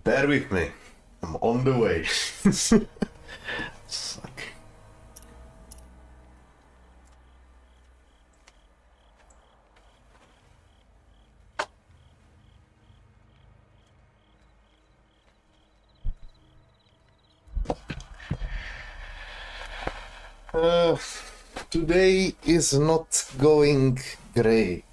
Bear with me. I'm on the way. Suck. Today is not going great.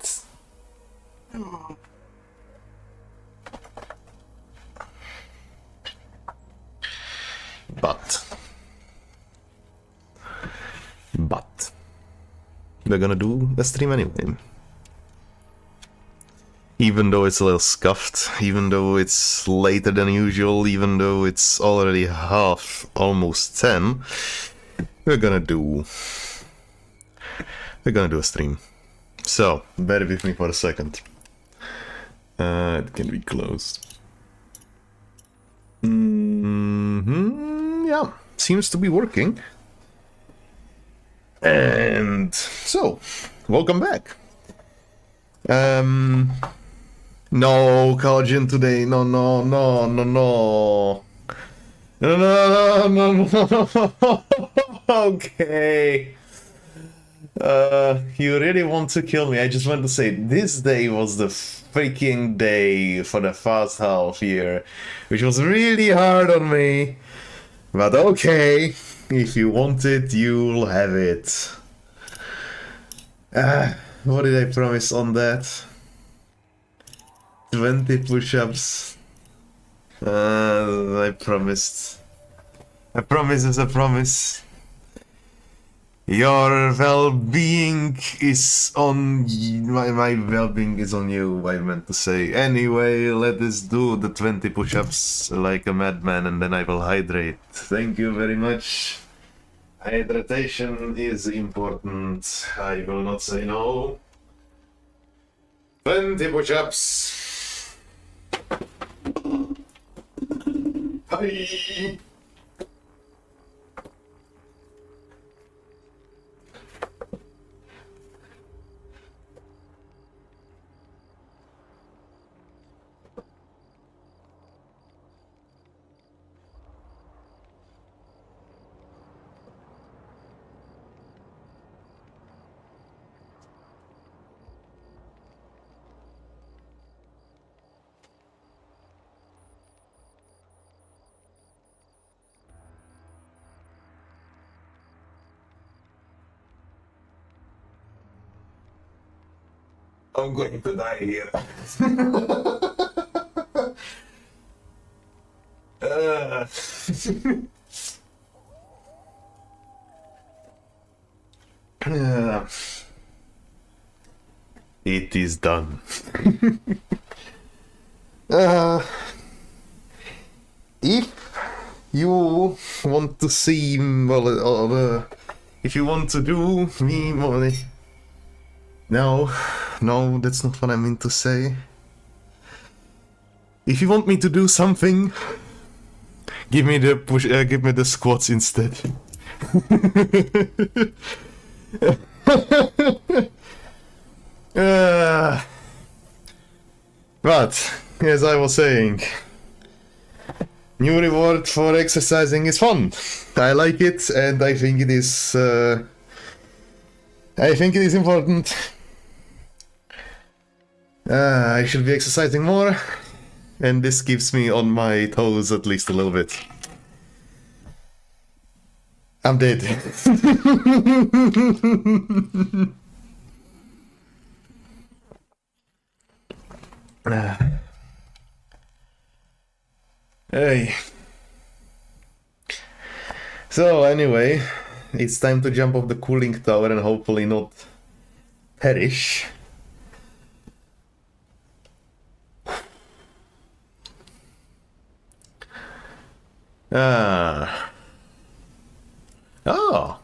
But we're gonna do the stream anyway. Even though it's a little scuffed, even though it's later than usual, even though it's already almost 10, we're gonna do a stream. So, bear with me for a second. It can be closed. Yeah, seems to be working. And so, welcome back. No, Kaljin today. No. Okay. You really want to kill me. I just want to say, this day was the freaking day for the first half year, which was really hard on me. But okay, if you want it, you'll have it. What did I promise on that? 20 push-ups. I promised. A promise is a promise. Your well-being is on... My well-being is on you, I meant to say. Anyway, let us do the 20 push-ups like a madman and then I will hydrate. Thank you very much. Hydration is important. I will not say no. 20 push-ups. Hi. I'm going to die here. It is done. If you want to see, well, if you want to do me more... No, that's not what I mean to say. If you want me to do something, give me the squats instead. But as I was saying, new reward for exercising is fun. I like it, and I think it is. I think it is important. I should be exercising more, and this keeps me on my toes at least a little bit. I'm dead. Hey. So anyway, it's time to jump off the cooling tower and hopefully not perish. Oh,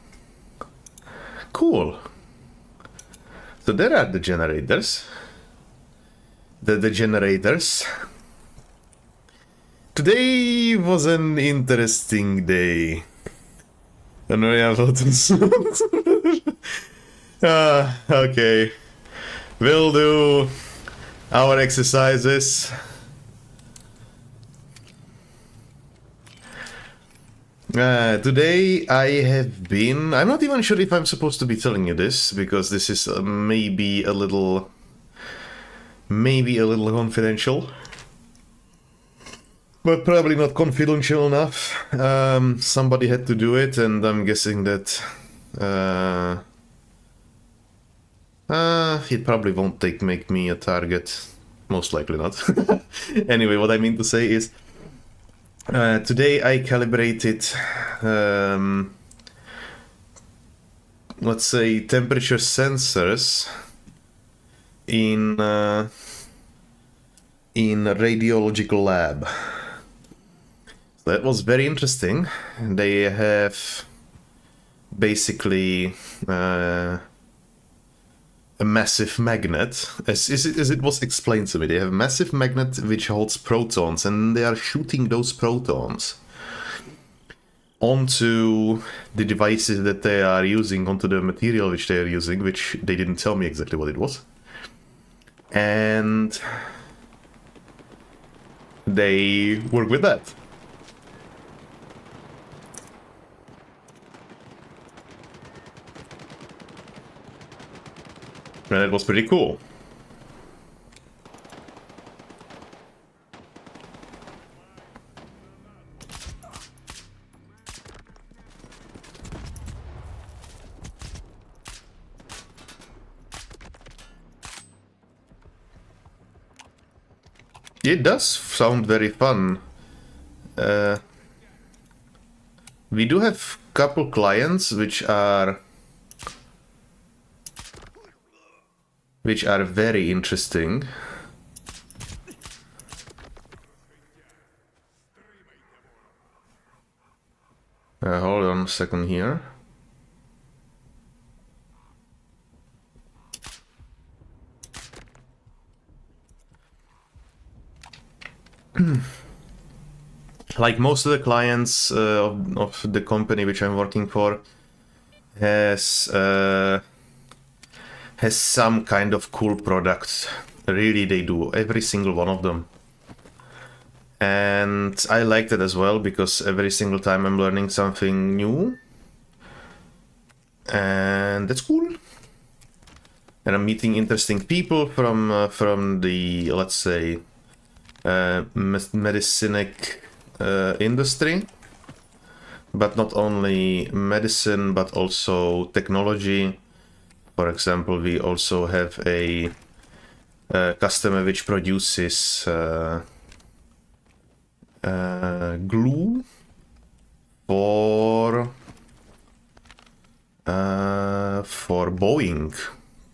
cool. So there are the generators. The generators. Today was an interesting day. Okay. We'll do our exercises. Today I have been... I'm not even sure if I'm supposed to be telling you this, because this is maybe a little confidential. But probably not confidential enough. Somebody had to do it, and I'm guessing that... it probably won't make me a target. Most likely not. Anyway, what I mean to say is... today I calibrated... let's say temperature sensors in a radiological lab. That was very interesting. They have basically a massive magnet, as it was explained to me. They have a massive magnet which holds protons, and they are shooting those protons onto the devices that they are using, onto the material which they are using, which they didn't tell me exactly what it was. And they work with that. And it was pretty cool. It does sound very fun. We do have couple clients which are very interesting. Hold on a second here. Like most of the clients of the company which I'm working for has some kind of cool product. Really, they do, every single one of them. And I like that as well, because every single time I'm learning something new. And that's cool. And I'm meeting interesting people from the, let's say, medicinic industry. But not only medicine, but also technology. For example, we also have a customer which produces glue for Boeing,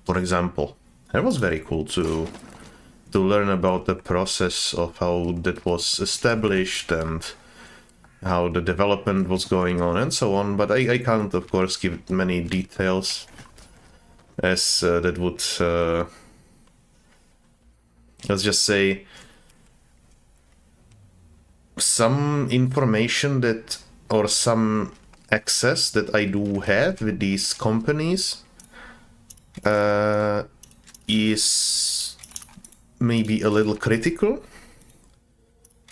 for example. That was very cool to learn about the process of how that was established and how the development was going on and so on. But I can't, of course, give many details, as that would, let's just say, some information that, or some access that I do have with these companies is maybe a little critical.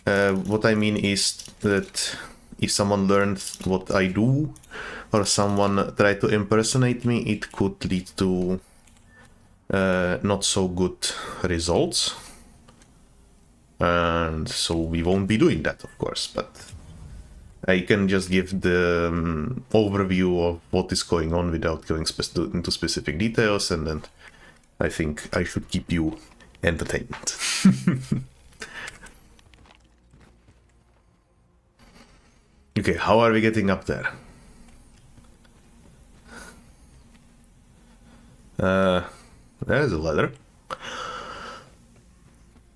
What I mean is that if someone learned what I do, or someone tried to impersonate me, it could lead to not so good results. And so we won't be doing that, of course, but I can just give the overview of what is going on without going into specific details, and then I think I should keep you entertained. Okay, how are we getting up there? There's a ladder.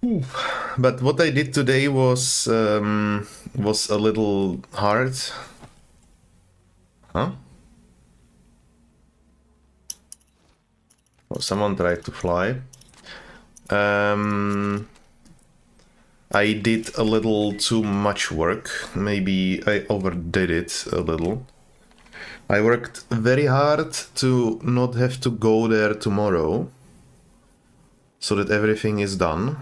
Ooh. But what I did today was a little hard. Huh? Oh, someone tried to fly. I did a little too much work. Maybe I overdid it a little. I worked very hard to not have to go there tomorrow, so that everything is done.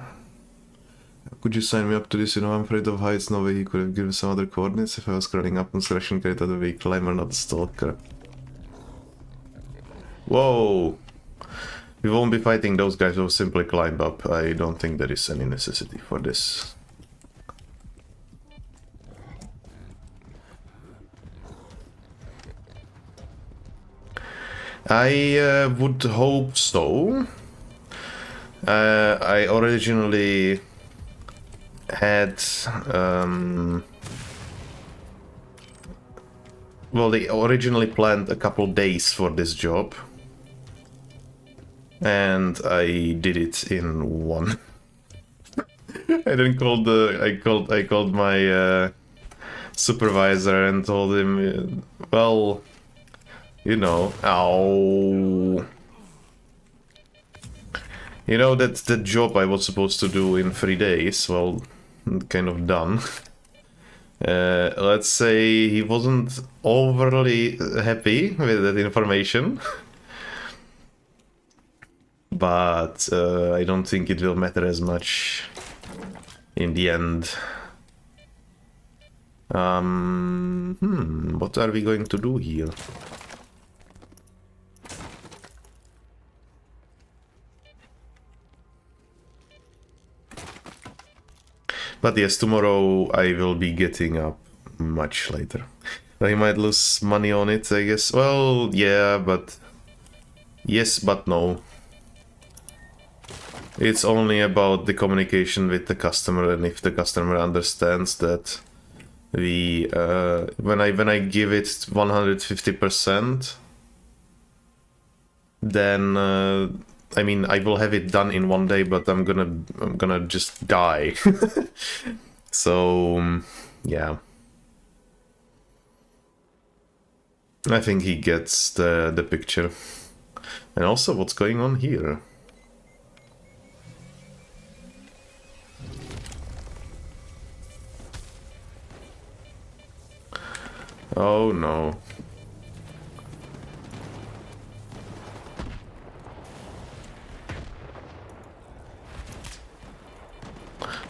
Could you sign me up to this? You know, I'm afraid of heights. No way he could have given some other coordinates if I was crawling up and scratching create out of a climber, not a stalker. Whoa! We won't be fighting those guys, we'll simply climb up. I don't think there is any necessity for this. I would hope so. I originally had well, they originally planned a couple days for this job, and I did it in one. I then called I called my supervisor and told him, well, you know, ow. You know that the job I was supposed to do in 3 days, well, kind of done. Let's say he wasn't overly happy with that information. But I don't think it will matter as much in the end. What are we going to do here? But yes, tomorrow I will be getting up much later. I might lose money on it, I guess. Well, yeah, but... yes, but no. It's only about the communication with the customer, and if the customer understands that we... when I give it 150%, then... I mean, I will have it done in 1 day, but I'm gonna just die. So, yeah. I think he gets the picture. And also, what's going on here? Oh no.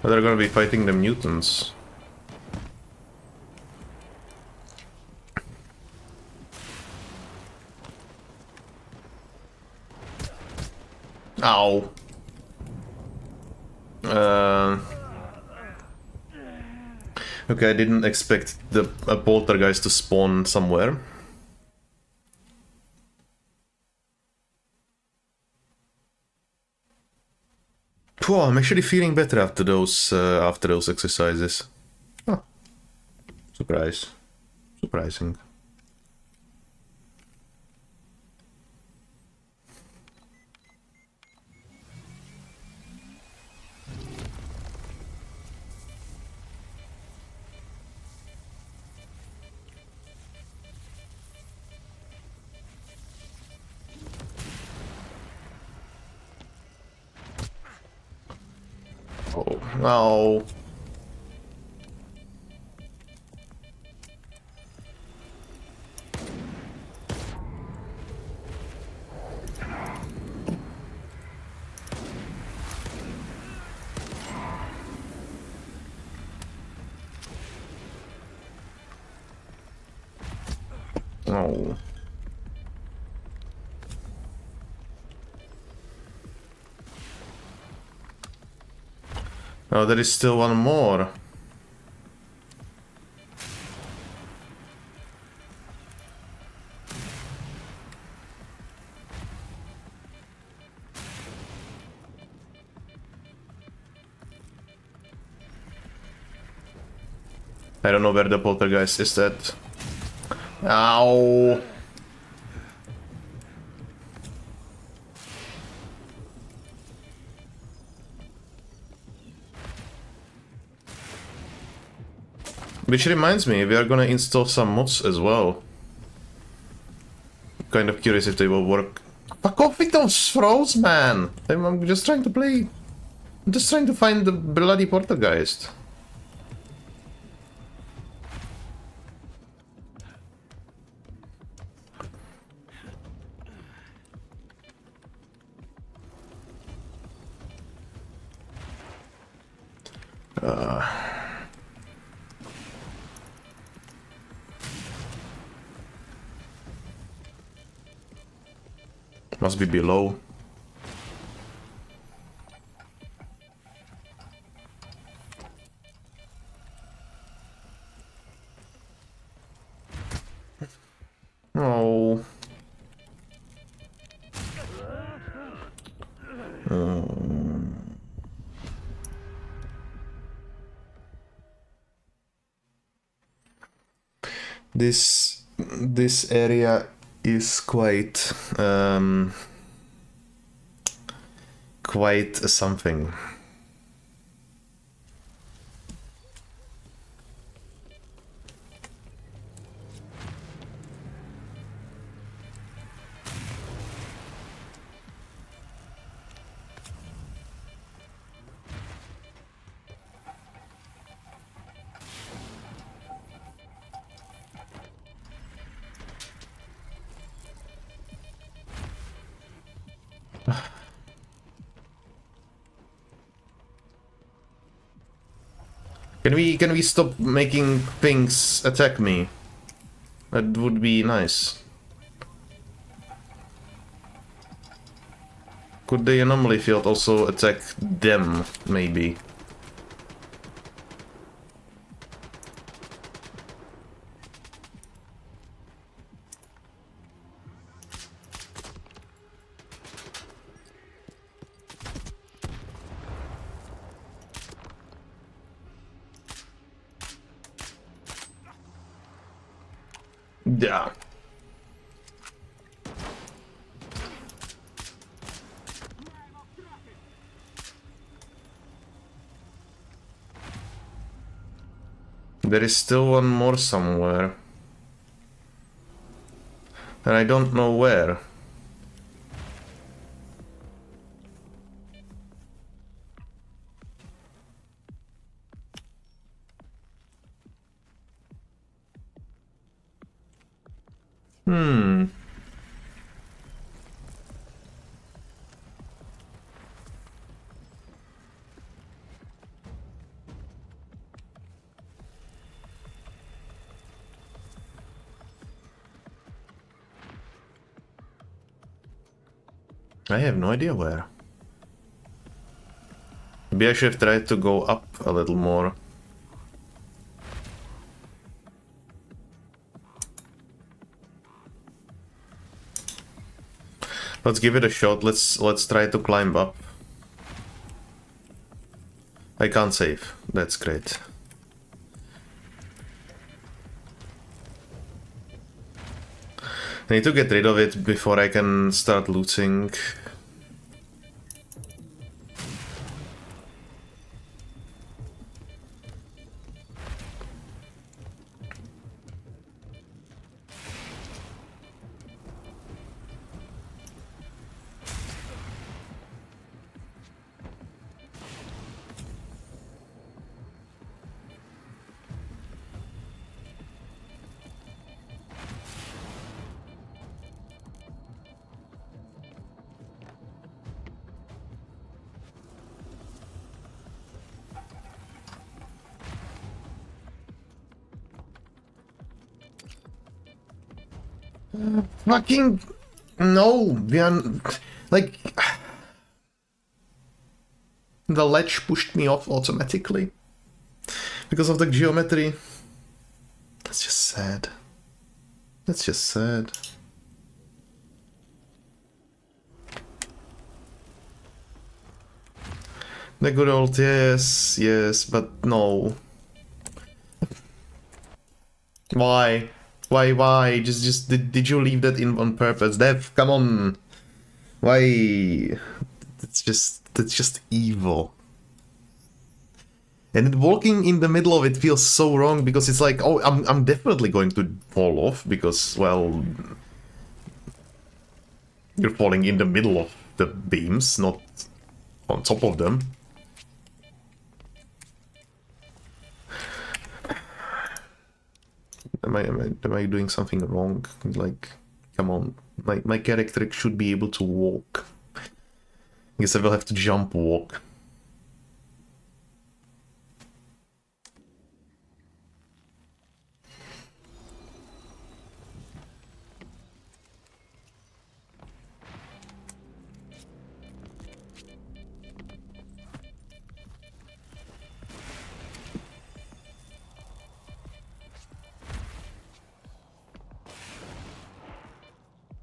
They're gonna be fighting the mutants. Ow. Okay, I didn't expect the poltergeist to spawn somewhere. Phew, I'm actually feeling better after those exercises. Huh. Surprising. Oh, no. Oh. Oh, there is still one more. I don't know where the poltergeist is at. Ow! Which reminds me, we are gonna install some mods as well. Kind of curious if they will work. Fuck off with those throws, man! I'm just trying to play. I'm just trying to find the bloody poltergeist. Must be below. Oh. This area is quite quite something. Can we stop making things attack me? That would be nice. Could the anomaly field also attack them, maybe? Yeah. There is still one more somewhere. And I don't know where. I have no idea where. Maybe I should have tried to go up a little more. Let's give it a shot. Let's try to climb up. I can't save. That's great. I need to get rid of it before I can start looting. Fucking no, we are like the ledge pushed me off automatically because of the geometry. That's just sad. That's just sad. The good old yes, but no. Why? Why? Did you leave that in on purpose? Dev, come on. Why? That's just evil. And walking in the middle of it feels so wrong because it's like, oh, I'm definitely going to fall off because, well, you're falling in the middle of the beams, not on top of them. Am I doing something wrong? Like, come on, my character should be able to walk. I guess I will have to jump walk.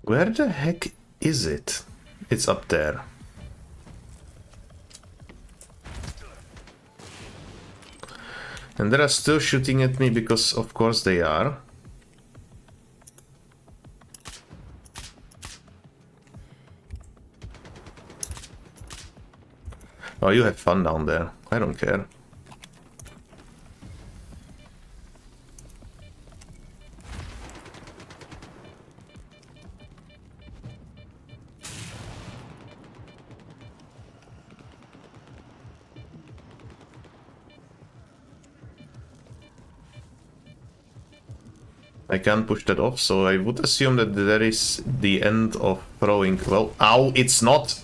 Where the heck is it? It's up there. And they are still shooting at me because of course they are. Oh, you have fun down there. I don't care. I can't push that off, so I would assume that there is the end of throwing... Well, ow, it's not!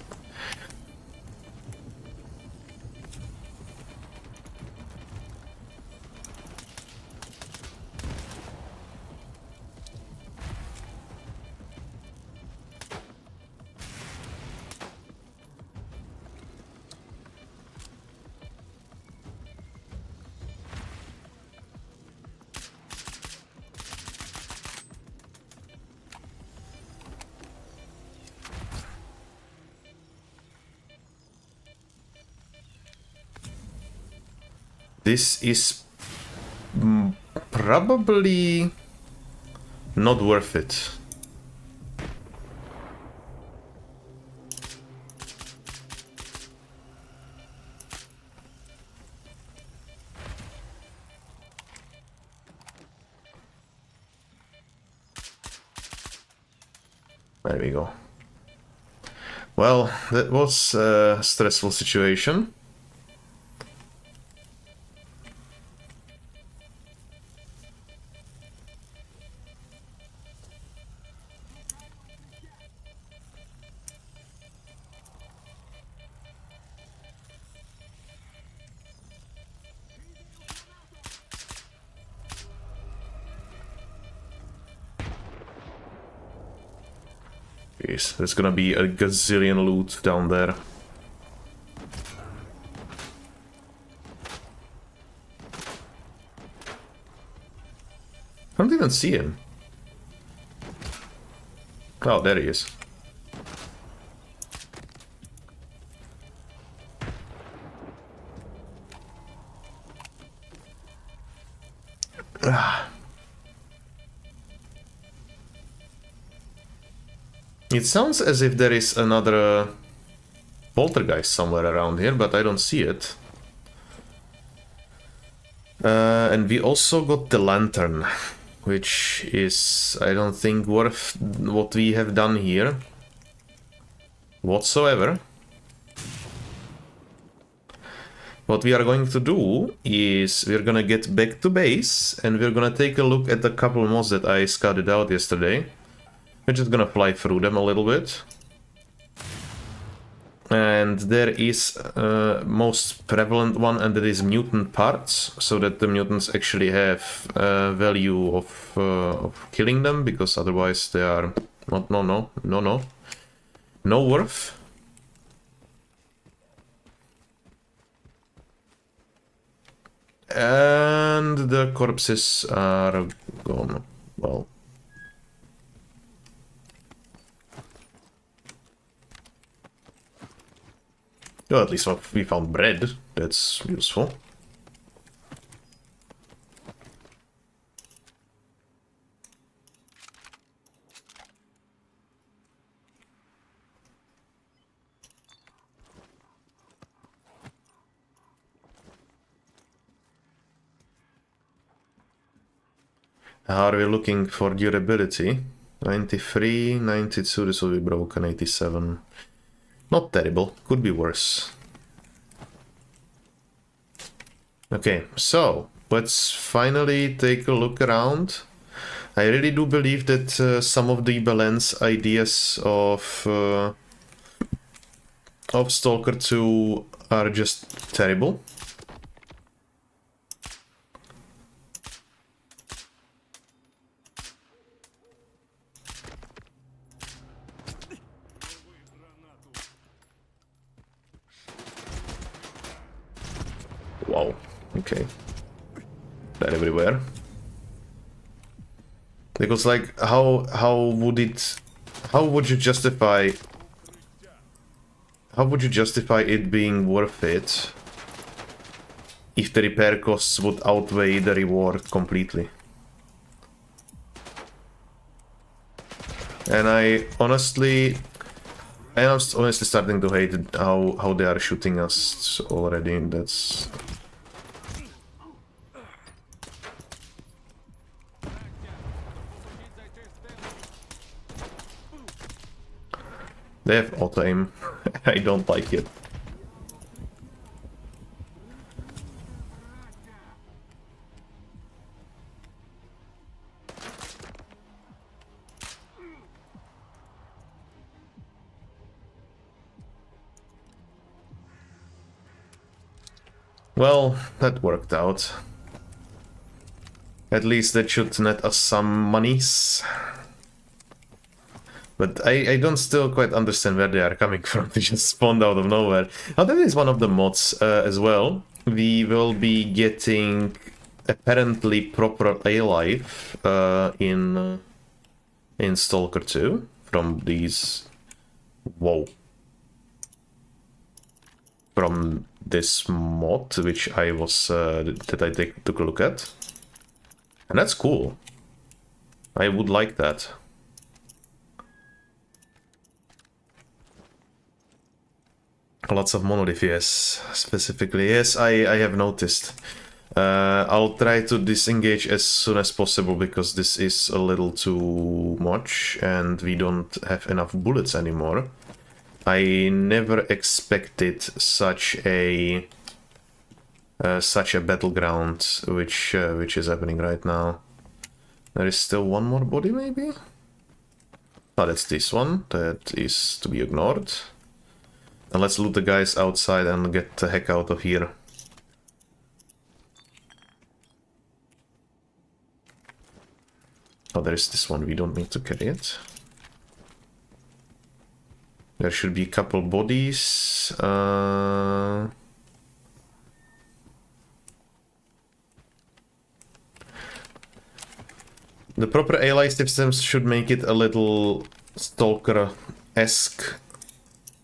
This is probably not worth it. There we go. Well, that was a stressful situation. Jeez, there's gonna be a gazillion loot down there. I don't even see him. Oh, there he is. It sounds as if there is another poltergeist somewhere around here, but I don't see it. And we also got the lantern, which is, I don't think, worth what we have done here whatsoever. What we are going to do is we're gonna get back to base and we're gonna take a look at a couple mods that I scouted out yesterday. We're just gonna fly through them a little bit. And there is a most prevalent one, and that is mutant parts, so that the mutants actually have value of killing them, because otherwise they are no worth. And the corpses are gone. Well, well, at least we found bread. That's useful. How are we looking for durability? 93, 92, this will be broken, 87. Not terrible, could be worse. Okay, so let's finally take a look around. I really do believe that some of the balance ideas of Stalker 2 are just terrible. Wow, okay. They're everywhere. Because like how would it How would you justify... How would you justify it being worth it if the repair costs would outweigh the reward completely? And I am honestly starting to hate it, how they are shooting us already. That's... They have auto aim. I don't like it. Well, that worked out. At least that should net us some monies. But I don't still quite understand where they are coming from. They just spawned out of nowhere. Now that is one of the mods as well. We will be getting apparently proper A-Life in Stalker 2 from these... Whoa. From this mod, which I was that I took a look at, and that's cool. I would like that. Lots of monolith, yes, specifically. Yes, I have noticed. I'll try to disengage as soon as possible because this is a little too much and we don't have enough bullets anymore. I never expected such a battleground, which is happening right now. There is still one more body, maybe? Oh, that's this one. That is to be ignored. And let's loot the guys outside and get the heck out of here. Oh, there is this one. We don't need to carry it. There should be a couple bodies. The proper ally systems should make it a little Stalker-esque.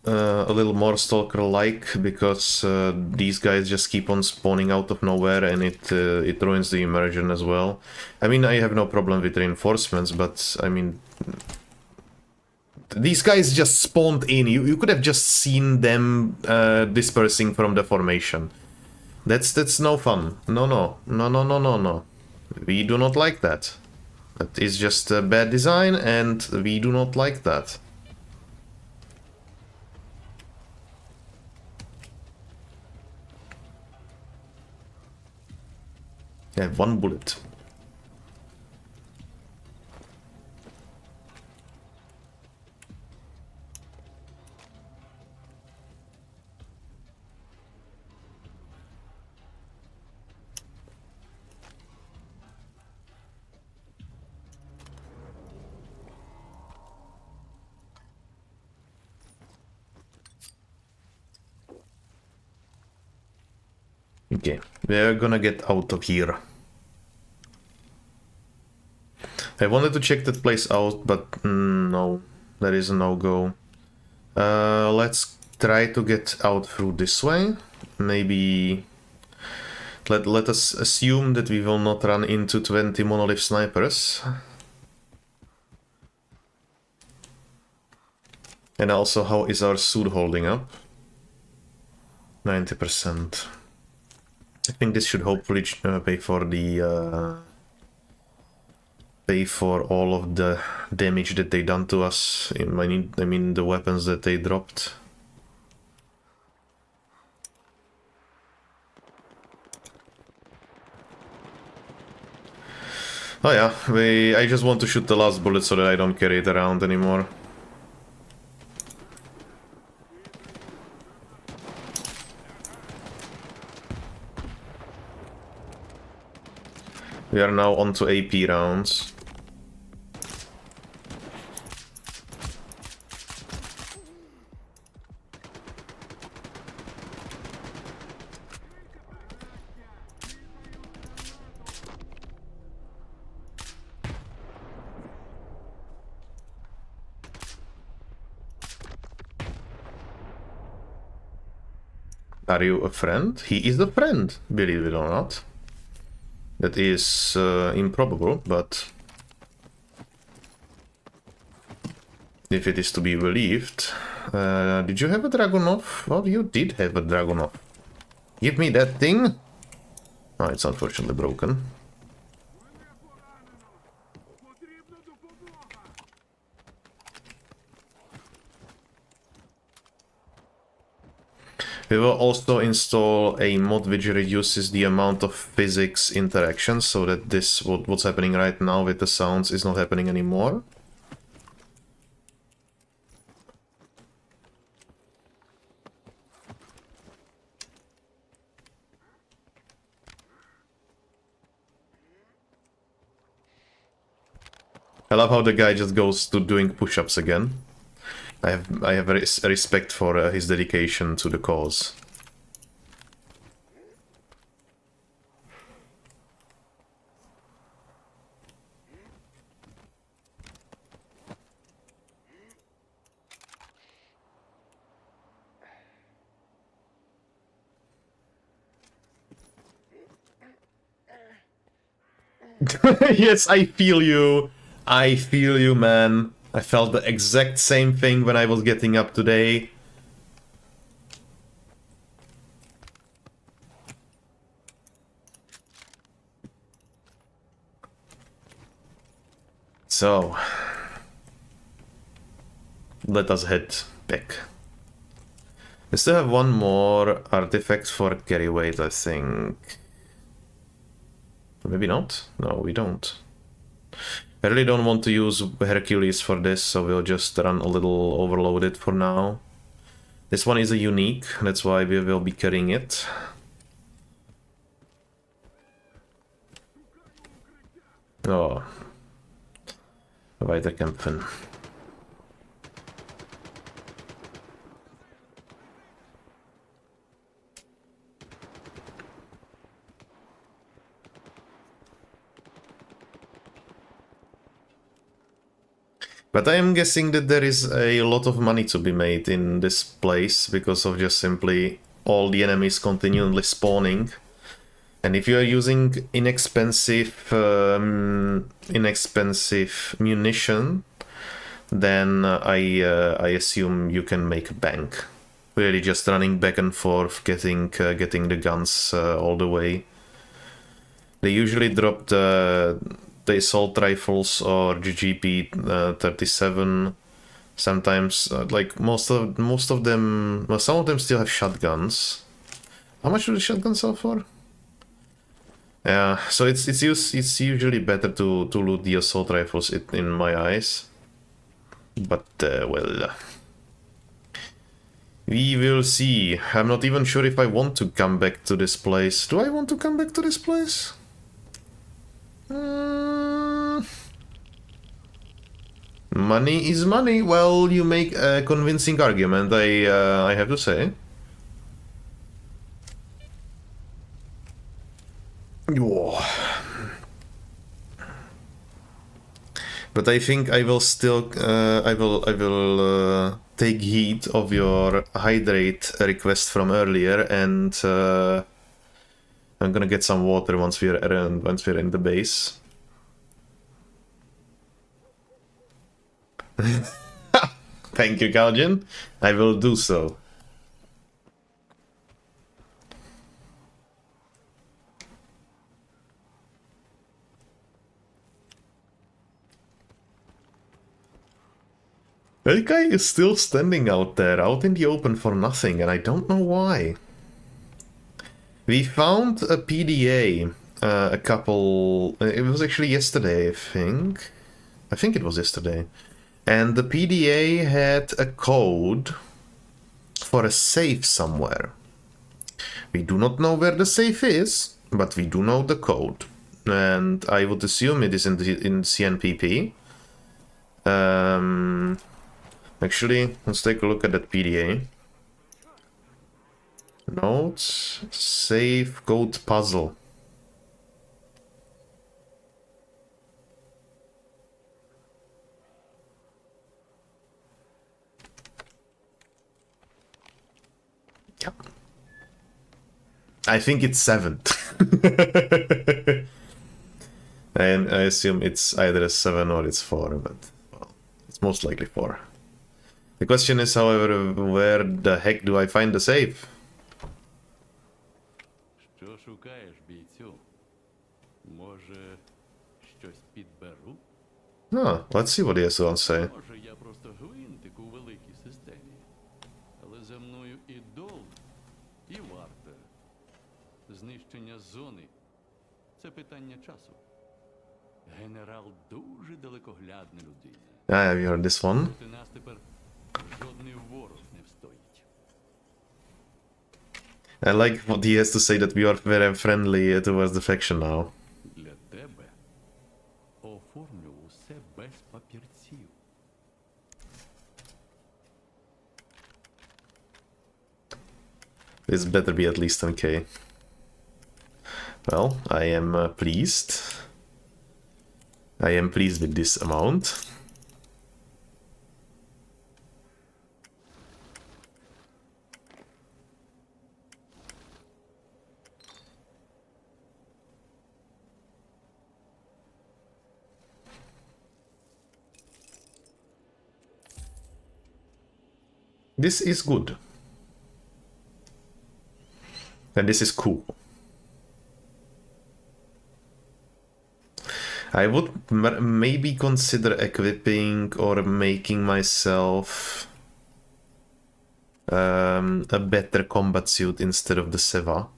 A little more Stalker-like, because these guys just keep on spawning out of nowhere and it ruins the immersion as well. I mean, I have no problem with reinforcements, but I mean... These guys just spawned in. You could have just seen them dispersing from the formation. That's no fun. No. We do not like that. That is just a bad design and we do not like that. I have one bullet. Okay, we're gonna get out of here. I wanted to check that place out, but no, there is a no-go. Let's try to get out through this way. Maybe let us assume that we will not run into 20 monolith snipers. And also, how is our suit holding up? 90%. I think this should hopefully pay for the pay for all of the damage that they done to us. I mean the weapons that they dropped. Oh yeah, I just want to shoot the last bullet so that I don't carry it around anymore. We are now on to AP rounds. Are you a friend? He is a friend, believe it or not. That is improbable, but if it is to be believed. Did you have a Dragunov? Well, you did have a Dragunov. Give me that thing! Oh, it's unfortunately broken. We will also install a mod which reduces the amount of physics interactions so that this, what's happening right now with the sounds, is not happening anymore. I love how the guy just goes to doing push-ups again. I have respect for his dedication to the cause. Yes, I feel you. I feel you, man. I felt the exact same thing when I was getting up today. So, let us head back. We still have one more artifact for carry weight, I think. Maybe not? No, we don't. I really don't want to use Hercules for this, so we'll just run a little overloaded for now. This one is a unique, that's why we will be carrying it. Oh. Weiterkämpfen. But I am guessing that there is a lot of money to be made in this place because of just simply all the enemies continually spawning. And if you are using inexpensive munition, then I assume you can make a bank. Really just running back and forth, getting the guns all the way. They usually drop the assault rifles or GGP 37. Sometimes, like most of them, well, some of them still have shotguns. How much do the shotguns sell for? Yeah, so it's usually better to loot the assault rifles in my eyes. But well, we will see. I'm not even sure if I want to come back to this place. Do I want to come back to this place? Money is money. Well, you make a convincing argument, I have to say. Whoa. But I think I will still I will take heed of your hydrate request from earlier, and I'm gonna get some water once we're in the base. Thank you, Galgian. I will do so. That guy is still standing out there, out in the open for nothing, and I don't know why. We found a PDA a couple... It was actually yesterday, I think. I think it was yesterday. And the PDA had a code for a safe somewhere. We do not know where the safe is, but we do know the code. And I would assume it is in CNPP. Actually, let's take a look at that PDA. Notes, safe code puzzle. Yep. I think it's 7. And I assume it's either a 7 or it's 4, but well, it's most likely 4. The question is, however, where the heck do I find the safe? Що шукаєш, бійцю? Може, щось підберу? Ah, let's see what he has to say. Може, я просто гвинтик у великій системі. Але за мною і долг, і варта. Знищення зони – це питання часу. Генерал дуже далекоглядна людина. Have you heard this one? Проти нас тепер жодний ворог не встоїть. I like what he has to say, that we are very friendly towards the faction now. Для тебе оформлю усе без папірців. This better be at least 10k. Well, I am pleased. I am pleased with this amount. This is good. And this is cool. I would maybe consider equipping or making myself a better combat suit instead of the Seva.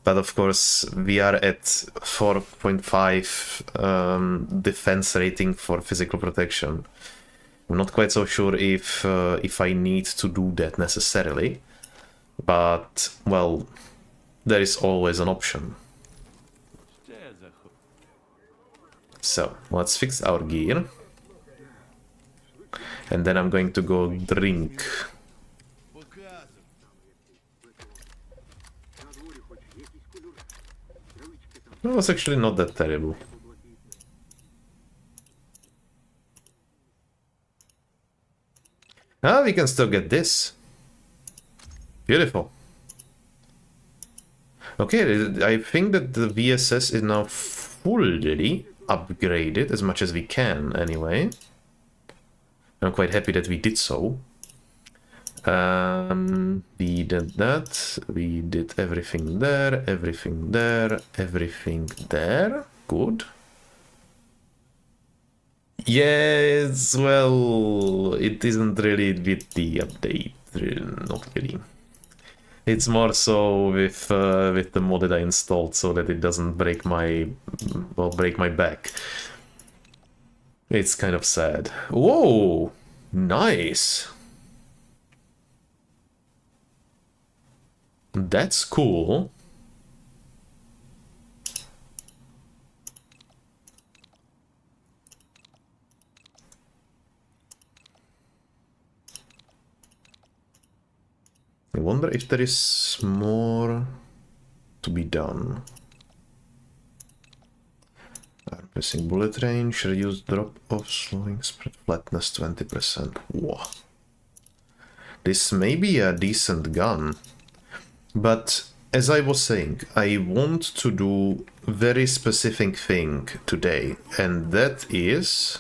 But of course, we are at 4.5 defense rating for physical protection. I'm not quite so sure if I need to do that necessarily. But, well, there is always an option. Ще захоп. So, let's fix our gear. And then I'm going to go drink. It was actually not that terrible. Ah, we can still get this. Beautiful. Okay, I think that the VSS is now fully upgraded, as much as we can, anyway. I'm quite happy that we did so. We did that. We did everything there, everything there, everything there. Good. Yes, well, it isn't really with the update, not really. It's more so with the mod that I installed, so that it doesn't break my back. It's kind of sad. Whoa, nice. That's cool. I wonder if there is more to be done. Missing bullet range, reduced drop off, slowing spread flatness 20%. Whoa. This may be a decent gun, but as I was saying, I want to do very specific thing today, and that is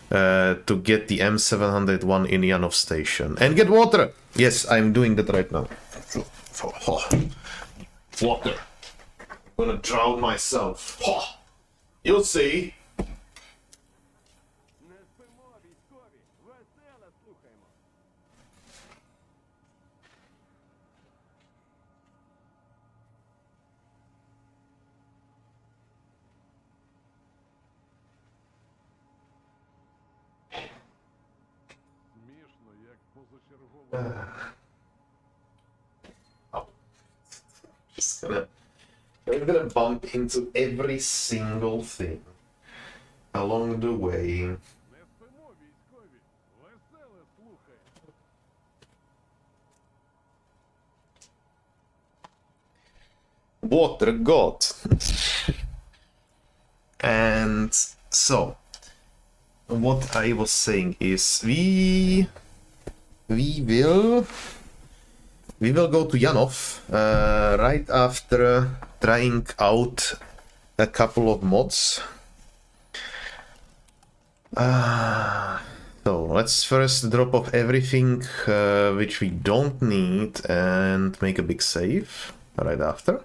to get the M701 in Yanov station and get water. Yes, I'm doing that right now. Water. I'm gonna drown myself. You'll see. Не спимо, військові, весело слухаємо. Смішно, як позачергово. I'm gonna bump into every single thing along the way. Не спимо, військові, весело слухаємо. Water God. And so, what I was saying is we we will go to Janov right after trying out a couple of mods. So let's first drop off everything which we don't need and make a big save right after.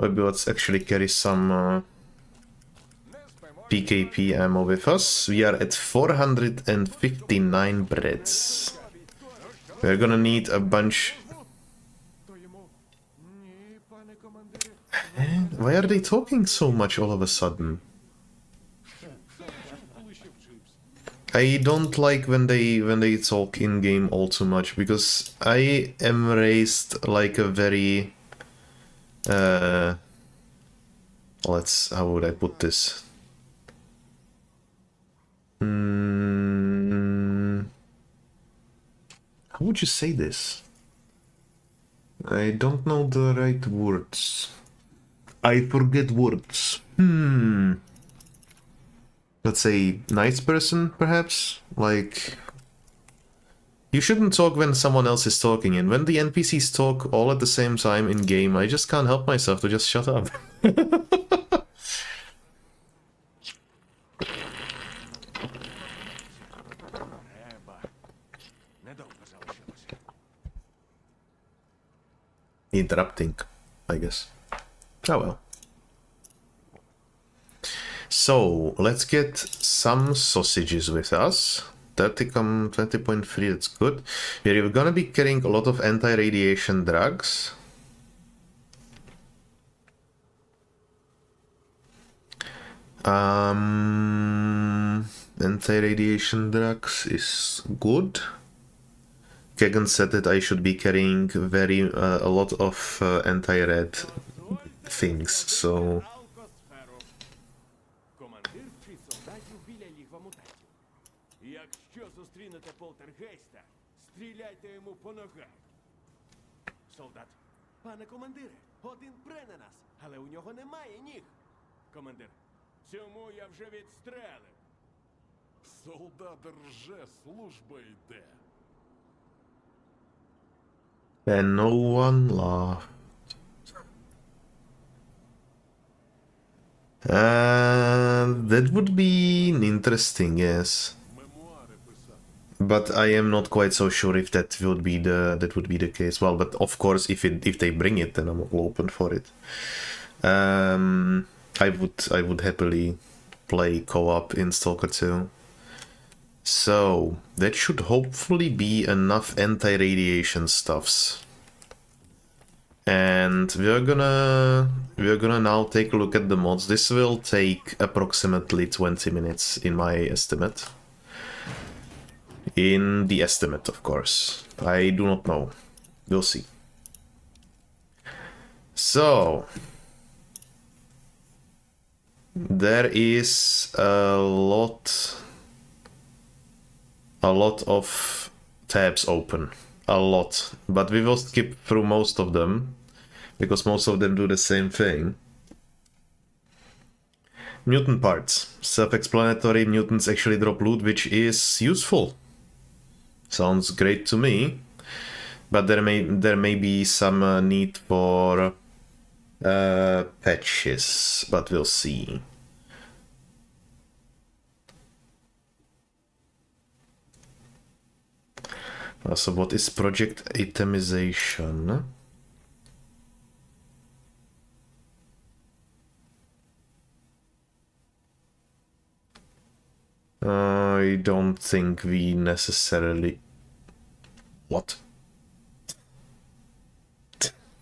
Maybe let's actually carry some PKP ammo with us. We are at 459 breads. We're gonna need a bunch. То йому. Ні, пане командире. Why are they talking so much all of a sudden? I don't like when they talk in game all too much, because I am raised like a very how would I put this? How would you say this? I don't know the right words. I forget words. Let's say nice person, perhaps? Like, you shouldn't talk when someone else is talking, and when the NPCs talk all at the same time in game, I just can't help myself to just shut up. Треба. Недовго залишилося. Interrupting, I guess. Oh well. So, let's get some sausages with us. 20.3, that's good. We're gonna be carrying a lot of anti-radiation drugs. Anti-radiation drugs is good. Kagan said that I should be carrying a lot of anti-red things, so... Алкосферу. Командир вчить солдатів біля лігва мутантів. Якщо зустрінете полтергейста, стріляйте йому по ногах. Солдат. Пане командире, один пре на нас, але у нього немає ніг. Командир. Цьому я вже відстрелив. Солдат рже, служба йде. And no one laughed. That would be interesting, yes. Мемуари писати. But I am not quite so sure if that would be the case. Well, but of course, if they bring it, then I'm all open for it. I would happily play co-op in Stalker 2. So that should hopefully be enough anti-radiation stuffs. And we're gonna now take a look at the mods. This will take approximately 20 minutes in my estimate. In the estimate, of course. I do not know. We'll see. So there is a lot of tabs open. A lot. But we will skip through most of them, because most of them do the same thing. Mutant parts. Self-explanatory, mutants actually drop loot, which is useful. Sounds great to me. But there may be some need for patches, but we'll see. So what is project itemization? I don't think we necessarily... What?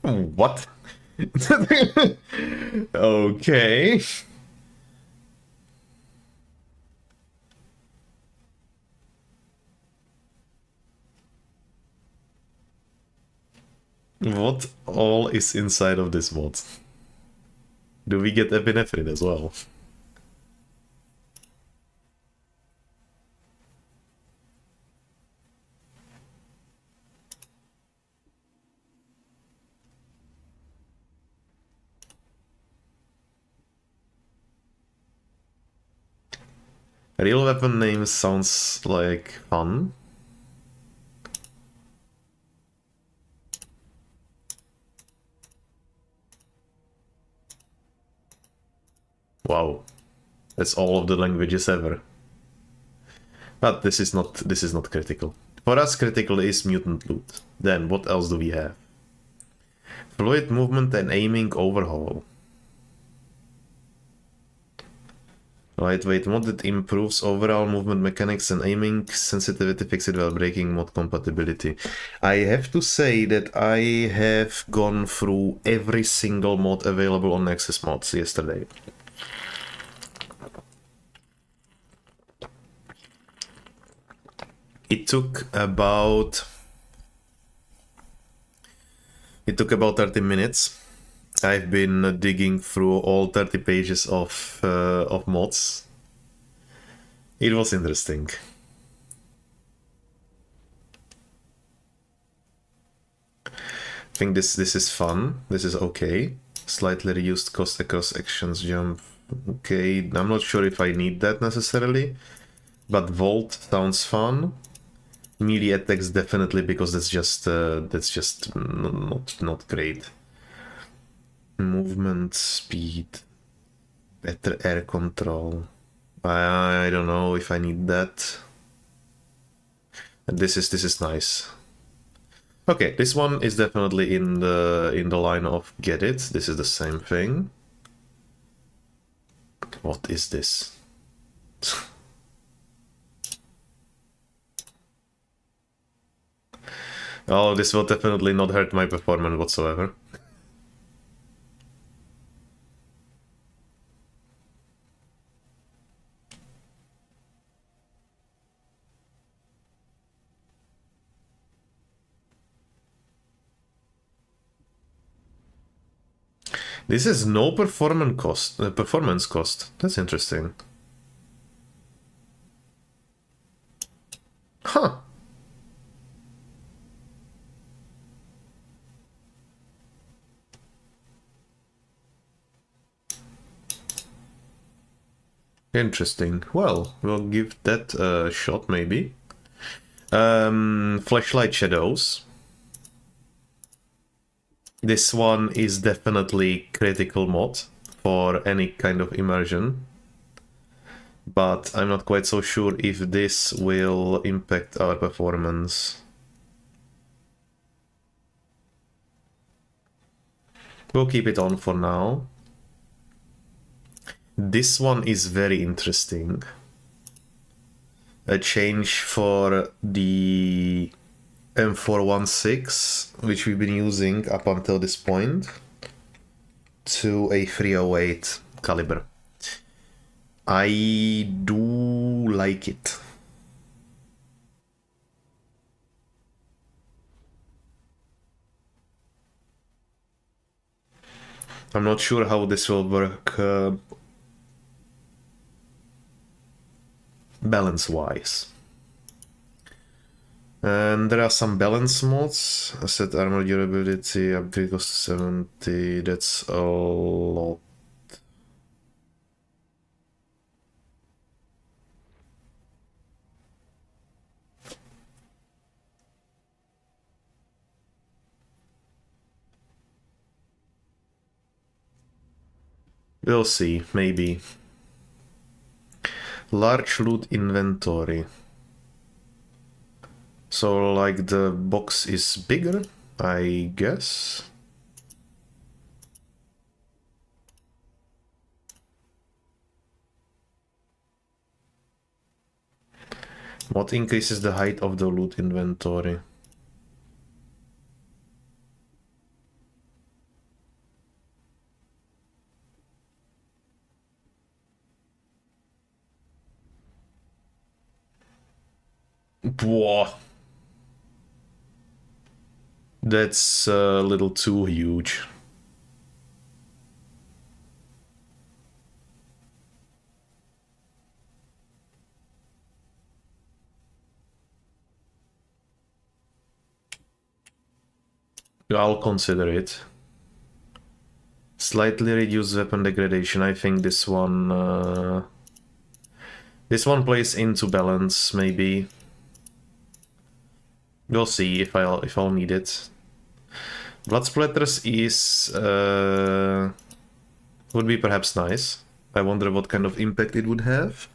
What? Okay. What all is inside of this mod? Do we get epinephrine as well? Real weapon names sounds like fun. Wow, that's all of the languages ever. But this is not critical. For us, critical is mutant loot. Then what else do we have? Fluid movement and aiming overhaul. Lightweight mod that improves overall movement mechanics and aiming sensitivity, fixed while breaking mod compatibility. I have to say that I have gone through every single mod available on Nexus Mods yesterday. It took about 30 minutes. I've been digging through all 30 pages of mods. It was interesting. I think this is fun. This is okay. Slightly reduced cost across actions jump. Okay, I'm not sure if I need that necessarily, but Volt sounds fun. Melee attacks definitely, because that's just not great. Movement speed, better air control. I don't know if I need that. And this is nice. Okay, this one is definitely in the line of get it. This is the same thing. What is this? Oh, this will definitely not hurt my performance whatsoever. This is no performance cost. That's interesting. Huh. Interesting. Well, we'll give that a shot, maybe. Flashlight shadows. This one is definitely critical mod for any kind of immersion. But I'm not quite so sure if this will impact our performance. We'll keep it on for now. This one is very interesting. A change for the M416, which we've been using up until this point, to a 308 caliber. I do like it. I'm not sure how this will work balance-wise. And there are some balance mods. Set armor durability, upgrade cost 70, that's a lot. We'll see, maybe. Large loot inventory. So, like, the box is bigger, I guess. What increases the height of the loot inventory? Whoa. That's a little too huge. I'll consider it. Slightly reduced weapon degradation. I think this one This one plays into balance, maybe. We'll see if I'll need it. Blood splatters is would be perhaps nice. I wonder what kind of impact it would have.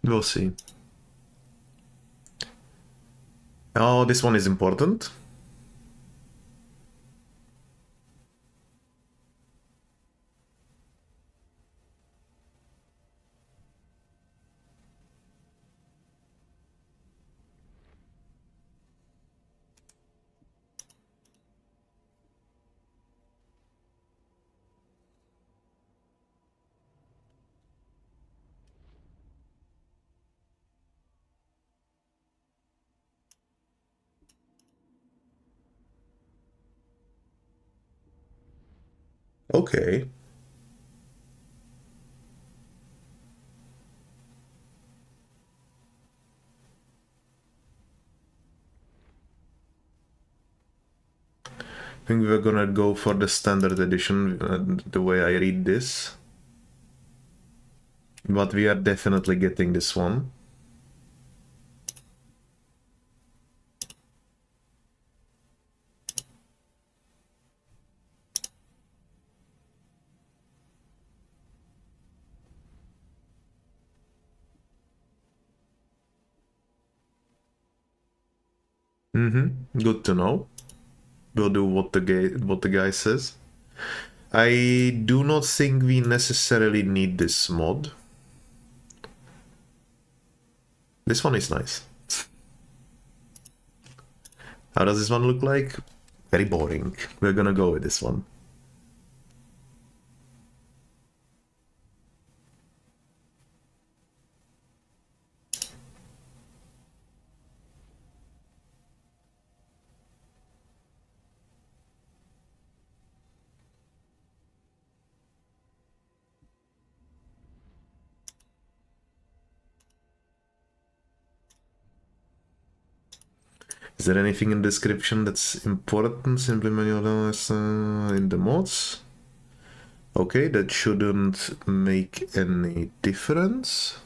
We'll see. Oh, this one is important. Okay. I think we're gonna go for the standard edition, the way I read this. But we are definitely getting this one. Good to know. We'll do what the guy says. I do not think we necessarily need this mod. This one is nice. How does this one look like? Very boring. We're gonna go with this one. Is there anything in the description that's important? Simply manual in the mods. Okay, that shouldn't make any difference.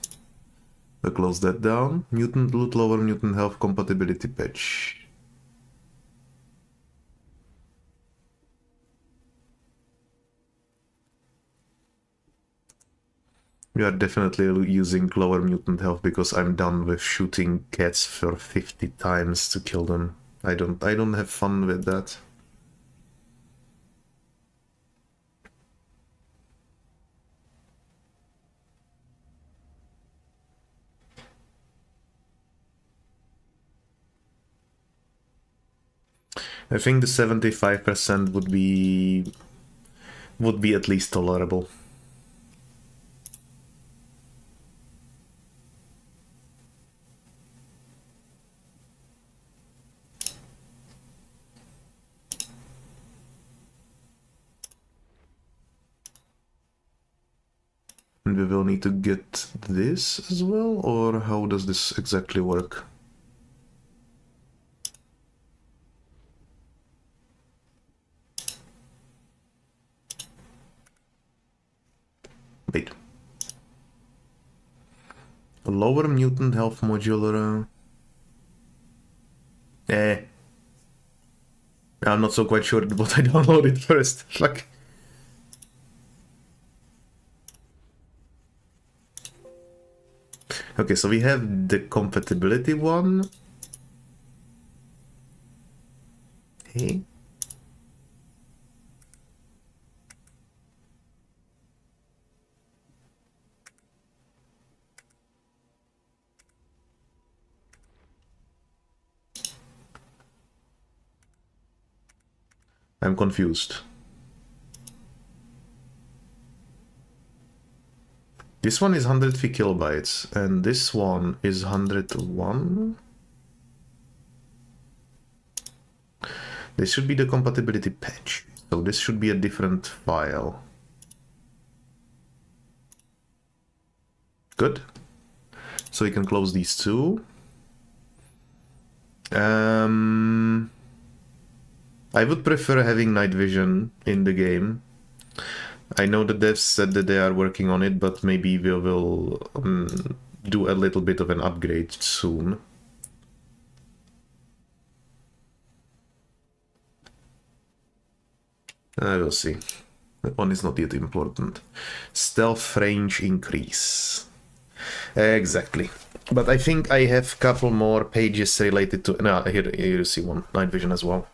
I'll close that down. Mutant loot, lower mutant health compatibility patch. We are definitely using lower mutant health because I'm done with shooting cats for 50 times to kill them. I don't have fun with that. I think the 75% would be at least tolerable. And we will need to get this as well, or how does this exactly work? Wait. A lower mutant health modular. I'm not so quite sure what I downloaded first. Fuck. Okay, so we have the compatibility one. Hey. I'm confused. This one is 103 kilobytes, and this one is 101. This should be the compatibility patch. So this should be a different file. Good. So we can close these two. I would prefer having night vision in the game. I know the devs said that they are working on it, but maybe we will do a little bit of an upgrade soon. I will see. That one is not yet important. Stealth range increase. Exactly. But I think I have a couple more pages related to... No, here you see one. Night vision as well.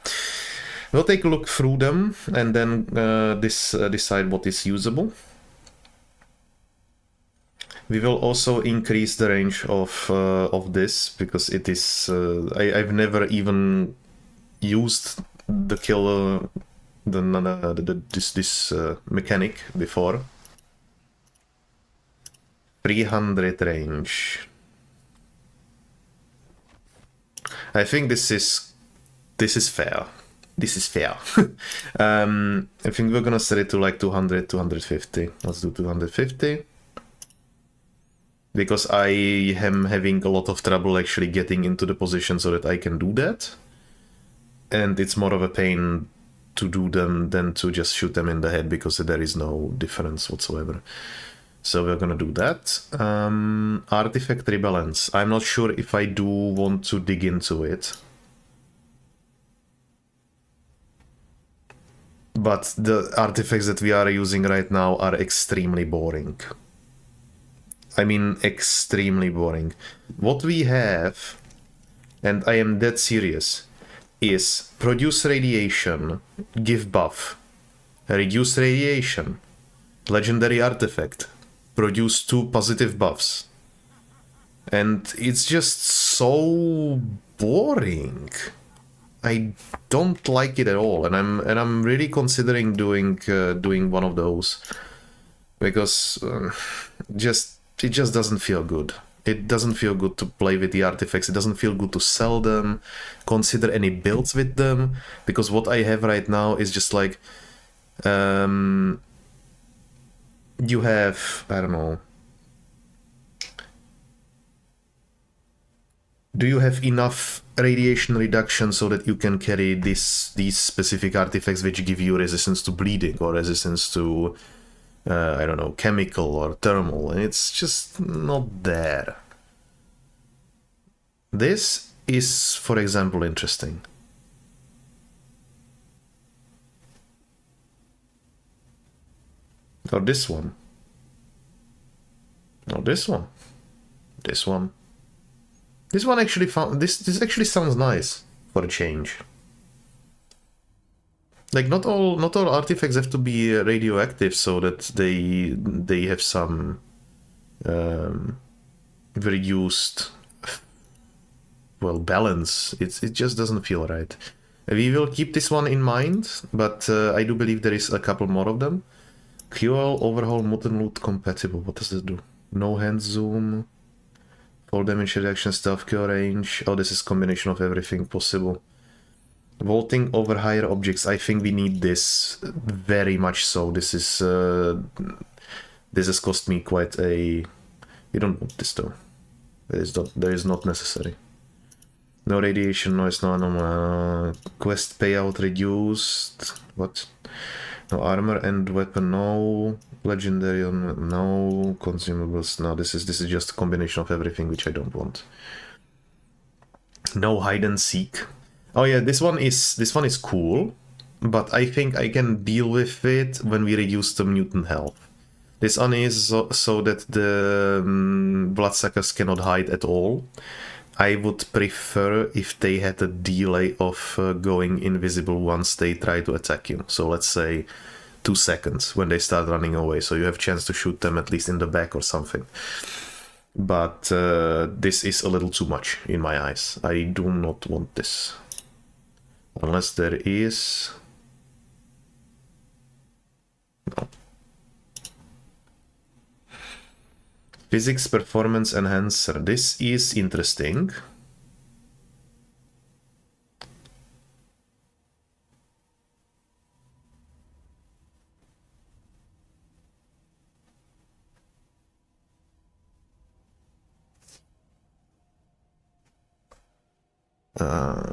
We'll take a look through them and then decide what is usable. We will also increase the range of this because it is... I've never even used the killer... this mechanic before. 300 range. I think this is fair. This is fair. I think we're gonna set it to like 200, 250. Let's do 250. Because I am having a lot of trouble actually getting into the position so that I can do that. And it's more of a pain to do them than to just shoot them in the head because there is no difference whatsoever. So we're gonna do that. Artifact rebalance. I'm not sure if I do want to dig into it. But the artifacts that we are using right now are extremely boring. I mean, extremely boring. What we have, and I am dead serious, is produce radiation, give buff, reduce radiation, legendary artifact, produce 2 positive buffs. And it's just so boring. I don't like it at all, and I'm really considering doing one of those because it just doesn't feel good. It doesn't feel good to play with the artifacts. It doesn't feel good to sell them, consider any builds with them, because what I have right now is just like you have, I don't know. Do you have enough radiation reduction so that you can carry these specific artifacts which give you resistance to bleeding or resistance to, I don't know, chemical or thermal? And it's just not there. This is, for example, interesting. Or this one. Or this one. This one. This one actually found this actually sounds nice for a change. Like not all artifacts have to be radioactive so that they have some reduced, well, balance. It just doesn't feel right. We will keep this one in mind, but I do believe there is a couple more of them. QL overhaul mutant loot compatible. What does this do? No hand zoom. Fall damage reduction, stealth kill range. Oh, this is combination of everything possible. Vaulting over higher objects. I think we need this very much so. This is this has cost me quite a... We don't want this though. There is not necessary. No radiation noise, no quest payout reduced. What? No armor and weapon, no. Legendary, no. Consumables, no. This is just a combination of everything which I don't want. No hide and seek. Oh yeah, this one is cool, but I think I can deal with it when we reduce the mutant health. This one is so that the bloodsuckers cannot hide at all. I would prefer if they had a delay of going invisible once they try to attack you. So let's say 2 seconds when they start running away, so you have a chance to shoot them at least in the back or something. But this is a little too much in my eyes. I do not want this. Unless there is... No. Physics performance enhancer. This is interesting.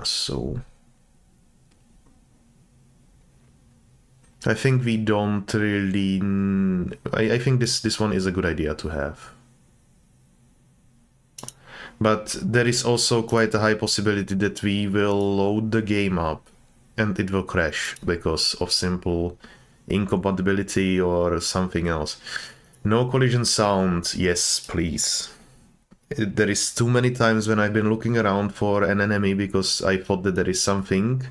So I think we don't really. I think this one is a good idea to have. But there is also quite a high possibility that we will load the game up and it will crash because of simple incompatibility or something else. No collision sound, yes, please. There is too many times when I've been looking around for an enemy because I thought that there is something,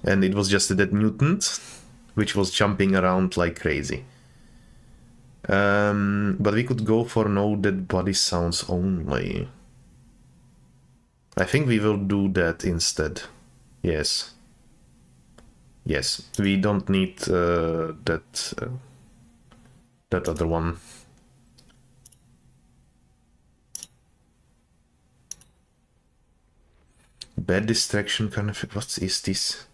and it was just a dead mutant, which was jumping around like crazy. But we could go for no dead body sounds only. I think we will do that instead. Yes. Yes, we don't need that other one. Bad distraction kind of. What is this?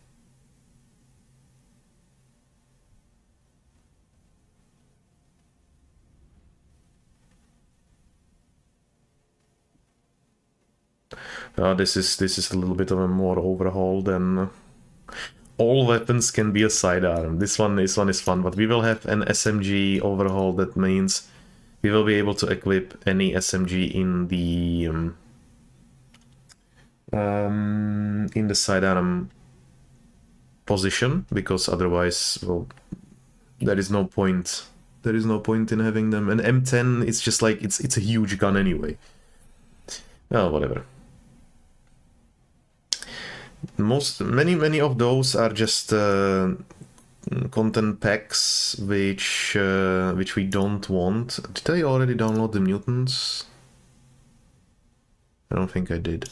This is a little bit of a more overhaul than all weapons can be a sidearm. This one is fun, but we will have an SMG overhaul. That means we will be able to equip any SMG in the sidearm position, because otherwise, well, there is no point. There is no point in having them. An M10 is just like it's a huge gun anyway. Oh, whatever. Many of those are just content packs which we don't want. Did I already download the mutants? I don't think I did.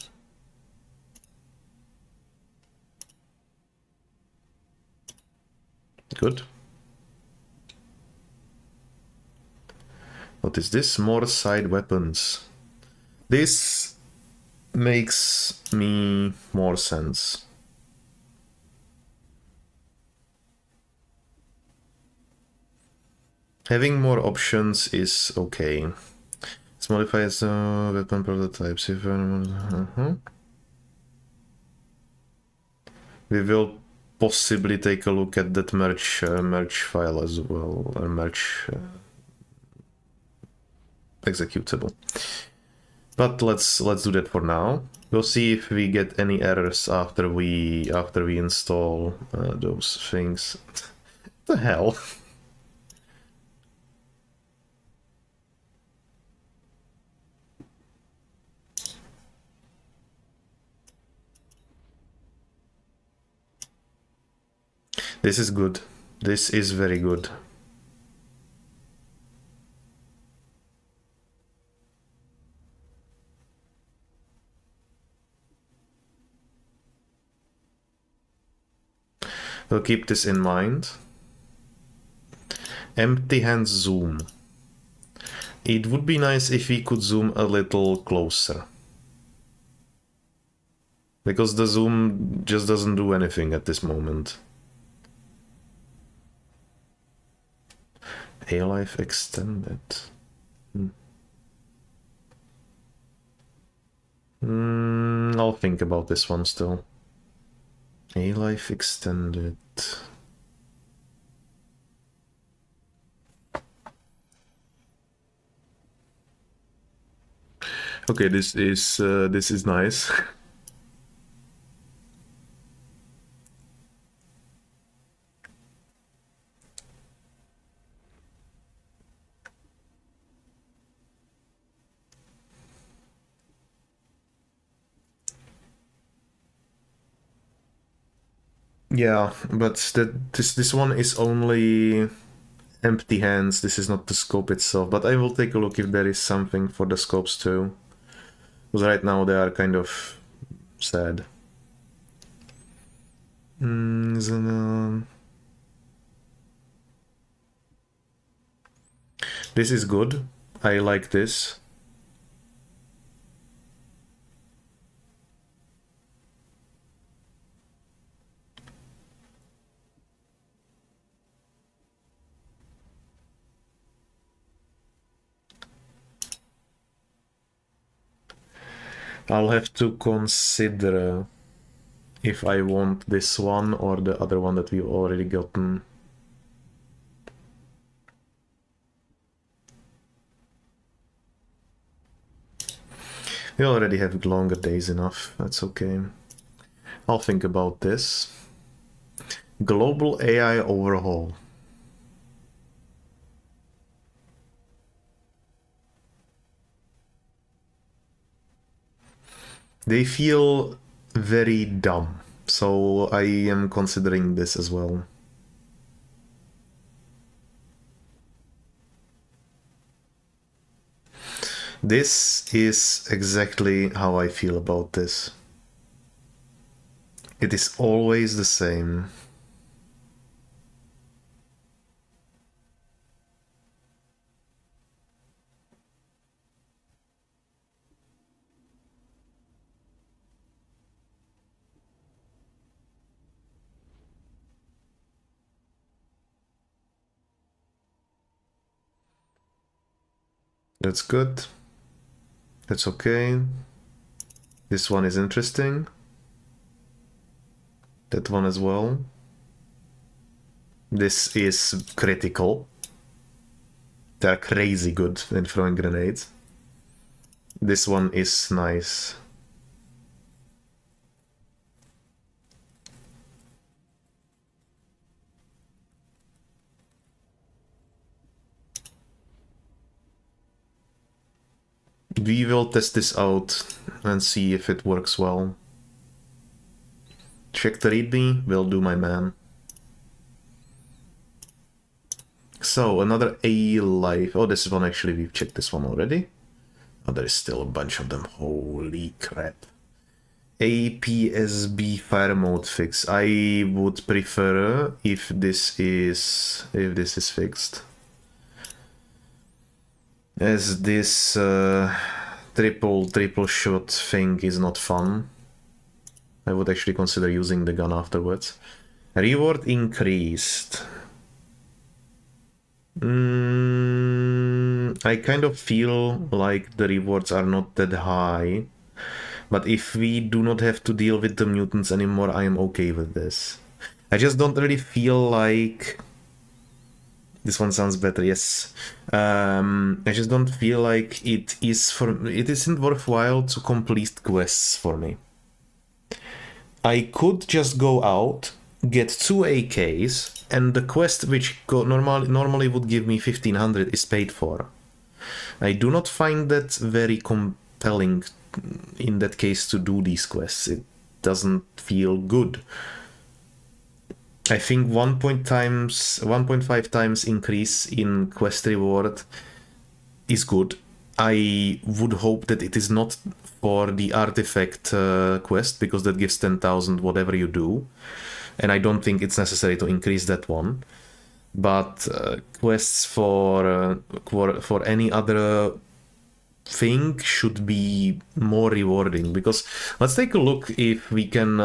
Good. What is this? More side weapons. This makes me more sense. Having more options is okay. It modifies weapon prototypes. If we will possibly take a look at that merge file as well, or merge executable. But let's do that for now. We'll see if we get any errors after we install those things. What the hell? This is good. This is very good. We'll keep this in mind. Empty hands zoom. It would be nice if we could zoom a little closer. Because the zoom just doesn't do anything at this moment. A-Life extended. I'll think about this one still. A-Life extended. Okay, this is nice. Yeah, but this one is only empty hands. This is not the scope itself, but I will take a look if there is something for the scopes too. Because right now they are kind of sad. This is good. I like this. I'll have to consider if I want this one or the other one that we've already gotten. We already have longer days enough, that's okay. I'll think about this. Global AI overhaul. They feel very dumb, so I am considering this as well. This is exactly how I feel about this. It is always the same. That's good. That's okay. This one is interesting. That one as well. This is critical. They're crazy good in throwing grenades. This one is nice. We will test this out and see if it works well. Check the readme, will do, my man. So, another A life. Oh, this one actually, we've checked this one already. Oh, there is still a bunch of them. Holy crap. APSB fire mode fix. I would prefer if this is fixed. As this triple shot thing is not fun. I would actually consider using the gun afterwards. Reward increased. I kind of feel like the rewards are not that high. But if we do not have to deal with the mutants anymore, I am okay with this. I just don't really feel like... This one sounds better, yes. I just don't feel like it isn't worthwhile to complete quests for me. I could just go out, get 2 AKs, and the quest which normally would give me 1500 is paid for. I do not find that very compelling in that case to do these quests. It doesn't feel good. I think 1.5 times increase in quest reward is good. I would hope that it is not for the artifact quest, because that gives 10,000 whatever you do. And I don't think it's necessary to increase that one. But quests for any other thing should be more rewarding, because let's take a look if we can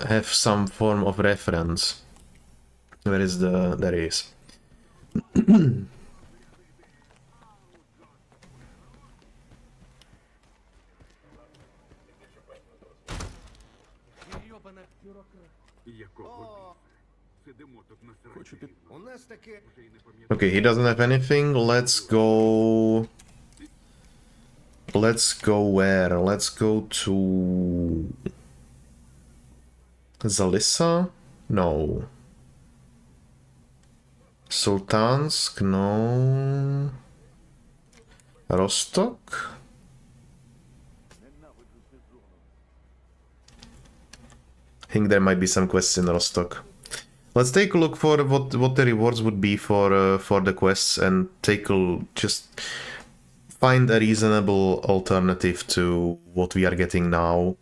have some form of reference. Where is there is. Okay, he doesn't have anything. Let's go where? Let's go to Zalissa? No. Sultansk? No. Rostock? I think there might be some quests in Rostock. Let's take a look for what the rewards would be for the quests, and just find a reasonable alternative to what we are getting now.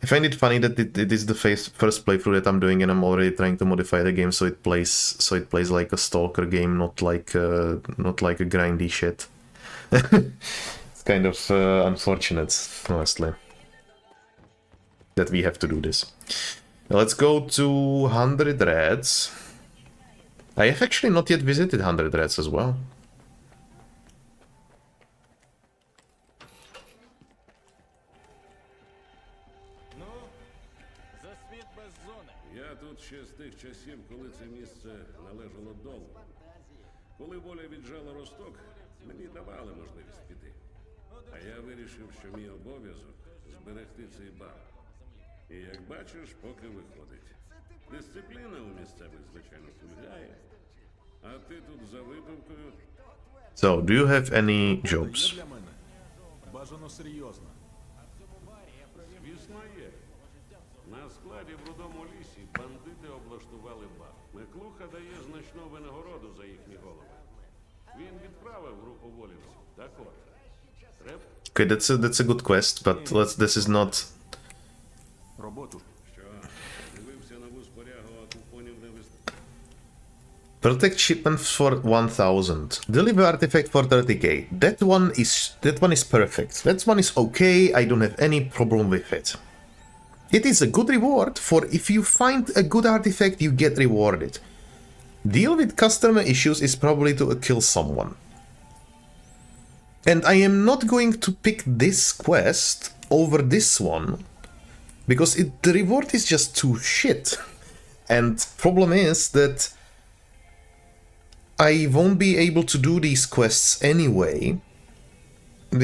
I find it funny that it is the first playthrough that I'm doing, and I'm already trying to modify the game so it plays like a stalker game, not like a grindy shit. It's kind of unfortunate, honestly, that we have to do this. Let's go to 100 Reds. I have actually not yet visited 100 Reds as well. ще з тих часів, коли це місце належало долу. Коли воля віджала Росток, мені давали можливість піти. А я вирішив, що мій обов'язок зберегти цей бар. І як бачиш, поки виходить. Дисципліна у місцевих, звичайно, кульгає. А ти тут за випивкою. So, do you have any jobs? Є для мене. Бажано серйозно. Звісно, є. На складі в Рудому лісі бандити облаштували бар. Миклуха дає значну винагороду за їхні голови. Він відправив групу волівців. Так от. Треба, Okay, that's a good quest, but this is not. Роботу. що дивився нову спорягу, а купонів не вистачає. Protect shipment for 1000. Deliver artifact for 30k. That one is perfect. That one is okay. I don't have any problem with it. It is a good reward for if you find a good artifact, you get rewarded. Deal with customer issues is probably to kill someone. And I am not going to pick this quest over this one because the reward is just too shit. And problem is that I won't be able to do these quests anyway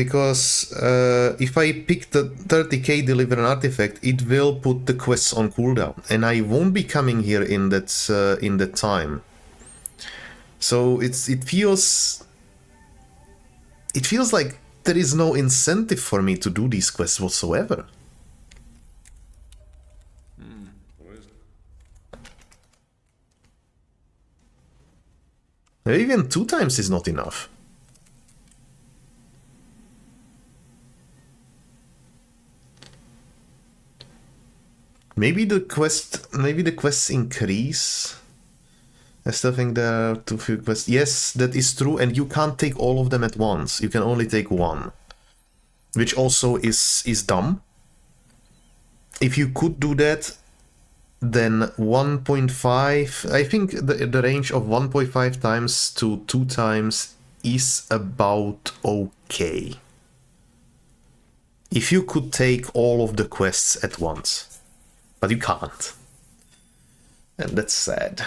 because if I pick the 30k deliver an artifact, it will put the quests on cooldown, and I won't be coming here in that time. So it feels like there is no incentive for me to do these quests whatsoever. Even 2 times is not enough. Maybe the quests increase. I still think there are too few quests. Yes, that is true, and you can't take all of them at once. You can only take one, which also is dumb. If you could do that, then 1.5, I think the range of 1.5 times to 2 times is about okay. If you could take all of the quests at once, but you can't. And that's sad.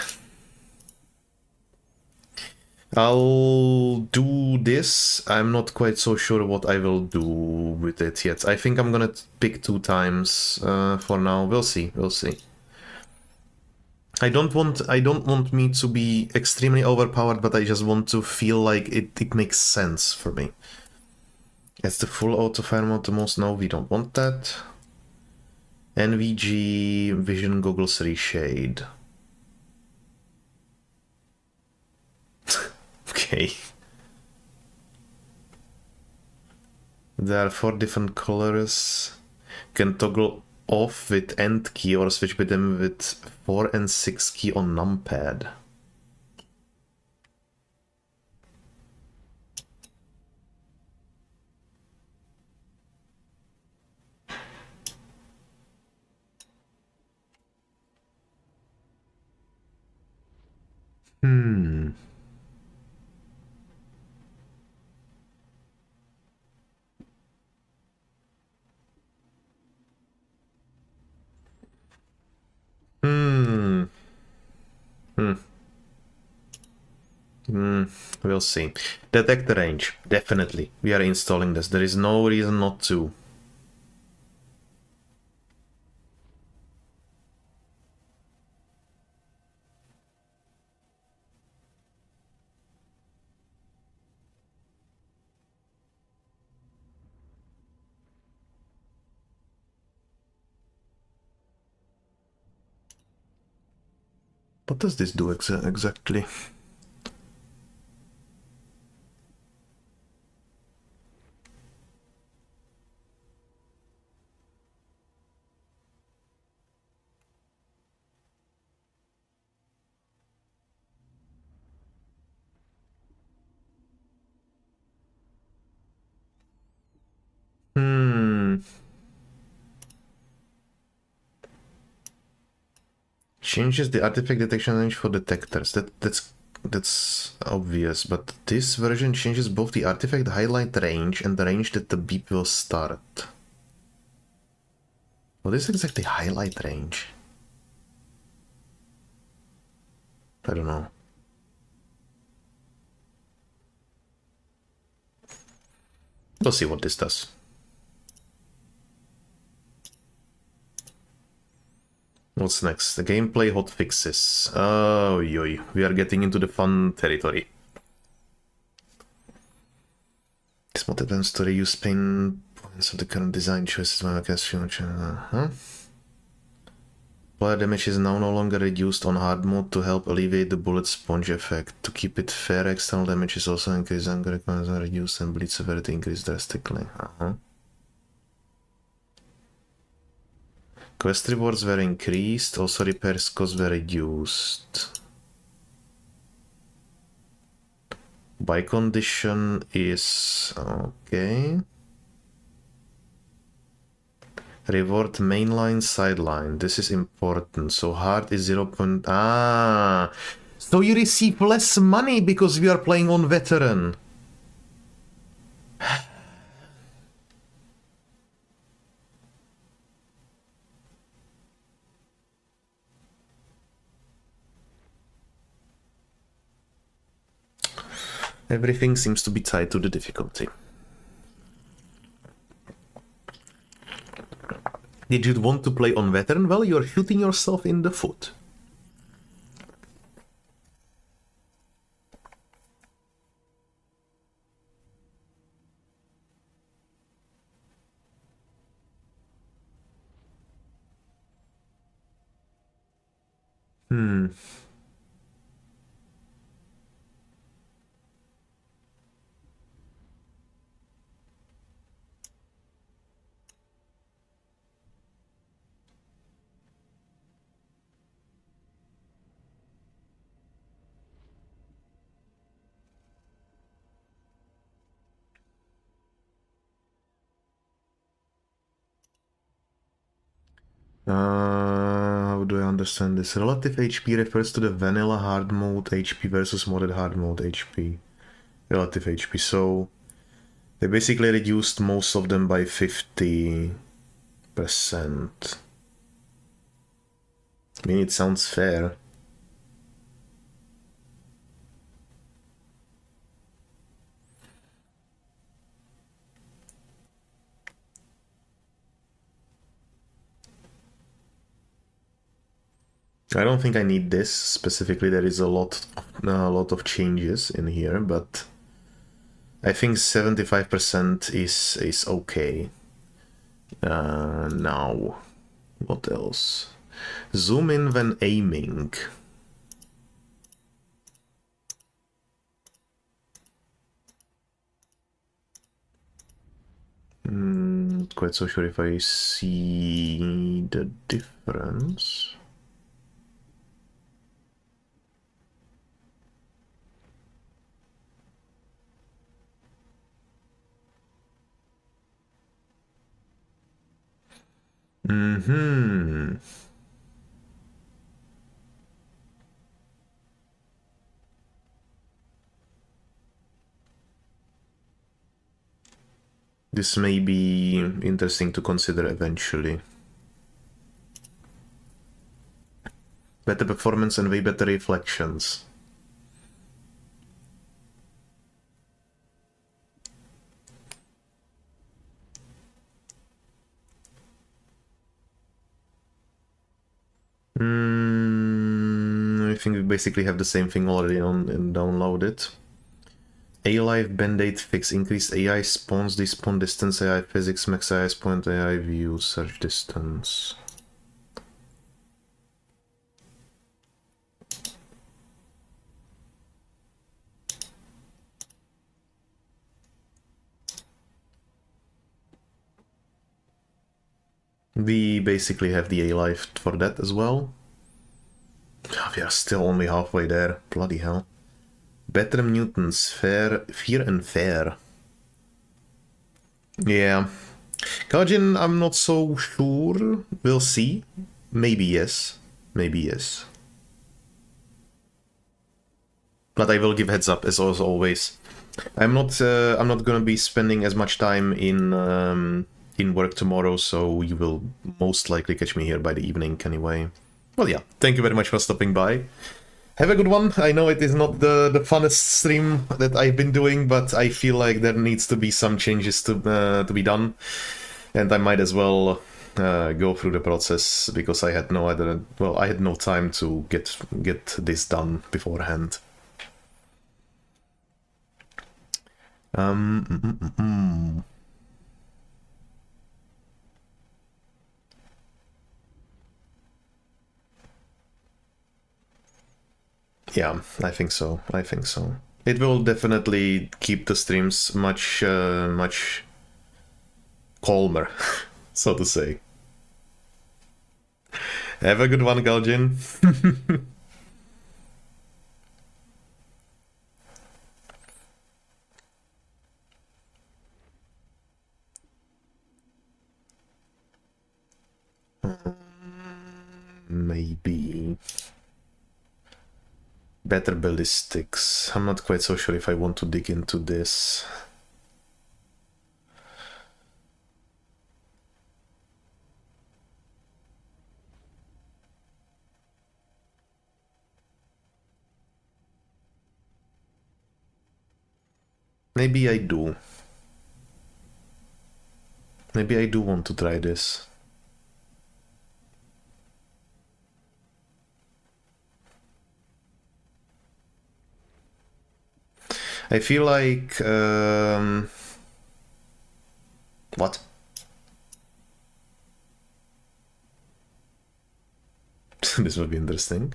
I'll do this. I'm not quite so sure what I will do with it yet. I think I'm gonna pick 2 times for now. We'll see. We'll see. I don't want me to be extremely overpowered, but I just want to feel like it makes sense for me. It's the full auto fire mode the most? No, we don't want that. NVG Vision Goggles Reshade. Okay. There are 4 different colors. Can toggle off with End key or switch with them with 4 and 6 key on numpad. We'll see. Detect the range. Definitely. We are installing this. There is no reason not to. What does this do exactly? Changes the artifact detection range for detectors. That's obvious, but this version changes both the artifact highlight range and the range that the beep will start. What is exactly highlight range? I don't know. We'll see what this does. What's next? The gameplay hotfixes. Oh, yoy. We are getting into the fun territory. This mod attempts to reuse pain points of the current design choices by against future. Player damage is now no longer reduced on hard mode to help alleviate the bullet sponge effect. To keep it fair, external damage is also increased, anger requirements are reduced, and bleed severity increased drastically. Quest rewards were increased, also repairs costs were reduced. Buy condition is okay. Reward mainline, sideline. This is important. So hard is 0. So you receive less money because we are playing on veteran. Everything seems to be tied to the difficulty. Did you want to play on veteran? Well, you're shooting yourself in the foot. How do I understand this? Relative HP refers to the vanilla hard mode HP versus modded hard mode HP. Relative HP. So they basically reduced most of them by 50%. I mean, it sounds fair. I don't think I need this specifically. There is a lot of changes in here, but I think 75% is okay. Now, what else? Zoom in when aiming. Not quite so sure if I see the difference. This may be interesting to consider eventually. Better performance and way better reflections. I think we basically have the same thing already on and downloaded. A-Life Band-Aid fix, increased AI spawns, despawn distance, AI physics, max AI spawn, AI view, search distance. We basically have the A-Life for that as well. We are still only halfway there, bloody hell. Better mutants, fear and fair. Yeah. Kajin, I'm not so sure. We'll see. Maybe yes. Maybe yes. But I will give heads up as always. I'm not gonna be spending as much time in work tomorrow, so you will most likely catch me here by the evening anyway. Well, yeah. Thank you very much for stopping by. Have a good one. I know it is not the funnest stream that I've been doing, but I feel like there needs to be some changes to be done, and I might as well go through the process because I had no other. Well, I had no time to get this done beforehand. Yeah, I think so. I think so. It will definitely keep the streams much much calmer, so to say. Have a good one, Galjin. Maybe. Better ballistics. I'm not quite so sure if I want to dig into this. Maybe I do. Maybe I do want to try this. I feel like... What? This would be interesting.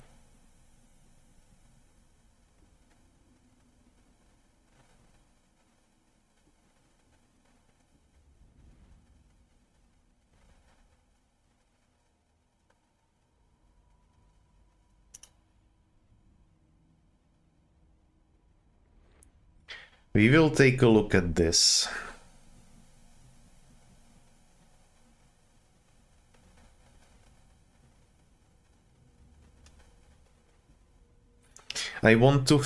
We will take a look at this. I want to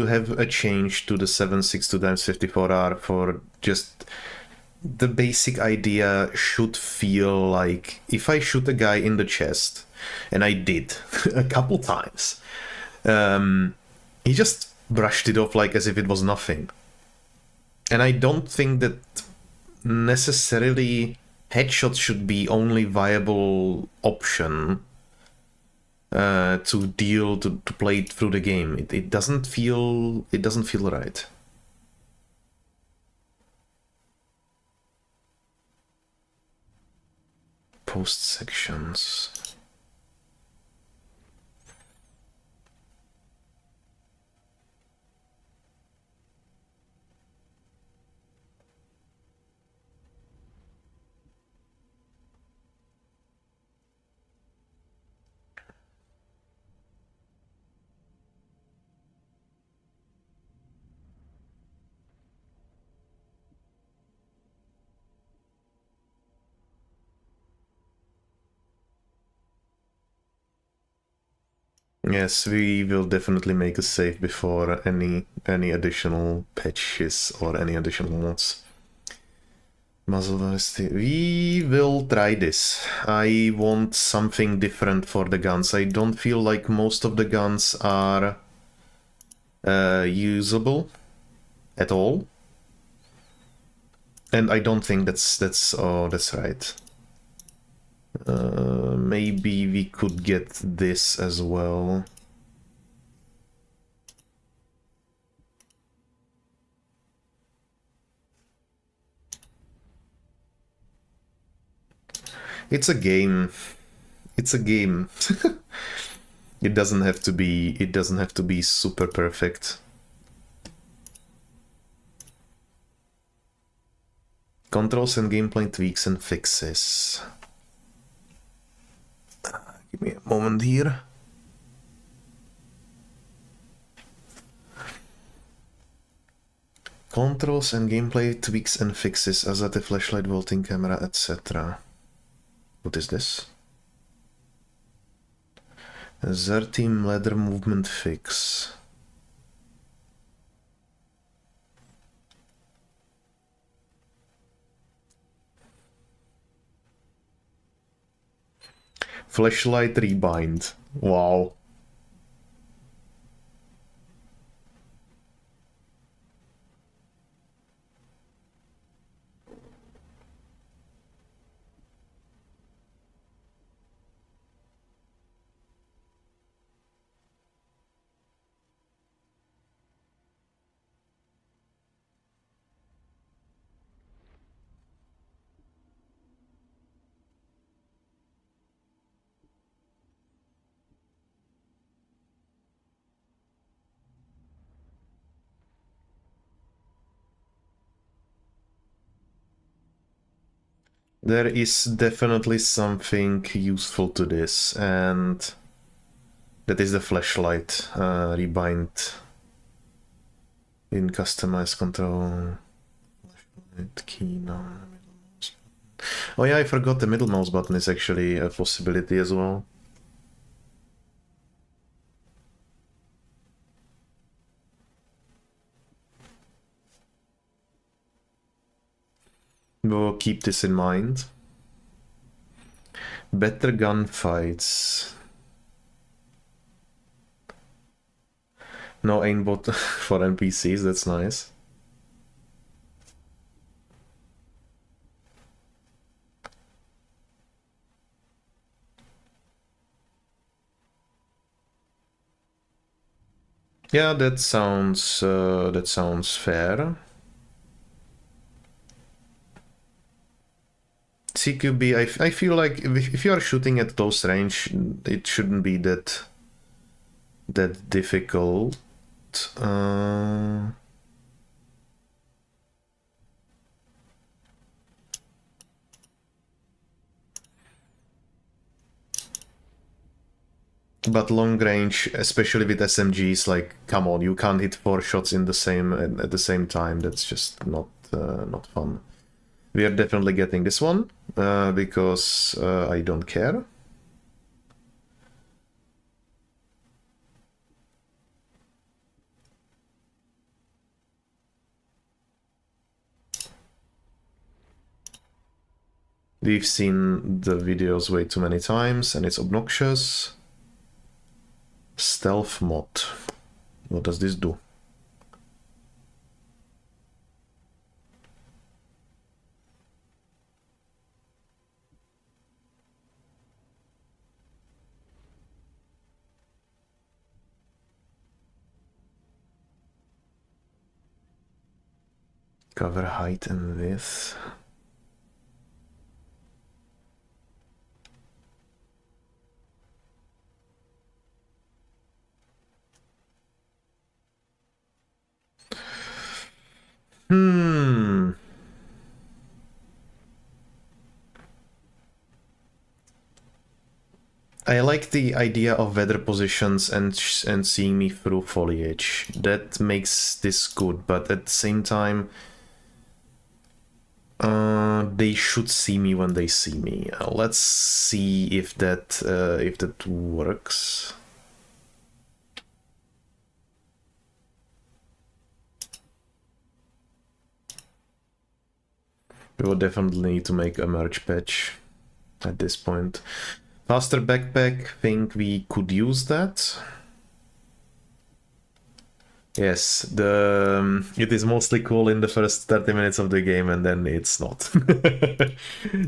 have a change to the 7.62 times 54R for just the basic idea should feel like if I shoot a guy in the chest, and I did a couple times, he just brushed it off like as if it was nothing. And I don't think that necessarily headshots should be only viable option to play through the game. It doesn't feel right. Post sections. Yes, we will definitely make a save before any additional patches or any additional mods. Muzzle velocity. We will try this. I want something different for the guns. I don't feel like most of the guns are usable at all. And I don't think that's right. Maybe we could get this as well. It's a game. It's a game. It doesn't have to be super perfect. Controls and gameplay tweaks and fixes. Give me a moment here. Controls and gameplay tweaks and fixes, as at the flashlight, vaulting camera, etc. What is this? Zerteam ladder movement fix. Flashlight rebind. Wow. There is definitely something useful to this, and that is the flashlight rebind in customized control. Flashlight key now. Oh yeah, I forgot the middle mouse button is actually a possibility as well. We'll keep this in mind. Better gunfights. No aimbot for NPCs, that's nice. Yeah, that sounds fair. CQB, I feel like if you are shooting at close range, it shouldn't be that difficult. But long range, especially with SMGs, like come on, you can't hit 4 shots in the same at the same time. That's just not fun. We are definitely getting this one because I don't care. We've seen the videos way too many times and it's obnoxious. Stealth mod. What does this do? Cover height and width. I like the idea of weather positions and seeing me through foliage. That makes this good, but at the same time, they should see me when they see me. Let's see if that works. We will definitely need to make a merge patch at this point. Faster backpack, think we could use that. Yes, it is mostly cool in the first 30 minutes of the game and then it's not.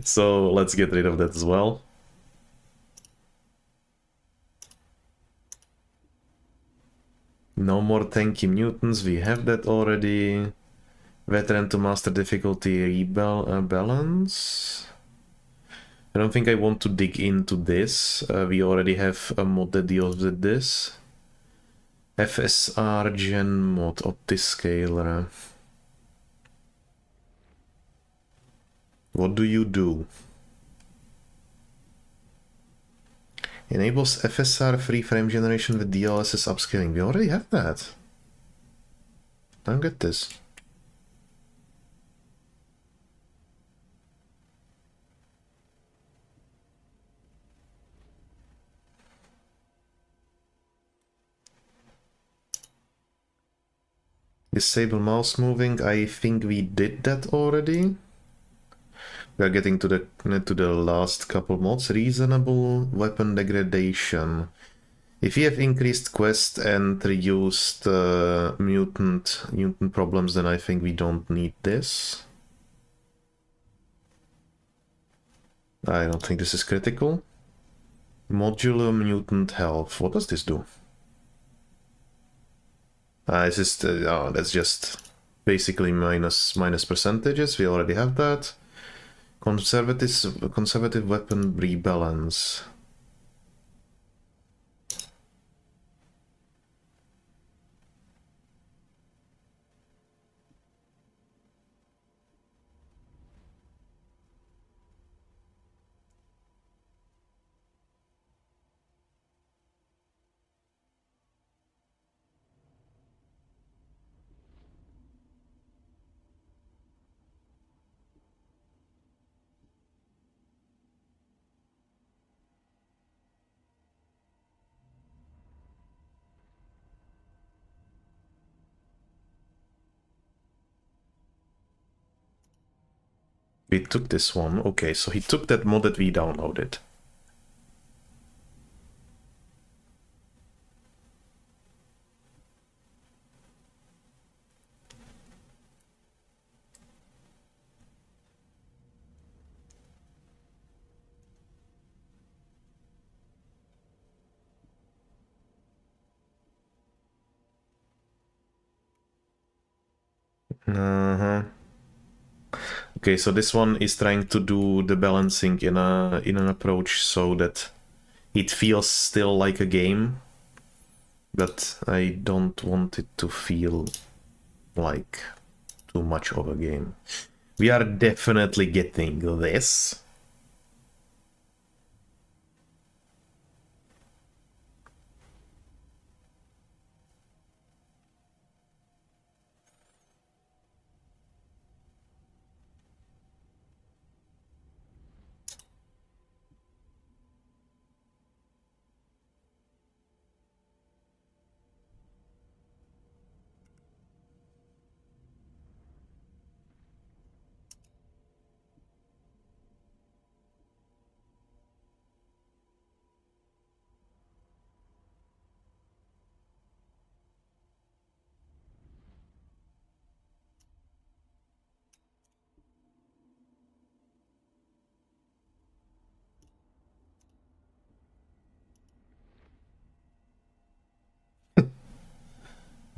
So let's get rid of that as well. No more tanky mutants, we have that already. Veteran to master difficulty balance. I don't think I want to dig into this. We already have a mod that deals with this. FSR gen mod optiscaler. What do you do? Enables FSR free frame generation with DLSS upscaling. We already have that. Don't get this. Disable mouse moving. I think we did that already. We are getting to the last couple mods. Reasonable weapon degradation. If you have increased quest and reduced mutant problems, then I think we don't need this. I don't think this is critical. Modular mutant health. What does this do? It's just, that's just basically minus percentages. We already have that. Conservative weapon rebalance. We took this one. Okay, so he took that mod that we downloaded. Uh-huh. Okay, so this one is trying to do the balancing in an approach so that it feels still like a game, but I don't want it to feel like too much of a game. We are definitely getting this.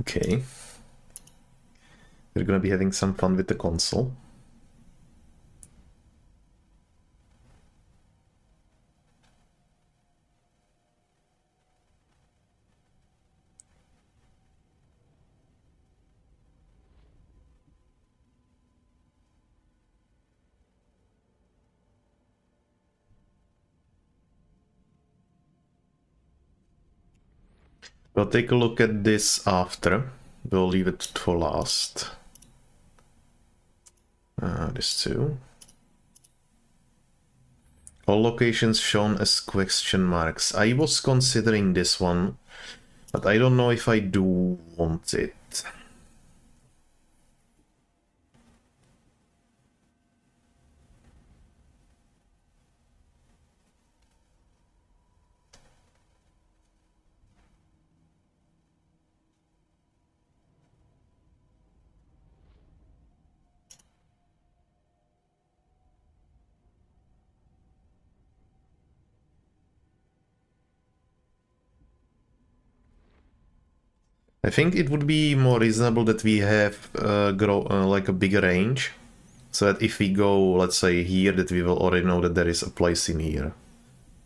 Okay. We're gonna be having some fun with the console. We'll take a look at this after. We'll leave it for last. This too. All locations shown as question marks. I was considering this one, but I don't know if I do want it. I think it would be more reasonable that we have like a bigger range, so that if we go, let's say here, that we will already know that there is a place in here.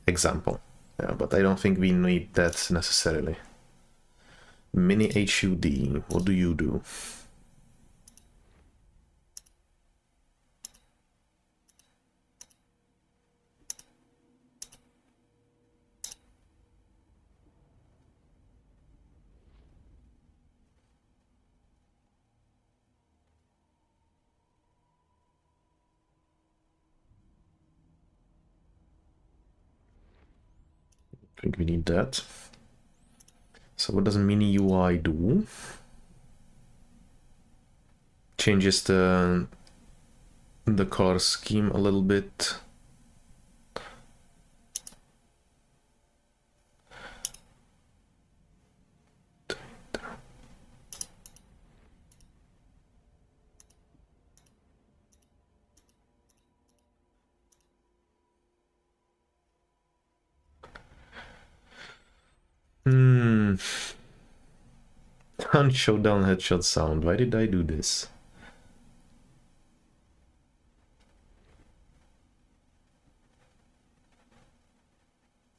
Example. Yeah, but I don't think we need that necessarily. Mini HUD, what do you do? I think we need that. So what does mini UI do? Changes the color scheme a little bit. Can't show down headshot sound. Why did I do this?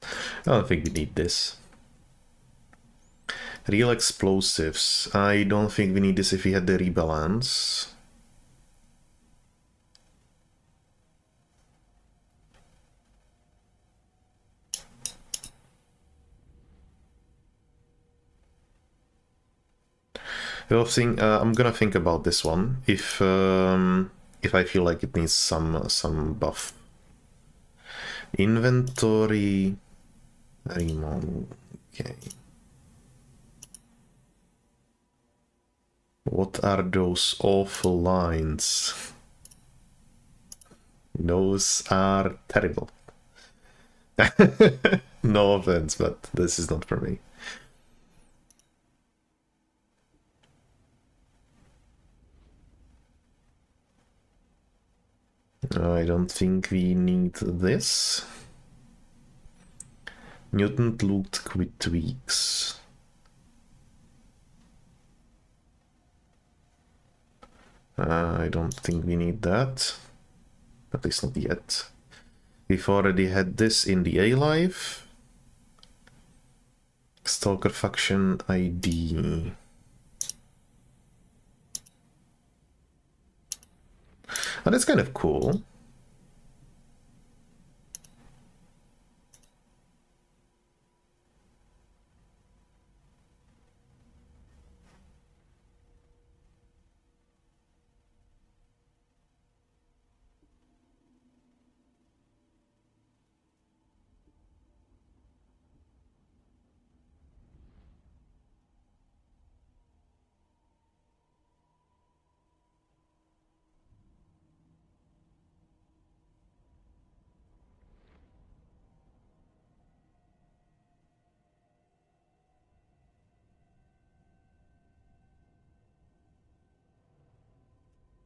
I don't think we need this. Real explosives. I don't think we need this if we had the rebalance. I'm gonna think about this one if I feel like it needs some buff. Inventory remove. Okay. What are those awful lines? Those are terrible. No offense, but this is not for me. I don't think we need this. Mutant looked with tweaks. I don't think we need that. At least not yet. We've already had this in the A-Live. Stalker faction ID. Oh, that's kind of cool.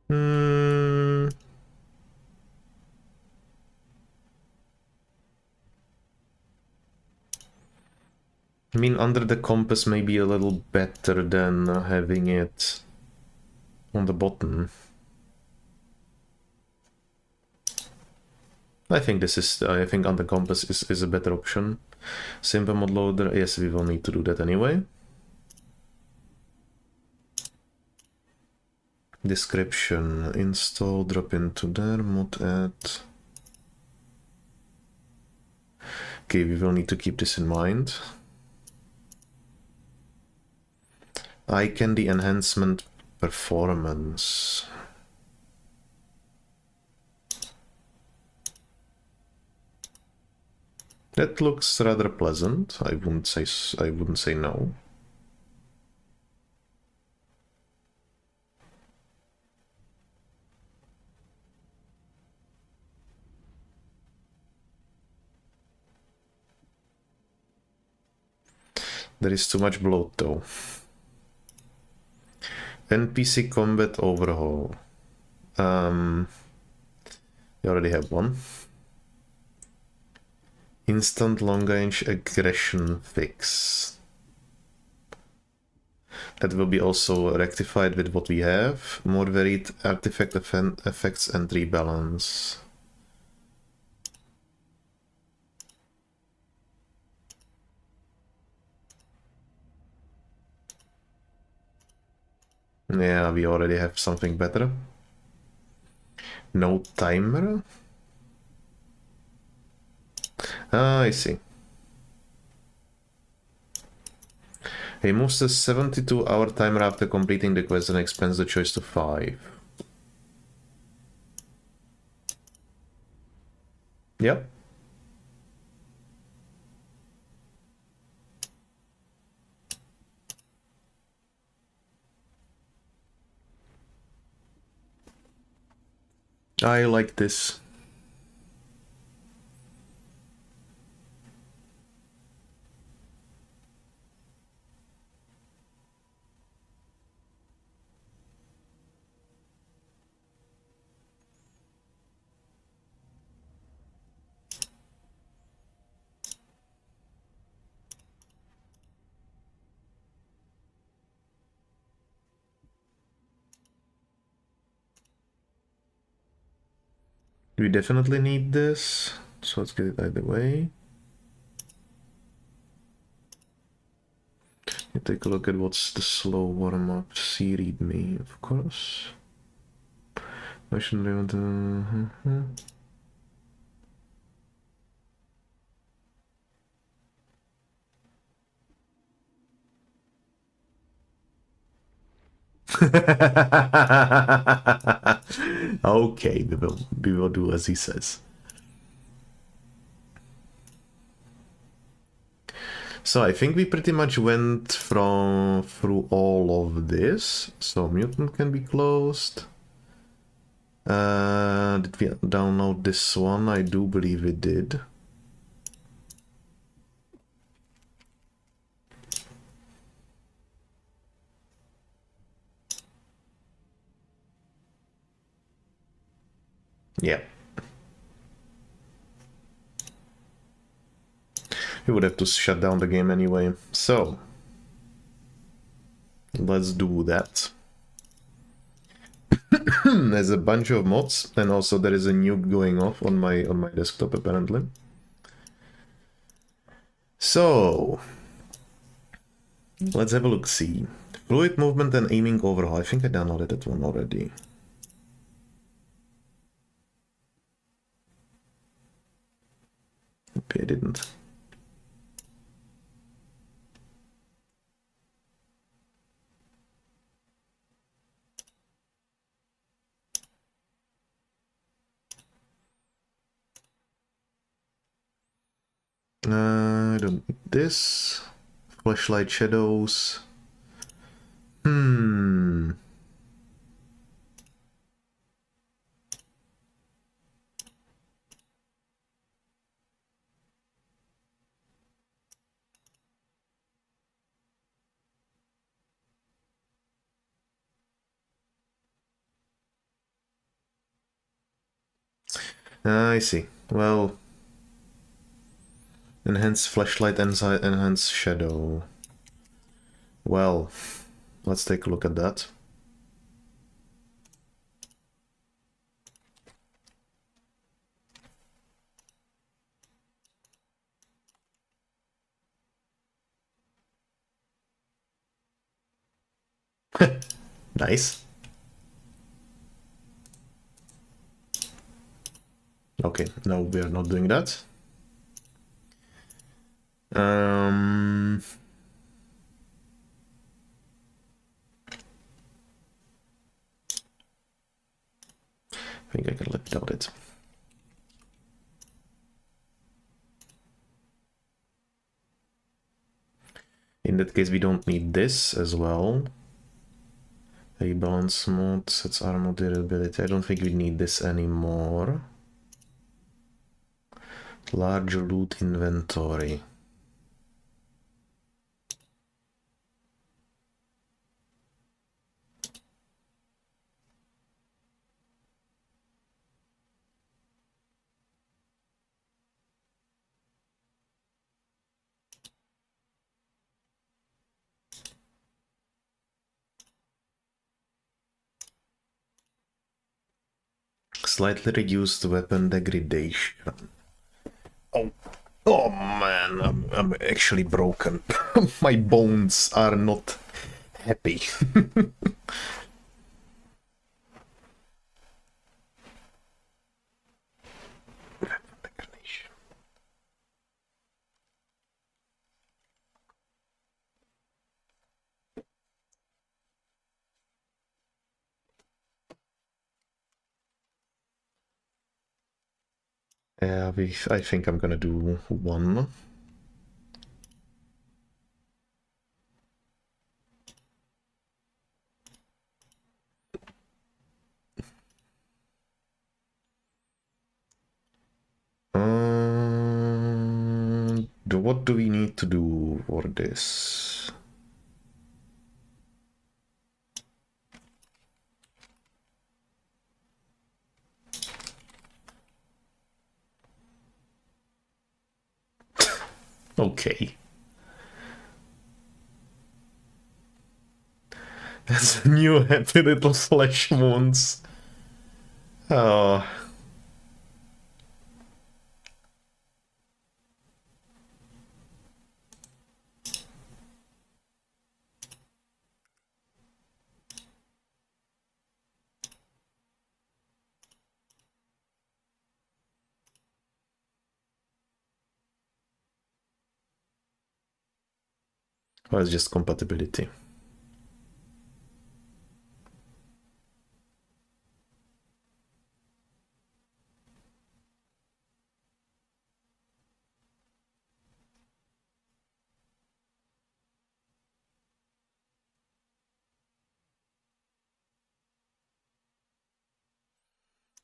Hmm. I mean, under the compass may be a little better than having it on the bottom. I think this is, I think under compass is a better option. Simple mod loader, yes, we will need to do that anyway. Description, install, drop into there, mod add. Okay, we will need to keep this in mind. Eye candy enhancement performance. That looks rather pleasant. I wouldn't say no. There is too much bloat though. NPC combat overhaul. You already have one. Instant long range aggression fix. That will be also rectified with what we have. More varied artifact effects and rebalance. Yeah, we already have something better. No timer. Ah, I see. He moves the 72-hour timer after completing the quest and expands the choice to 5. Yep. I like this. We definitely need this, so let's get it out of the way. Take a look at what's the slow warm-up. See readme, of course. I shouldn't be able to... Okay, we will do as he says. So I think we pretty much went through all of this. So mutant can be closed. Did we download this one? I do believe we did. Yeah. We would have to shut down the game anyway. So, let's do that. There's a bunch of mods, and also there is a nuke going off on my desktop apparently. So, let's have a look. See, fluid movement and aiming overhaul. I think I downloaded that one already. Okay, I didn't. I don't need this. Flashlight shadows. I see. Well, enhance flashlight, enhance shadow. Well, let's take a look at that. Nice. Okay, no, we are not doing that. I think I can live without it. In that case, we don't need this as well. A balance mode sets armor durability. I don't think we need this anymore. Large loot inventory. Slightly reduced weapon degradation. Oh man, I'm actually broken. My bones are not happy. Yeah, I think I'm gonna do one. What do we need to do for this? Okay. That's a new happy little flesh wounds. Oh. Or it's just compatibility.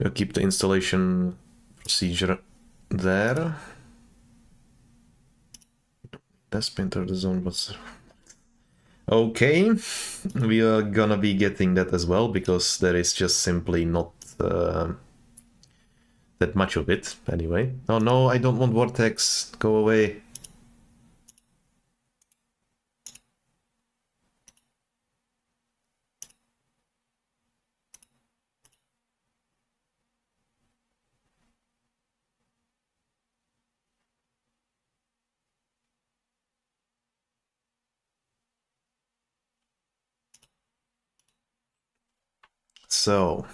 We'll keep the installation procedure there. Test painter the zone was okay. We are gonna be getting that as well because there is just simply not that much of it anyway. Oh no, I don't want vortex. Go away. So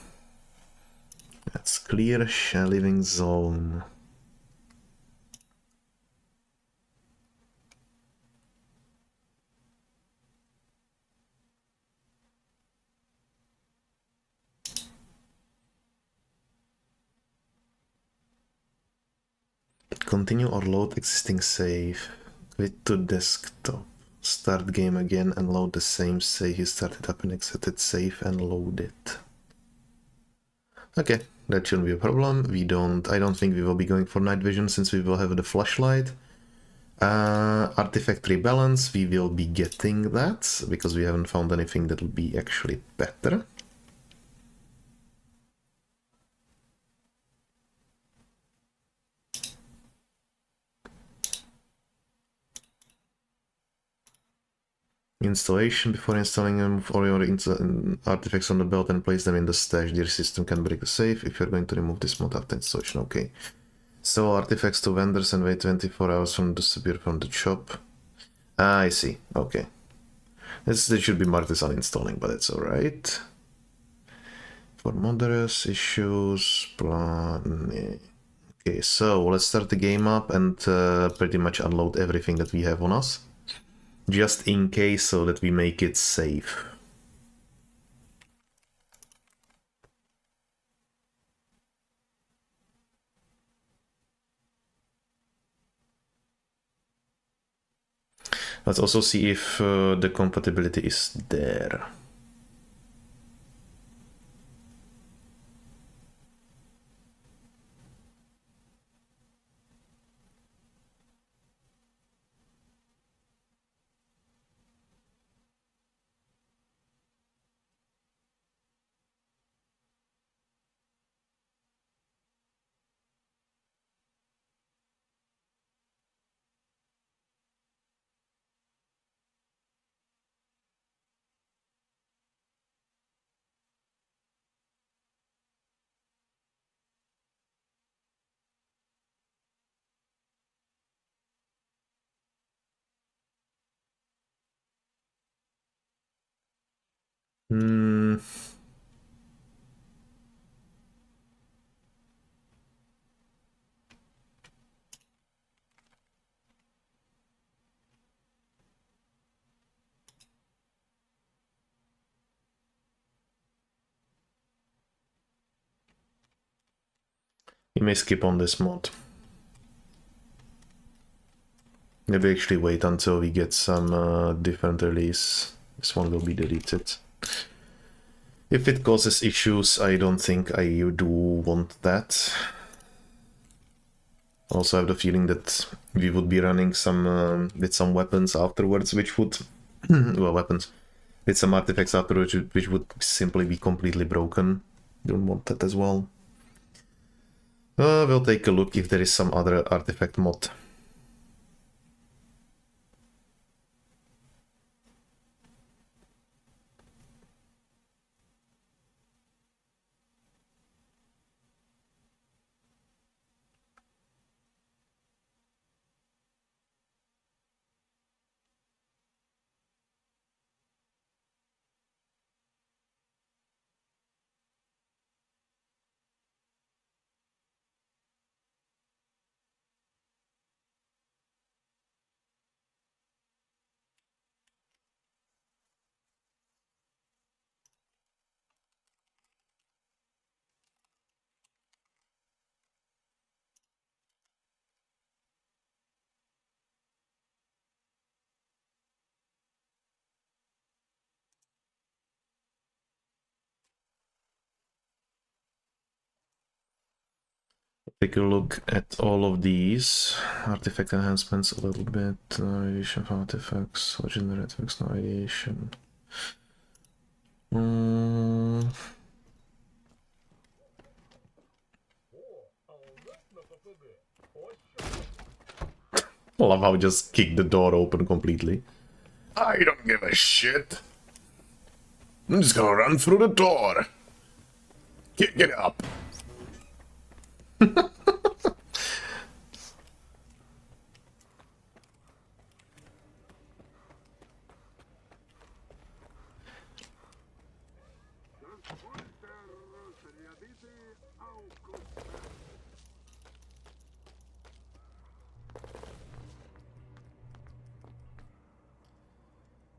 let's clear shell living zone. Continue or load existing save. Quit to desktop. Start game again and load the same save you started up and exited save and load it. Okay, that shouldn't be a problem. I don't think we will be going for night vision since we will have the flashlight. Artifact rebalance, we will be getting that because we haven't found anything that will be actually better. Installation, before installing them for your artifacts on the belt and place them in the stash. Your system can break the safe if you're going to remove this mod after installation. Okay. Sell artifacts to vendors and wait 24 hours from disappear from the shop. Ah, I see. Okay. That should be marked as uninstalling, but it's alright. For modders, issues, plan. Okay, so let's start the game up and pretty much unload everything that we have on us. Just in case, so that we make it safe. Let's also see if the compatibility is there. Hmm. We may skip on this mod. Maybe actually wait until we get some different release. This one will be deleted. If it causes issues, I don't think I do want that. Also, I have the feeling that we would be running some with some weapons afterwards, which would well, weapons with some artifacts afterwards, which would simply be completely broken. Don't want that as well. We'll take a look if there is some other artifact mod. take a look at all of these. Artifact enhancements a little bit. Radiation from artifacts, legendary artifacts, no radiation. Love how I just kicked the door open completely. I don't give a shit. I'm just gonna run through the door. Get up.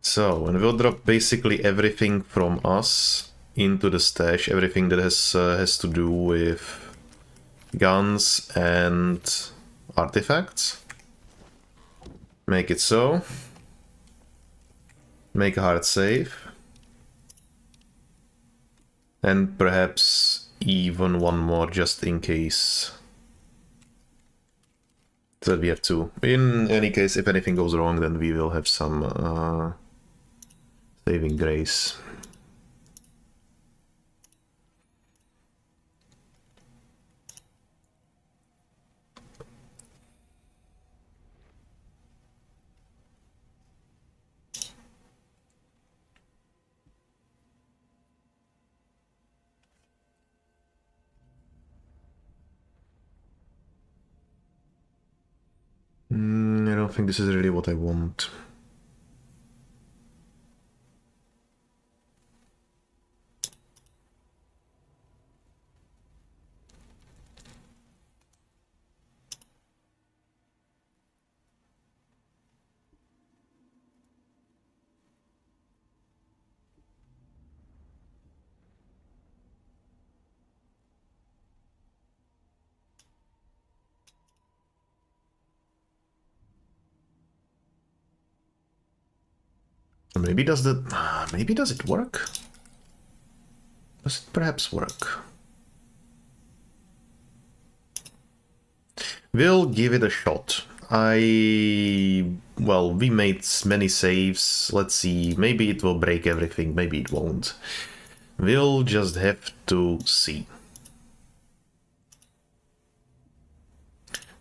So, and we'll drop basically everything from us into the stash, everything that has to do with guns and artifacts. Make it so. Make a hard save. And perhaps even one more just in case. So that we have two. In any case, if anything goes wrong, then we will have some saving grace. I don't think this is really what I want. Maybe does it work? Does it perhaps work? We'll give it a shot. Well, we made many saves. Let's see. Maybe it will break everything. Maybe it won't. We'll just have to see.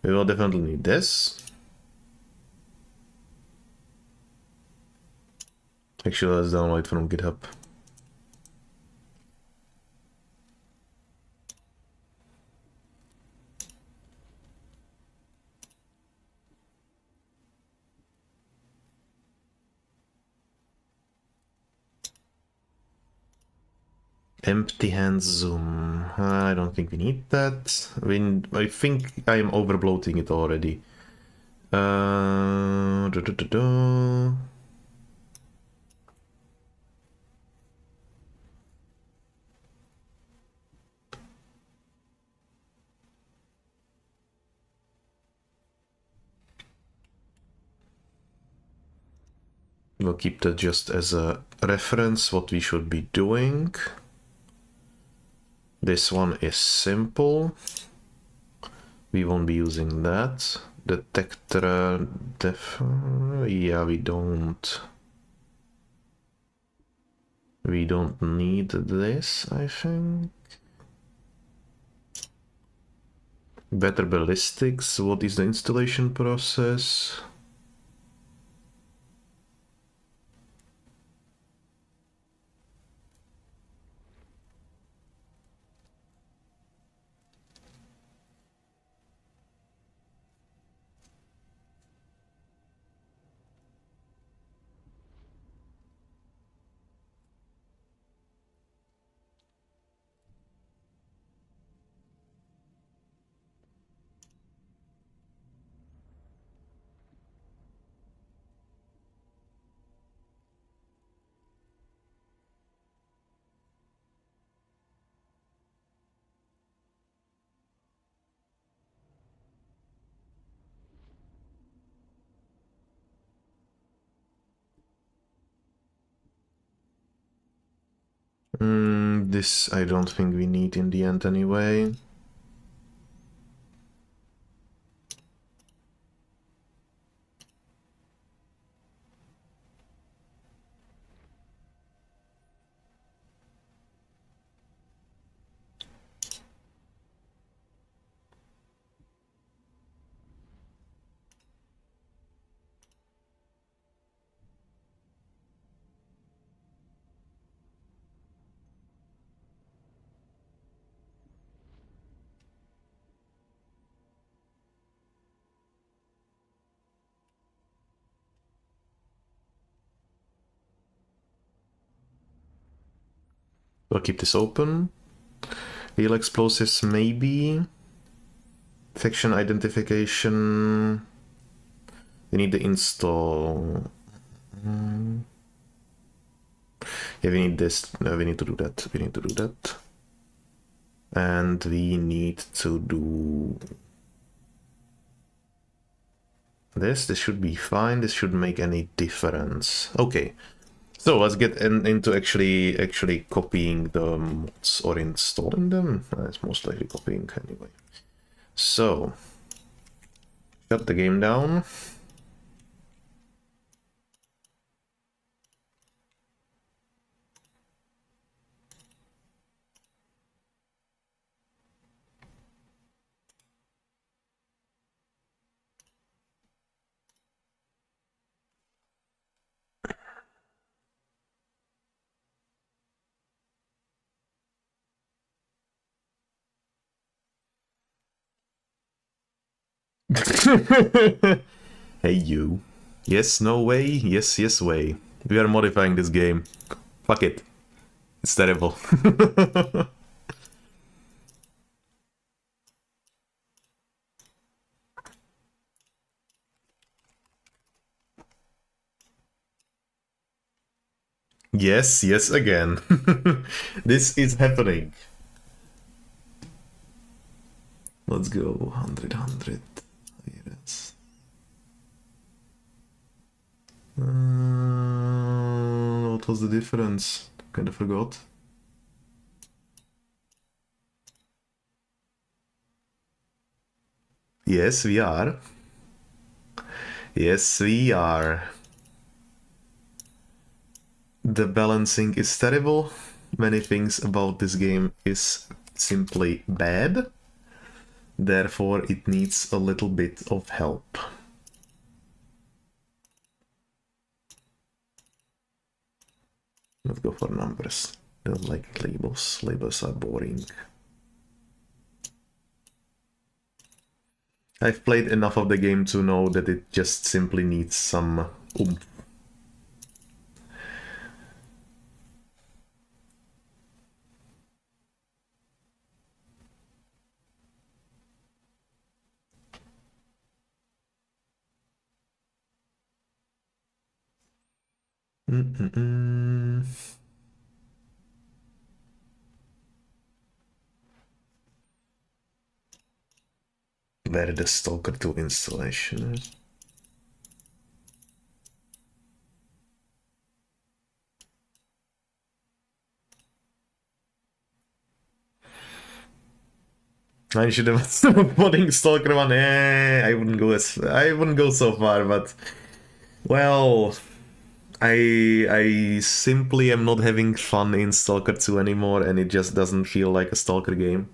We will definitely need this. Actually, let's download from GitHub. Empty hands zoom. I don't think we need that. I think I am over bloating it already. We'll keep that just as a reference, what we should be doing. This one is simple. We won't be using that. Detector, yeah, we don't. We don't need this, I think. Better ballistics, what is the installation process? This I don't think we need in the end anyway. I'll keep this open. Real explosives, maybe. Faction identification. We need the install. Yeah, we need this. No, we need to do that. We need to do that. And we need to do this. This should be fine. This shouldn't make any difference. Okay. So let's get into actually copying the mods or installing them. It's most likely copying anyway. So shut the game down. Hey you. Yes, no way. Yes, yes way. We are modifying this game. Fuck it. It's terrible. Yes, yes again. This is happening. Let's go 100, 100. Yes. What was the difference? Kind of forgot. Yes, we are. Yes, we are. The balancing is terrible. Many things about this game is simply bad. Therefore, it needs a little bit of help. Let's go for numbers. I don't like labels. Labels are boring. I've played enough of the game to know that it just simply needs some oomph. Where the Stalker 2 installation is. I should have stopped modding Stalker 1. I wouldn't go so far, but well, I simply am not having fun in Stalker 2 anymore, and it just doesn't feel like a Stalker game.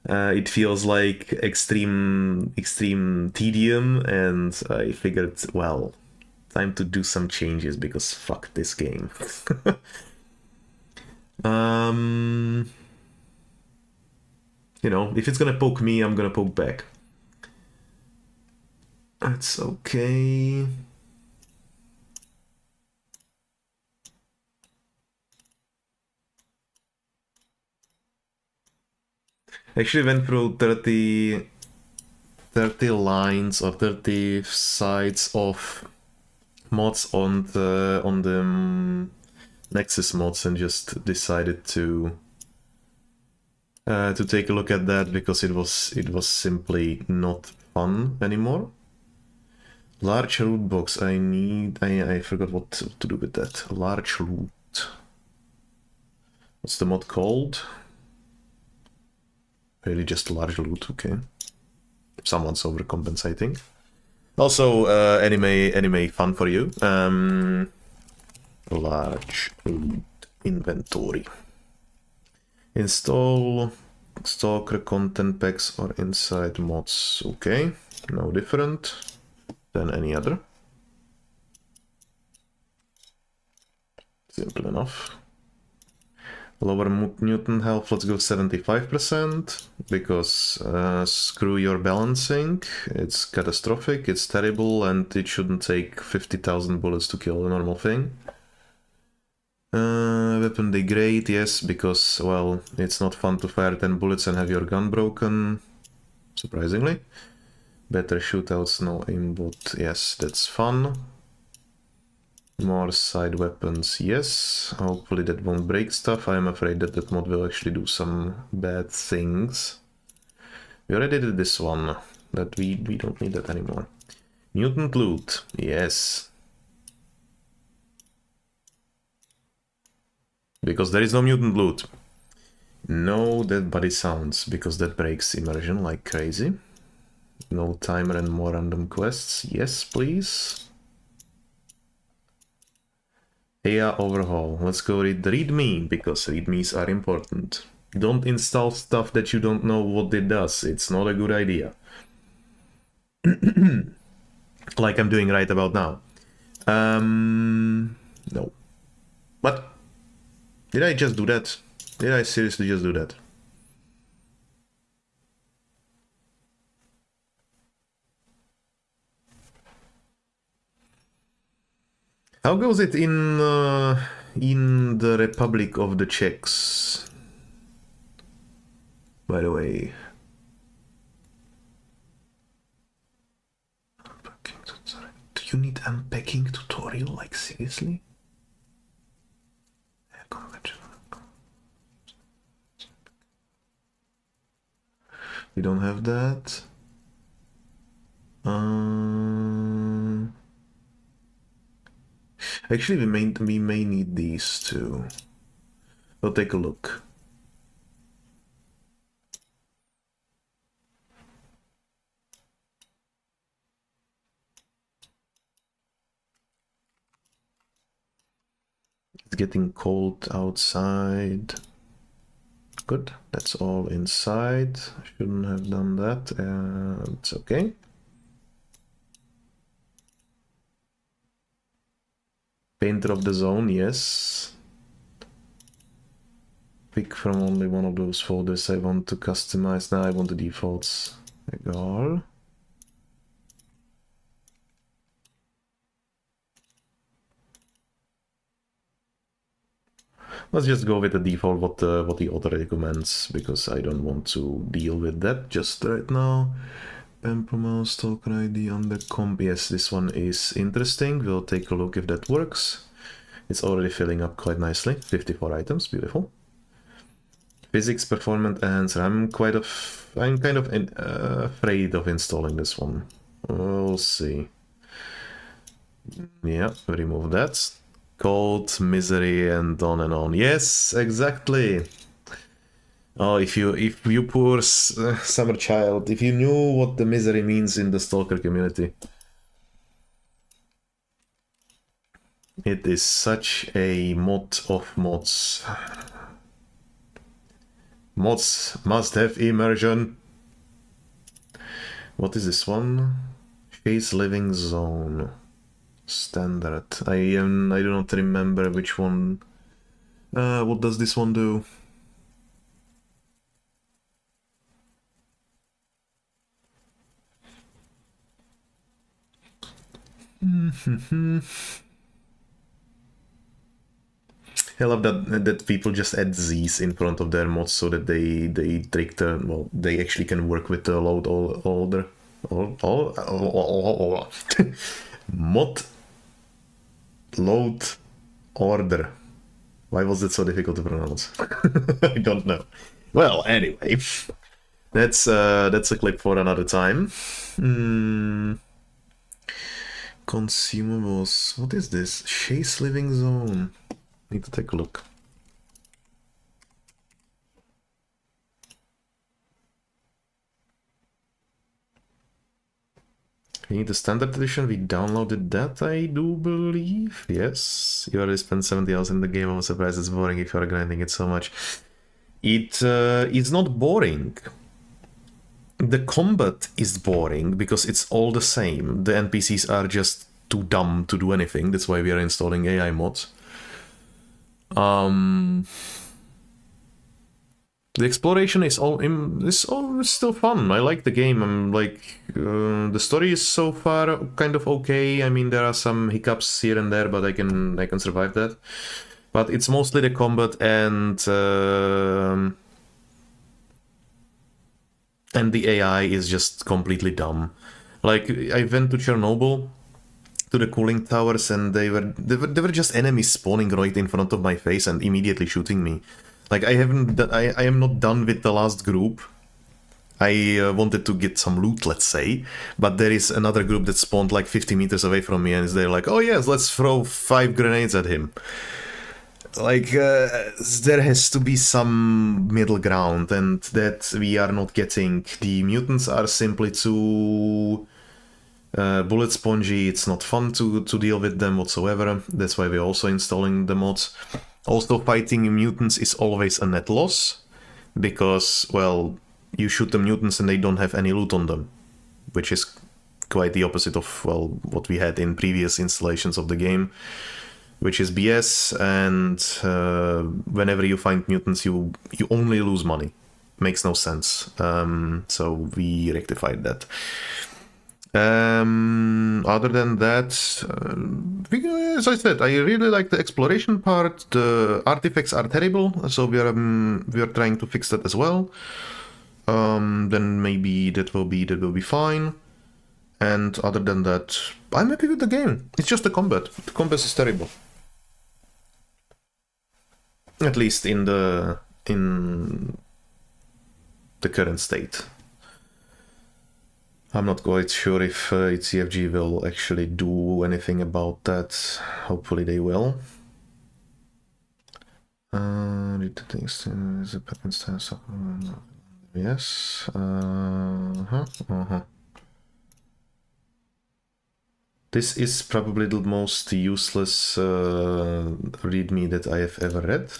It feels like extreme tedium, and I figured, well, time to do some changes because fuck this game. You know, if it's gonna poke me, I'm gonna poke back. That's okay. I actually went through 30 lines or 30 sides of mods on the Nexus mods and just decided to take a look at that because it was simply not fun anymore. Large loot box. I forgot what to do with that. Large loot. What's the mod called? Really just large loot, okay. Someone's overcompensating. Also, anime fun for you. Large loot inventory. Install Stalker content packs or inside mods. Okay, no different than any other. Simple enough. Lower mutant health, let's go 75%, because screw your balancing, it's catastrophic, it's terrible, and it shouldn't take 50,000 bullets to kill a normal thing. Weapon degrade, yes, because, well, it's not fun to fire 10 bullets and have your gun broken, surprisingly. Better shootouts, no aimbot, yes, that's fun. More side weapons, yes. Hopefully that won't break stuff. I'm afraid that that mod will actually do some bad things. We already did this one, that we don't need that anymore. Mutant loot, yes. Because there is no mutant loot. No dead body sounds, because that breaks immersion like crazy. No timer and more random quests, yes please. AI overhaul. Let's go read the readme, because readmes are important. Don't install stuff that you don't know what it does. It's not a good idea. Like I'm doing right about now. No. What? Did I just do that? Did I seriously just do that? How goes it in the Republic of the Czechs? By the way. Do you need unpacking tutorial? Like seriously? We don't have that. Actually, we may need these too. We'll take a look. It's getting cold outside. Good, that's all inside. Shouldn't have done that. It's okay. Painter of the zone, yes. Pick from only one of those folders I want to customize. Now I want the defaults. Egal. Let's just go with the default what the author recommends, because I don't want to deal with that just right now. Pampomal, Stalker ID on the comp. Yes, this one is interesting. We'll take a look if that works. It's already filling up quite nicely. 54 items, beautiful. Physics, performance enhancer. I'm kind of afraid of installing this one. We'll see. Yeah, remove that. Cold, misery, and on and on. Yes, exactly. Oh, if you poor summer child, if you knew what the misery means in the Stalker community. It is such a mod of mods. Mods must have immersion. What is this one? Chase Living Zone. Standard. I do not remember which one. What does this one do? I love that people just add Z's in front of their mods so that they trick the, well, they actually can work with the load order. Mod load order. Why was it so difficult to pronounce? I don't know. Well, anyway, that's a clip for another time. Consumables. What is this? Chase Living Zone. Need to take a look. We need the standard edition. We downloaded that, I do believe. Yes. You already spent 70 hours in the game. I'm surprised it's boring if you're grinding it so much. It's not boring. The combat is boring because it's all the same. The NPCs are just too dumb to do anything. That's why we are installing AI mods. The exploration is still fun. I like the game. I'm like, the story is so far kind of okay. I mean, there are some hiccups here and there, but I can survive that. But it's mostly the combat and the AI is just completely dumb. Like, I went to Chernobyl, to the cooling towers, and they were just enemies spawning right in front of my face and immediately shooting me. Like, I am not done with the last group. I wanted to get some loot, let's say, but there is another group that spawned like 50 meters away from me, and they're like, oh yes, let's throw 5 grenades at him. Like, there has to be some middle ground, and that we are not getting. The mutants are simply too bullet spongy. It's not fun to deal with them whatsoever. That's why we're also installing the mods. Also, fighting mutants is always a net loss, because, well, you shoot the mutants and they don't have any loot on them, which is quite the opposite of, well, what we had in previous installations of the game, which is BS, and whenever you find mutants, you only lose money. Makes no sense. So we rectified that. Other than that, as I said, I really like the exploration part. The artifacts are terrible, so we are trying to fix that as well. Then maybe that will be fine. And other than that, I'm happy with the game. It's just the combat. The combat is terrible. At least in the current state. I'm not quite sure if ECFG will actually do anything about that. Hopefully they will. Read the things. Is a pattern stance. Yes. This is probably the most useless readme that I have ever read.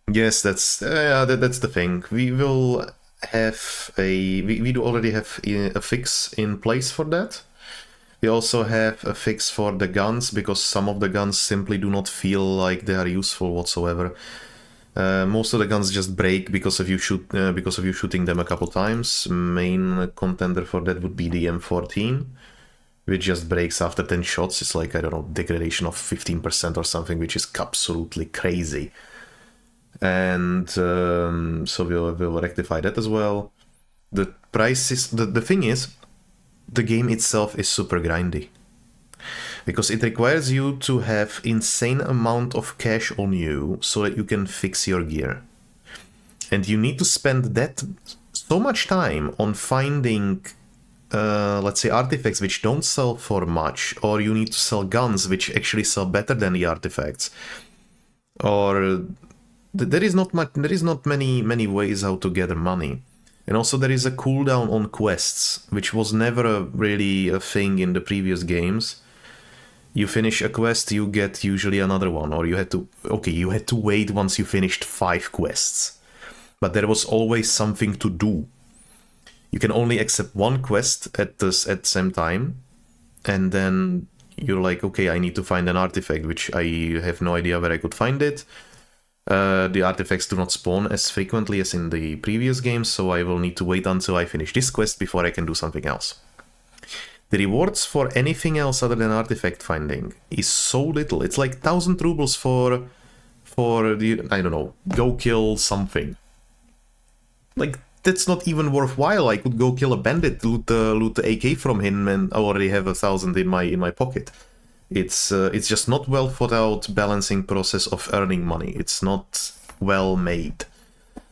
Yes, that's the thing. We will have we do already have a fix in place for that. We also have a fix for the guns, because some of the guns simply do not feel like they are useful whatsoever. Most of the guns just break because of you shooting them a couple times. Main contender for that would be the M14, which just breaks after 10 shots. It's like, I don't know, degradation of 15% or something, which is absolutely crazy. And so we'll rectify that as well. The price is the thing is, the game itself is super grindy, because it requires you to have insane amount of cash on you so that you can fix your gear. And you need to spend that so much time on finding, let's say, artifacts which don't sell for much, or you need to sell guns which actually sell better than the artifacts. Or there is not many ways how to gather money. And also there is a cooldown on quests, which was never really a thing in the previous games. You finish a quest, you get usually another one, or you had to wait once you finished 5 quests. But there was always something to do. You can only accept one quest at the same time, and then you're like, okay, I need to find an artifact, which I have no idea where I could find it. The artifacts do not spawn as frequently as in the previous games, so I will need to wait until I finish this quest before I can do something else. The rewards for anything else other than artifact finding is so little. It's like 1,000 rubles for the, I don't know, go kill something. Like, that's not even worthwhile. I could go kill a bandit, loot the AK from him, and I already have 1,000 in my pocket. It's just not well thought out balancing process of earning money. It's not well made.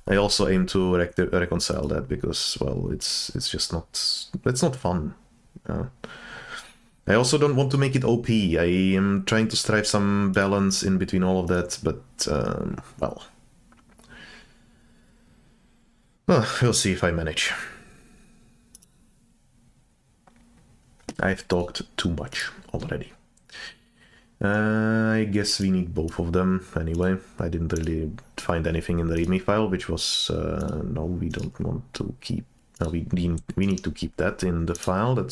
I also aim to reconcile that, because, well, it's just not fun. I also don't want to make it OP. I am trying to strive some balance in between all of that, but well, we'll see if I manage. I've talked too much already. I guess we need both of them anyway. I didn't really find anything in the readme file, which was no, we don't want to keep. No, we need to keep that in the file. That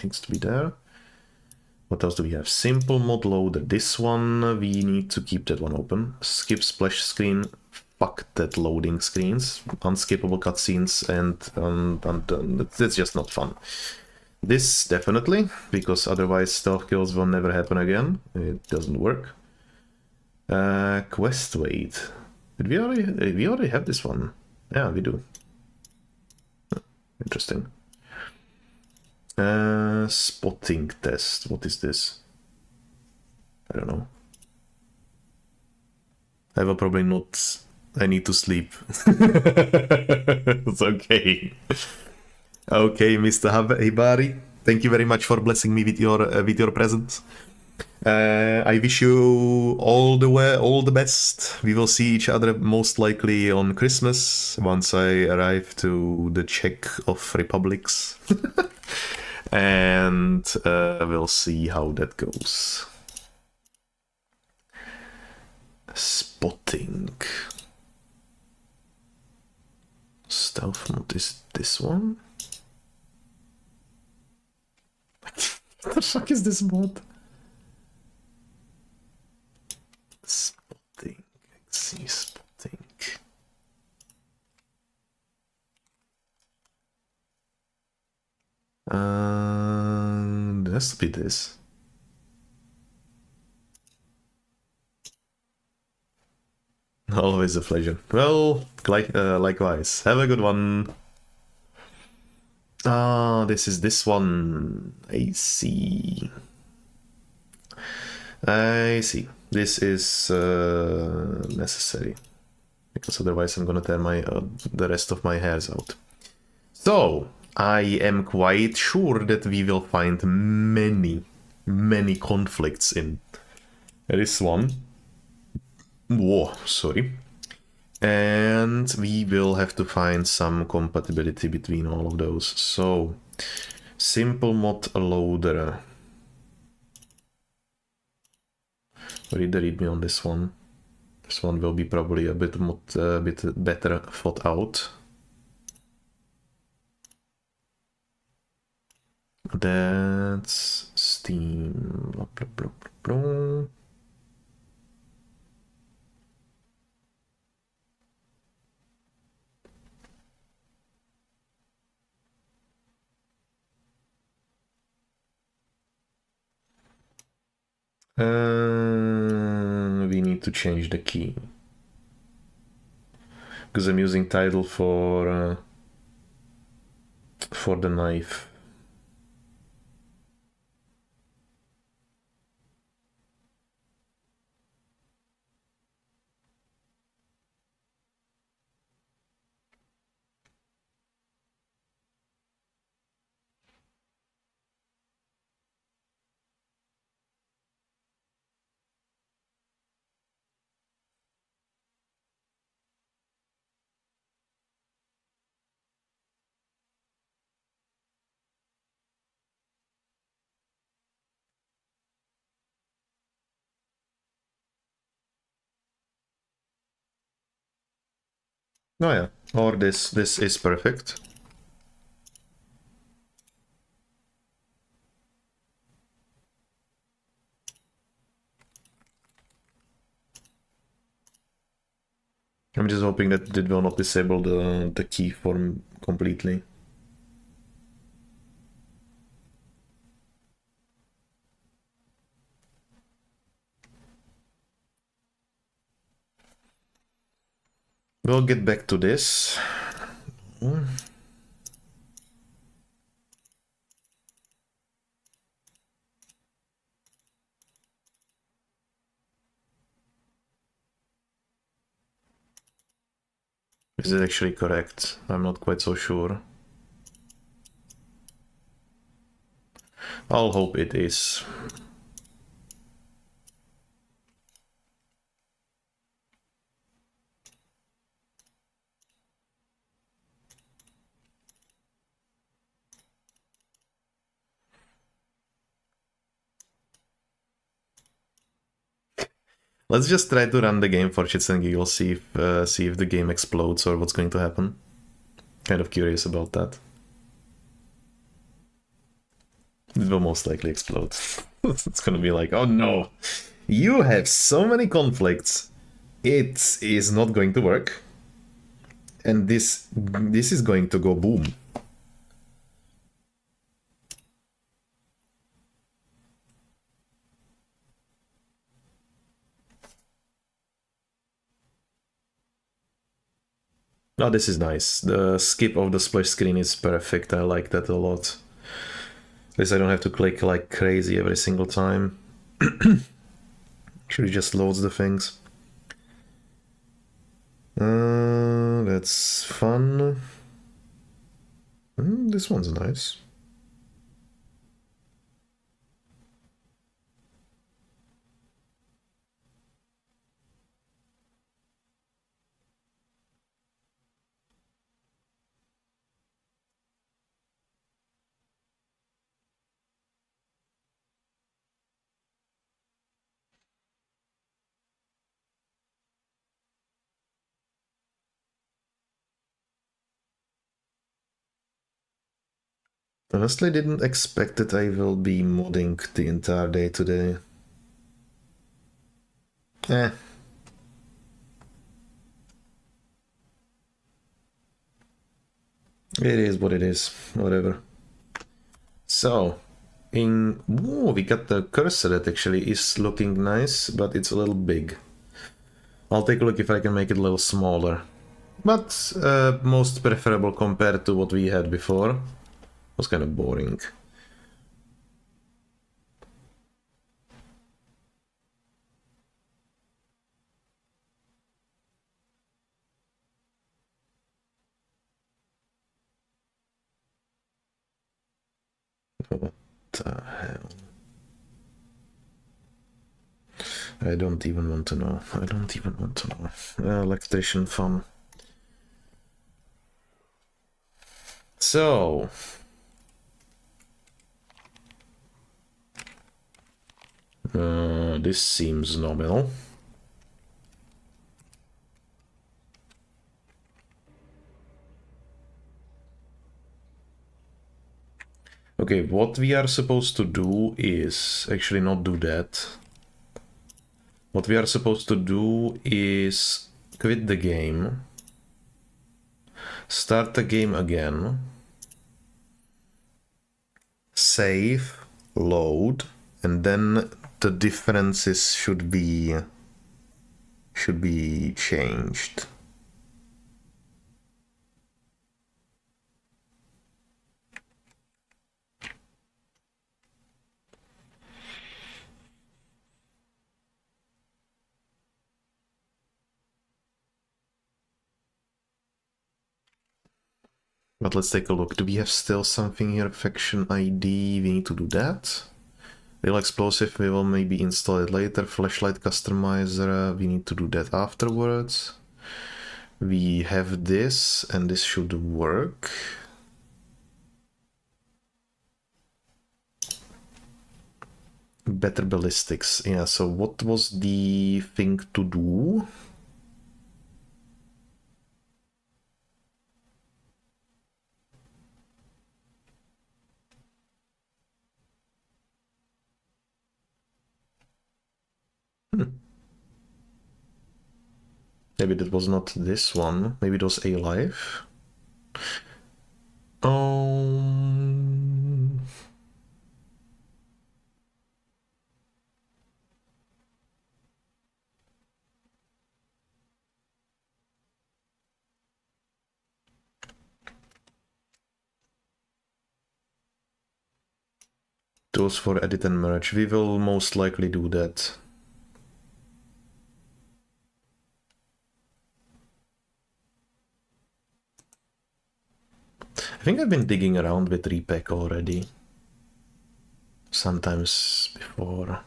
needs to be there. What else do we have? Simple mod loader. This one, we need to keep that one open. Skip splash screen. Fuck that loading screens. Unskippable cutscenes, and that's just not fun. This definitely, because otherwise stealth kills will never happen again. It doesn't work. Quest wait. Did we already have this one? Yeah, we do. Interesting. Spotting test. What is this? I don't know. I will probably not. I need to sleep. It's okay. Okay, Mr. Hibari. Thank you very much for blessing me with your presence. I wish you all the best. We will see each other most likely on Christmas once I arrive to the Czech of Republics. And we'll see how that goes. Spotting. Stealth mode is this one? What the fuck is this mod? Spotting. Let's see, spotting. It has to be this. Always a pleasure. Well, likewise. Have a good one. Ah, this is this one. I see. I see. This is necessary. Because otherwise I'm gonna tear my the rest of my hairs out. So, I am quite sure that we will find many conflicts in this one. Whoa, sorry. And we will have to find some compatibility between all of those. So, simple mod loader. Read me on this one. This one will be probably a bit better thought out. That's Steam. Blah, blah, blah, blah, blah. We need to change the key because I'm using title for the knife. Oh yeah, or this is perfect. I'm just hoping that it will not disable the key form completely. We'll get back to this. Is it actually correct? I'm not quite so sure. I'll hope it is. Let's just try to run the game for shits and giggles, see if the game explodes or what's going to happen. Kind of curious about that. It will most likely explode. It's gonna be like, oh no, you have so many conflicts. It is not going to work. And this is going to go boom. Oh, this is nice. The skip of the splash screen is perfect. I like that a lot. At least I don't have to click like crazy every single time. Actually just loads the things. That's fun. This one's nice. Honestly, didn't expect that I will be modding the entire day today. Eh. It is what it is. Whatever. So, we got the cursor that actually is looking nice, but it's a little big. I'll take a look if I can make it a little smaller. But most preferable compared to what we had before. It was kind of boring. What the hell? I don't even want to know. I don't even want to know. Electrician fun. So... this seems nominal. Okay, what we are supposed to do is actually not do that. What we are supposed to do is quit the game, start the game again, save, load, and then the differences should be changed. But let's take a look. Do we have still something here? Faction ID, we need to do that. Real explosive, we will maybe install it later. Flashlight customizer, we need to do that afterwards. We have this, and this should work. Better ballistics, yeah, so what was the thing to do? Maybe that was not this one. Maybe it was alive. Um... Tools for edit and merge. We will most likely do that. I think I've been digging around with repack already. Sometimes before.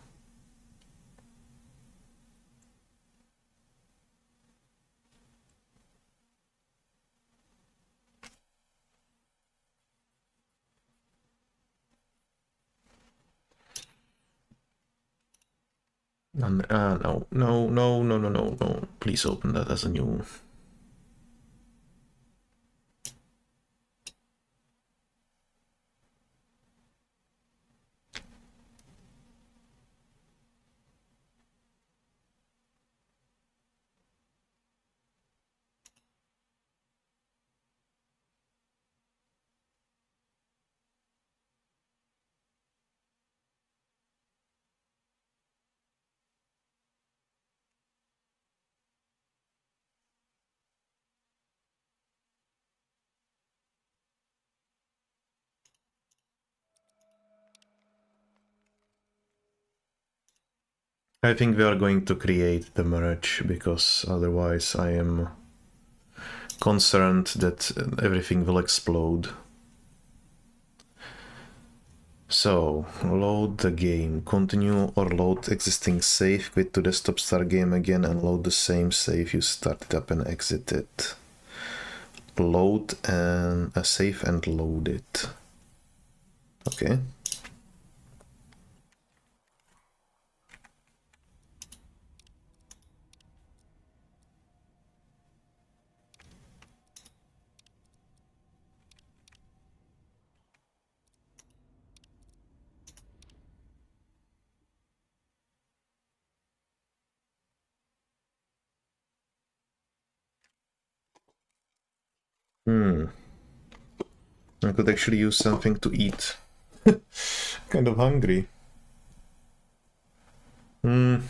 No. Please open that as a new. I think we are going to create the merge, because otherwise I am concerned that everything will explode. So, load the game, continue or load existing save, quit to desktop, start game again and load the same save you started up and exit it. Load and save and load it. Okay. I could actually use something to eat. Kind of hungry. But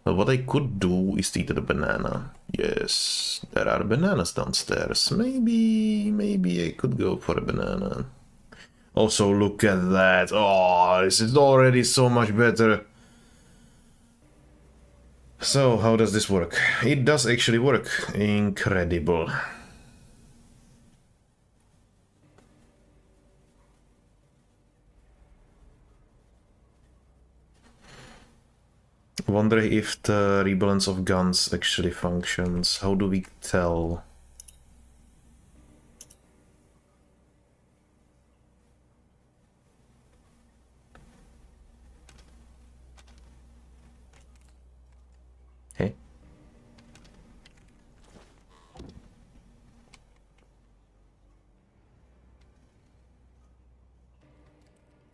what I could do is to eat a banana. Yes, there are bananas downstairs. Maybe I could go for a banana. Also, look at that. Oh, this is already so much better. So, how does this work? It does actually work. Incredible. Wonder if the rebalance of guns actually functions. How do we tell? Hey.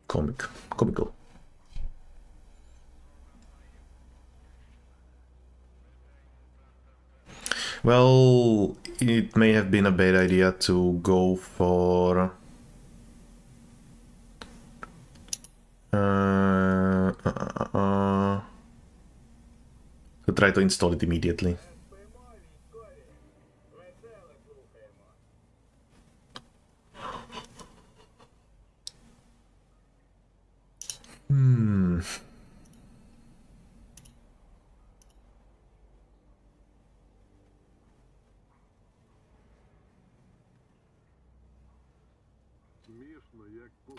Comical. Well, it may have been a bad idea to go for to try to install it immediately.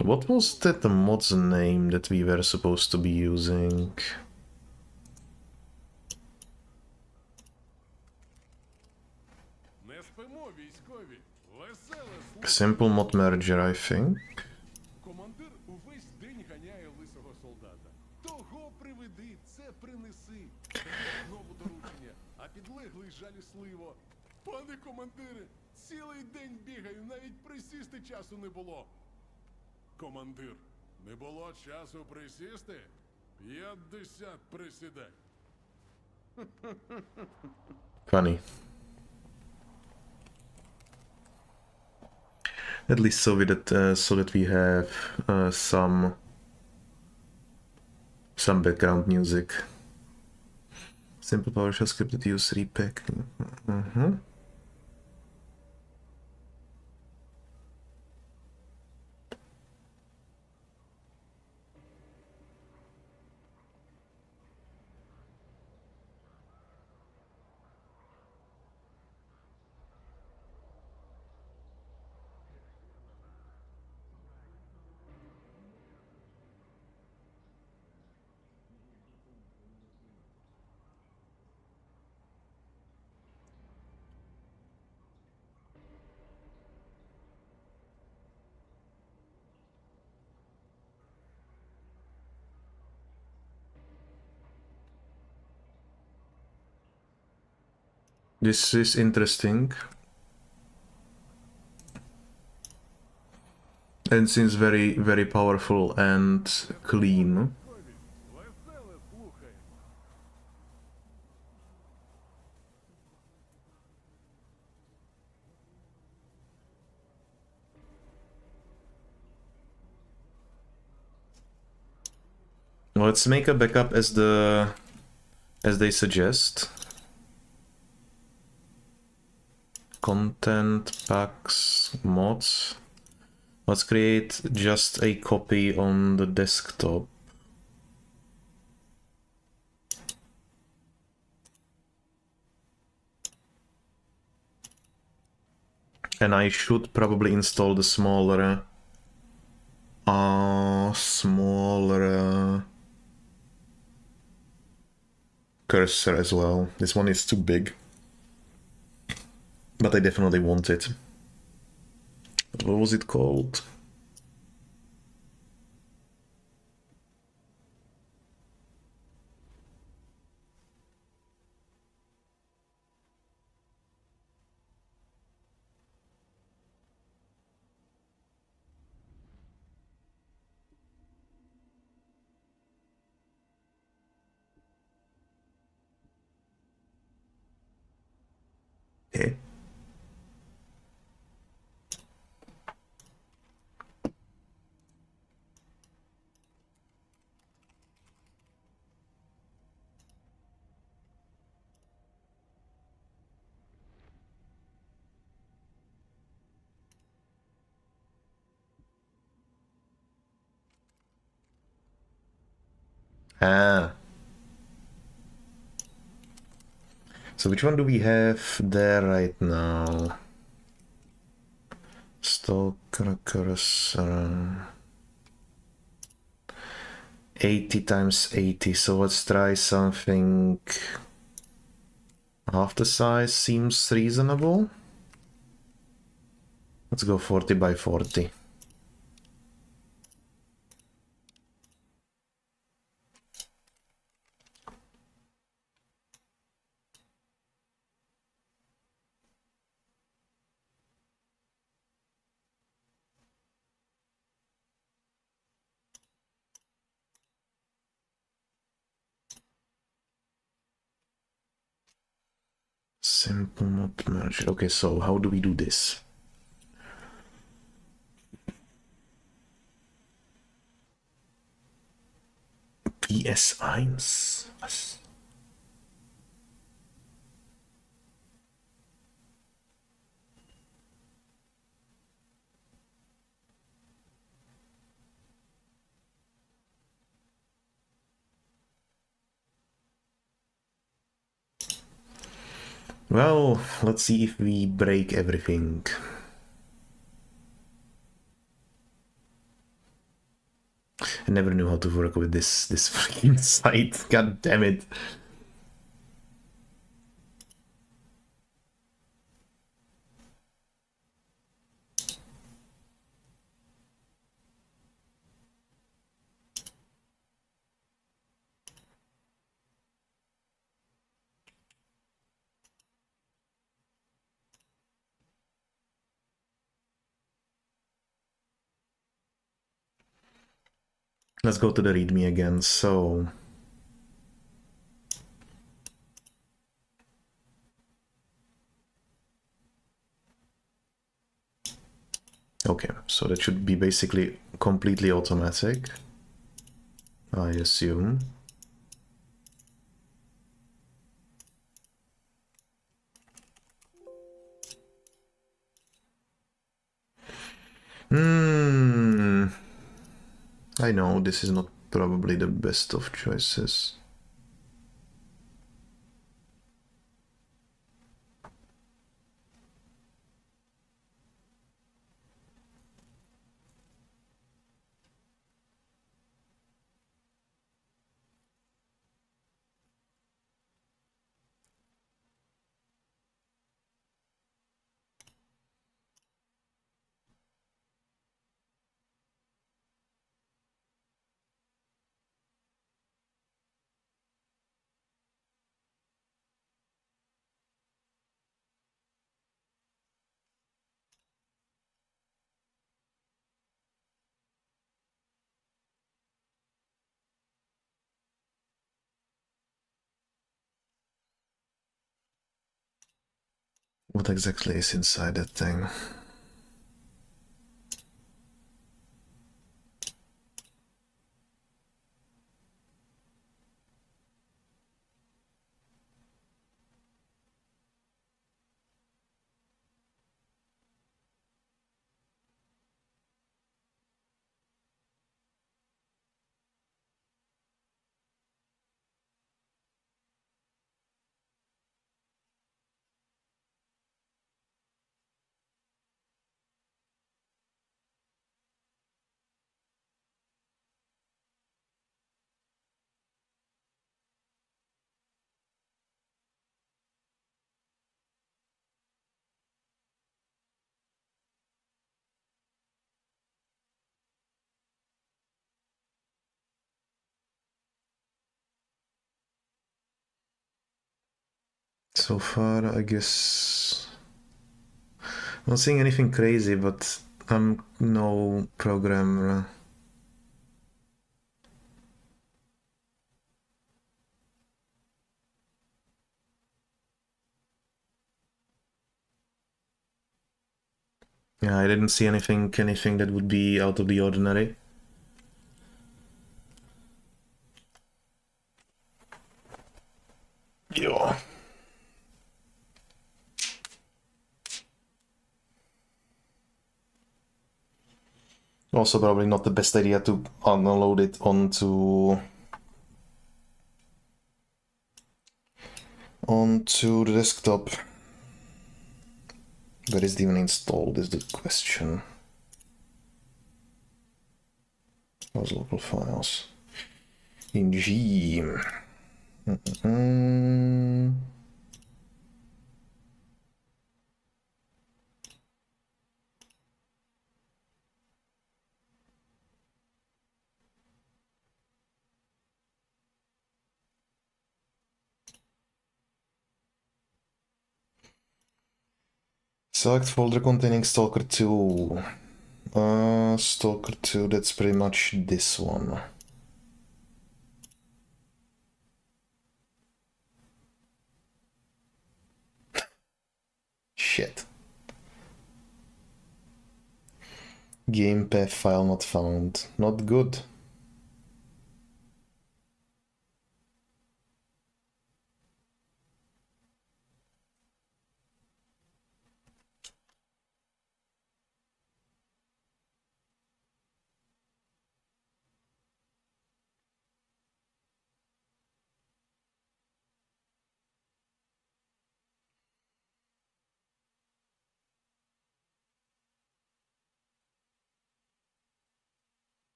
What was that mod's name that we were supposed to be using? Не спимо, військові. Веселе слово. Simple mod merger, I think. Командир увесь день ганяє лисого солдата. Того приведи, це принеси. Знову доручення, а підлеглий жалісливо. Пане командире, цілий день бігаю, навіть присісти часу не було. Командир, не було часу присісти? 50 присідань. Funny. At least so that we have some background music. Simple PowerShell scripted use repack. This is interesting. And seems very, very powerful and clean. Веселе слухаємо. Let's make a backup as they suggest. Content, packs, mods. Let's create just a copy on the desktop. And I should probably install the smaller cursor as well. This one is too big, but I definitely want it. What was it called? Okay. Ah. So which one do we have there right now? Stalker cursor. 80 times 80, so let's try something half the size seems reasonable. Let's go 40 by 40. Simple not merge. Okay, so how do we do this? PS1. Well, let's see if we break everything. I never knew how to work with this freaking site. God damn it. Let's go to the README again. So okay, so that should be basically completely automatic, I assume. I know this is not probably the best of choices. What exactly is inside that thing? So far, I guess... Not seeing anything crazy, but I'm no programmer. Yeah, I didn't see anything that would be out of the ordinary. Yeah. Also, probably not the best idea to unload it onto the desktop. Where is it even installed is the question. Those local files. In G. Select folder containing Stalker 2. Stalker 2, that's pretty much this one. Shit. Game path file not found. Not good.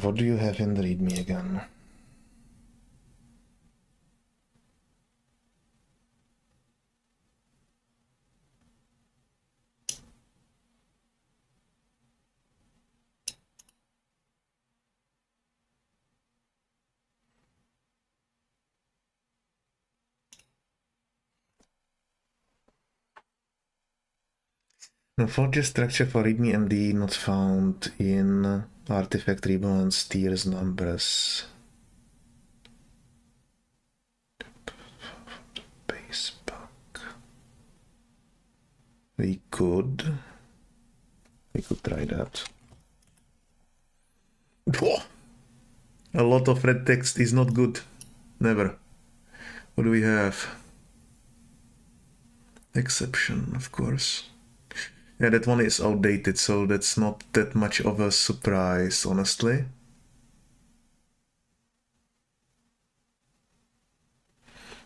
What do you have in the README again? The Forge structure for README MD not found in artifact rebalance tiers numbers. Base book. We could try that. Whoa. A lot of red text is not good. Never. What do we have? Exception, of course. Yeah, that one is outdated, so that's not that much of a surprise, honestly.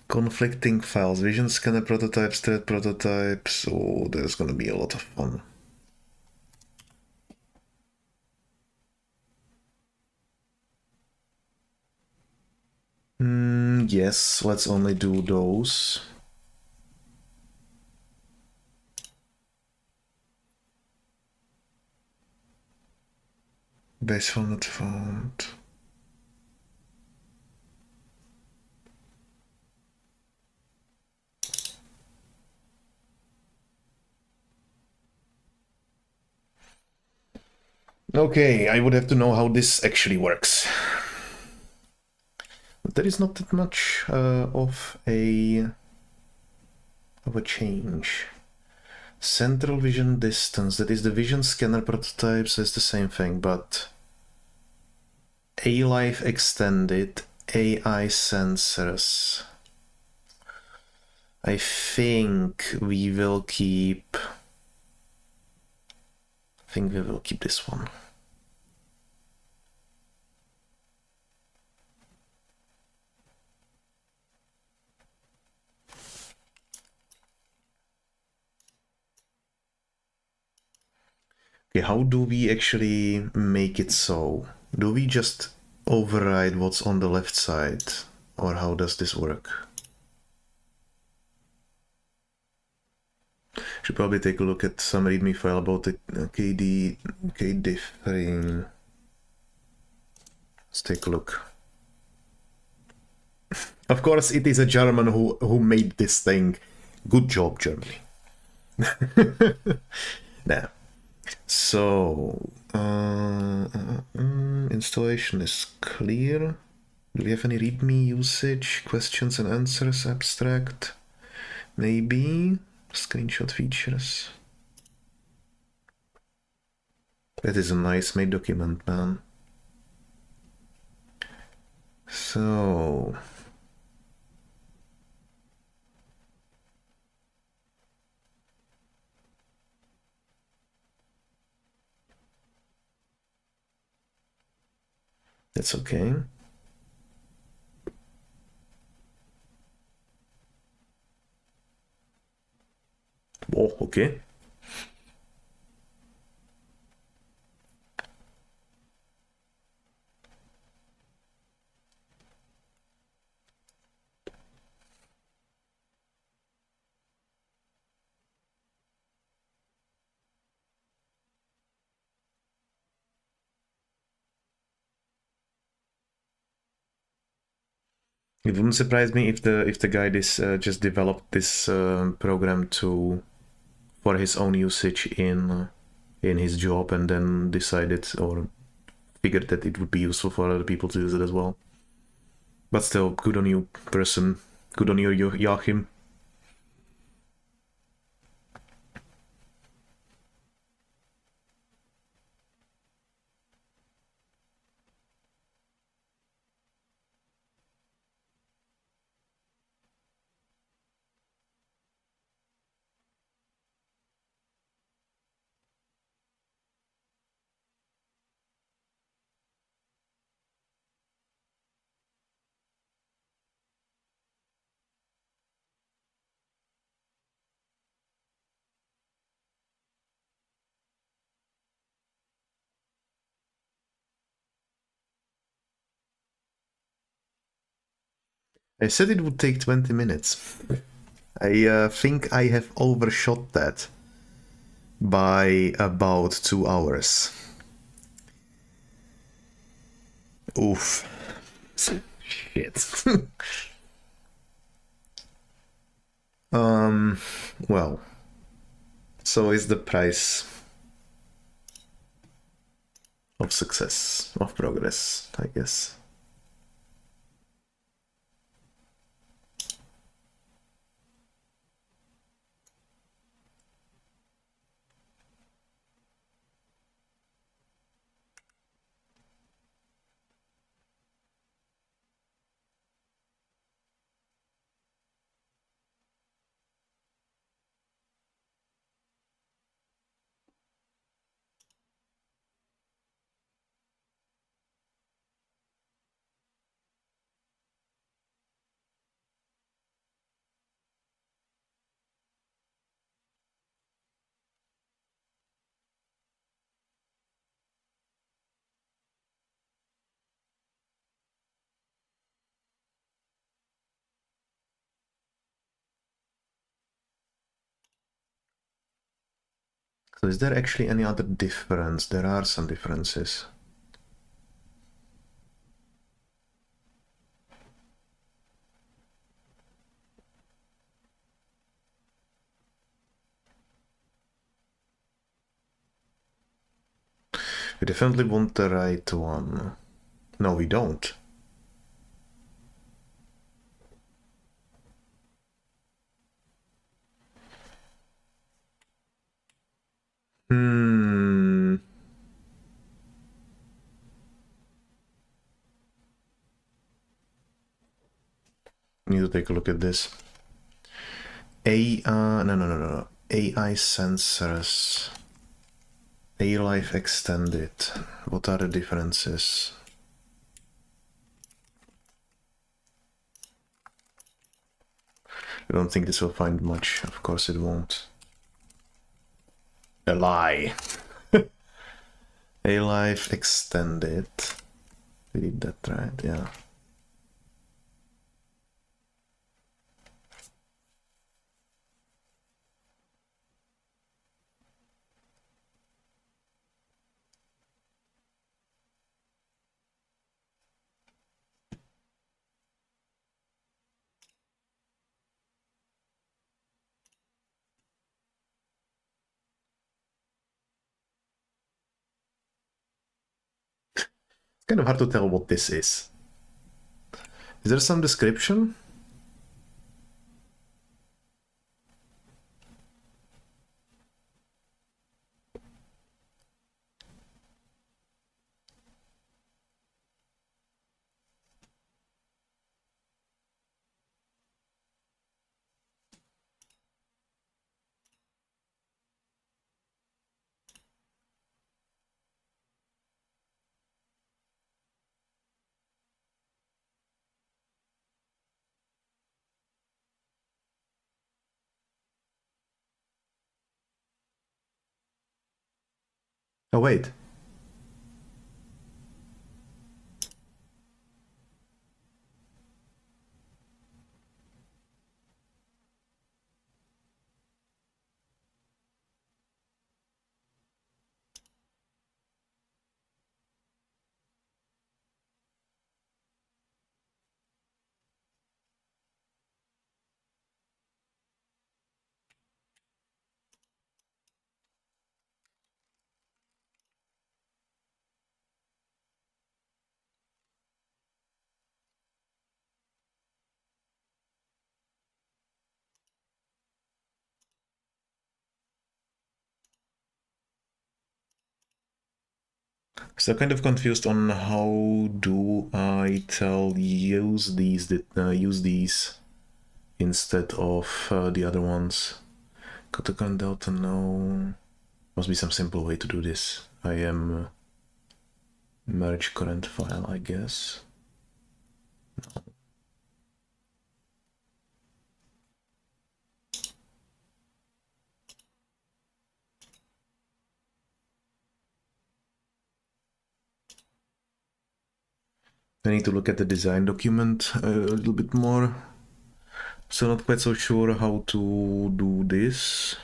Conflicting files, vision scanner prototypes, thread prototypes. Oh, there's gonna be a lot of fun. Yes, let's only do those. Base file not found. Okay, I would have to know how this actually works. But there is not that much of a change. Central vision distance, that is the vision scanner prototypes, is the same thing, but A-Life extended, AI sensors. I think we will keep... this one. Okay, how do we actually make it so? Do we just override what's on the left side? Or how does this work? Should probably take a look at some readme file about the KD frame. Let's take a look. Of course, it is a German who made this thing. Good job, Germany. Nah. So, installation is clear. Do we have any readme usage? Questions and answers abstract? Maybe. Screenshot features. That is a nice made document, man. So... That's okay. Oh, okay. It wouldn't surprise me if the guy just developed this program for his own usage in his job and then decided or figured that it would be useful for other people to use it as well. But still, good on you, person. Good on you, Joachim. I said it would take 20 minutes. I think I have overshot that by about 2 hours. Oof. Shit. Well. So is the price of success, of progress, I guess. So is there actually any other difference? There are some differences. We definitely want the right one. No, we don't. Need to take a look at this. No. AI sensors. A-Life extended. What are the differences? I don't think this will find much. Of course it won't. A lie. A-Life extended. We did that right, yeah. Kind of hard to tell what this is. Is there some description? Oh, wait. So kind of confused on how do I tell use these instead of the other ones. Kotakan Delta, no. Must be some simple way to do this. I am merge current file, I guess. No. I need to look at the design document a little bit more. So not quite so sure how to do this.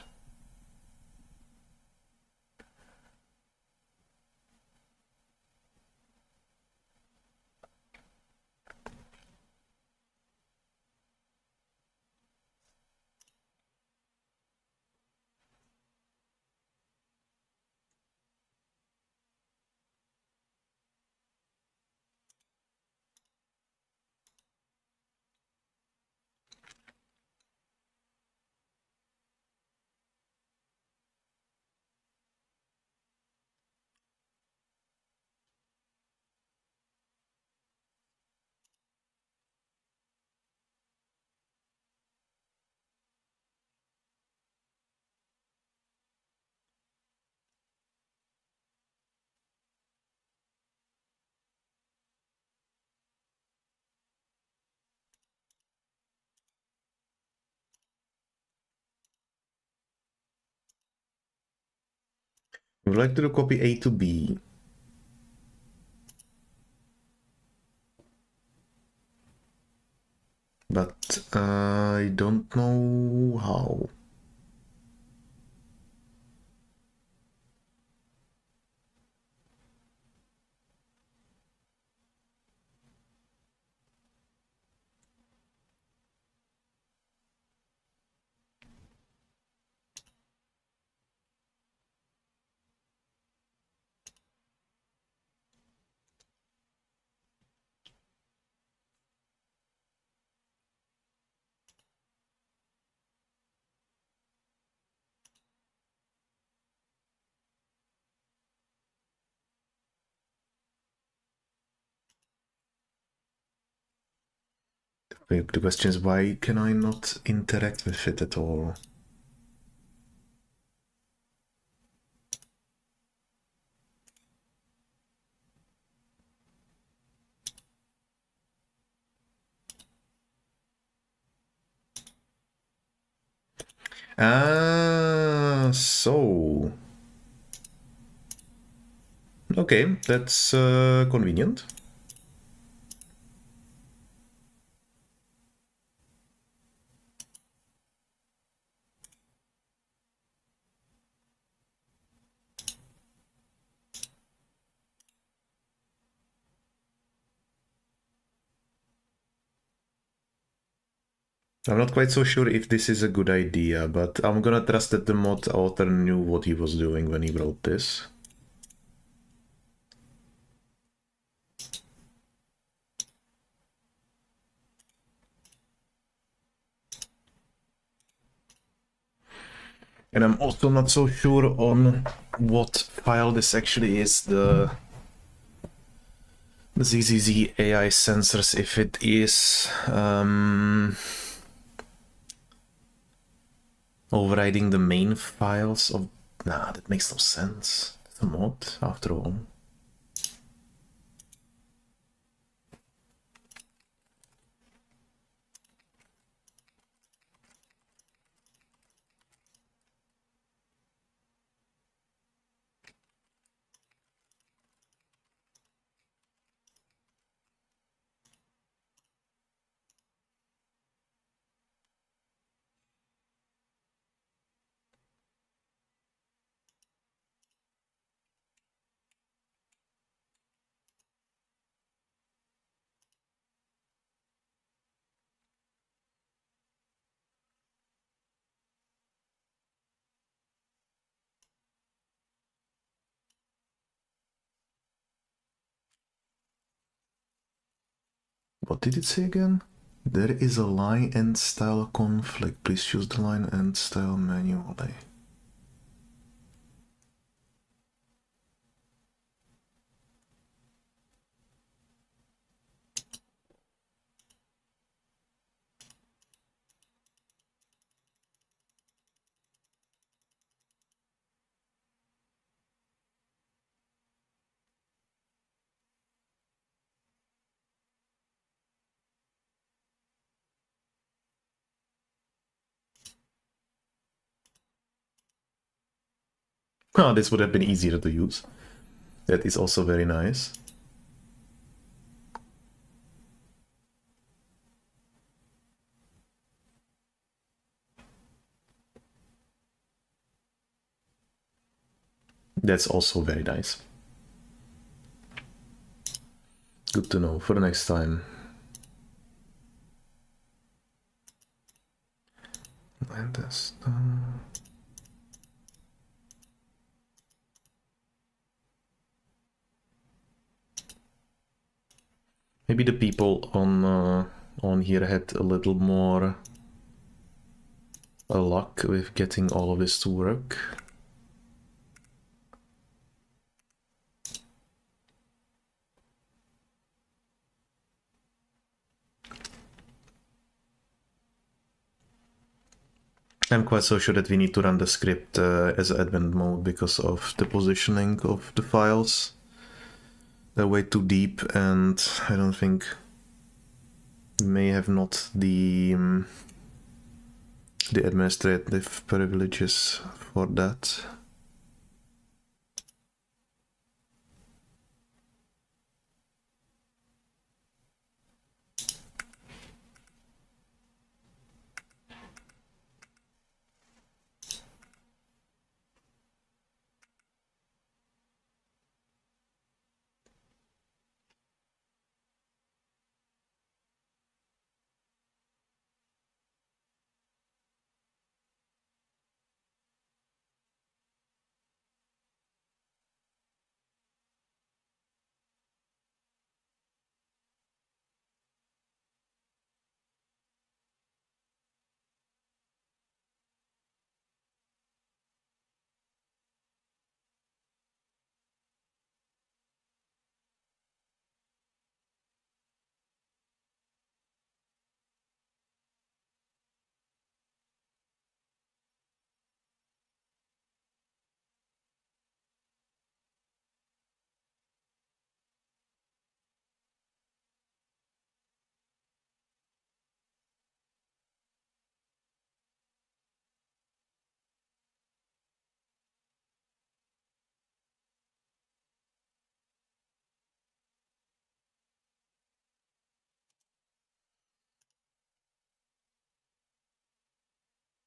I would like to copy A to B. But I don't know how. The question is, why can I not interact with it at all? So... Okay, that's convenient. I'm not quite so sure if this is a good idea, but I'm gonna trust that the mod author knew what he was doing when he wrote this. And I'm also not so sure on what file this actually is, the ZZZ AI sensors, if it is overriding the main files of... Nah, that makes no sense. It's a mod, after all. What did it say again? There is a line and style conflict. Please choose the line and style manually. Oh, this would have been easier to use. That is also very nice. That's also very nice. Good to know for the next time. And that's maybe the people on here had a little more luck with getting all of this to work. I'm quite so sure that we need to run the script as admin mode because of the positioning of the files. They're way too deep, and I don't think we may have not the administrative privileges for that.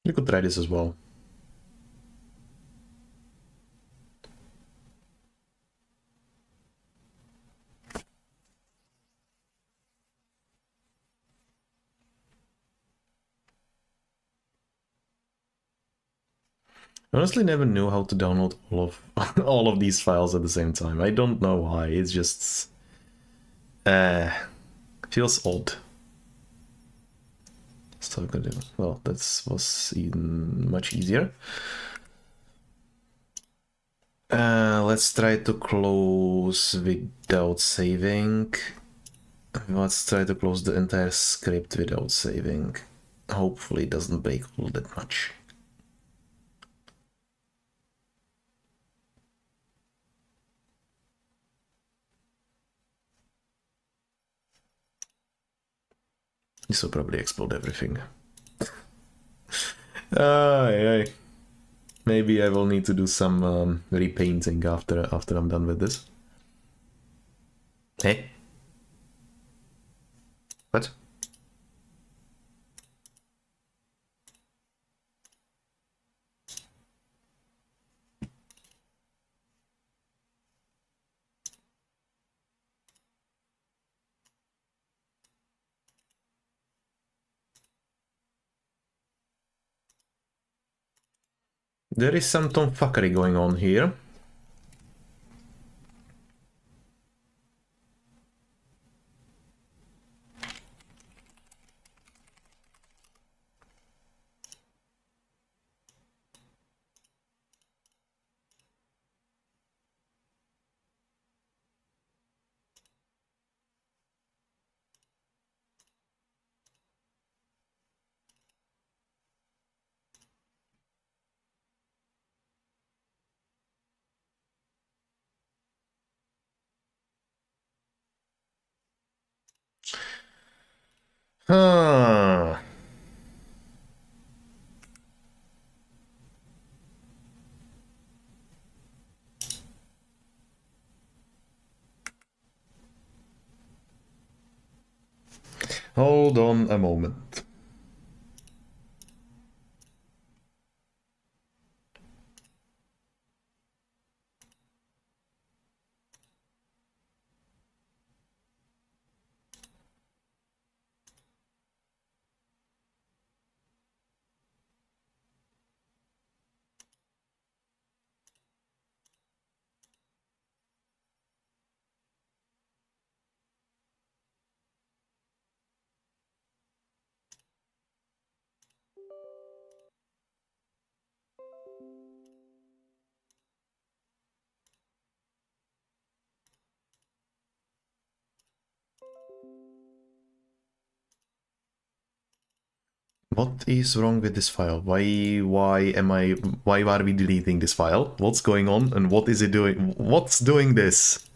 You could try this as well. I honestly never knew how to download all of all of these files at the same time. I don't know why. It's just feels odd. So well, that was even much easier. Let's try to close without saving. Let's try to close the entire script without saving. Hopefully it doesn't break all that much. This will probably explode everything. Aye. Maybe I will need to do some repainting after I'm done with this. Hey? What? There is some tomfuckery going on here. Huh. Hold on a moment. What is wrong with this file? Why are we deleting this file? What's going on and what is it doing? What's doing this?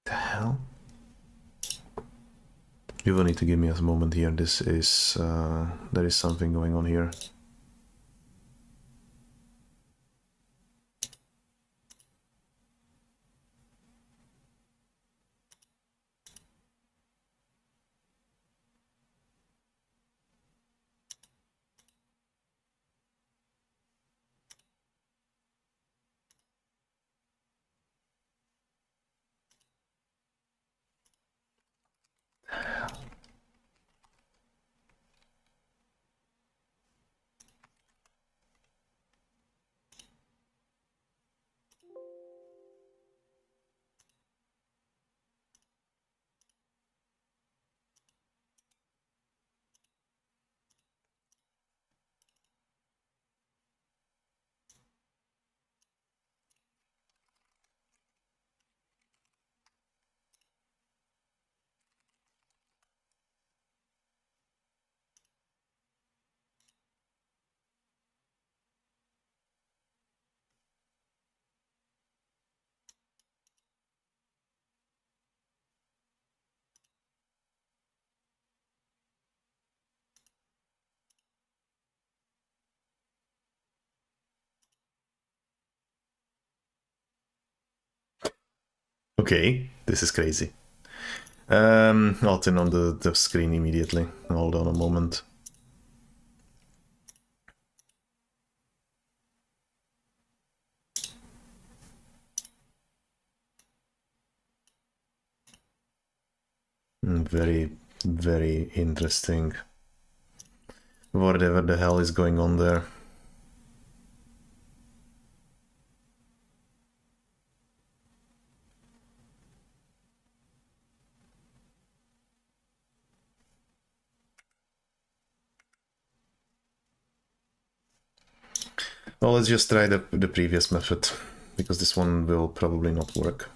The hell? You will need to give me a moment here. This is there is something going on here. Okay, this is crazy. I'll turn on the screen immediately. Hold on a moment. Very, very interesting. Whatever the hell is going on there. Well, let's just try the previous method, because this one will probably not work.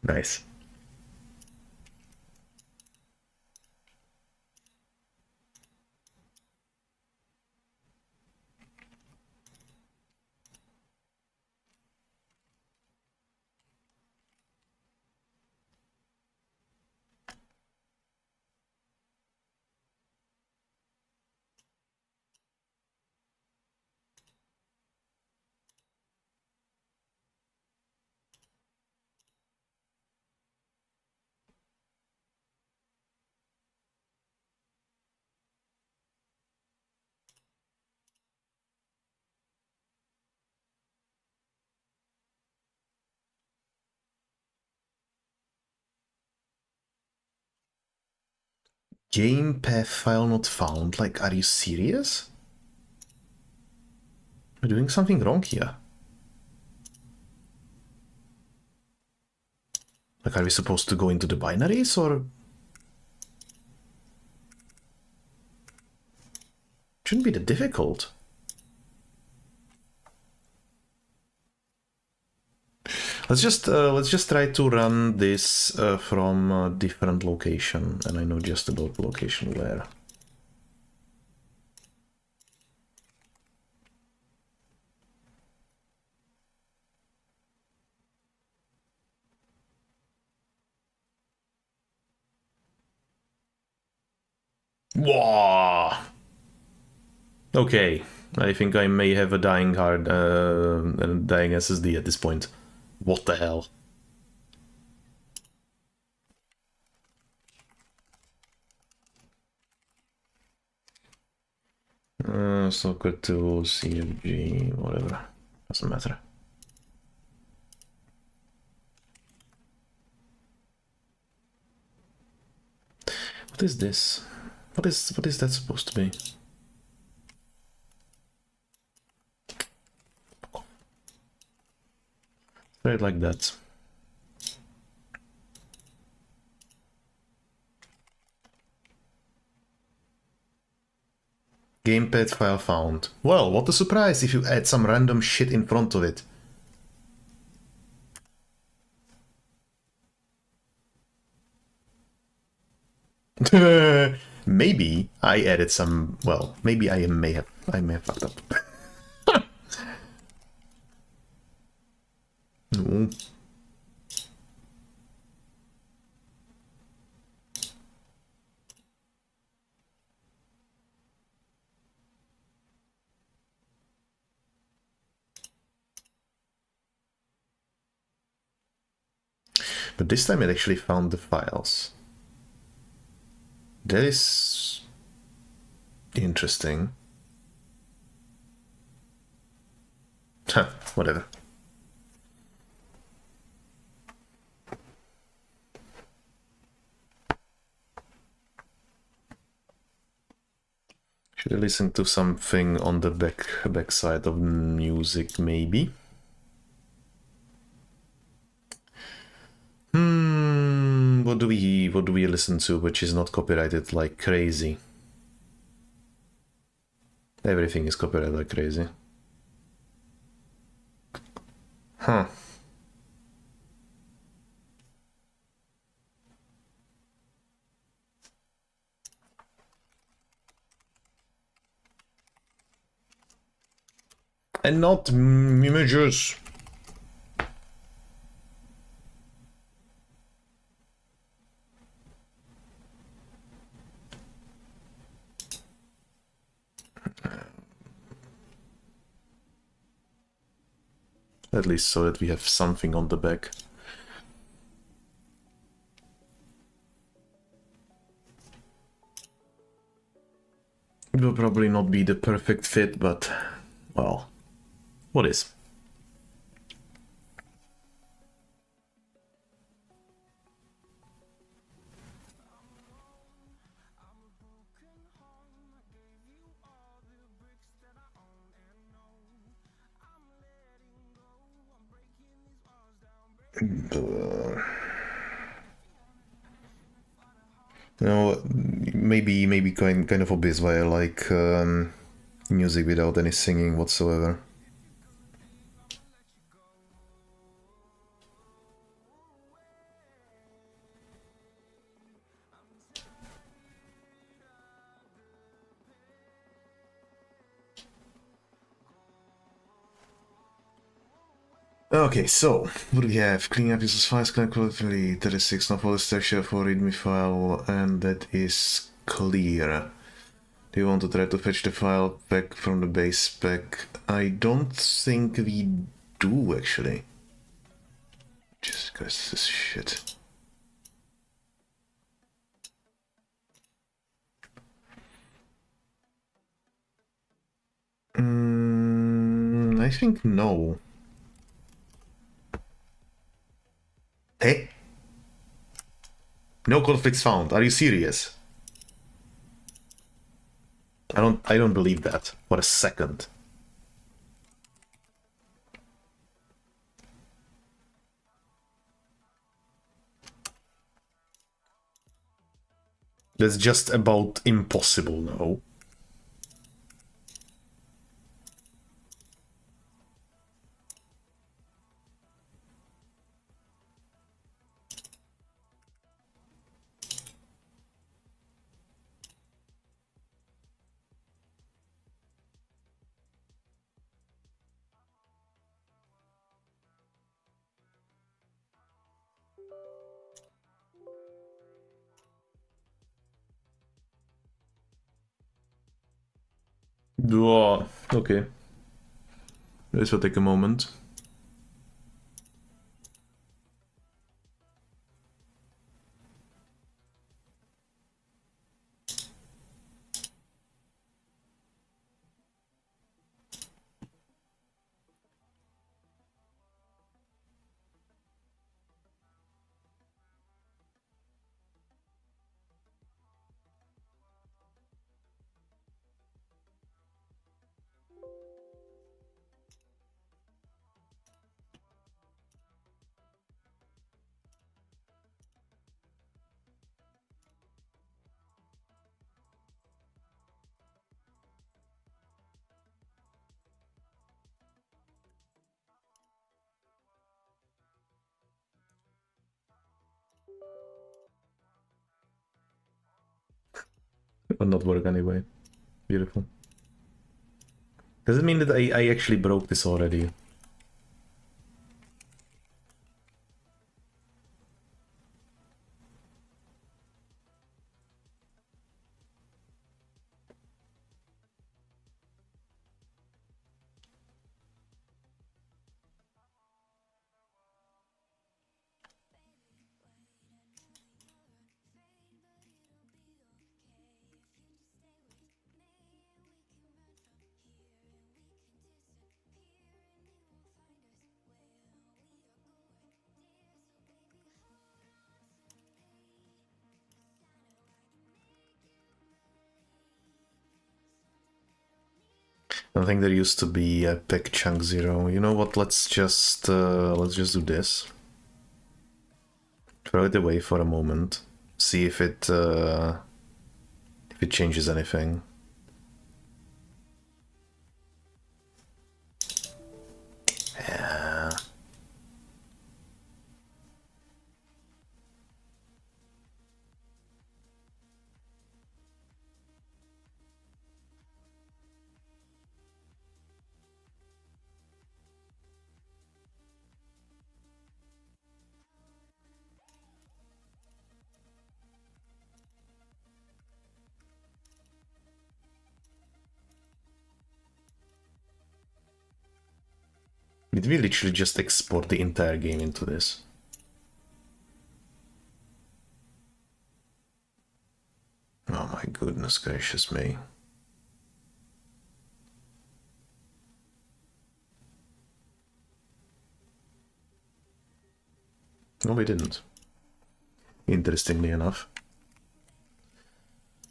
Nice. Game path file not found. Like, are you serious? We're doing something wrong here. Like, are we supposed to go into the binaries, or... Shouldn't be that difficult. Let's just try to run this from a different location, and I know just about the location where. Wow. Okay, I think I may have a dying dying SSD at this point. What the hell? Soccer 2, CFG, whatever. Doesn't matter. What is this? What is that supposed to be? Try it like that. Gamepad file found. Well, what a surprise if you add some random shit in front of it. Maybe I added some. Well, maybe I may have fucked up. No. But this time it actually found the files. That is interesting. Huh, whatever. Should I listen to something on the backside of music, maybe? What do we listen to which is not copyrighted like crazy? Everything is copyrighted like crazy. Huh. And not images. At least so that we have something on the back. It will probably not be the perfect fit, but, well, what is? No, maybe kind of obvious why I like music without any singing whatsoever. Okay, so what do we have? Cleaning up uses files, collectively 36, no folder structure for readme file, and that is clear. Do you want to try to fetch the file back from the base spec? I don't think we do actually. Jesus Christ, this shit. I think no. Hey? No conflicts found. Are you serious? I don't believe that for a second. That's just about impossible now. Oh, okay. This will take a moment. It will not work anyway. Beautiful. Does it mean that I actually broke this already? I think there used to be a pick chunk 0. You know what? Let's just do this. Throw it away for a moment. See if it changes anything. Yeah. Did we literally just export the entire game into this? Oh my goodness gracious me. No, we didn't. Interestingly enough.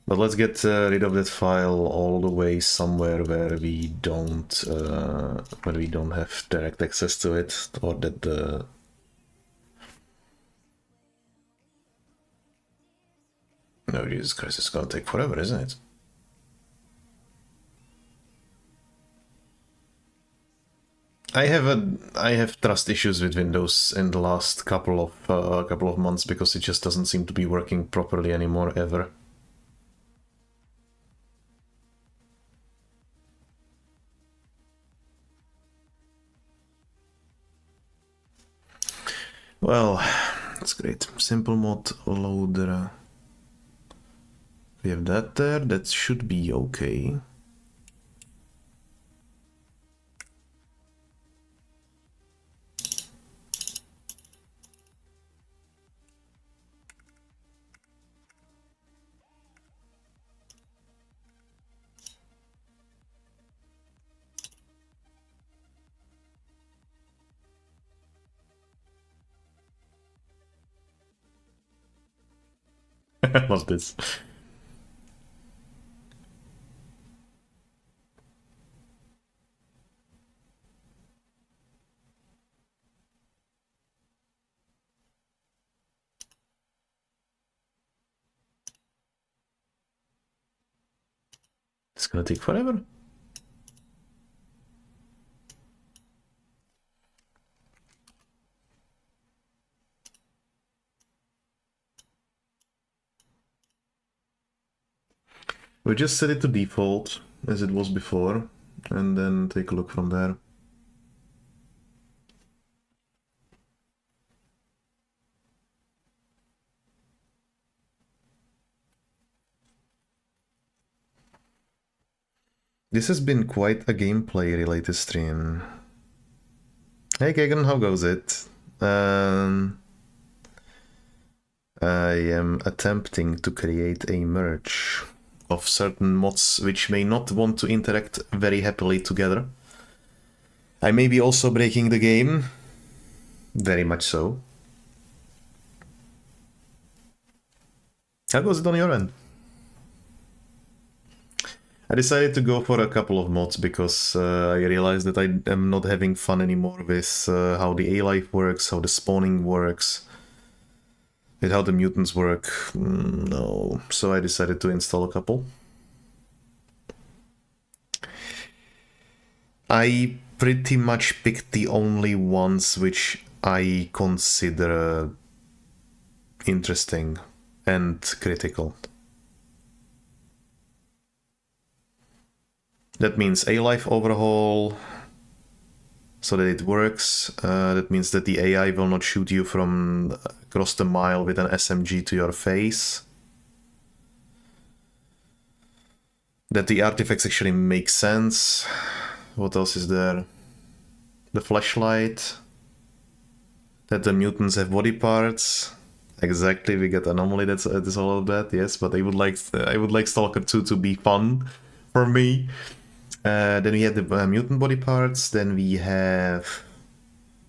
But let's get rid of that file all the way somewhere where we don't have direct access to it, or that the no, Jesus Christ, it's gonna take forever, isn't it? I have trust issues with Windows in the last couple of months because it just doesn't seem to be working properly anymore ever. Well, that's great. Simple mod loader. We have that there. That should be okay. What's this? It's gonna take forever. We just set it to default as it was before, and then take a look from there. This has been quite a gameplay related stream. Hey Kagan, how goes it? I am attempting to create a merge of certain mods which may not want to interact very happily together. I may be also breaking the game, very much so. How goes it on your end? I decided to go for a couple of mods because I realized that I am not having fun anymore with how the A-Life works, how the spawning works, with how the mutants work. No, so I decided to install a couple. I pretty much picked the only ones which I consider interesting and critical. That means A-Life overhaul, so that it works. That means that the AI will not shoot you from across the mile with an SMG to your face. That the artifacts actually make sense. What else is there? The flashlight. That the mutants have body parts. Exactly, we get Anomaly that's all of that, yes, but I would like Stalker 2 to be fun for me. Then we have the mutant body parts, then we have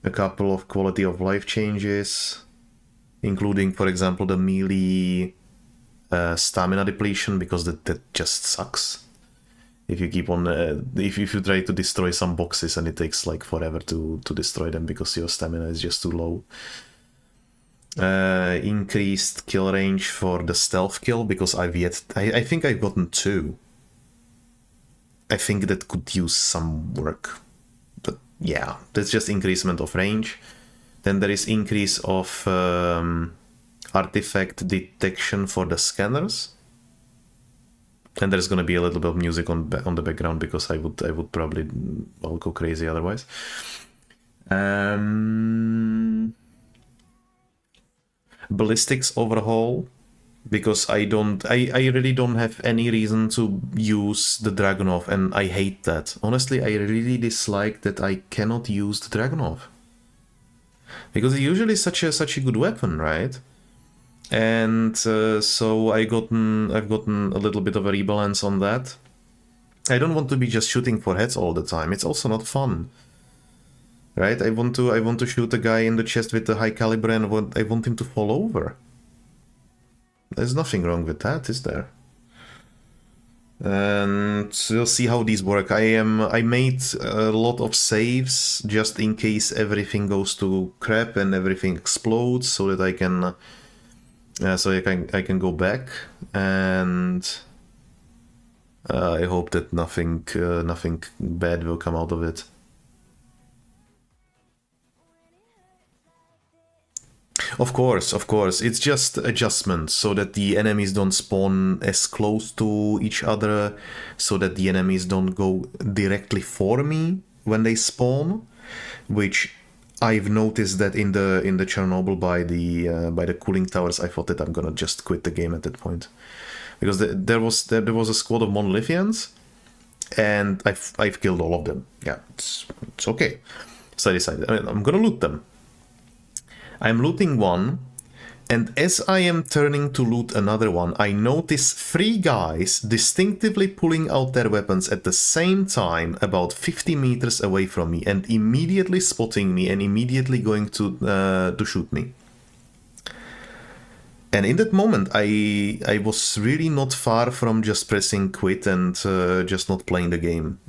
a couple of quality of life changes, including, for example, the melee stamina depletion, because that just sucks. If you keep on, if you try to destroy some boxes and it takes like forever to destroy them because your stamina is just too low. Increased kill range for the stealth kill because I think I've gotten 2. I think that could use some work, but yeah, that's just increasement of range. Then there is increase of artifact detection for the scanners. And there's gonna be a little bit of music on the background because I would probably go crazy otherwise. Ballistics overhaul because I really don't have any reason to use the Dragunov, and I hate that. Honestly, I really dislike that I cannot use the Dragunov because it's usually such a good weapon, right? And so I've gotten a little bit of a rebalance on that. I don't want to be just shooting for heads all the time. It's also not fun, right? I want to shoot a guy in the chest with a high caliber, and I want him to fall over. There's nothing wrong with that, is there? And we'll see how these work. I made a lot of saves just in case everything goes to crap and everything explodes, so that I can. I can go back, and I hope that nothing bad will come out of it. Of course, it's just adjustments so that the enemies don't spawn as close to each other, so that the enemies don't go directly for me when they spawn, which I've noticed that in the Chernobyl by the cooling towers. I thought that I'm gonna just quit the game at that point, because there was a squad of Monolithians, and I've killed all of them. Yeah, it's okay. So I decided I'm gonna loot them. I'm looting one, and as I am turning to loot another one, I notice 3 guys distinctively pulling out their weapons at the same time about 50 meters away from me, and immediately spotting me and immediately going to shoot me. And in that moment, I was really not far from just pressing quit and just not playing the game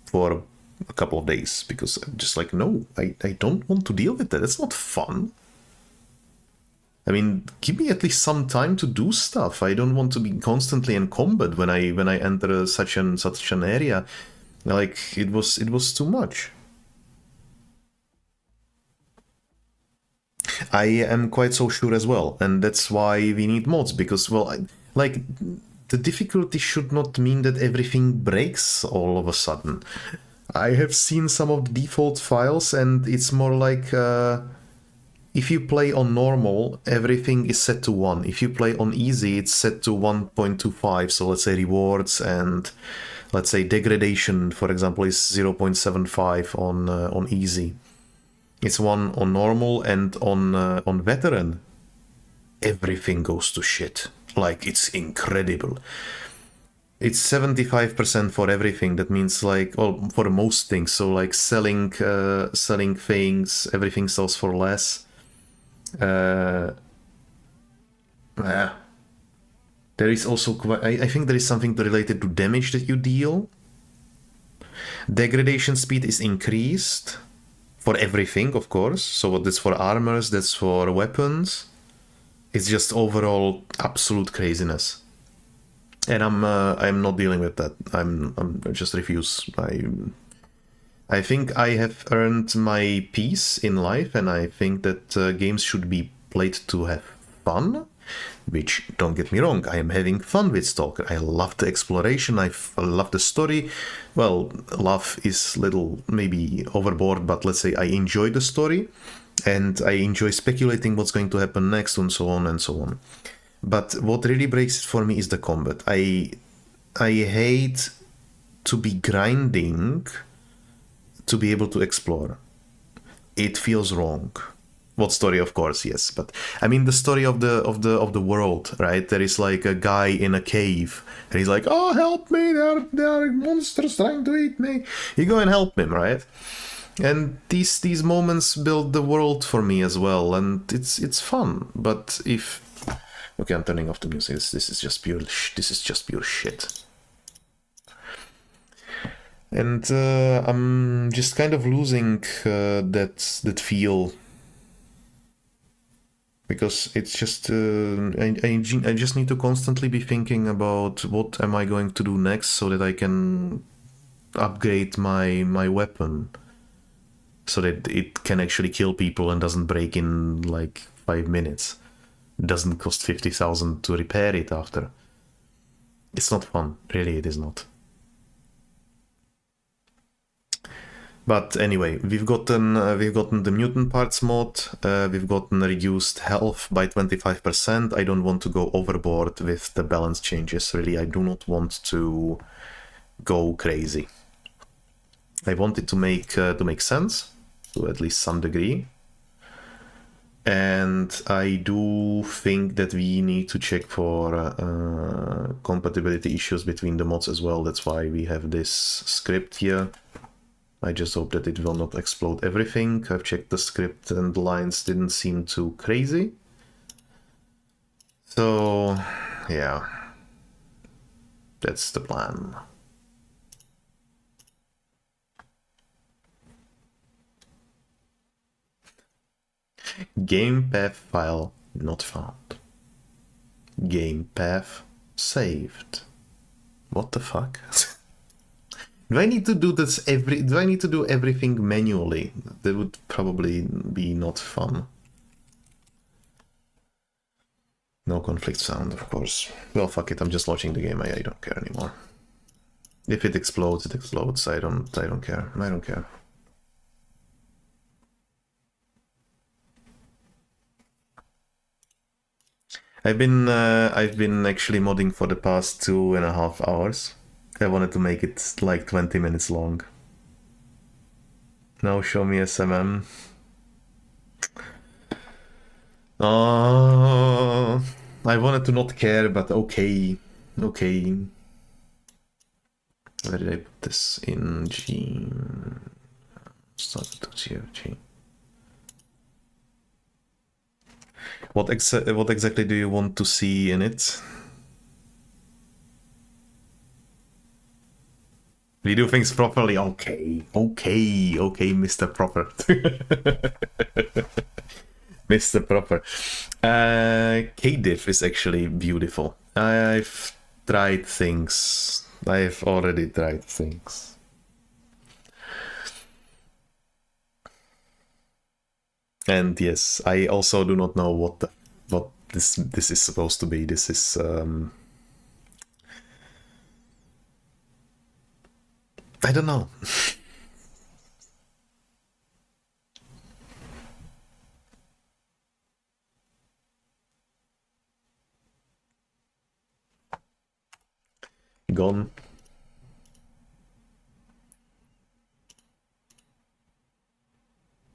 for a couple of days, because I'm just like, no, I don't want to deal with that. It's not fun. I mean, give me at least some time to do stuff. I don't want to be constantly in combat when I enter such an area. Like, it was too much. I am quite so sure as well, and that's why we need mods, because, well, like, the difficulty should not mean that everything breaks all of a sudden. I have seen some of the default files, and it's more like if you play on normal, everything is set to 1. If you play on easy, it's set to 1.25. So let's say rewards and let's say degradation, for example, is 0.75 on easy. It's 1 on normal, and on veteran, everything goes to shit. Like, it's incredible. It's 75% for everything. That means, like, well, for most things. So like selling things, everything sells for less. There is also I think there is something related to damage that you deal. Degradation speed is increased for everything, of course. So that's for armors, that's for weapons. It's just overall absolute craziness. And I'm not dealing with that. I just refuse. I think I have earned my peace in life, and I think that games should be played to have fun. Which, don't get me wrong, I am having fun with Stalker. I love the exploration. I love the story. Well, love is little maybe overboard, but let's say I enjoy the story, and I enjoy speculating what's going to happen next, and so on and so on. But what really breaks it for me is the combat. I hate to be grinding to be able to explore. It feels wrong. What story, of course, yes, but I mean the story of the world, right? There is like a guy in a cave, and he's like, "Oh, help me! There are monsters trying to eat me." You go and help him, right? And these moments build the world for me as well, and it's fun. But if okay, I'm turning off the music. This is just pure shit. And I'm just kind of losing that feel, because it's just I just need to constantly be thinking about what am I going to do next so that I can upgrade my weapon so that it can actually kill people and doesn't break in like 5 minutes. It doesn't cost 50,000 to repair it after. It's not fun, really. It is not. But anyway, we've gotten the mutant parts mod. We've gotten reduced health by 25%. I don't want to go overboard with the balance changes. Really, I do not want to go crazy. I want it to make sense to at least some degree. And I do think that we need to check for compatibility issues between the mods as well. That's why we have this script here. I just hope that it will not explode everything. I've checked the script and the lines didn't seem too crazy. So, yeah. That's the plan. Game path file not found. Game path saved. What the fuck? Do I need to do this do I need to do everything manually? That would probably be not fun. No conflict sound, of course. Well, fuck it, I'm just watching the game, I don't care anymore. If it explodes, it explodes. I don't care. I don't care. I've been actually modding for the past 2.5 hours. I wanted to make it like 20 minutes long. Now show me SMM. Oh, I wanted to not care, but okay. Okay. Where did I put this? In G. Start to GFG. What exactly do you want to see in it? We do things properly. Okay, Mr. Proper. Mr. Proper. KDiff is actually beautiful. I've tried things. I've already tried things. And yes, I also do not know what this is supposed to be. This is I don't know. Gone.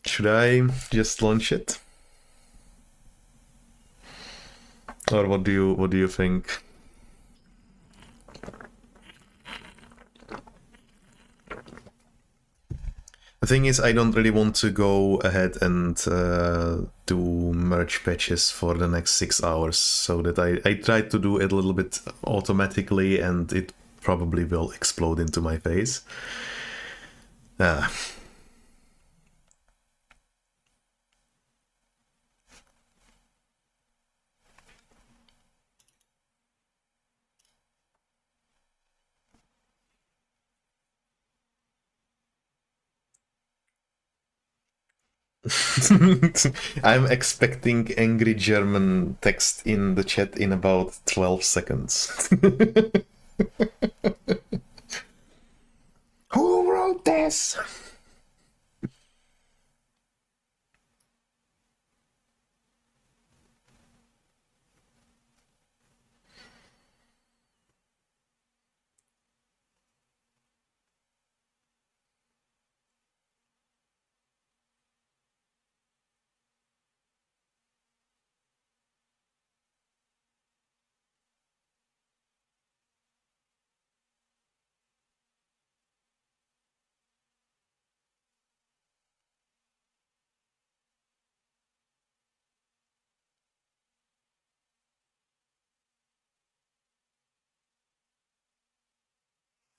Should I just launch it? Or what do you think? The thing is, I don't really want to go ahead and do merge patches for the next 6 hours, so that I tried to do it a little bit automatically, and it probably will explode into my face. I'm expecting angry German text in the chat in about 12 seconds. Who wrote this?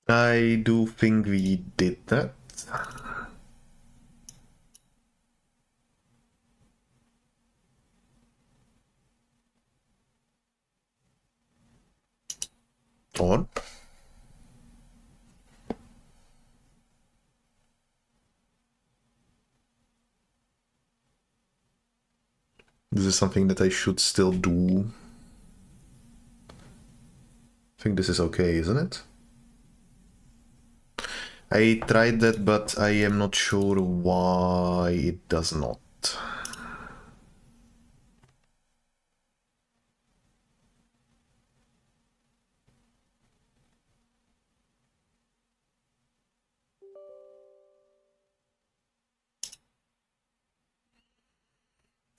I do think we did that. Or this is something that I should still do. I think this is okay, isn't it? I tried that, but I am not sure why it does not.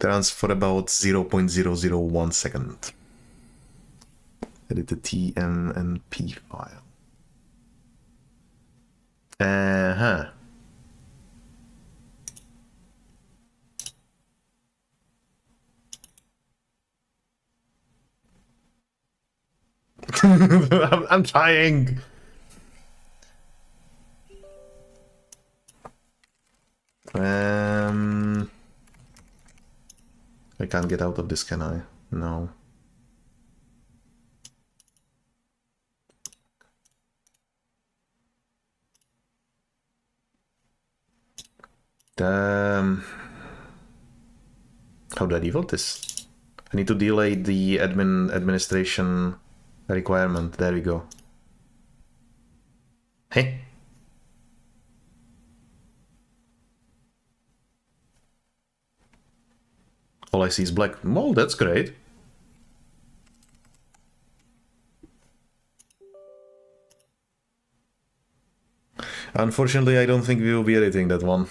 Transfer about 0.001 second. Edit the TMNP file. Uh-huh. I'm trying. I can't get out of this, can I? No. How do I default this? I need to delay the administration requirement. There we go. Hey. All I see is black. Oh, that's great. Unfortunately, I don't think we will be editing that one.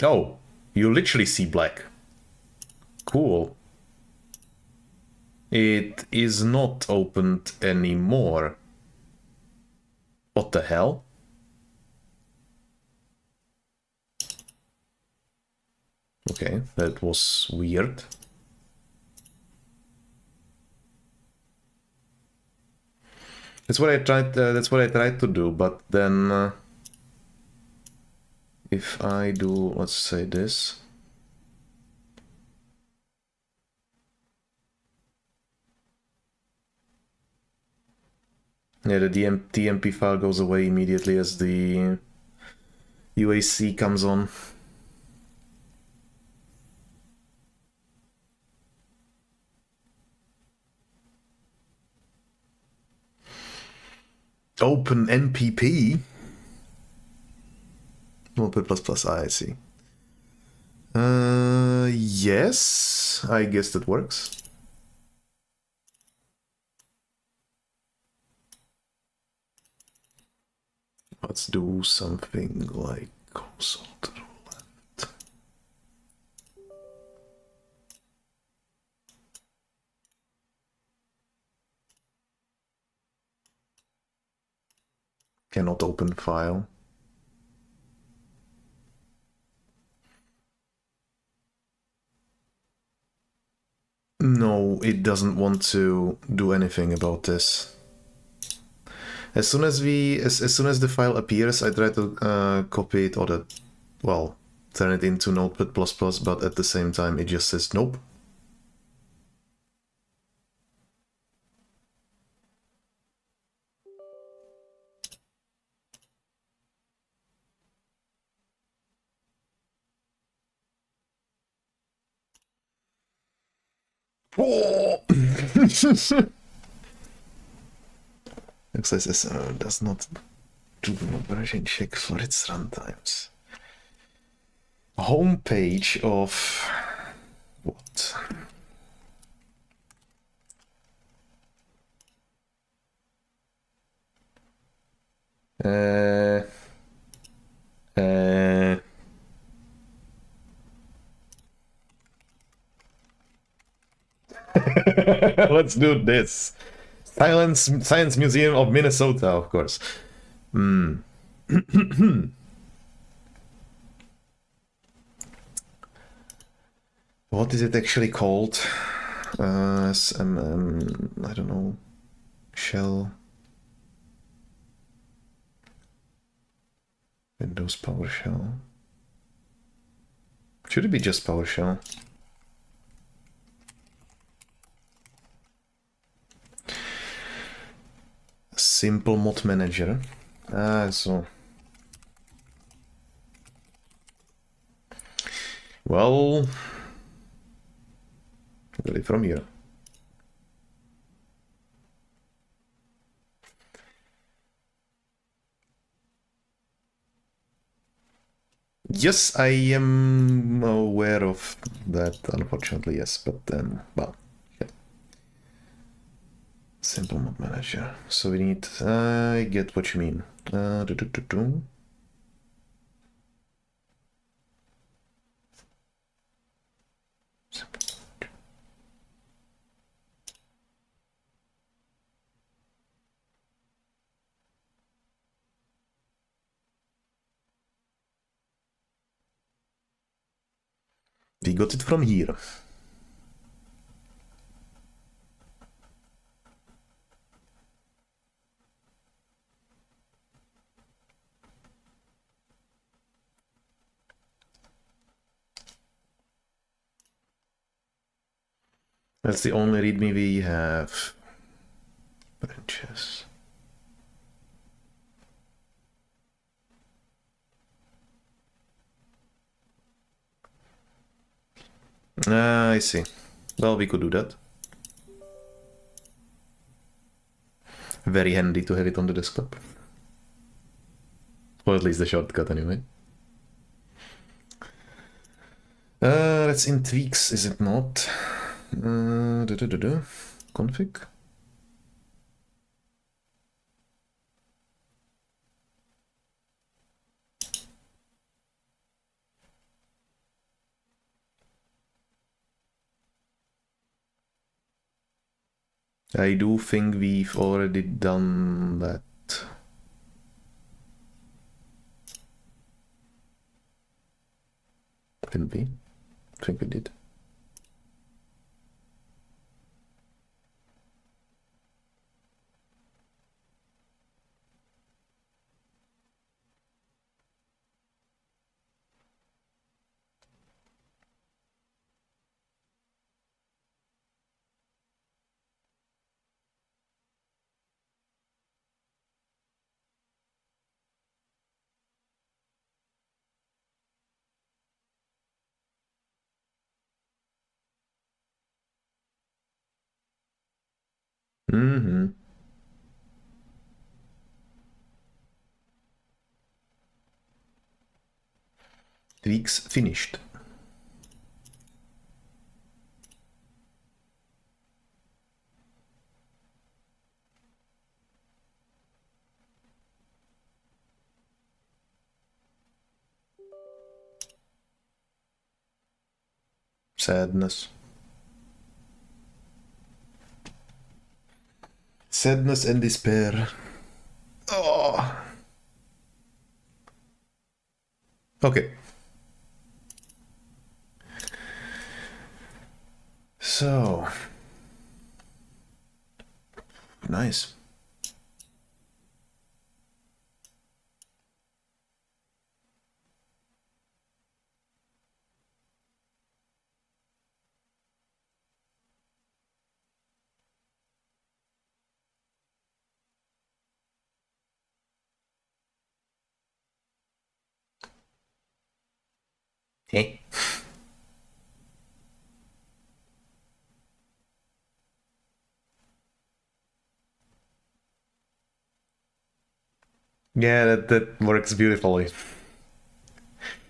Oh, you literally see black. Cool. It is not opened anymore. What the hell? Okay, that was weird. That's what I tried. That's what I tried to do, but then if I do, let's say this. Yeah, the TMP file goes away immediately as the UAC comes on. Open NPP? Notepad++, I see. Yes, I guess that works. Let's do something like console to the left. Cannot open file. No, it doesn't want to do anything about this. As soon as soon as the file appears, I try to copy it or turn it into Notepad++, but at the same time it just says nope. Oh! XSSR does not do the version check for its runtimes. Homepage of what? Let's do this. Science Museum of Minnesota, of course. What is it actually called? I don't know. Shell. Windows PowerShell. Should it be just PowerShell? Simple mod manager. So. Well, really from here. Yes, I am aware of that, unfortunately, yes, but well, yeah. Simple mod manager. So we need, I get what you mean. We got it from here. That's the only readme we have. Branches. I see. Well, we could do that. Very handy to have it on the desktop. Or at least the shortcut, anyway. That's in tweaks, is it not? Config? I do think we've already done that. Didn't we? I think we did. Mm-hmm. Tweaks finished. Sadness. Sadness and despair. Oh. Okay. So. Nice. Hey. Yeah, that works beautifully.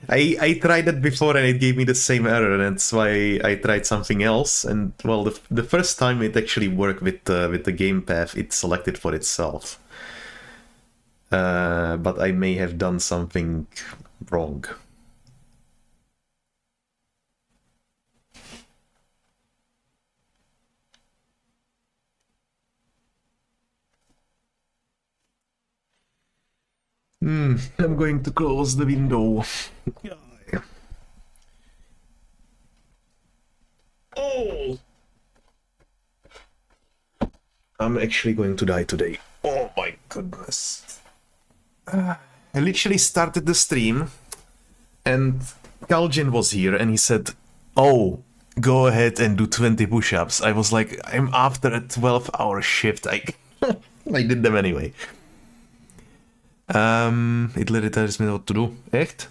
I tried that before and it gave me the same error, and that's why I tried something else. And well, the first time it actually worked with the game path it selected for itself. But I may have done something wrong. I'm going to close the window. I'm actually going to die today. Oh my goodness. I literally started the stream and Kaljin was here and he said, oh, go ahead and do 20 push-ups. I was like, I'm after a 12-hour shift. I did them anyway. Hitler tells me what to do. Echt?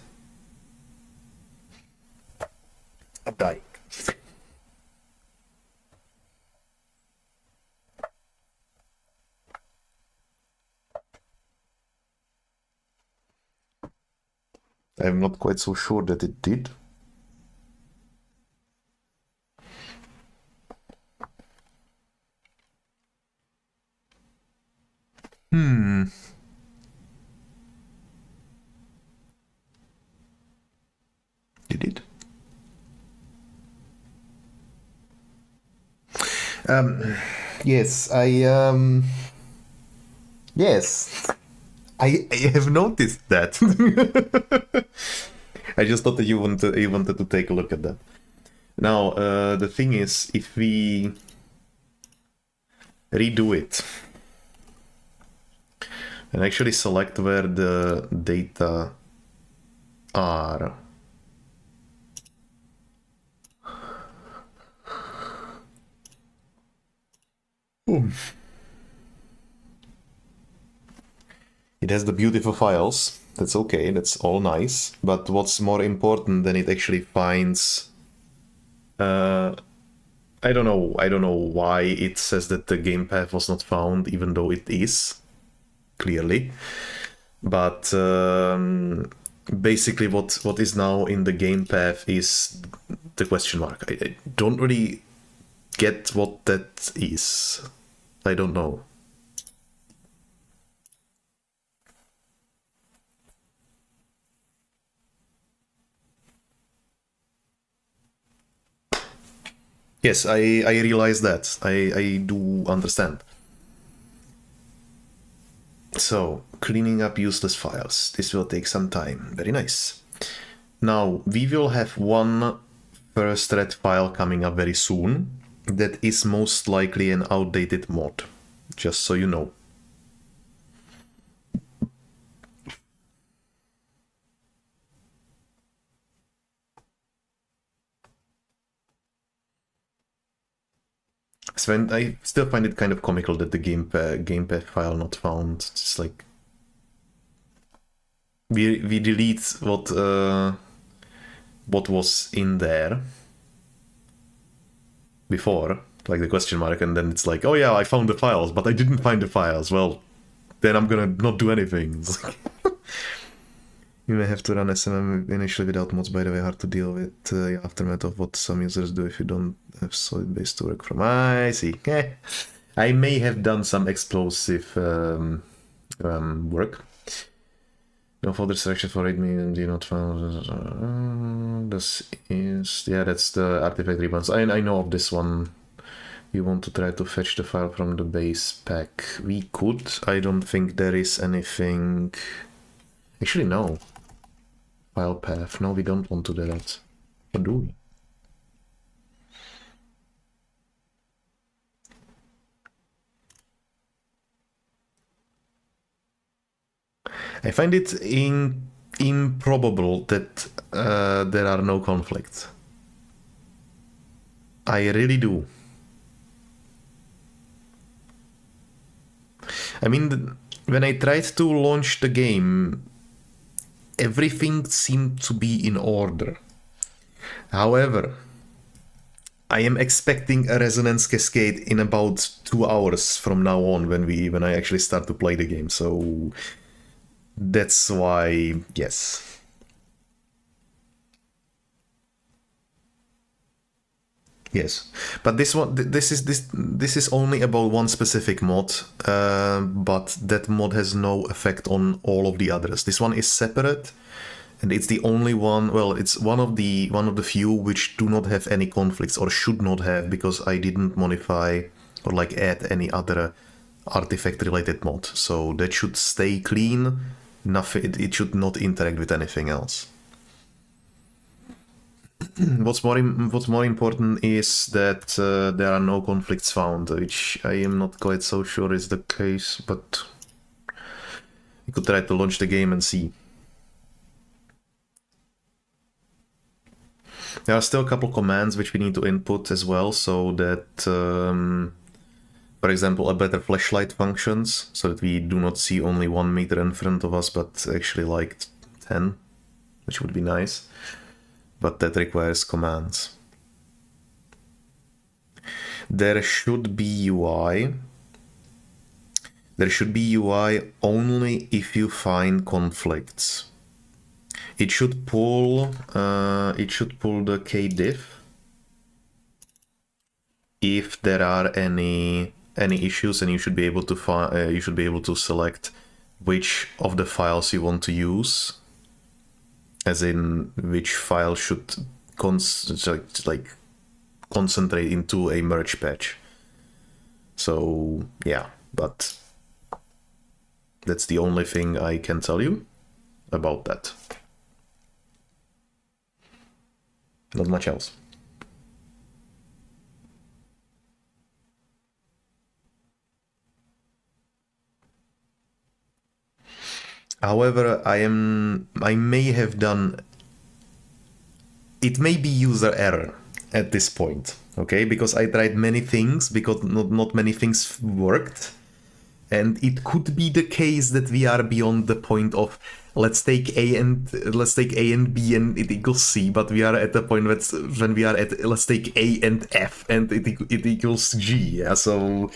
I'm dying. I'm not quite so sure that it did. Did it? Yes, yes. I have noticed that. I just thought that you wanted to take a look at that. Now, the thing is, if we redo it and actually select where the data are, it has the beautiful files. That's okay, that's all nice. But what's more important than it actually finds... I don't know why it says that the game path was not found, even though it is, clearly. But basically what is now in the game path is the question mark. I don't really get what that is. I don't know. Yes, I realize that. I do understand. So, cleaning up useless files. This will take some time. Very nice. Now, we will have one first red file coming up very soon. That is most likely an outdated mod. Just so you know. Sven, I still find it kind of comical that the gamepad file not found. It's like we delete what was in there before, like the question mark, and then it's like, oh yeah, I found the files, but I didn't find the files. Well, then I'm gonna not do anything. You may have to run SMM initially without mods, by the way, hard to deal with the aftermath of what some users do if you don't have solid base to work from. I see. I may have done some explosive work. No further selection for 8 million, do not found. This is, yeah, that's the artifact ribbons. I know of this one. You want to try to fetch the file from the base pack. We could. I don't think there is anything. Actually, no. File path. No, we don't want to do that. Or do we? I find it improbable that there are no conflicts. I really do. I mean, when I tried to launch the game, everything seemed to be in order. However, I am expecting a resonance cascade in about 2 hours from now on when I actually start to play the game, so that's why, yes. Yes, but this is only about one specific mod, but that mod has no effect on all of the others. This one is separate, and it's the only one. Well, it's one of the few which do not have any conflicts or should not have, because I didn't modify or like add any other artifact-related mod. So that should stay clean. Nothing. It should not interact with anything else. what's more important is that there are no conflicts found, which I am not quite so sure is the case, but you could try to launch the game and see. There are still a couple commands which we need to input as well, so that, for example, a better flashlight functions, so that we do not see only 1 meter in front of us, but actually like 10, which would be nice. But that requires commands. There should be UI. There should be UI only if you find conflicts. It should pull the kdiff if there are any issues, and you should be able to select which of the files you want to use, as in which file should concentrate into a merge patch. So yeah, but that's the only thing I can tell you about that. Not much else. However, I may have done... It may be user error at this point, okay? Because I tried many things, because not many things worked. And it could be the case that we are beyond the point of let's take A and B and it equals C, but we are at the point when we are at let's take A and F and it equals G. Yeah, so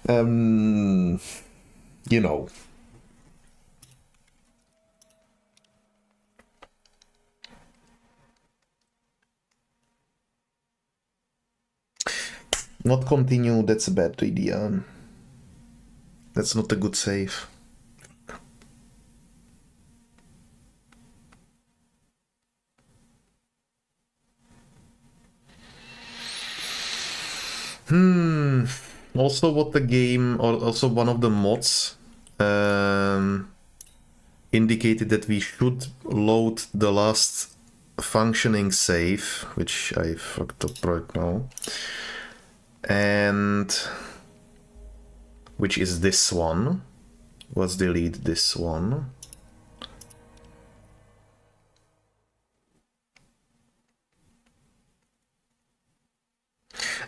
you know. Not continue, that's a bad idea. That's not a good save. Also what the game, or also one of the mods indicated that we should load the last functioning save, which I fucked up right now, and which is this one. Let's delete this one.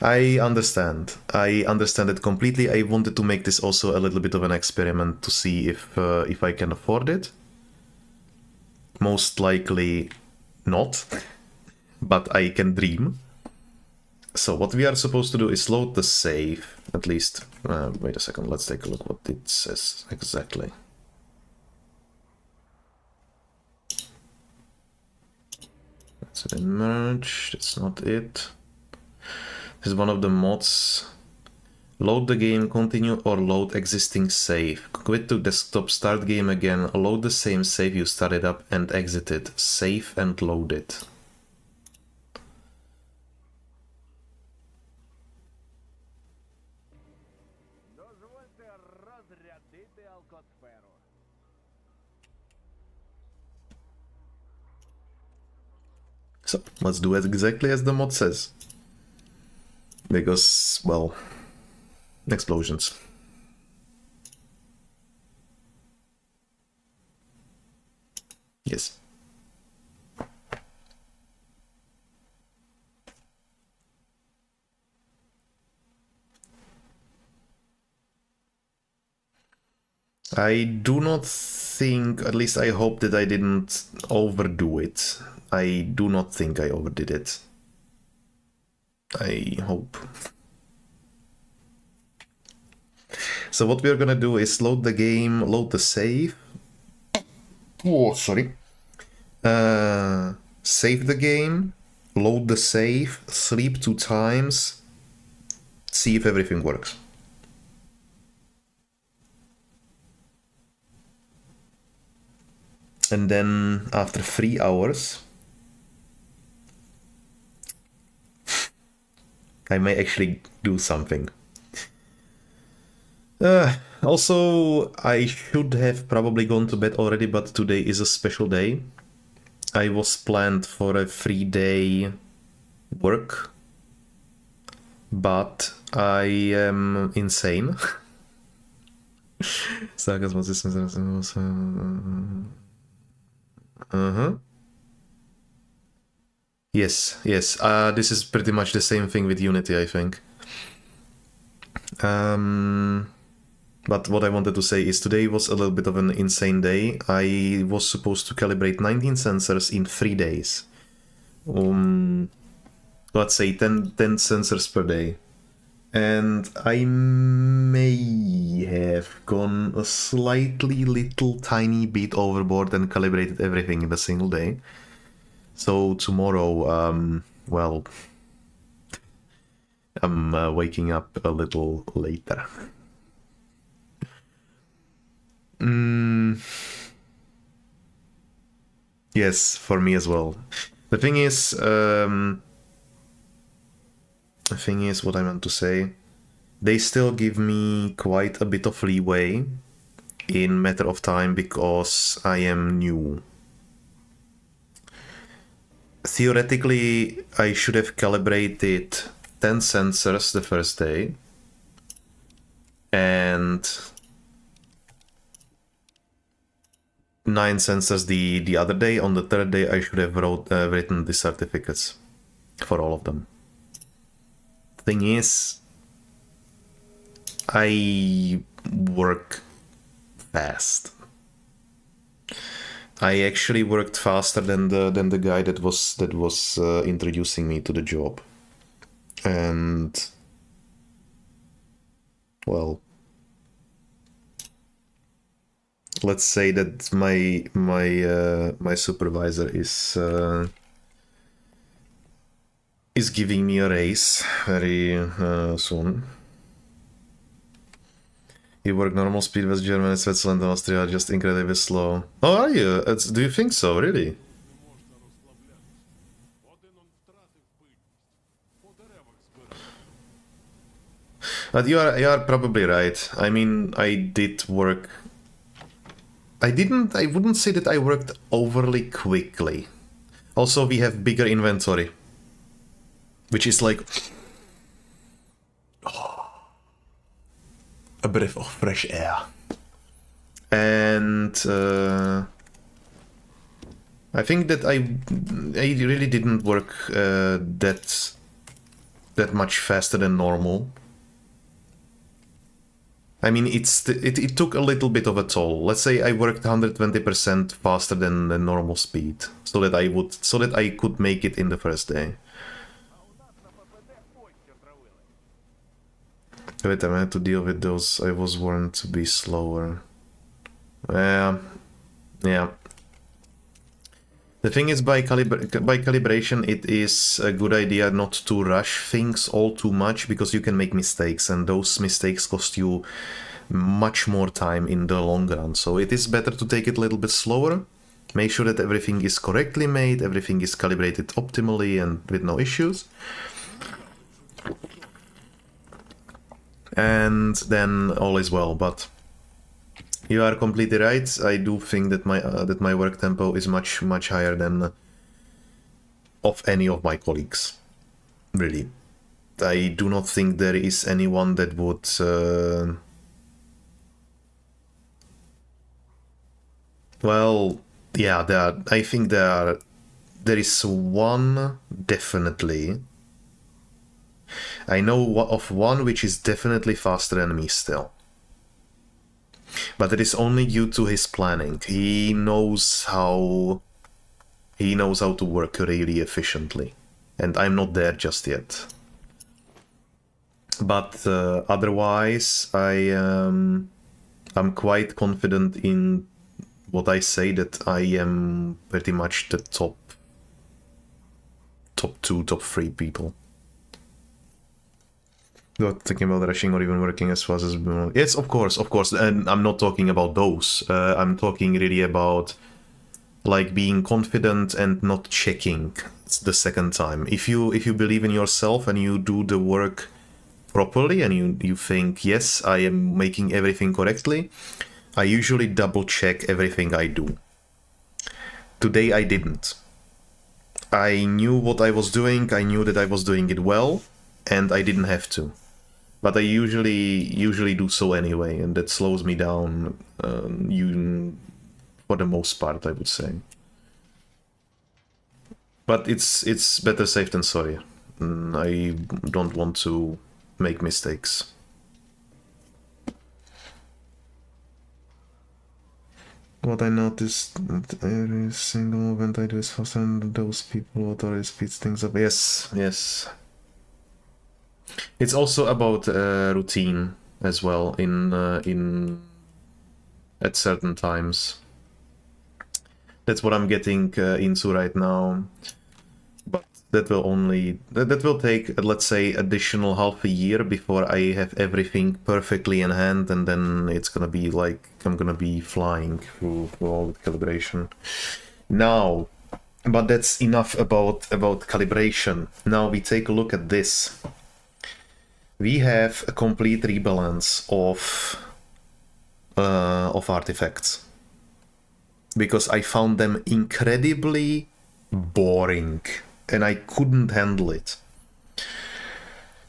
I understand it completely. I wanted to make this also a little bit of an experiment to see if I can afford it. Most likely not, but I can dream. So what we are supposed to do is load the save, at least. Wait a second, let's take a look what it says exactly. That's an merge, that's not it. This is one of the mods. Load the game, continue, or load existing save. Quit to desktop, start game again, load the same save you started up and exited. Save and load it. So, let's do it exactly as the mod says. Because, well, explosions. Yes. I do not think, at least I hope that I didn't overdo it. I do not think I overdid it. I hope. So what we're gonna do is load the game, load the save. Oh, sorry. Save the game, load the save, sleep 2 times, see if everything works. And then after 3 hours, I may actually do something. Also, I should have probably gone to bed already, but today is a special day. I was planned for a 3-day work, but I am insane. Sarcasm systems. Yes, yes. This is pretty much the same thing with Unity, I think. But what I wanted to say is today was a little bit of an insane day. I was supposed to calibrate 19 sensors in 3 days. Let's say 10 sensors per day. And I may have gone a slightly little tiny bit overboard and calibrated everything in a single day. So tomorrow, well, I'm waking up a little later. Yes, for me as well. The thing is, what I meant to say, they still give me quite a bit of leeway in matter of time because I am new. Theoretically, I should have calibrated 10 sensors the first day and 9 sensors the other day. On the third day, I should have written the certificates for all of them. Thing is, I work fast. I actually worked faster than the guy that was introducing me to the job, and well, let's say that my supervisor is giving me a raise very soon. You work normal speed with Germany, Switzerland, and Austria, just incredibly slow. Oh, are you? Do you think so, really? But you are probably right. I mean, I did work. I wouldn't say that I worked overly quickly. Also, we have bigger inventory, which is like a breath of fresh air. And I think that I really didn't work that much faster than normal. I mean, it took a little bit of a toll. Let's say I worked 120% faster than the normal speed, so that I could make it in the first day. Wait, I had to deal with those. I was warned to be slower. Yeah. The thing is, by calibration, it is a good idea not to rush things all too much, because you can make mistakes, and those mistakes cost you much more time in the long run. So it is better to take it a little bit slower, make sure that everything is correctly made, everything is calibrated optimally and with no issues. And then all is well. But you are completely right. I do think that my work tempo is much higher than of any of my colleagues. Really, I do not think there is anyone that would. Well, yeah, I think there is one definitely. I know of one which is definitely faster than me still. But it is only due to his planning. He knows how to work really efficiently. And I'm not there just yet. But otherwise, I'm quite confident in what I say, that I am pretty much the top 2, top 3 people. Not thinking about rushing or even working as fast as... Yes, of course, and I'm not talking about those. I'm talking really about like being confident and not checking the second time. If you believe in yourself and you do the work properly and you think, yes, I am making everything correctly, I usually double check everything I do. Today I didn't. I knew what I was doing, I knew that I was doing it well, and I didn't have to. But I usually do so anyway, and that slows me down, for the most part, I would say. But it's better safe than sorry. I don't want to make mistakes. What I noticed, every single movement I do is faster than those people. What already speeds things up. Yes, yes. It's also about routine as well in at certain times. That's what I'm getting into right now. But that will take, let's say, additional half a year before I have everything perfectly in hand, and then it's gonna be like I'm gonna be flying through all the calibration. Now, but that's enough about calibration. Now we take a look at this. We have a complete rebalance of artifacts, because I found them incredibly boring and I couldn't handle it.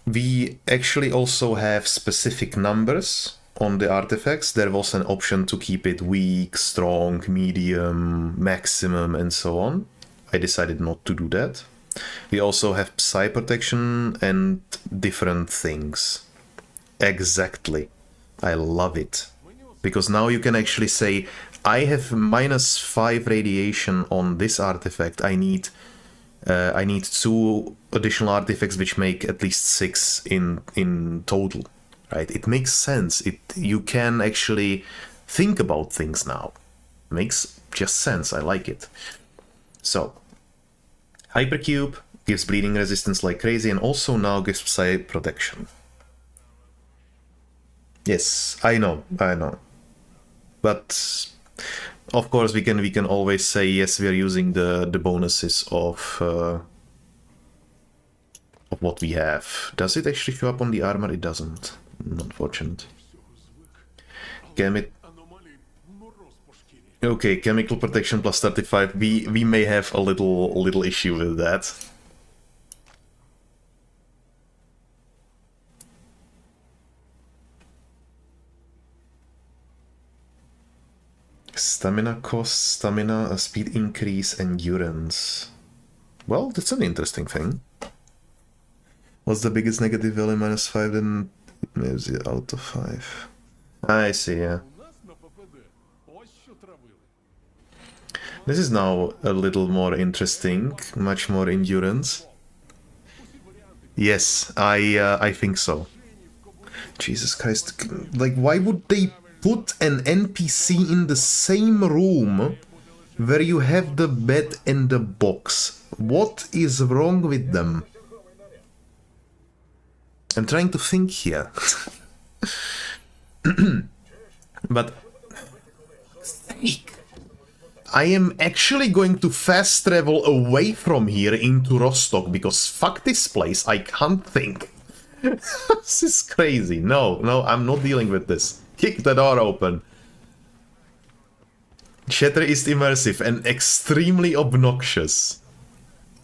We actually also have specific numbers on the artifacts. There was an option to keep it weak, strong, medium, maximum, and so on. I decided not to do that. We also have psi protection and different things. Exactly. I love it. Because now you can actually say, I have -5 radiation on this artifact. I need 2 additional artifacts which make at least 6 in total. Right? It makes sense. You can actually think about things now. Makes just sense. I like it. So, Hypercube gives bleeding resistance like crazy, and also now gives psi protection. Yes, I know. But of course we can always say yes, we are using the bonuses of what we have. Does it actually show up on the armor? It doesn't. Unfortunate. Okay, chemical protection plus 35. We may have a little issue with that. Stamina cost, stamina, speed increase, endurance. Well, that's an interesting thing. What's the biggest negative value? -5, then it moves it out of 5. I see, yeah. This is now a little more interesting, much more endurance. Yes, I think so. Jesus Christ, like, why would they put an NPC in the same room where you have the bed and the box? What is wrong with them? I'm trying to think here. But I am actually going to fast travel away from here into Rostock, because fuck this place, I can't think. This is crazy. No, I'm not dealing with this. Kick the door open. Shatter is immersive and extremely obnoxious.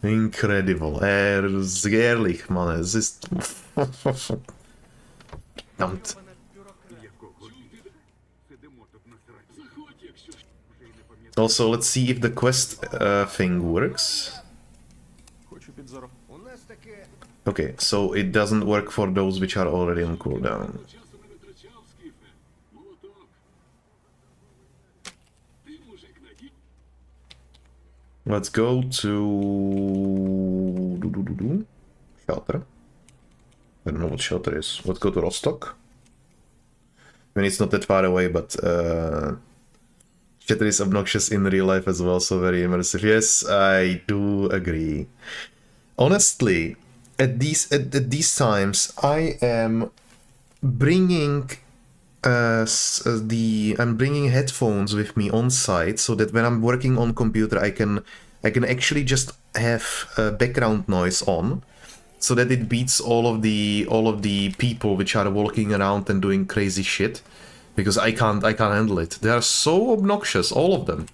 Incredible. Ehrlich, man. Es ist... Verdammt. Also, let's see if the quest thing works. Okay, so it doesn't work for those which are already on cooldown. Let's go to... Shelter. I don't know what shelter is. Let's go to Rostock. I mean, it's not that far away, but... Shatter is obnoxious in real life as well, so very immersive. Yes, I do agree. Honestly, at these times, I am bringing I'm bringing headphones with me on site, so that when I'm working on computer, I can actually just have background noise on, so that it beats all of the people which are walking around and doing crazy shit. Because I can't handle it. They are so obnoxious, all of them.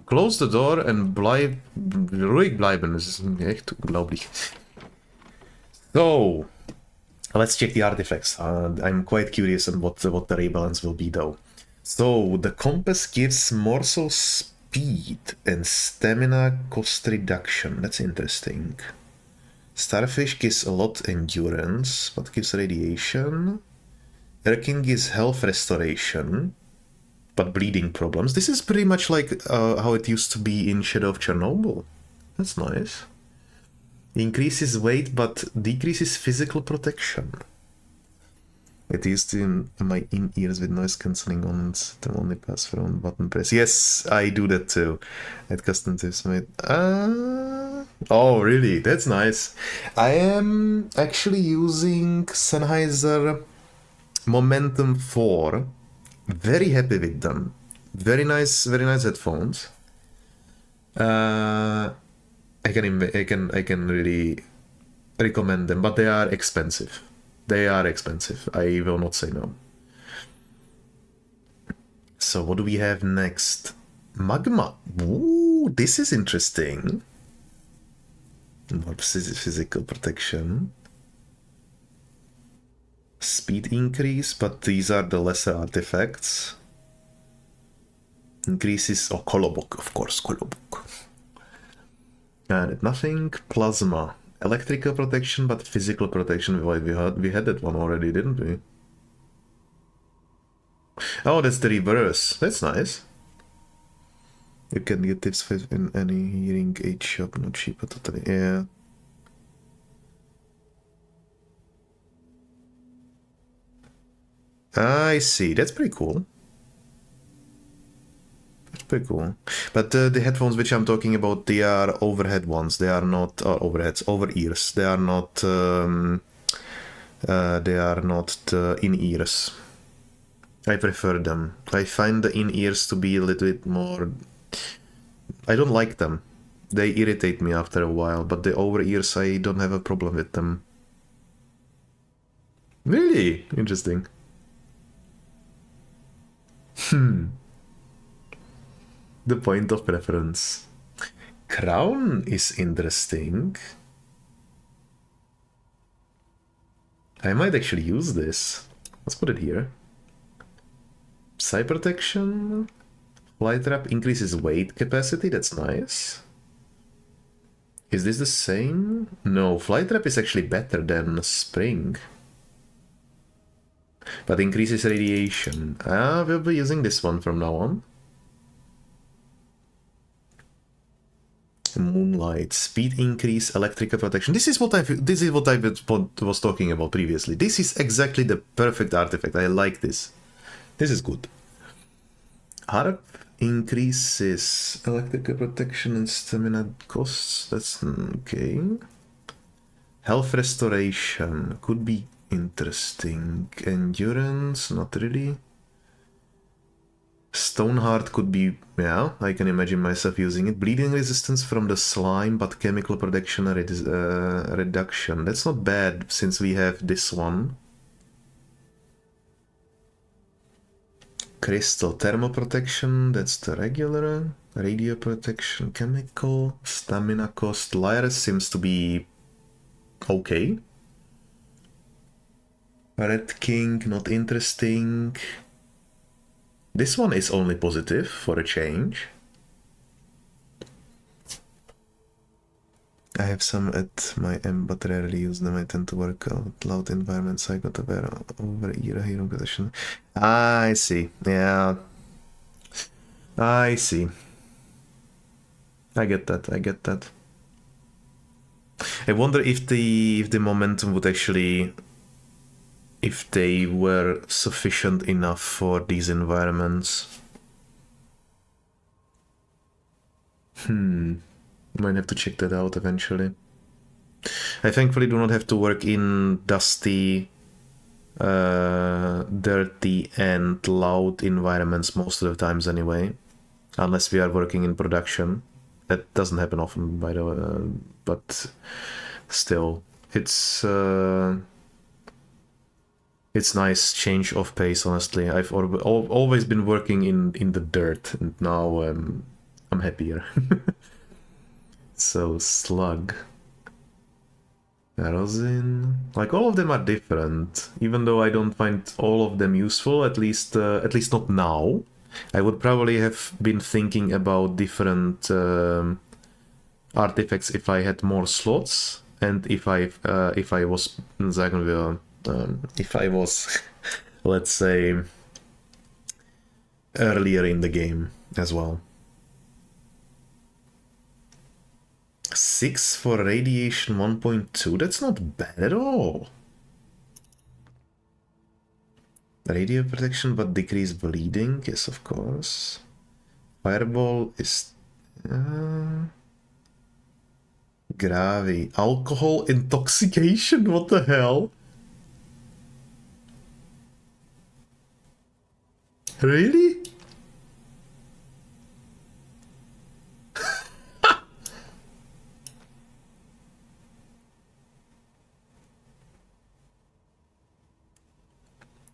Close the door and ruhig bleiben. Das ist echt unglaublich. So, let's check the artifacts. I'm quite curious on what the rebalance will be though. So, the compass gives morsel speed and stamina cost reduction. That's interesting. Starfish gives a lot endurance, but gives radiation. Erkin gives health restoration, but bleeding problems. This is pretty much like how it used to be in Shadow of Chernobyl. That's nice. Increases weight, but decreases physical protection. It used in my in-ears with noise cancelling on and them only pass from button press. Yes, I do that too. At custom tips made. Oh, really? That's nice. I am actually using Sennheiser Momentum 4. Very happy with them. Very nice headphones. I can really recommend them, but they are expensive. They are expensive. I will not say no. So what do we have next? Magma. Ooh, this is interesting. More physical protection. Speed increase, but these are the lesser artifacts. Increases, oh, Kolobok, of course, Kolobok. And nothing. Plasma. Electrical protection, but physical protection. We had that one already, didn't we? Oh, that's the reverse. That's nice. You can get tips in any hearing aid shop, not cheaper totally. Yeah. I see. That's pretty cool. That's pretty cool. But the headphones which I'm talking about, they are overhead ones. They are not overheads, over ears. They are not. They are not in ears. I prefer them. I find the in ears to be a little bit more. I don't like them. They irritate me after a while. But the over ears, I don't have a problem with them. Really interesting. The point of preference. Crown is interesting. I might actually use this. Let's put it here. Psi protection. Fly trap increases weight capacity. That's nice. Is this the same? No, fly trap is actually better than spring. But increases radiation. We'll be using this one from now on. Moonlight, speed increase, electrical protection. This is what I was talking about previously. This is exactly the perfect artifact. I like this. This is good. Harp increases electrical protection and stamina costs. That's okay. Health restoration could be interesting. Endurance, not really. Stoneheart could be, yeah, I can imagine myself using it. Bleeding resistance from the slime, but chemical protection reduction. That's not bad since we have this one. Crystal thermal protection, that's the regular. Radio protection, chemical, stamina cost. Lyris seems to be okay. Red King, not interesting. This one is only positive for a change. I have some at my M, but rarely use them. I tend to work out loud environments. I got aware over ear hearing position. I see. Yeah. I see. I get that. I get that. I wonder if the momentum would actually, if they were sufficient enough for these environments. Might have to check that out eventually. I thankfully do not have to work in dusty, dirty and loud environments most of the times anyway. Unless we are working in production. That doesn't happen often, by the way, but still. It's nice change of pace, honestly. I've always been working in the dirt, and now I'm happier. So, slug. Rosin. Like, all of them are different, even though I don't find all of them useful, at least not now. I would probably have been thinking about different artifacts if I had more slots, and if I was, if I was, let's say, earlier in the game as well. 6 for radiation 1.2, that's not bad at all. Radio protection but decrease bleeding, yes of course. Fireball is... Gravi. Alcohol intoxication, what the hell? Really?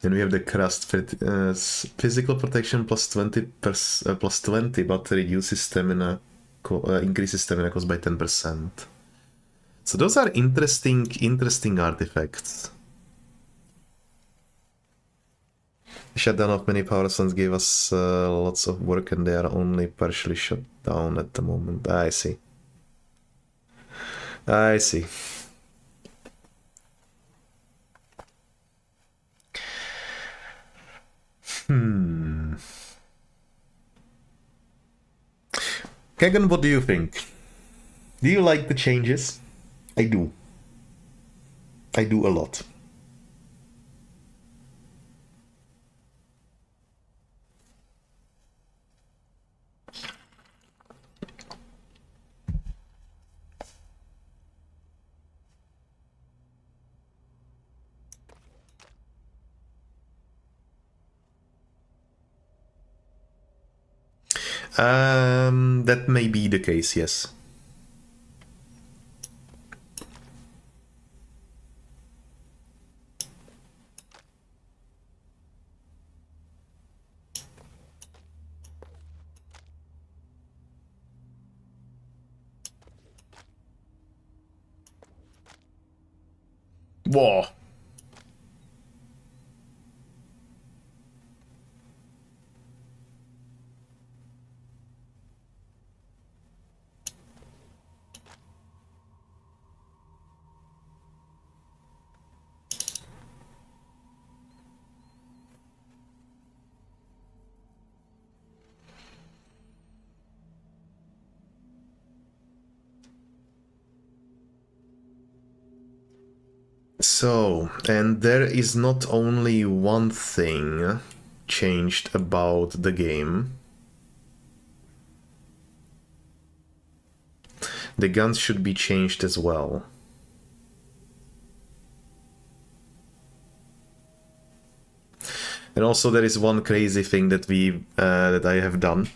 Then we have the crust physical protection plus 20 plus 20, but reduces stamina, increases stamina cost by 10%. So those are interesting artifacts. The shutdown of many power plants gave us lots of work, and they are only partially shut down at the moment. I see. I see. Kagan, what do you think? Do you like the changes? I do. I do a lot. That may be the case, yes. Whoa. So, and there is not only one thing changed about the game. The guns should be changed as well. And also there is one crazy thing that that I have done.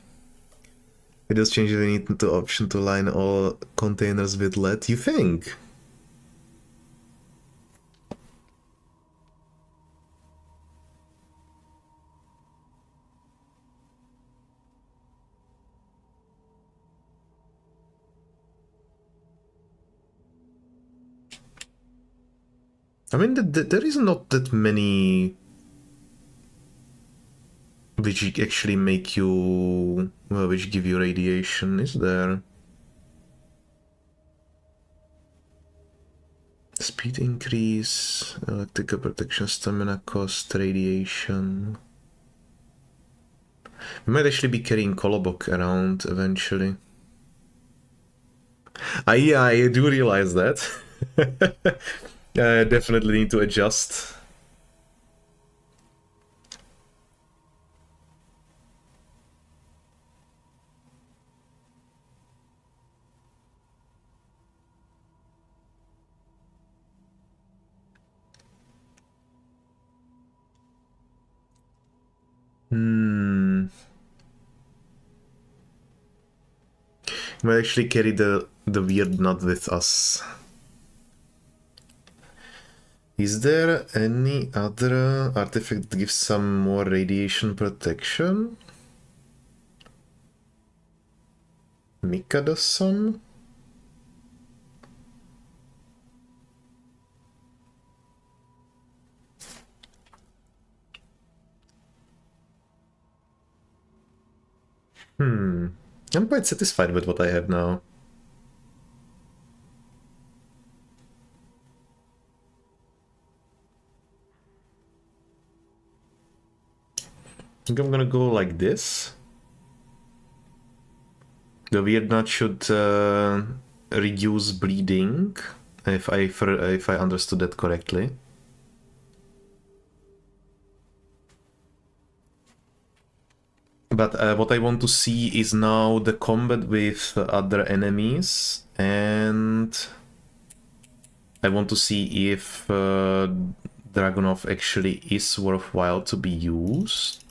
With those changes we need the option to line all containers with lead. You think? I mean, there is not that many which actually make you, well, which give you radiation, is there? Speed increase, electrical protection, stamina cost, radiation. We might actually be carrying Kolobok around eventually. Yeah, I do realize that. I definitely need to adjust. We might actually carry the weird nut with us. Is there any other artifact that gives some more radiation protection? Mikado-san? I'm quite satisfied with what I have now. I think I'm gonna go like this. The weird nut should reduce bleeding, if I understood that correctly. But what I want to see is now the combat with other enemies, and I want to see if Dragunov actually is worthwhile to be used.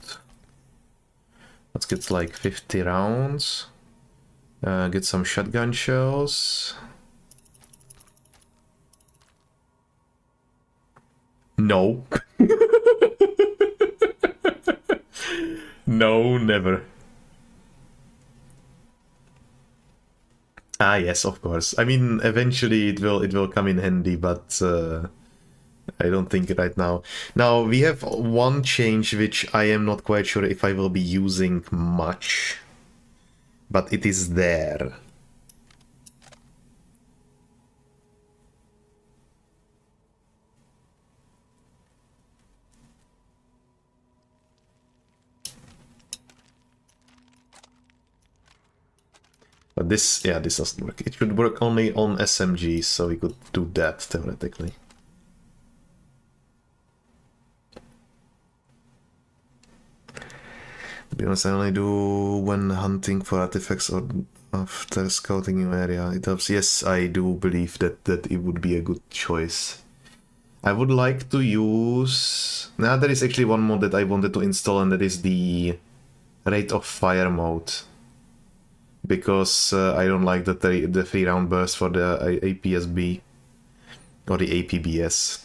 Let's get like 50 rounds. Get some shotgun shells. No. No, never. Ah, yes, of course. I mean, eventually it will come in handy, but I don't think right now. Now, we have one change which I am not quite sure if I will be using much, but it is there. But this, yeah, this doesn't work. It should work only on SMGs, so we could do that theoretically. To be honest, I only do when hunting for artifacts or after scouting new area. It helps. Yes, I do believe that it would be a good choice. I would like to use... Now there is actually one mod that I wanted to install, and that is the rate of fire mode. Because I don't like the 3-round burst for the APSB or the APBS.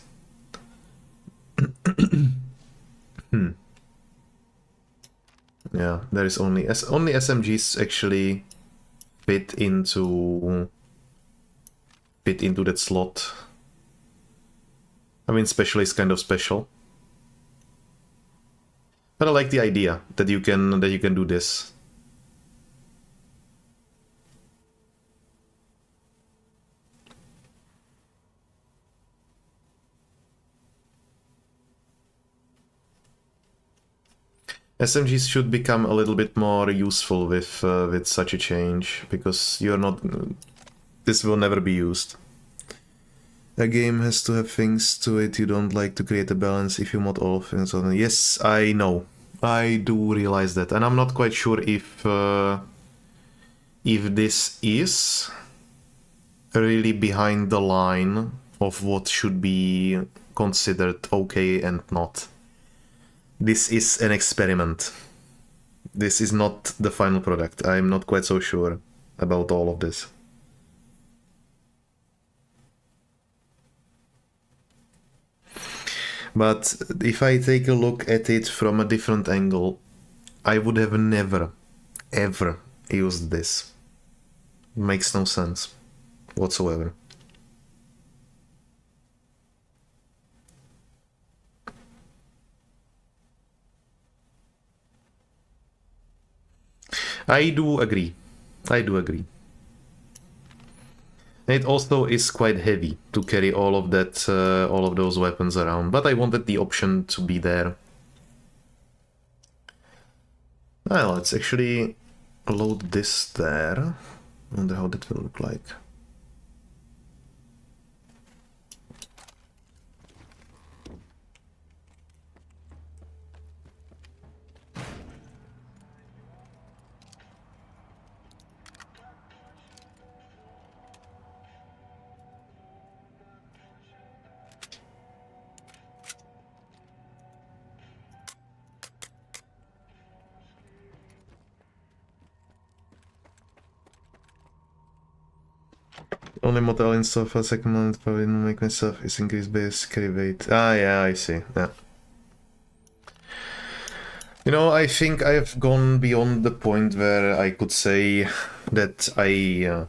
Yeah, there is only SMGs actually fit into that slot. I mean, special is kind of special, but I like the idea that you can do this. SMGs should become a little bit more useful with such a change, because you're not... This will never be used. A game has to have things to it you don't like to create a balance if you mod all of things on. Yes, I know. I do realize that, and I'm not quite sure if this is really behind the line of what should be considered okay and not. This is an experiment. This is not the final product. I'm not quite so sure about all of this. But if I take a look at it from a different angle, I would have never, ever used this. Makes no sense whatsoever. I do agree. I do agree. It also is quite heavy to carry all of that, all of those weapons around, but I wanted the option to be there. Well, let's actually load this there. I wonder how that will look like. Only model install for second month probably not make myself is increase base carry weight. Ah yeah, I see. Yeah. You know, I think I've gone beyond the point where I could say that I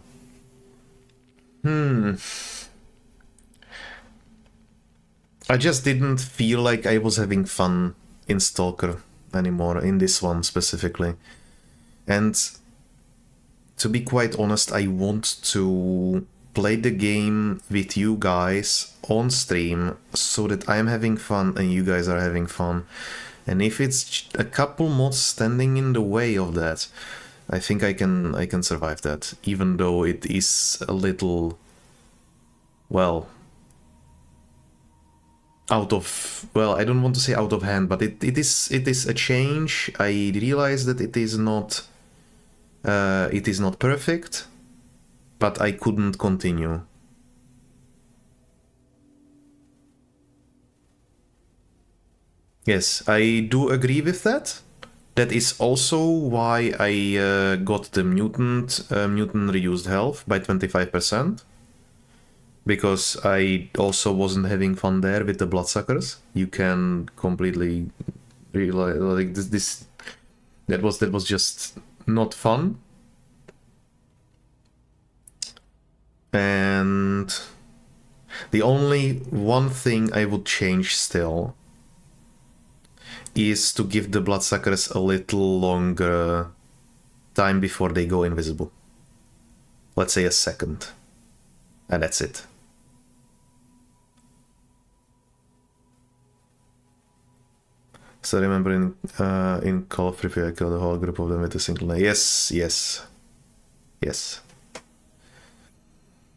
just didn't feel like I was having fun in Stalker anymore, in this one specifically. And to be quite honest, I want to play the game with you guys on stream so that I'm having fun and you guys are having fun. And if it's a couple mods standing in the way of that, I think I can survive that, even though it is a little, well, out of, well, I don't want to say out of hand, but it is a change. I realize that it is not perfect, but I couldn't continue. Yes, I do agree with that. That is also why I got the mutant reduced health by 25%. Because I also wasn't having fun there with the bloodsuckers. You can completely realize, like, this that was just not fun. And the only one thing I would change still is to give the bloodsuckers a little longer time before they go invisible. Let's say a second. And that's it. So remember in Call of Duty, I killed a whole group of them with a single knife. Yes.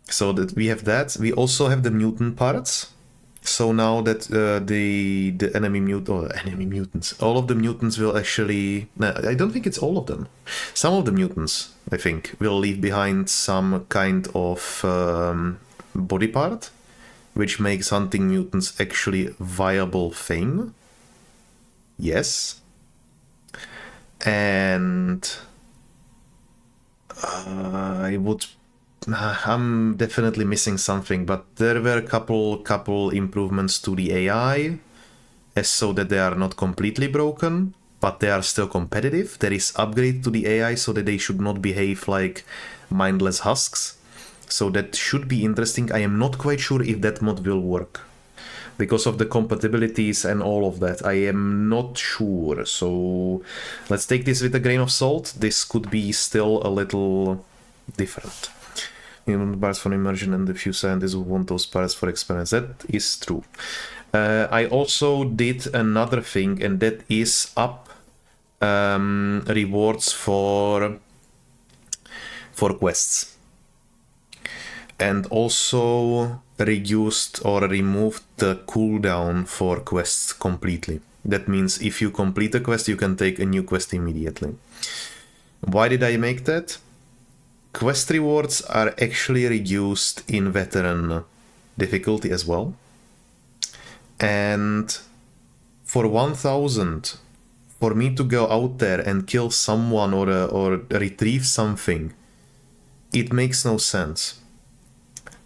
So that we have that. We also have the mutant parts. So now that the enemy mutants, all of the mutants will actually. No, I don't think it's all of them. Some of the mutants, I think, will leave behind some kind of body part, which makes hunting mutants actually a viable thing. Yes. And I'm definitely missing something, but there were a couple improvements to the AI, as so that they are not completely broken, but they are still competitive. There is upgrade to the AI so that they should not behave like mindless husks. So that should be interesting. I am not quite sure if that mod will work. Because of the compatibilities and all of that, I am not sure. So let's take this with a grain of salt. This could be still a little different. You want parts for immersion, and a few scientists who want those parts for experiments. That is true. I also did another thing, and that is up rewards for quests. And also reduced or removed the cooldown for quests completely. That means if you complete a quest, you can take a new quest immediately. Why did I make that? Quest rewards are actually reduced in veteran difficulty as well. And for 1000, for me to go out there and kill someone or retrieve something, it makes no sense.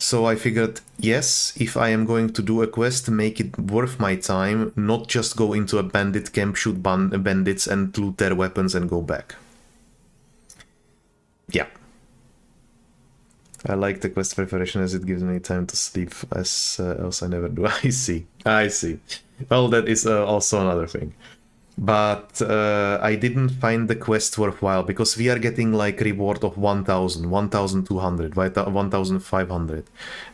So I figured, yes, if I am going to do a quest, make it worth my time, not just go into a bandit camp, shoot bandits and loot their weapons and go back. Yeah. I like the quest preparation as it gives me time to sleep, as else I never do. I see. Well, that is also another thing. But I didn't find the quest worthwhile, because we are getting like reward of 1000, 1200, 1500.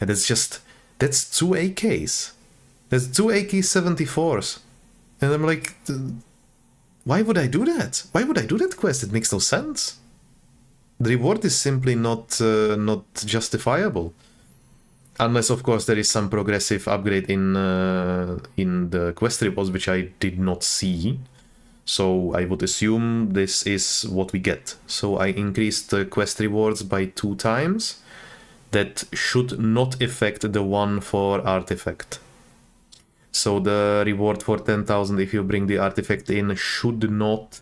And it's just, that's 2 AKs. That's 2 AK-74s. And I'm like, why would I do that? Why would I do that quest? It makes no sense. The reward is simply not justifiable. Unless, of course, there is some progressive upgrade in the quest rewards, which I did not see. So I would assume this is what we get. So I increased the quest rewards by 2 times. That should not affect the one for artifact. So the reward for 10,000 if you bring the artifact in should not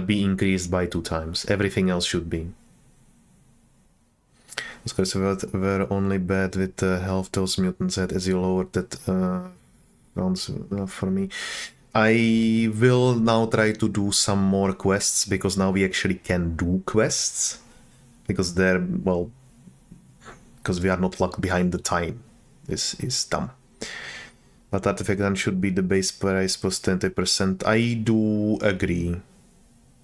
be increased by 2 times. Everything else should be. Those quests were only bad with the health those mutants had as you lowered that rounds for me. I will now try to do some more quests, because now we actually can do quests. Because they're, well, because we are not locked behind the time. This is dumb. But artifact gun should be the base price plus 20%. I do agree.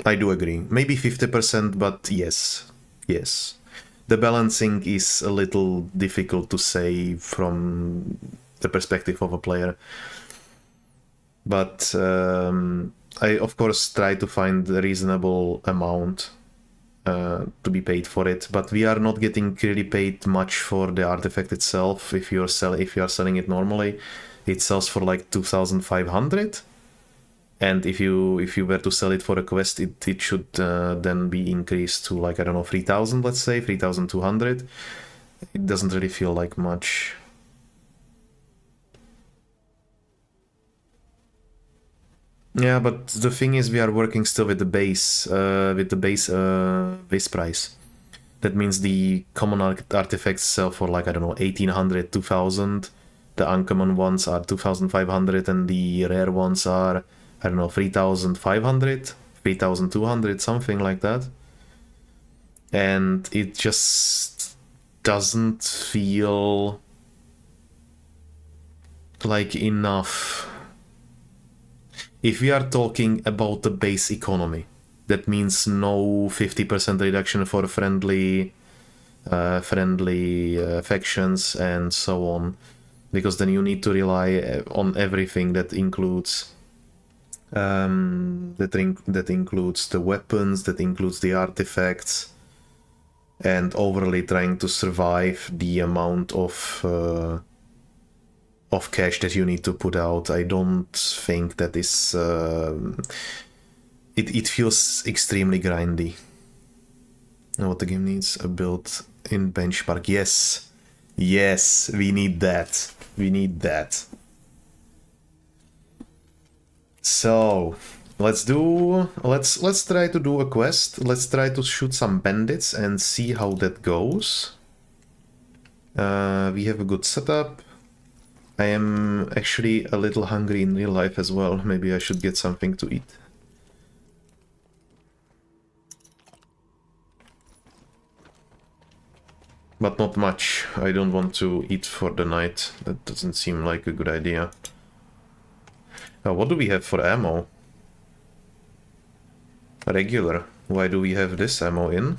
I do agree. Maybe 50%, but yes. Yes. The balancing is a little difficult to say from the perspective of a player. But I, of course, try to find a reasonable amount to be paid for it. But we are not getting really paid much for the artifact itself. If you are selling it normally, it sells for like 2,500. And if you were to sell it for a quest, it should then be increased to, like, I don't know, 3,000, let's say, 3,200. It doesn't really feel like much. Yeah, but the thing is, we are working still with the base price. That means the common artifacts sell for, like, I don't know, 1,800, 2,000. The uncommon ones are 2,500, and the rare ones are, I don't know, 3,500, 3,200, something like that. And it just doesn't feel like enough. If we are talking about the base economy, that means no 50% reduction for friendly factions and so on, because then you need to rely on everything that includes that includes the weapons, that includes the artifacts, and overly trying to survive the amount of cash that you need to put out. I don't think that is it feels extremely grindy. And what the game needs, a build in benchmark. Yes, we need that. So let's try to do a quest. Let's try to shoot some bandits and see how that goes. We have a good setup. I am actually a little hungry in real life as well. Maybe I should get something to eat. But not much. I don't want to eat for the night. That doesn't seem like a good idea. What do we have for ammo? Regular. Why do we have this ammo in?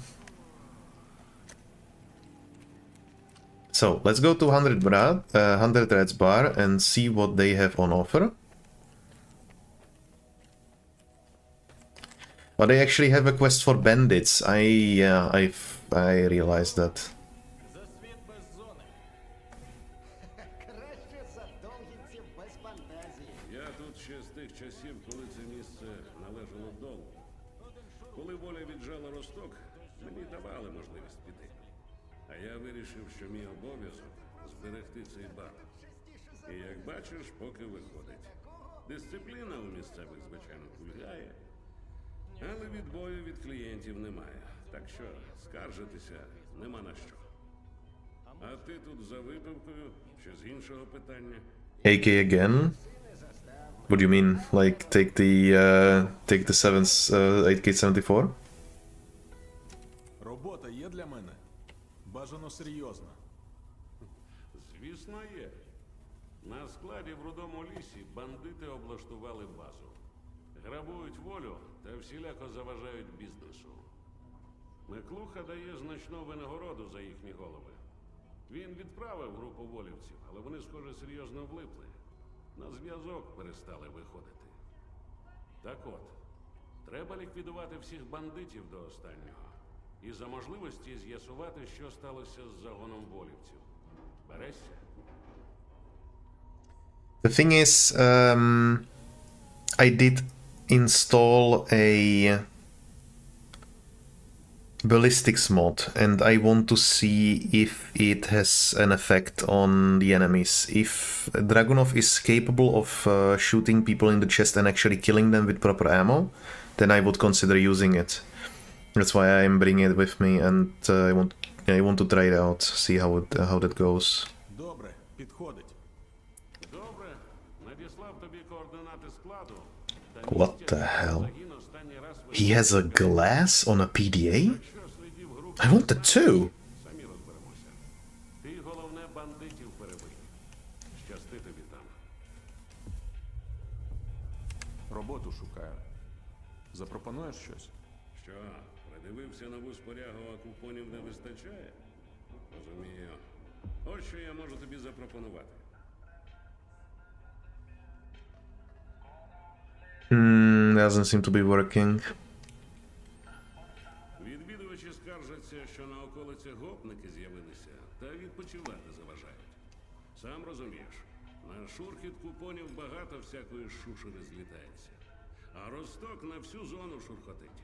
So let's go to 100 Reds Bar and see what they have on offer. But they actually have a quest for bandits. I realized that. Я тут ще з тих часів, коли це місце належало долу. Коли воля віджала Росток, мені давали можливість піти. А я вирішив, що мій обов'язок зберегти цей бар. І як бачиш, поки виходить. Дисципліна у місцевих, звичайно, кульгає, але відбою від клієнтів немає. Так що скаржитися нема на що. А ти тут за випивкою чи з іншого питання? AK again? What do you mean? Like take the 8K74? Робота є для мене. Бажано серйозно. Звісно, є. На складі в Рудому лісі бандити облаштували базу. Грабують волю та всіляко заважають бізнесу. Миклуха дає значну винагороду за їхні голови. Він відправив групу волівців, але вони, схоже, серйозно влипли. На зв'язок перестали виходити. Так от, треба ліквідувати всіх бандитів до останнього. І за можливості з'ясувати, що сталося з загоном волівців. Берешся? The thing is, I did install a ballistics mod, and I want to see if it has an effect on the enemies. If Dragunov is capable of shooting people in the chest and actually killing them with proper ammo, then I would consider using it. That's why I'm bringing it with me, and I want to try it out, see how that goes. Добре, підходить. Добре, надіслав тобі координати складу. та What місця, the де hell? загін останній раз He has a glass on a PDA? Якщо слідів групи I want that too. самі розберемося. Ти головне бандитів перебий. Щасти тобі там. Роботу шукаю. Запропонуєш щось? Що, придивився нову спорягу, а купонів не вистачає? Розумію. Ось що я можу тобі запропонувати. Doesn't seem to be working. Відвідувачі скаржаться, що на околицях гопники з'явилися та відпочивати заважають. Сам розумієш, на шурхіт купонів багато всякої шушери злітається. А Росток на всю зону шурхотить.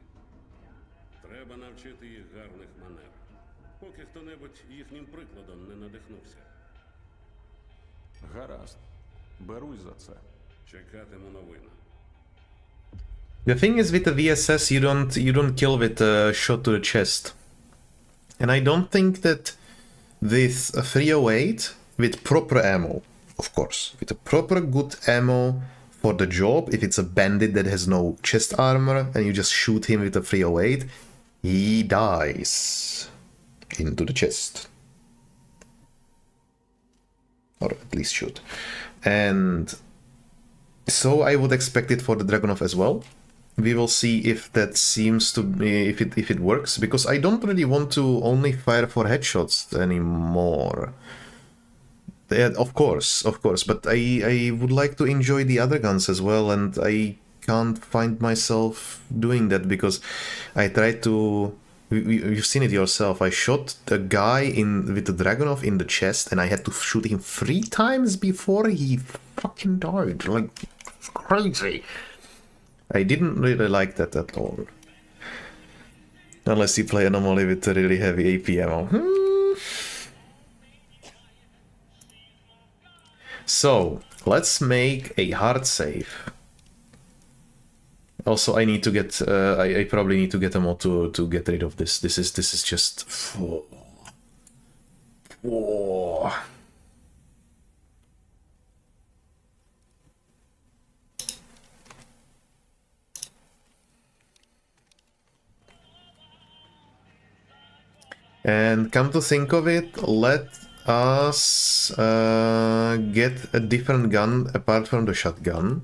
Треба навчити їх гарних манер, поки хто-небудь їхнім прикладом не надихнувся. Гаразд. Берусь за це. Чекатиму новин. The thing is with the VSS, you don't kill with a shot to the chest, and I don't think that with a 308 with proper ammo, of course, with a proper good ammo for the job. If it's a bandit that has no chest armor and you just shoot him with a 308, he dies into the chest, or at least should. And so I would expect it for the Dragunov as well. We will see if that seems to be, if it works, because I don't really want to only fire for headshots anymore. Of course, but I would like to enjoy the other guns as well, and I can't find myself doing that because I tried to. You've seen it yourself. I shot a guy with the Dragunov in the chest, and I had to shoot him 3 times before he fucking died. Like, crazy. I didn't really like that at all. Unless you play Anomaly with a really heavy AP ammo. So, let's make a hard save. Also, I need to get. I probably need to get a mod to get rid of this. This is just. Whoa. And come to think of it, let us get a different gun apart from the shotgun.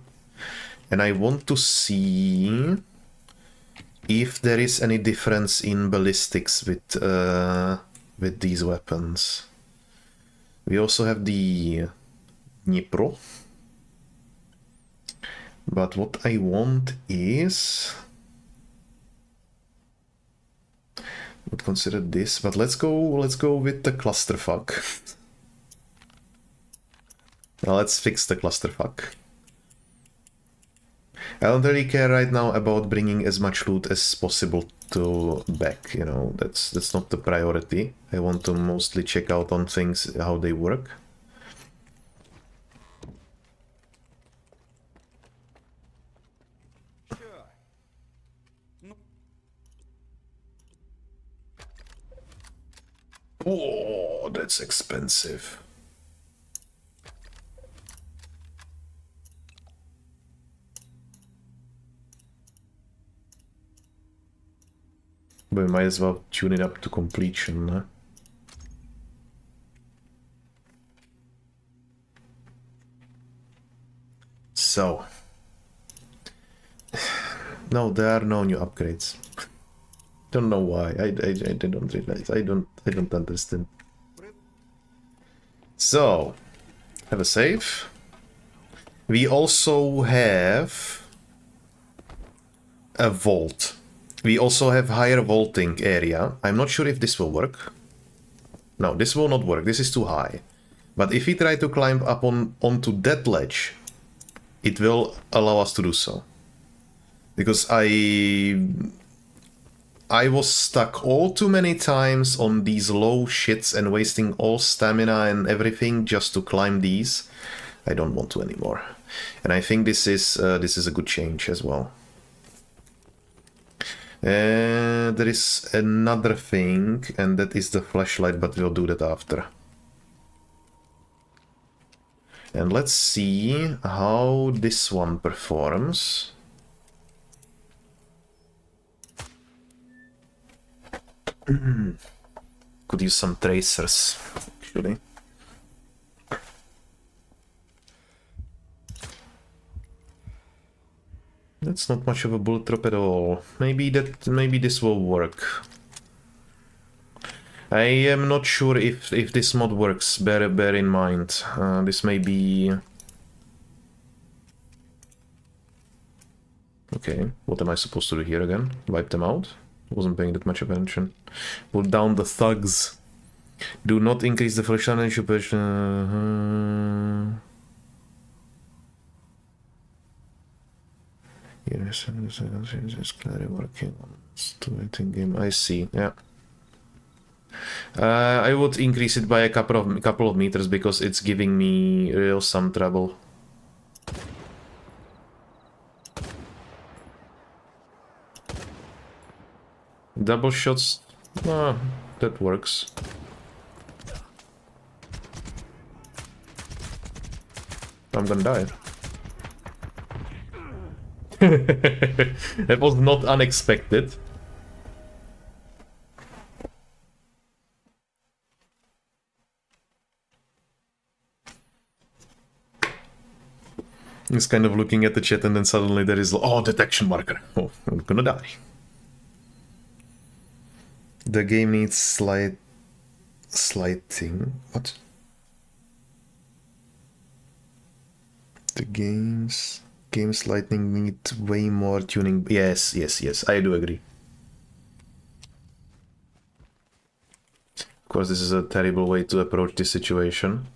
And I want to see if there is any difference in ballistics with these weapons. We also have the Dnipro. But what I want is... would consider this, but let's go with the clusterfuck. Now let's fix the clusterfuck. I don't really care right now about bringing as much loot as possible to back, you know, that's not the priority. I want to mostly check out on things, how they work. Oh, that's expensive. But we might as well tune it up to completion, huh? So. No, there are no new upgrades. Don't know why. I don't realize. I don't understand. So, have a save. We also have a vault. We also have higher vaulting area. I'm not sure if this will work. No, this will not work. This is too high. But if we try to climb up onto that ledge, it will allow us to do so. Because I was stuck all too many times on these low shits and wasting all stamina and everything just to climb these. I don't want to anymore. And I think this is a good change as well. There is another thing, and that is the flashlight, but we'll do that after. And let's see how this one performs. Could use some tracers, actually. That's not much of a bullet drop at all. Maybe this will work. I am not sure if this mod works. Bear in mind. This may be. Okay, what am I supposed to do here again? Wipe them out? Wasn't paying that much attention. Pull down the thugs. Do not increase the flash damage. Yes, just clearly working on waiting game. I see. Yeah. I would increase it by a couple of meters because it's giving me real some trouble. Double shots, that works. I'm gonna die. That was not unexpected. He's kind of looking at the chat and then suddenly there is, oh, detection marker. Oh, I'm gonna die. The game needs slighting. What? The game's lightning need way more tuning. Yes, I do agree. Of course, this is a terrible way to approach this situation.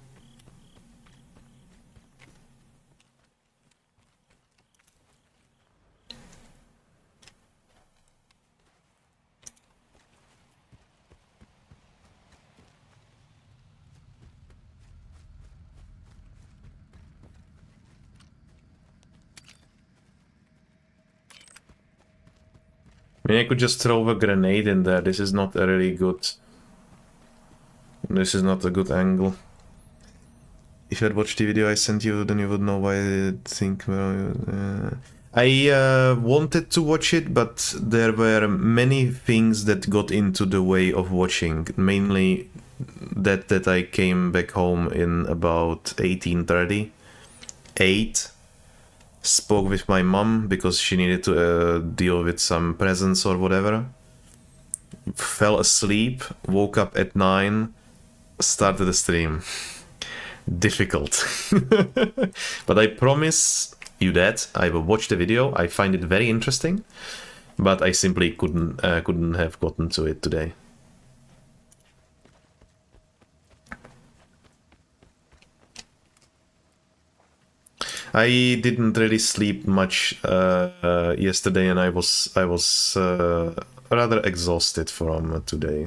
I mean, I could just throw a grenade in there. This is not a really good... This is not a good angle. If you had watched the video I sent you, then you would know why I think... I wanted to watch it, but there were many things that got into the way of watching. Mainly that I came back home in about 18:30. 8. Spoke with my mom because she needed to deal with some presents or whatever. Fell asleep, woke up at 9, started the stream. Difficult. But I promise you that I will watch the video. I find it very interesting, but I simply couldn't have gotten to it today. I didn't really sleep much yesterday, and I was rather exhausted from today.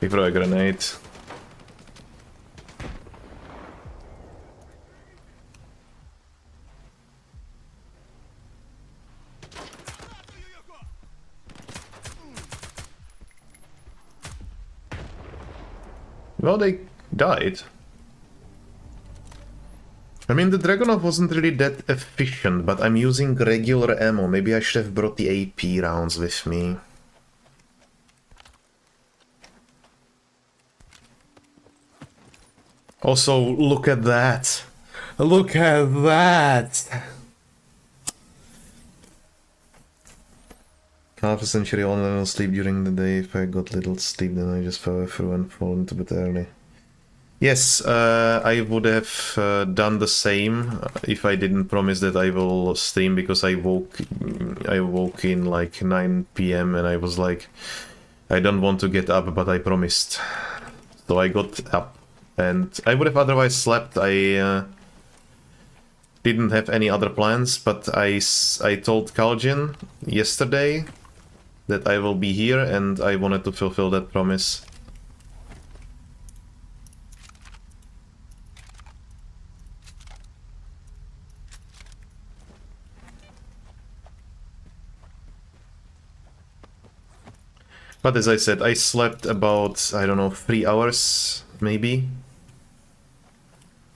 We throw a grenade. Well, they died. I mean, the Dragunov wasn't really that efficient, but I'm using regular ammo. Maybe I should have brought the AP rounds with me. Also, look at that! Look at that! Half a century on, I will sleep during the day. If I got little sleep, then I just fell through and fall into bed early. Yes, I would have done the same if I didn't promise that I will stream, because I woke in like 9 PM and I was like, I don't want to get up, but I promised. So I got up, and I would have otherwise slept. I didn't have any other plans, but I told Kaljin yesterday that I will be here, and I wanted to fulfill that promise. But as I said, I slept about, I don't know, 3 hours, maybe.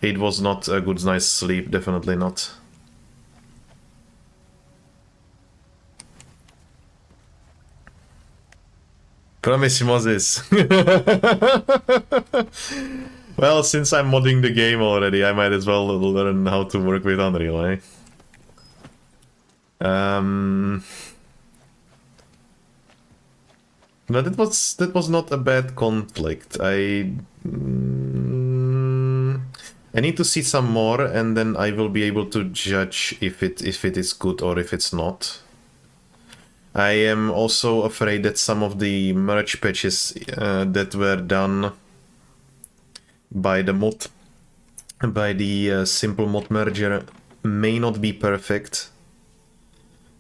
It was not a good night's sleep, definitely not. Promise Moses. Well, since I'm modding the game already, I might as well learn how to work with Unreal, eh? But that was not a bad conflict. I need to see some more, and then I will be able to judge if it is good or if it's not. I am also afraid that some of the merge patches that were done by the mod, by the simple mod merger, may not be perfect.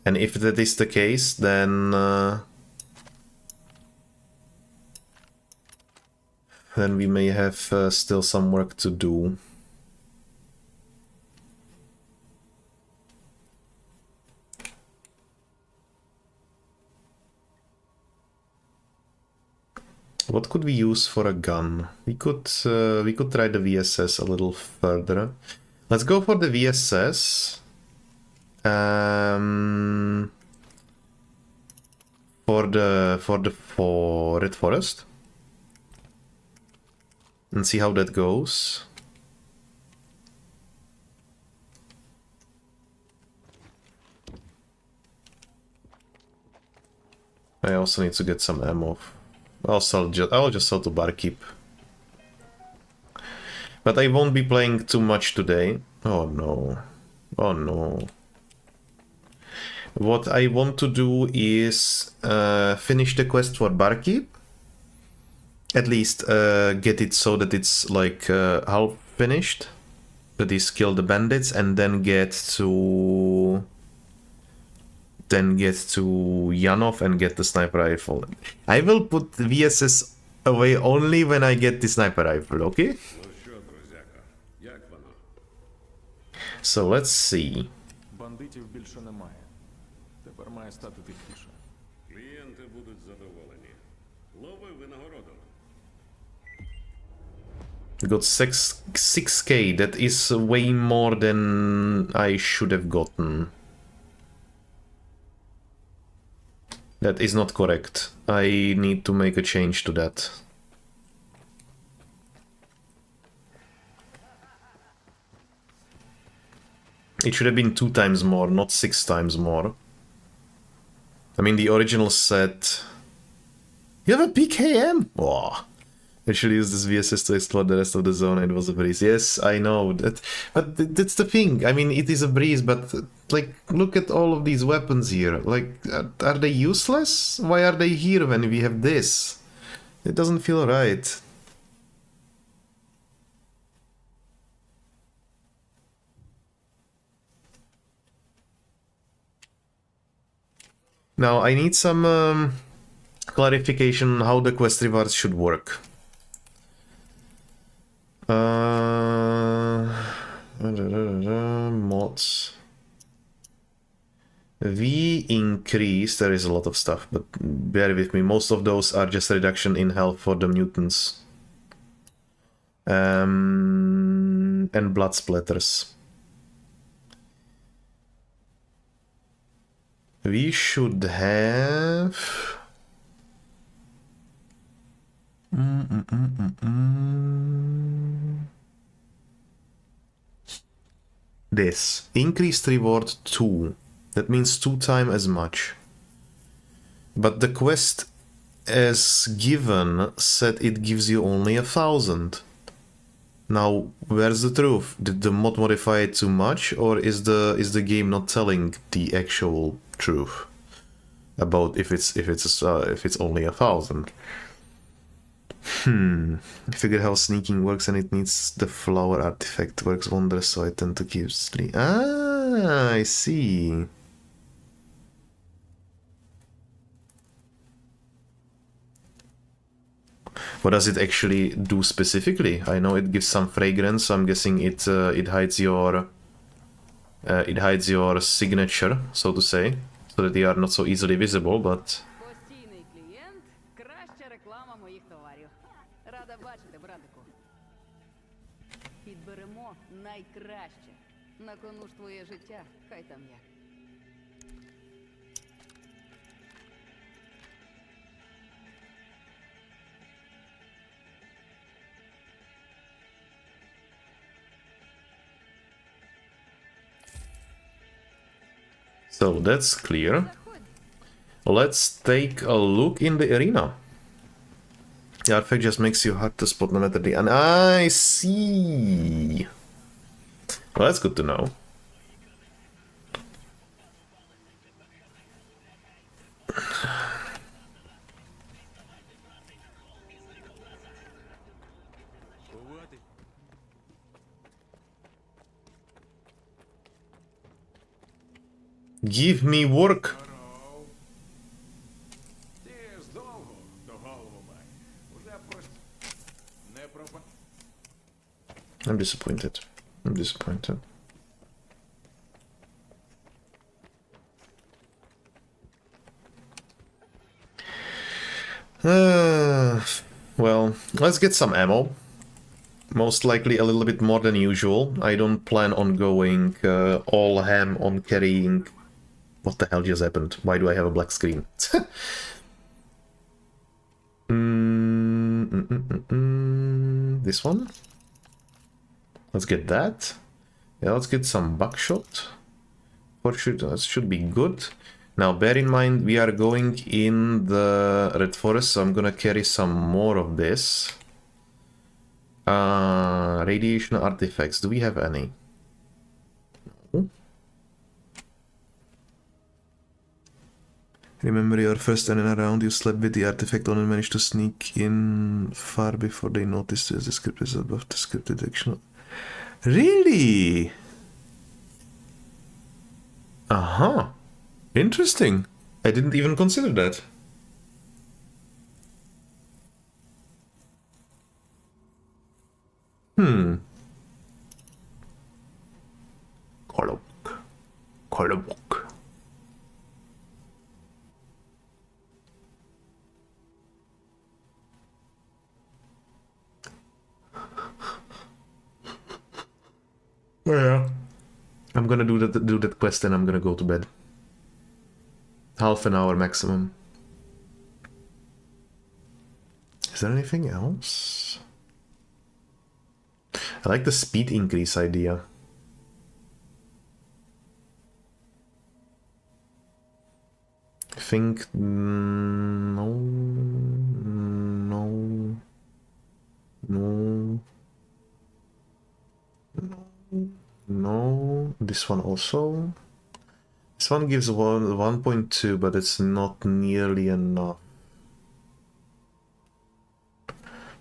And if that is the case, then we may have still some work to do. What could we use for a gun? We could try the VSS a little further. Let's go for the VSS. For the Red Forest. And see how that goes. I also need to get some ammo. I'll just sell to Barkeep. But I won't be playing too much today. Oh no. Oh no. What I want to do is finish the quest for Barkeep. At least get it so that it's like half finished. That is, kill the bandits and then get to Yanov and get the sniper rifle. I will put VSS away only when I get the sniper rifle, okay? Ну що, друзяко, як воно? So let's see. Бандитів більше немає. Тепер має стати тихіше. Клієнти будуть задоволені. Лови винагороду. Got 6k, that is way more than I should have gotten. That is not correct. I need to make a change to that. It should have been 2 times more, not 6 times more. I mean, the original set... You have a PKM? Oh. I should use this VSS to explore the rest of the zone. It was a breeze. Yes, I know that, but that's the thing. I mean, it is a breeze, but like, look at all of these weapons here. Like, are they useless? Why are they here when we have this? It doesn't feel right. Now, I need some clarification on how the quest rewards should work. Mods. We increase, there is a lot of stuff, but bear with me, most of those are just reduction in health for the mutants. And blood splatters. We should have... This. Increased reward 2. That means 2 times as much. But the quest as given said it gives you only 1,000. Now, where's the truth? Did the mod modify it too much, or is the game not telling the actual truth about if it's only 1,000? Figured how sneaking works, and it needs the flower artifact. Works wonders, so I tend to keep sleep. Ah, I see. What does it actually do specifically? I know it gives some fragrance, so I'm guessing it hides your signature, so to say, so that they are not so easily visible. But Постійний клієнт Варю. Рада бачити, братику. Підберемо найкраще. На кону ж твоє життя, хай там як. So that's clear. Let's take a look in the arena. The artifact just makes you hard to spot no matter the... And I see! Well, that's good to know. Give me work! Ти ж довго до голову має. Уже не пропа... I'm disappointed. I'm disappointed. Well, let's get some ammo. Most likely a little bit more than usual. I don't plan on going all ham on carrying... What the hell just happened? Why do I have a black screen? This one? Let's get that. Yeah, let's get some buckshot. That should be good. Now, bear in mind, we are going in the Red Forest, so I'm gonna carry some more of this. Radiation artifacts. Do we have any? No. Remember your first turn around, you slept with the artifact on and managed to sneak in far before they noticed the script is above the scripted action. Really? Uh-huh. Interesting. I didn't even consider that. Kolobok. Yeah. I'm gonna do that quest and I'm gonna go to bed. Half an hour maximum. Is there anything else? I like the speed increase idea. I think no. This one also. This one gives 1.2, but it's not nearly enough.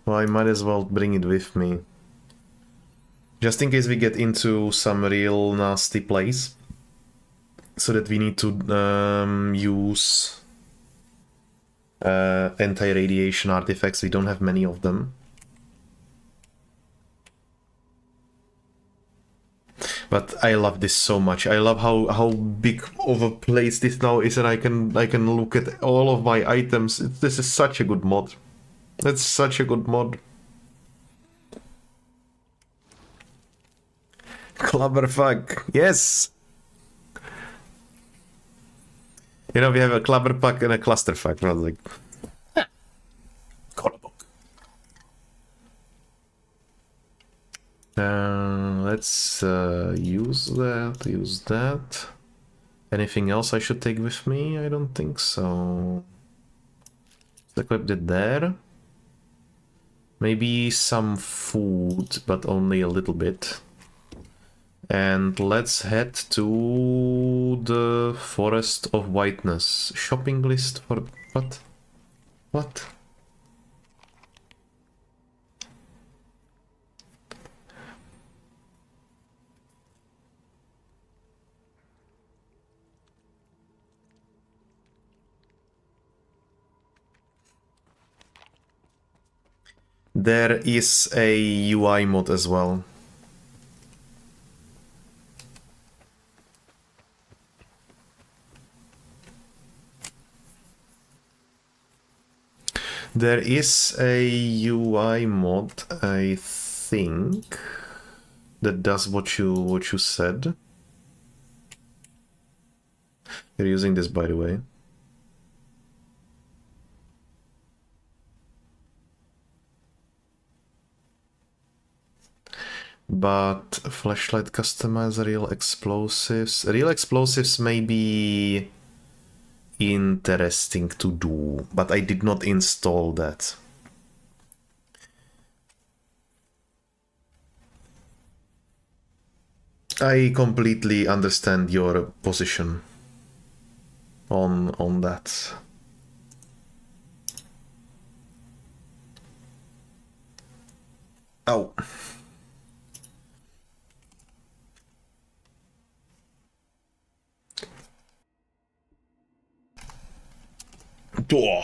Well, I might as well bring it with me. Just in case we get into some real nasty plays. So that we need to use anti-radiation artifacts. We don't have many of them. But I love this so much. I love how big of a place this now is, and I can look at all of my items. This is such a good mod. That's such a good mod. Clubberfuck, yes. You know, we have a Clubberfuck and a Clusterfuck. I was like, let's use that. Anything else I should take with me? I don't think so. Let's equip it there. Maybe some food, but only a little bit. And let's head to the Forest of Whiteness. Shopping list for what? What? There is a UI mod as well. There is a UI mod, I think, that does what you said. You're using this, by the way. But flashlight customizer, real explosives. Real explosives may be interesting to do, but I did not install that. I completely understand your position on that. Ow. Door.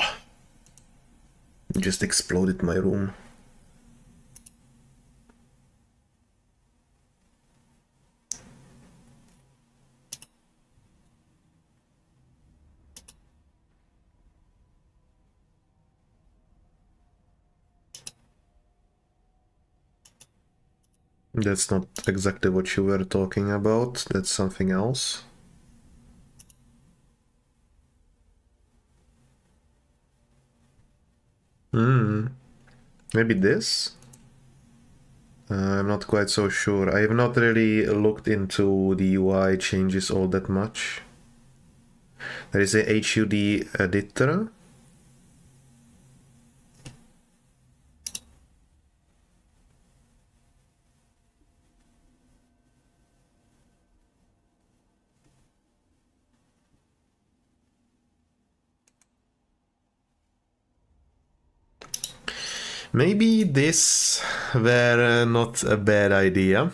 Just exploded my room. That's not exactly what you were talking about. That's something else. Maybe this? I'm not quite so sure. I have not really looked into the UI changes all that much. There is a HUD editor. Maybe this were not a bad idea.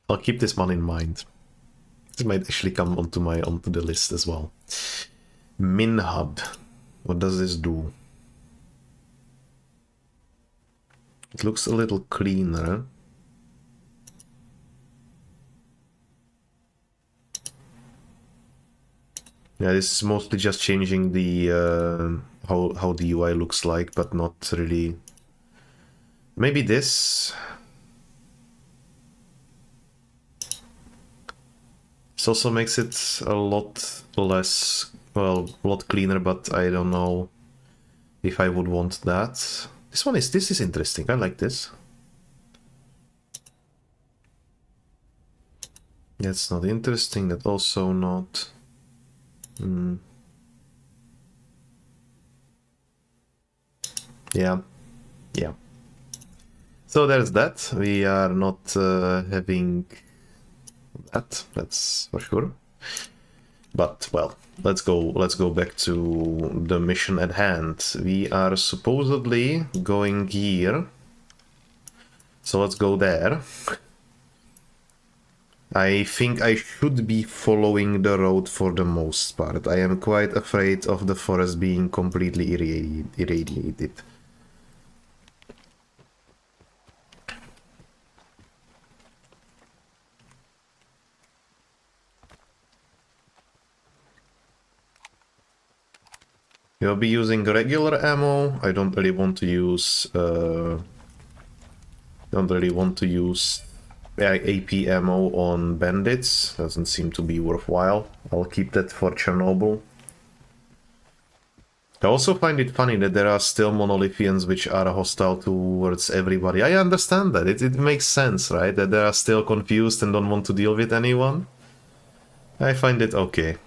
I'll keep this one in mind. This might actually come onto the list as well. MinHub. What does this do? It looks a little cleaner. Yeah, this is mostly just changing the how the UI looks like, but not really. Maybe this. This also makes it a lot less, well, a lot cleaner, but I don't know if I would want that. This is interesting. I like this. That's not interesting. That also not. Yeah. So there's that. We are not having that. That's for sure. But well, let's go back to the mission at hand. We are supposedly going here. So let's go there. I think I should be following the road for the most part. I am quite afraid of the forest being completely irradiated. You'll be using regular ammo. I don't really want to use AP ammo on bandits. Doesn't seem to be worthwhile. I'll keep that for Chernobyl. I also find it funny that there are still Monolithians which are hostile towards everybody. I understand that. It makes sense, right? That they are still confused and don't want to deal with anyone. I find it okay.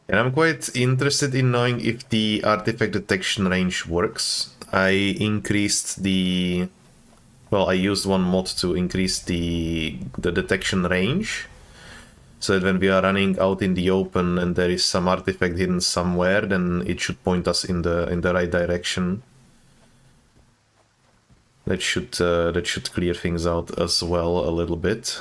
And I'm quite interested in knowing if the artifact detection range works. I increased the... Well, I used one mod to increase the detection range. So that when we are running out in the open and there is some artifact hidden somewhere, then it should point us in the right direction. That should clear things out as well a little bit.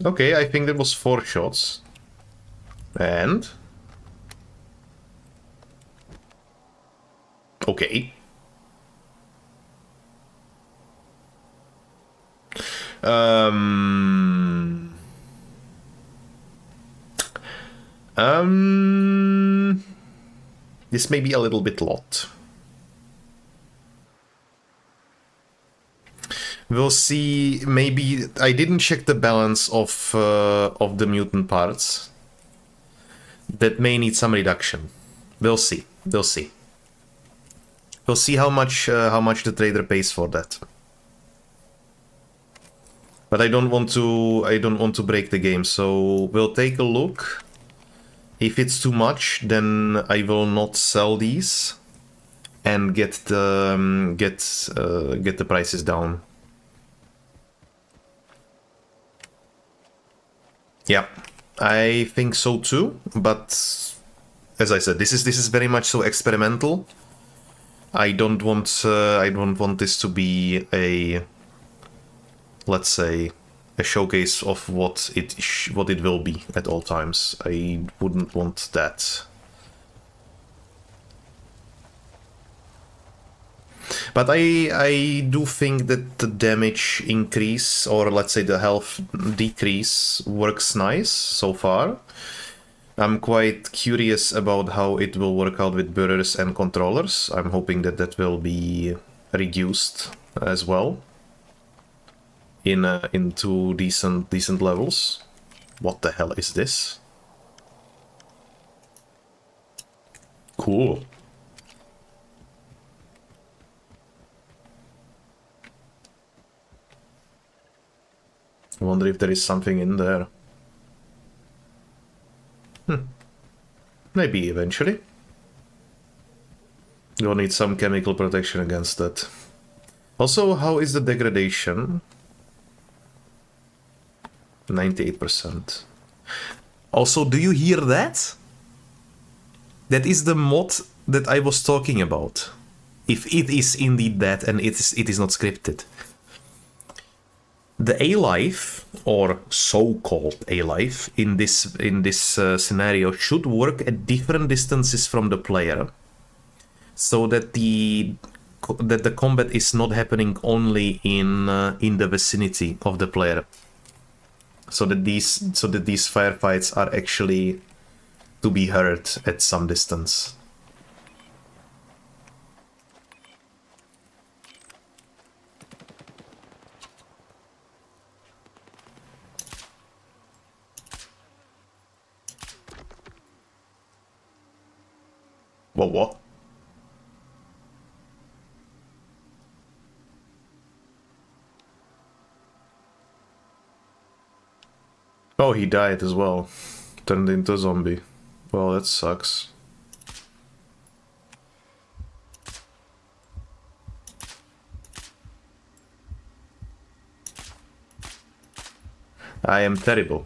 Okay, I think that was 4 shots. And... okay. This may be a little bit lot. We'll see. Maybe I didn't check the balance of the mutant parts. That may need some reduction. We'll see. We'll see. We'll see how much the trader pays for that. But I don't want to break the game, so we'll take a look. If it's too much, then I will not sell these and get the prices down. Yeah, I think so too. But as I said, this is very much so experimental. I don't want this to be a, let's say, a showcase of what it will be at all times. I wouldn't want that. But I do think that the damage increase, or let's say the health decrease, works nice so far. I'm quite curious about how it will work out with burrers and controllers. I'm hoping that that will be reduced as well into decent levels. What the hell is this? Cool. I wonder if there is something in there. Maybe eventually. You'll need some chemical protection against that. Also, how is the degradation? 98%. Also, do you hear that? That is the mod that I was talking about. If it is indeed that and it is not scripted. The A-Life, or so-called A-Life, in this scenario should work at different distances from the player, so that the combat is not happening only in the vicinity of the player, so that these firefights are actually to be heard at some distance. Well, what? Oh, he died as well. Turned into a zombie. Well, that sucks. I am terrible.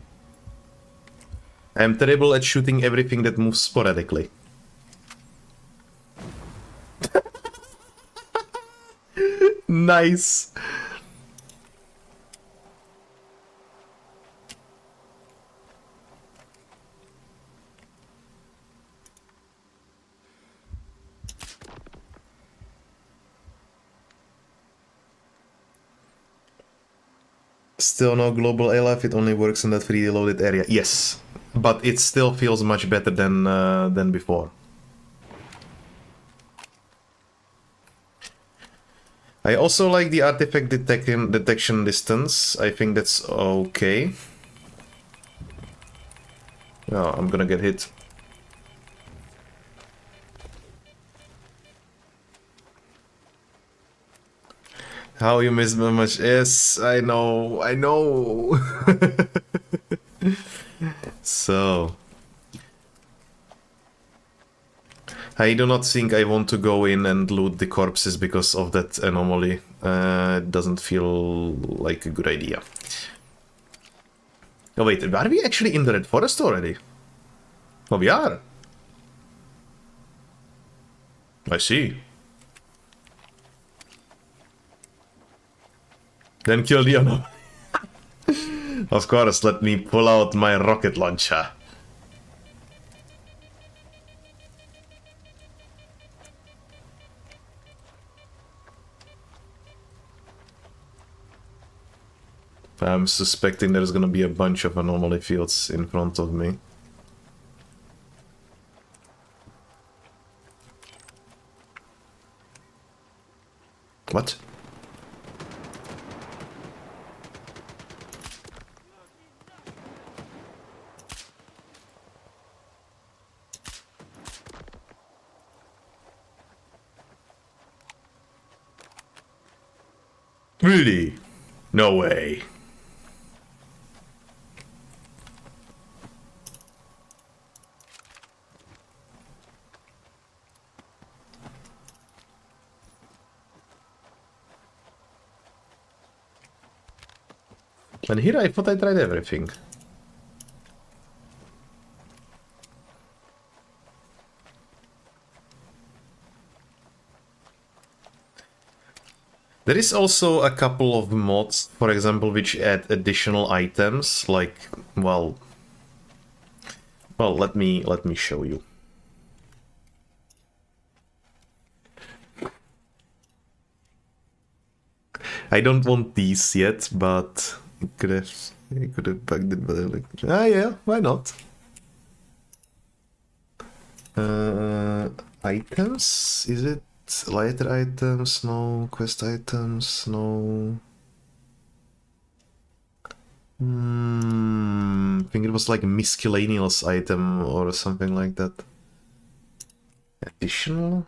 I am terrible at shooting everything that moves sporadically. Nice. Still no global A-Life, it only works in that 3D loaded area. Yes, but it still feels much better than before. I also like the artifact detection distance. I think that's okay. Oh, I'm gonna get hit. How you miss me much? Yes, I know. So I do not think I want to go in and loot the corpses because of that anomaly. It doesn't feel like a good idea. Oh wait, are we actually in the Red Forest already? Oh, we are. I see. Then kill the anomaly. Of course, let me pull out my rocket launcher. I'm suspecting there's gonna be a bunch of anomaly fields in front of me. What? Really? No way. And here I thought I tried everything. There is also a couple of mods, for example, which add additional items, like, well, let me show you. I don't want these yet, but could have bugged it, but like, yeah, why not? Items? Is it lighter items? No. Quest items? No. I think it was like a miscellaneous item or something like that. Additional?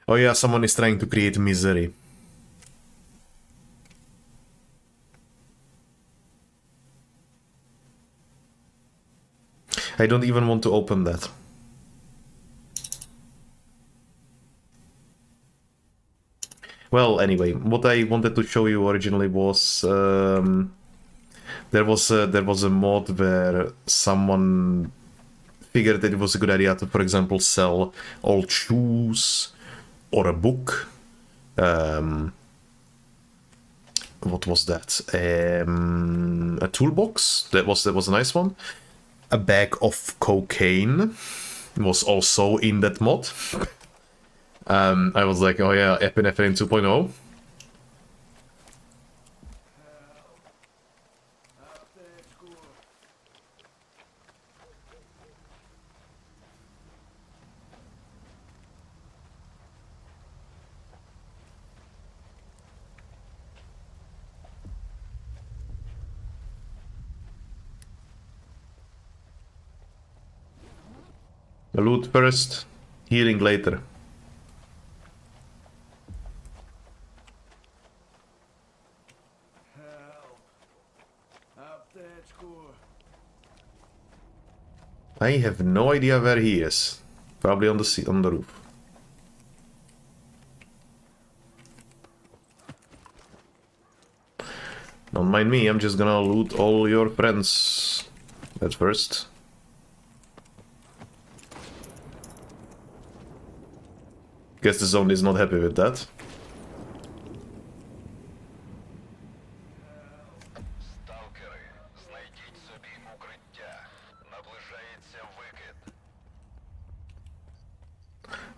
Oh yeah, someone is trying to create misery. I don't even want to open that. Well, anyway, what I wanted to show you originally was there was a mod where someone figured that it was a good idea to, for example, sell old shoes or a book. What was that? A toolbox. That was a nice one. A bag of cocaine was also in that mod. I was like, oh yeah, epinephrine 2.0. Loot first, healing later. I have no idea where he is. Probably on the roof. Don't mind me, I'm just gonna loot all your friends at first. Guess the zone is not happy with that.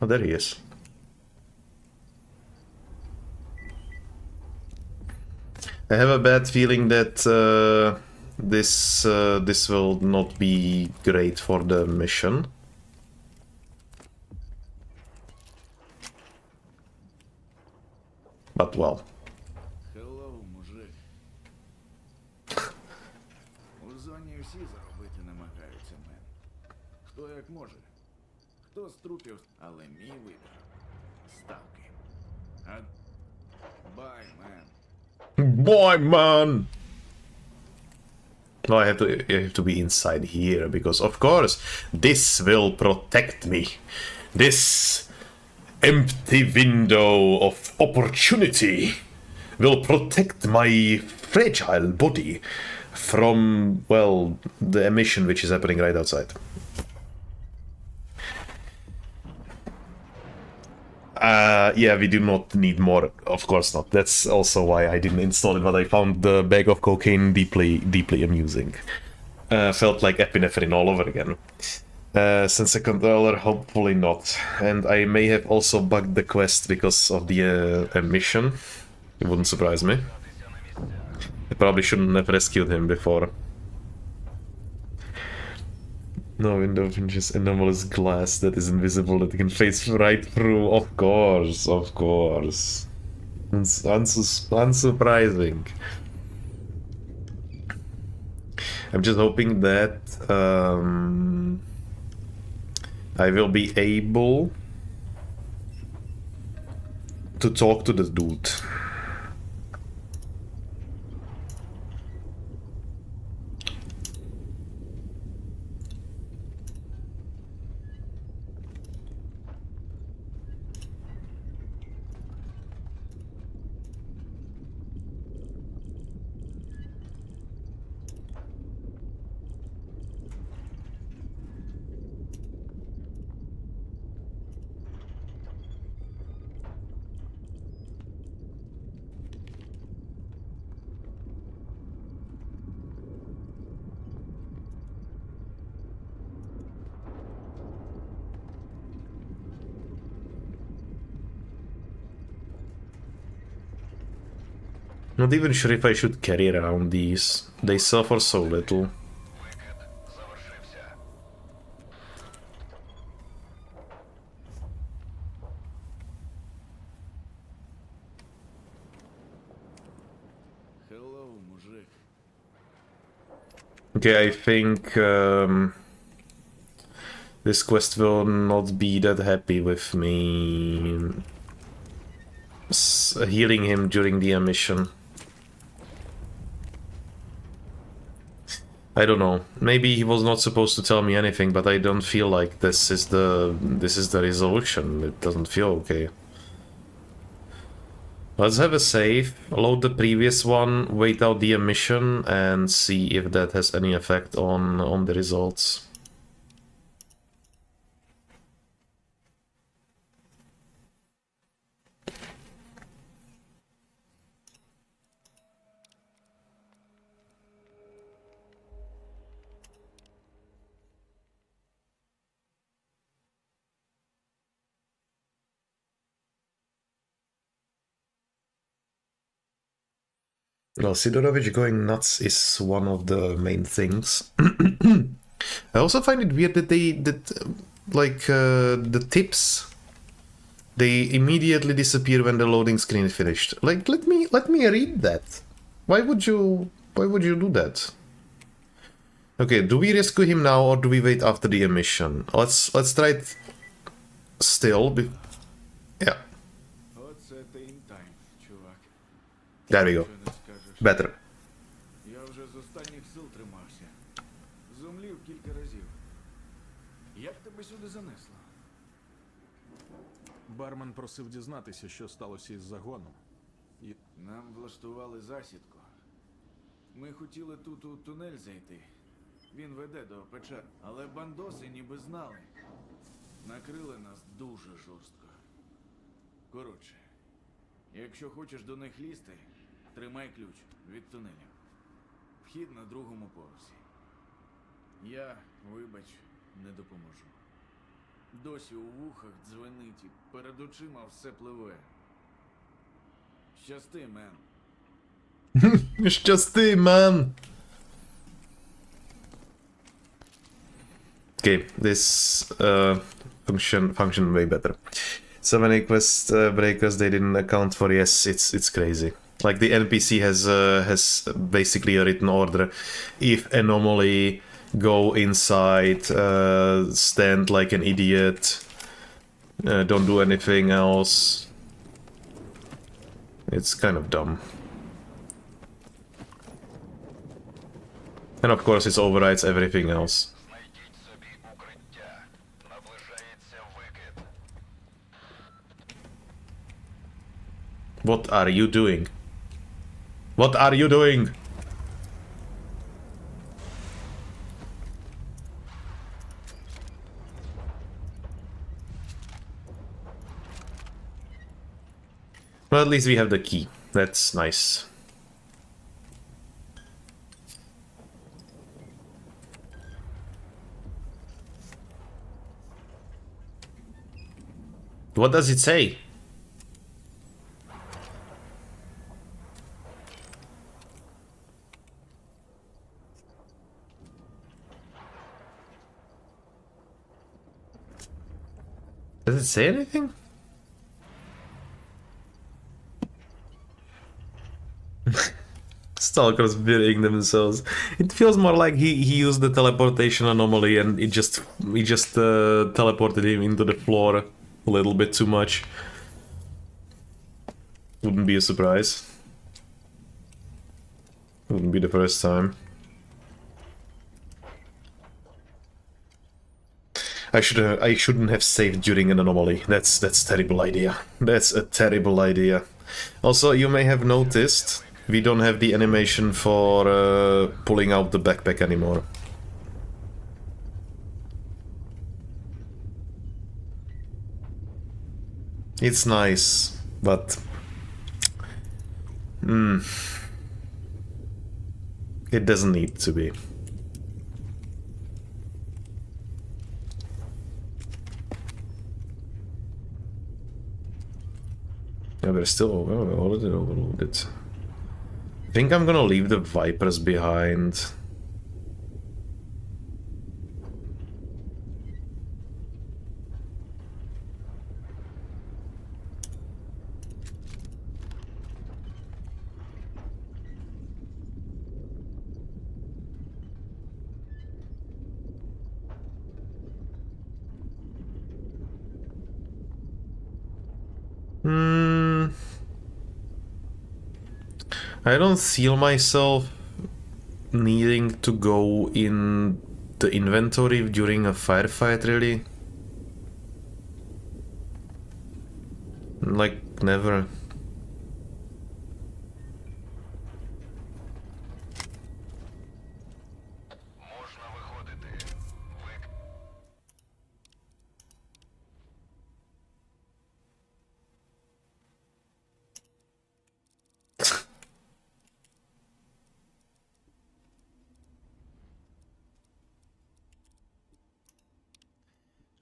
Oh, there he is. I have a bad feeling that this will not be great for the mission. But well. Hello, мужик. У зоні всі заробити намагаються, мен. Хто як може. Хто з трупів, але мій вибір. Ставки. А... Бай, мен. Boy, man! No, I have to be inside here, because of course, this will protect me. This empty window of opportunity will protect my fragile body from, well, the emission which is happening right outside. Yeah, we do not need more. Of course not. That's also why I didn't install it, but I found the bag of cocaine deeply amusing. Felt like epinephrine all over again. Since a controller, hopefully not. And I may have also bugged the quest because of the emission. It wouldn't surprise me. I probably shouldn't have rescued him before. No window finishes anomalous glass that is invisible that you can face right through. Of course, of course. It's unsurprising. I'm just hoping that I will be able to talk to the dude. Not even sure if I should carry around these. They suffer so little. Hello, мужик. Okay, I think this quest will not be that happy with me healing him during the emission. I don't know. Maybe he was not supposed to tell me anything, but I don't feel like this is the resolution. It doesn't feel okay. Let's have a save, load the previous one, wait out the emission, and see if that has any effect on the results. Well, Sidorovich going nuts is one of the main things. I also find it weird that the tips, they immediately disappear when the loading screen is finished. Like, let me read that. Why would you do that? Okay, do we rescue him now or do we wait after the emission? Let's try it still. Yeah, Оце ти інтайм, чувак. there we go. Що не скажеш. Better. Я вже з останніх сил тримався. Зумлів кілька разів. Як тебе сюди занесло? Бармен просив дізнатися, що сталося із загоном. Нам влаштували засідку. Ми хотіли тут у тунель зайти. Він веде до печер. Але бандоси ніби знали. Накрили нас дуже жорстко. Коротше, якщо хочеш до них лізти, тримай ключ від тунелю. Вхід на другому поверсі. Я, вибач, не допоможу. Досі у вухах дзвенить і перед очима все пливе. Щасти, мен. Щасти, man! Okay, this function way better. So many quest breakers they didn't account for. Yes, it's crazy. Like the NPC has basically a written order. If anomaly go inside, stand like an idiot, don't do anything else. It's kind of dumb. And of course it overrides everything else. Знайдіть собі укриття. Наближається викид. What are you doing? What are you doing? Well, at least we have the key. That's nice. What does it say? Does it say anything? Stalkers burying themselves. It feels more like he used the teleportation anomaly and he just teleported him into the floor a little bit too much. Wouldn't be a surprise. Wouldn't be the first time. I shouldn't have saved during an anomaly. That's terrible idea. That's a terrible idea. Also, you may have noticed we don't have the animation for pulling out the backpack anymore. It's nice, but it doesn't need to be. Yeah, we're still overloaded. I think I'm gonna leave the Vipers behind. I don't feel myself needing to go in the inventory during a firefight, really. Like, never. Можна виходити.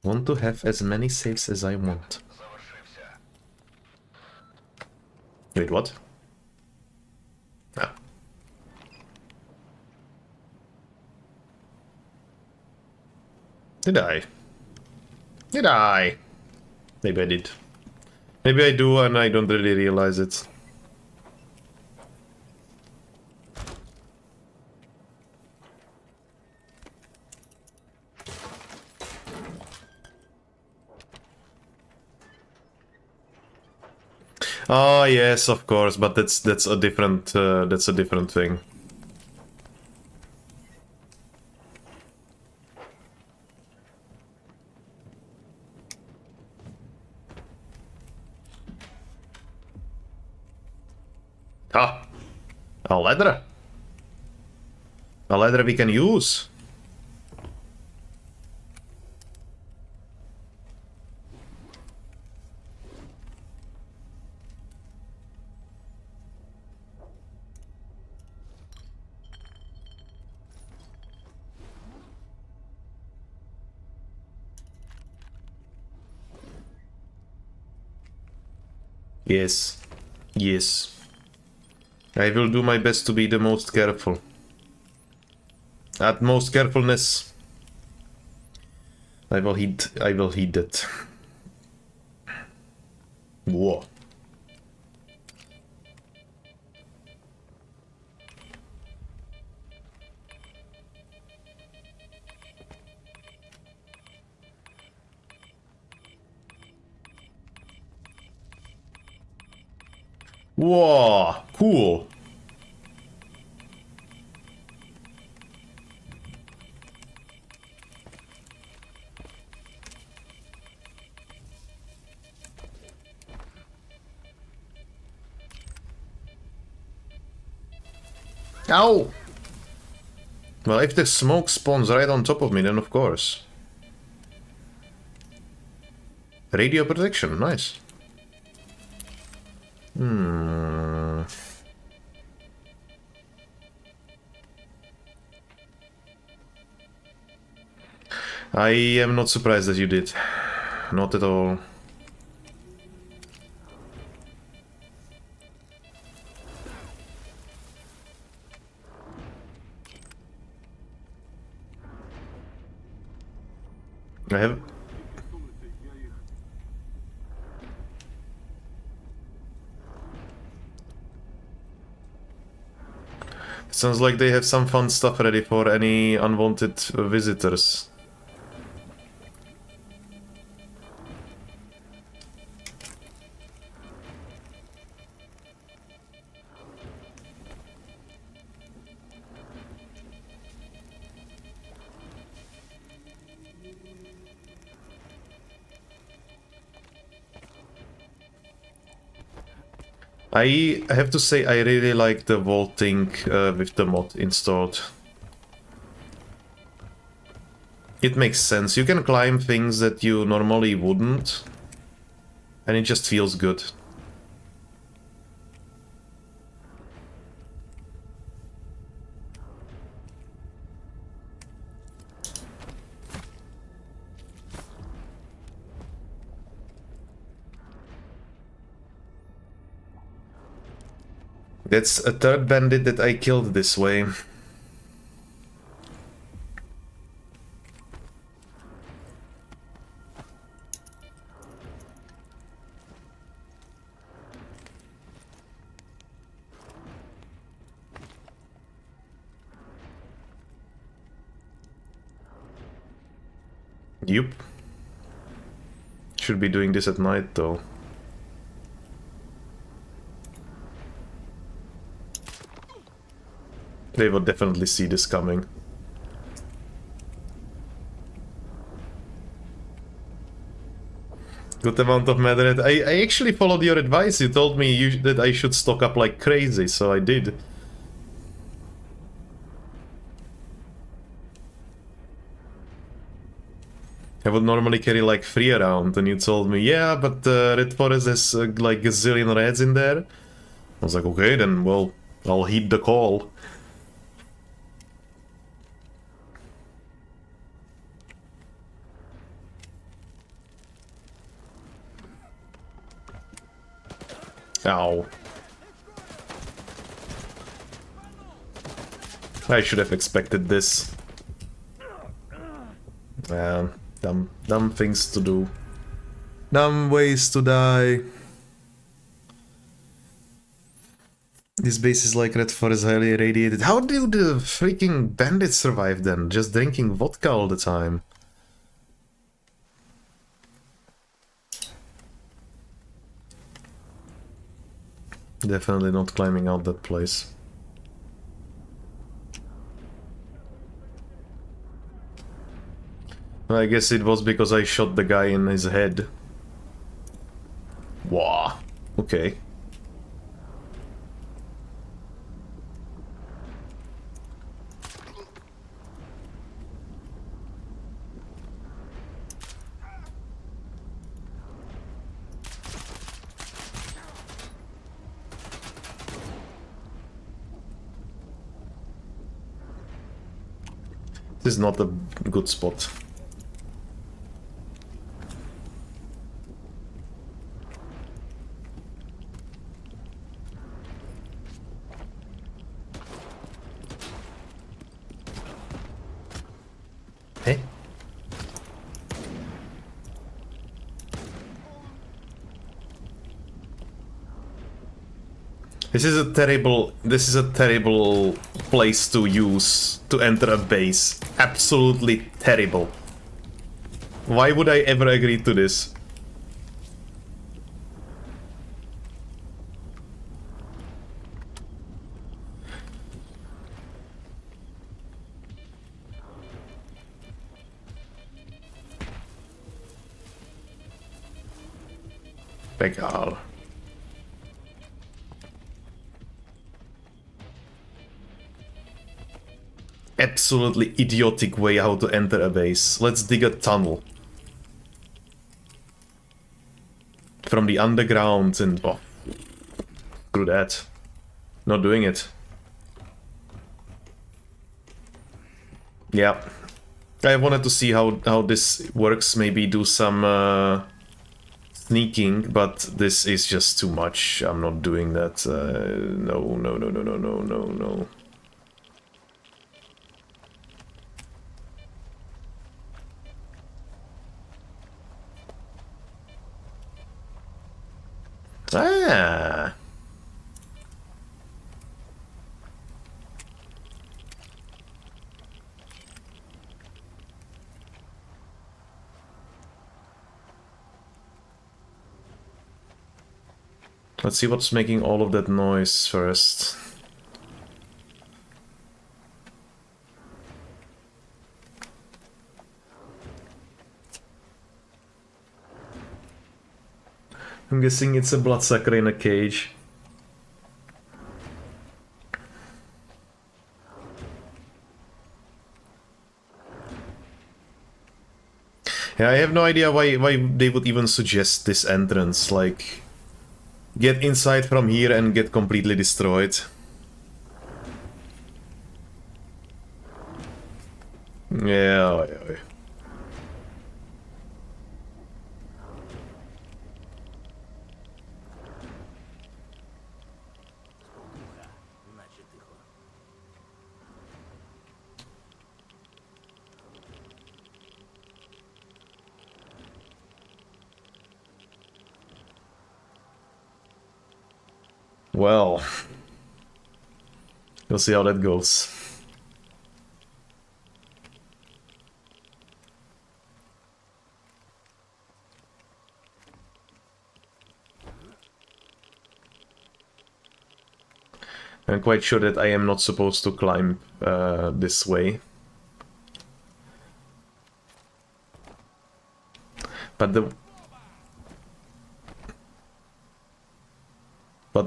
Want to have as many saves as I want. Завершився. Wait, what? Ah. Did I? Did I? Maybe I did. Maybe I do and I don't really realize it. Oh yes, of course, but that's a different thing. Ah, a ladder. A ladder we can use. Yes. Yes. I will do my best to be the most careful. At most carefulness. I will heed it. Whoa. Whoa, cool. Ow! Well, if the smoke spawns right on top of me, then of course. Radio protection, nice. I am not surprised that you did. Not at all. I have... Sounds like they have some fun stuff ready for any unwanted visitors. I have to say I really like the vaulting with the mod installed. It makes sense. You can climb things that you normally wouldn't, and it just feels good. That's a third bandit that I killed this way. Yup. Should be doing this at night though. They will definitely see this coming. Good amount of Madrid. I actually followed your advice. You told me that I should stock up like crazy, so I did. I would normally carry like 3 around, and you told me, yeah, but Red Forest has like a zillion reds in there. I was like, okay, then, well, I'll heed the call. Ow. I should have expected this. Dumb things to do. Dumb ways to die. This base is like Red Forest, highly irradiated. How do the freaking bandits survive then? Just drinking vodka all the time. Definitely not climbing out that place. I guess it was because I shot the guy in his head. Wow. Okay. This is not a good spot. Hey? This is a terrible place to use to enter a base. Absolutely terrible. Why would I ever agree to this? Pegal. Absolutely idiotic way how to enter a base. Let's dig a tunnel. From the underground and... oh. Screw that. Not doing it. Yeah. I wanted to see how this works, maybe do some sneaking, but this is just too much. I'm not doing that. No, no, no, no, no, no, no, no. Ah. Let's see what's making all of that noise first. I'm guessing it's a bloodsucker in a cage. Yeah, I have no idea why they would even suggest this entrance, like... get inside from here and get completely destroyed. Yeah, yeah. Well, we'll see how that goes. I'm quite sure that I am not supposed to climb this way. But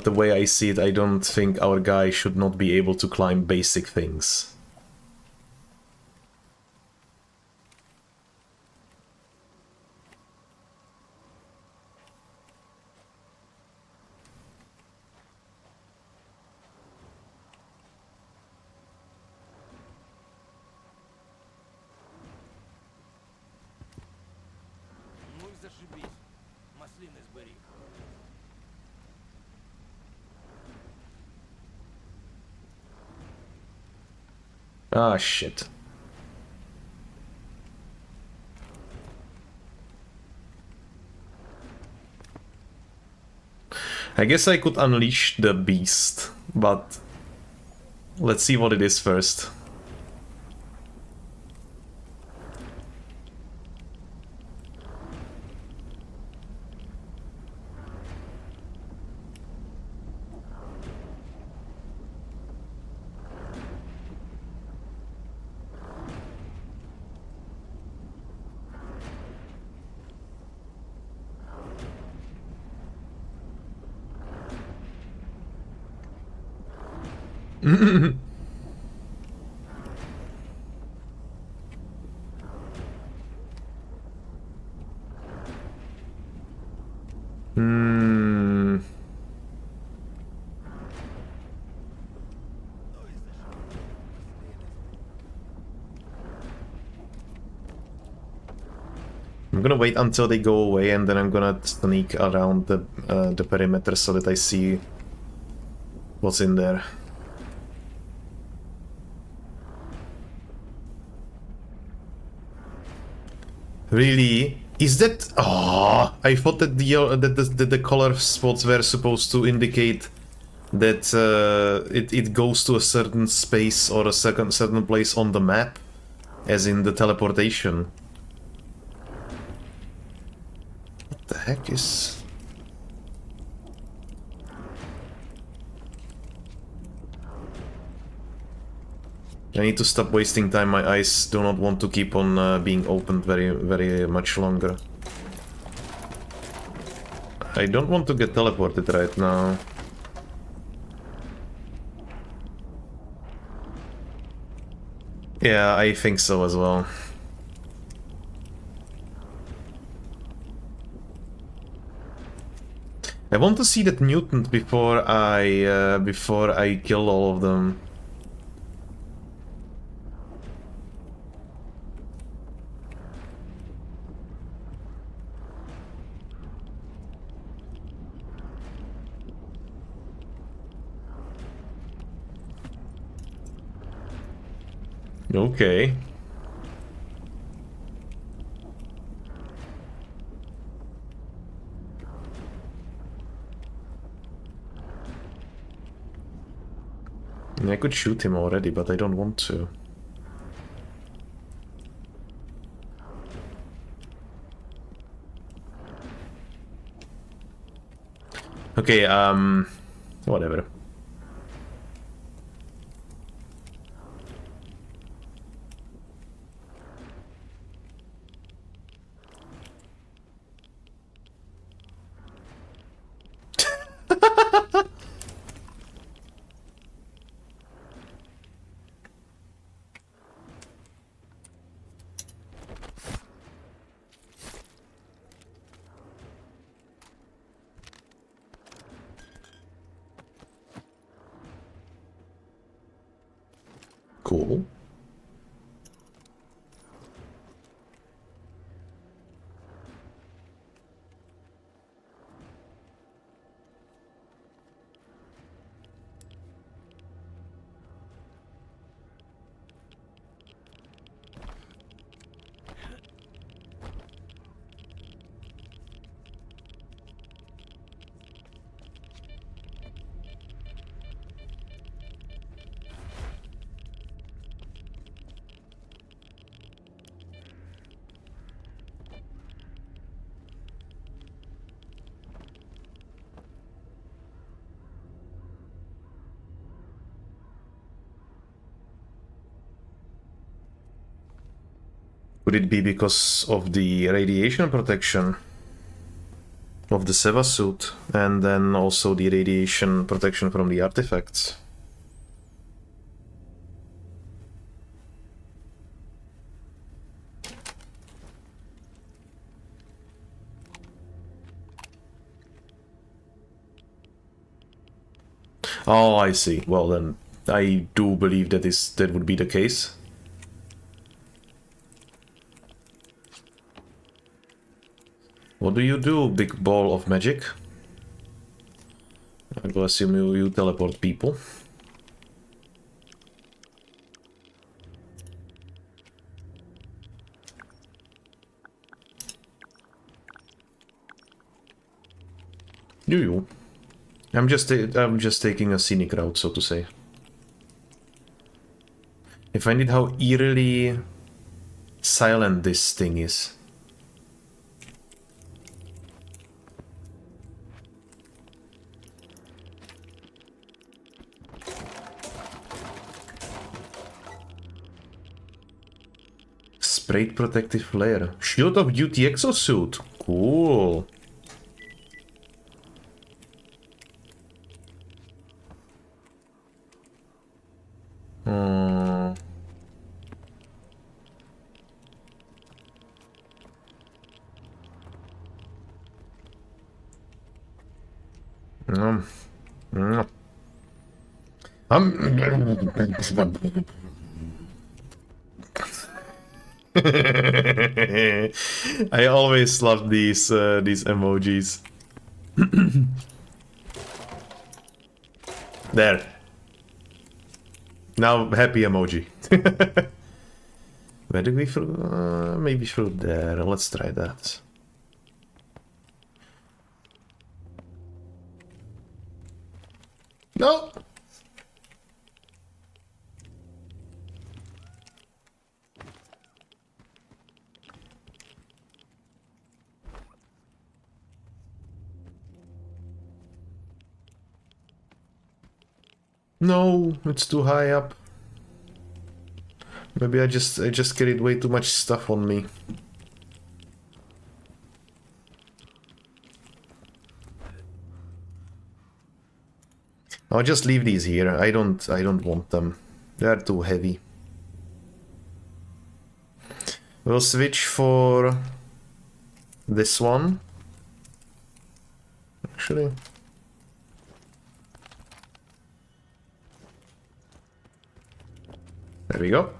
the way I see it, I don't think our guy should not be able to climb basic things. Ну и зашибись. Маслины зберіг. Ah, shit. I guess I could unleash the beast, but let's see what it is first. Hmm. I'm gonna wait until they go away, and then I'm gonna sneak around the perimeter so that I see what's in there. Really? Is that... Oh, I thought that the color spots were supposed to indicate that it goes to a certain space or a certain place on the map, as in the teleportation. What the heck is... I need to stop wasting time. My eyes do not want to keep on being opened very much longer. I don't want to get teleported right now. Yeah, I think so as well. I want to see that mutant before I kill all of them. Okay. I could shoot him already, but I don't want to. Okay, whatever. Cool. Could it be because of the radiation protection of the Seva suit, and then also the radiation protection from the artifacts? Oh, I see. Well then, I do believe that would be the case. What do you do, big ball of magic? I will assume you teleport people. Do you? I'm just taking a scenic route, so to say. I find it how eerily silent this thing is. Sprayed protective flare. Shield of duty exosuit. Cool. I always love these emojis. There. Now happy emoji. Where do we through? Maybe through there. Let's try that. No. No, it's too high up. Maybe I just carried way too much stuff on me. I'll just leave these here. I don't want them. They are too heavy. We'll switch for this one. Actually. There we go.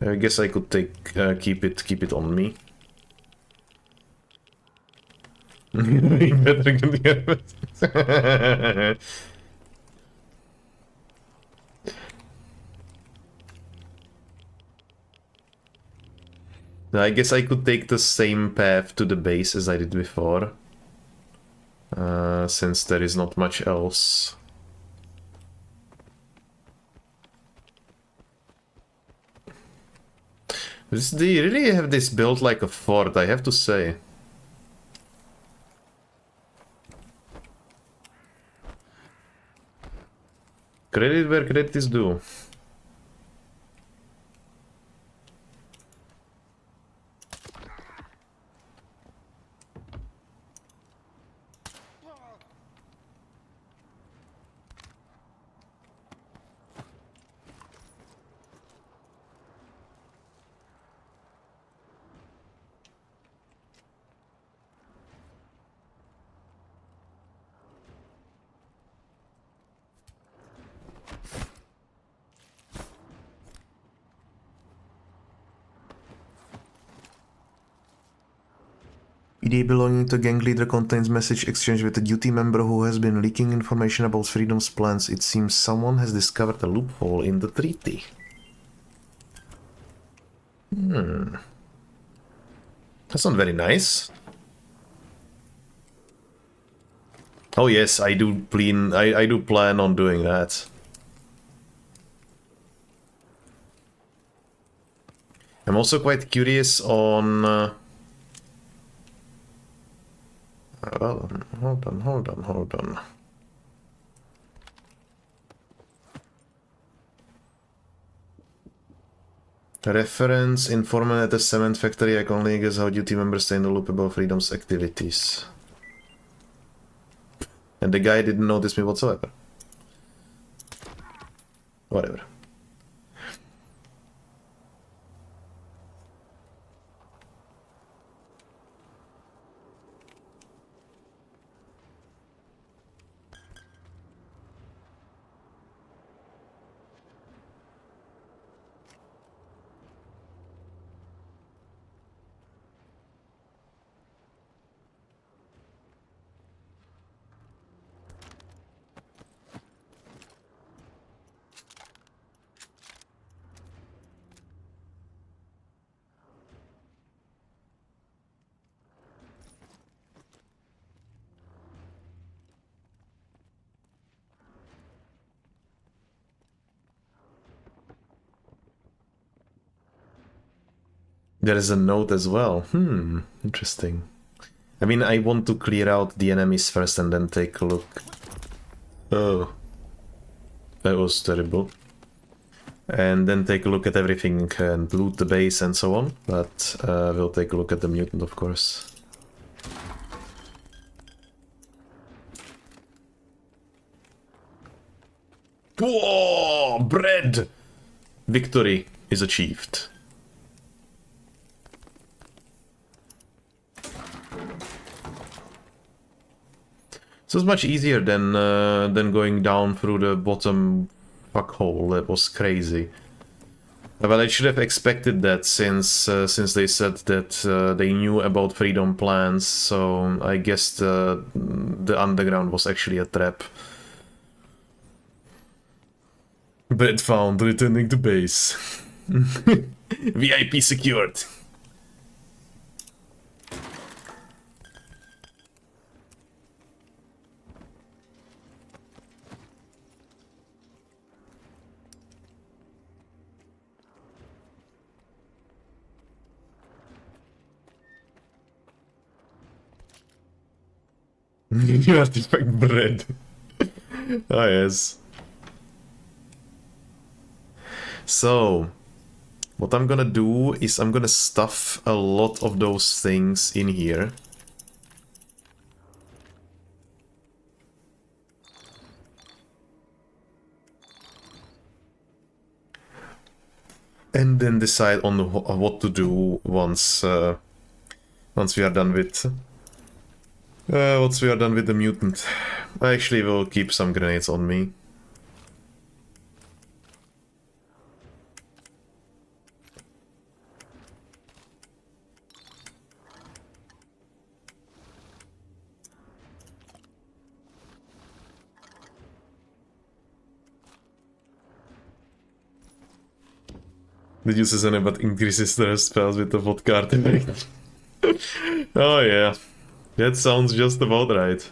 I guess I could take keep it on me. Better get the I guess I could take the same path to the base as I did before. Since there is not much else. They really have this built like a fort, I have to say. Credit where credit is due. EDA belonging to gang leader contains message exchange with a duty member who has been leaking information about Freedom's plans. It seems someone has discovered a loophole in the treaty. That's not very nice. Oh yes, I do plan on doing that. I'm also quite curious on well, hold on. Reference, informant at a cement factory. I can only guess how duty members stay in the loop about Freedom's activities. And the guy didn't notice me whatsoever. Whatever. There is a note as well. Interesting. I mean, I want to clear out the enemies first and then take a look. Oh. That was terrible. And then take a look at everything and loot the base and so on. But we'll take a look at the mutant, of course. Whoa! Bread! Victory is achieved. So it's much easier than going down through the bottom fuck hole. That was crazy. Well, I should have expected that since they said that they knew about Freedom plans. So I guess the underground was actually a trap. Bread found, returning to base. VIP secured. You artifact bread. Oh yes. So, what I'm gonna do is I'm gonna stuff a lot of those things in here. and then decide on what to do once we are done with the mutant. I actually will keep some grenades on me. Reduces any but increases their spells with the vodka artifact. Oh yeah, that sounds just about right.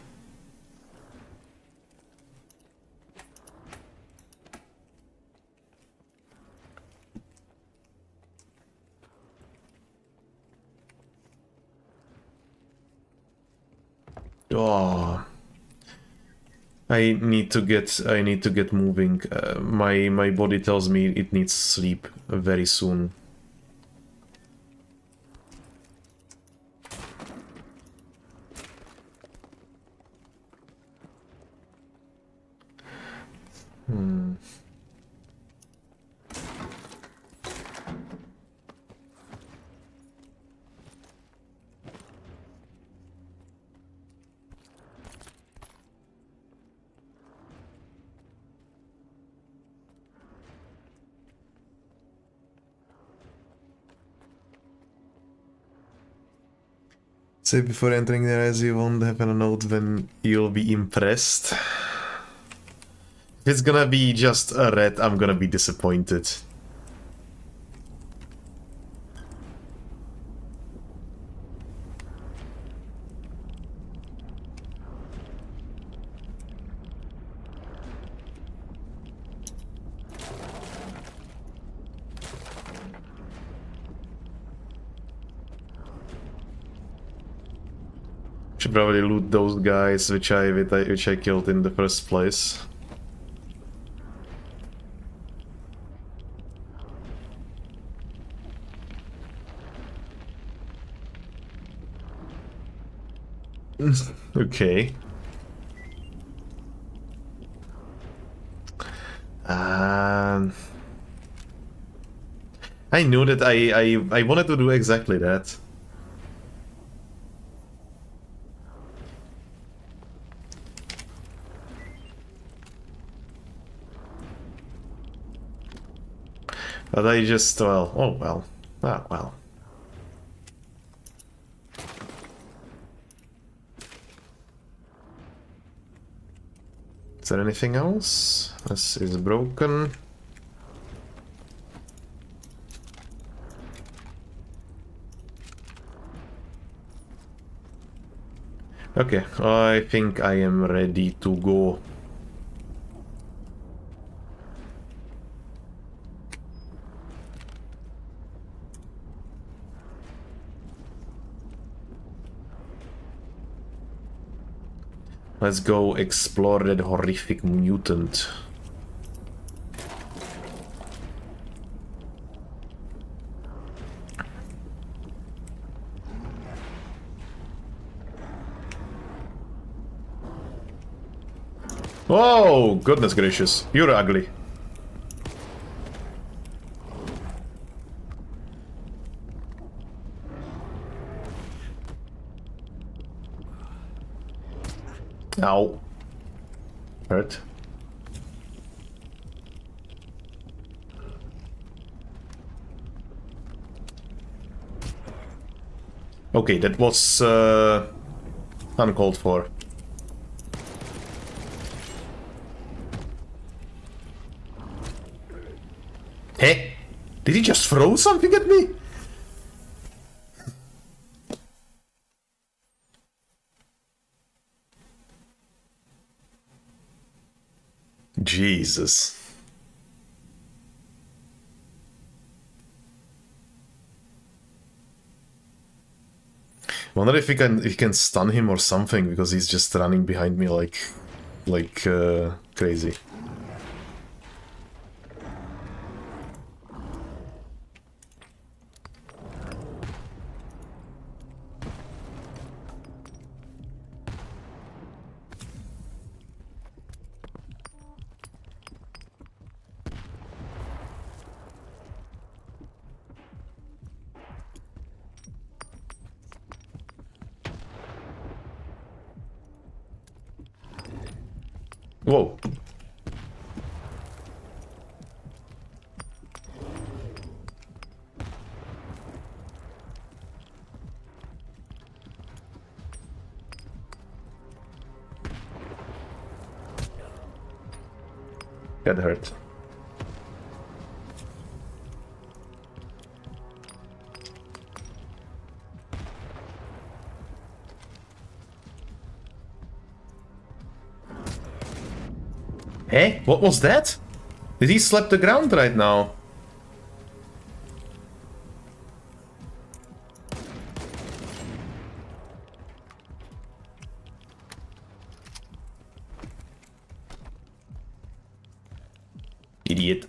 Oh, I need to get moving. My body tells me it needs sleep very soon. Say before entering the res you won't have a note when you'll be impressed. If it's gonna be just a red, I'm gonna be disappointed. Should probably loot those guys which I killed in the first place. Okay. I knew that I wanted to do exactly that. But I just, well, oh well. Ah, well. Is there anything else? This is broken. Okay, I think I am ready to go. Let's go explore that horrific mutant. Oh, goodness gracious. You're ugly. Ow. Hurt. Okay, that was uncalled for. Hey, did he just throw something at me? Jesus. Wonder if we can stun him or something, because he's just running behind me like crazy. Whoa. That hurt. Hey, what was that? Did he slap the ground right now? Idiot.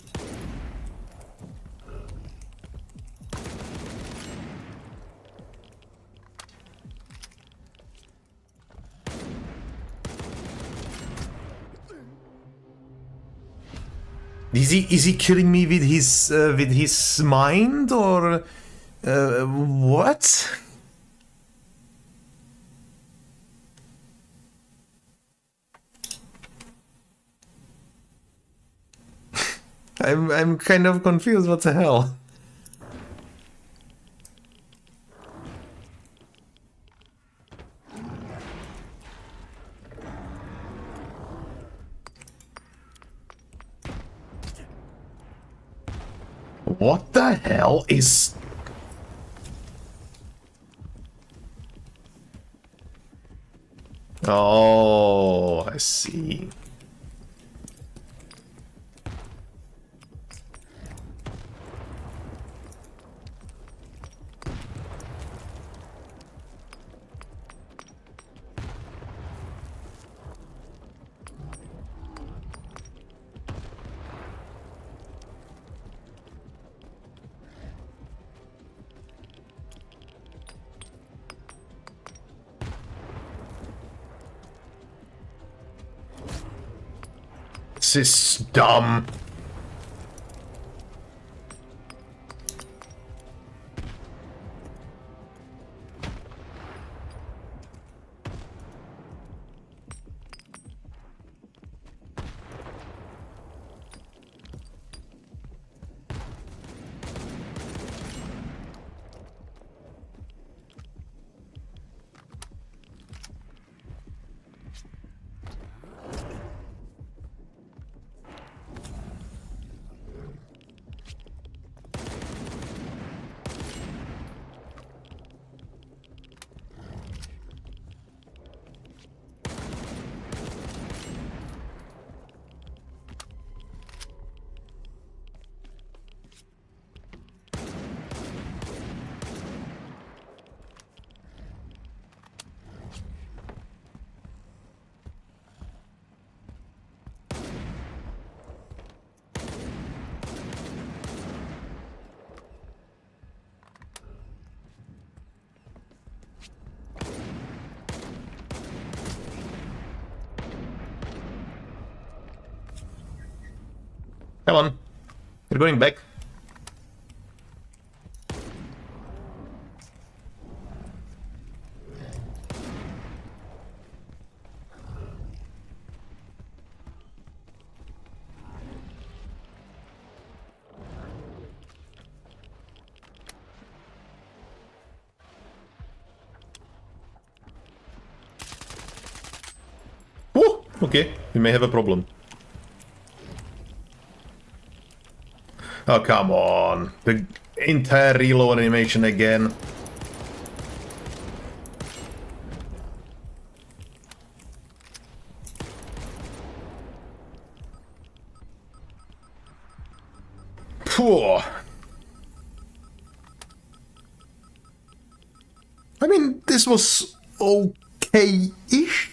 Is he killing me with his mind or what? I'm kind of confused. What the hell? What the hell is... Oh, I see. This is dumb. Come on. You're going back. Woo! Okay, we may have a problem. Oh, come on. The entire reload animation again. Phew. I mean, this was okay-ish.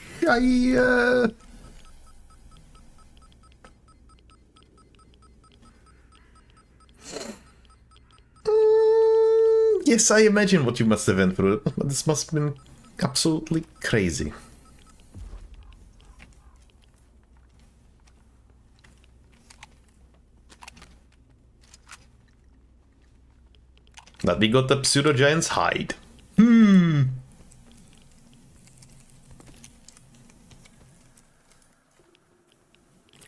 Yes, I imagine what you must have been through, but this must have been absolutely crazy. But we got the pseudo-giant's hide.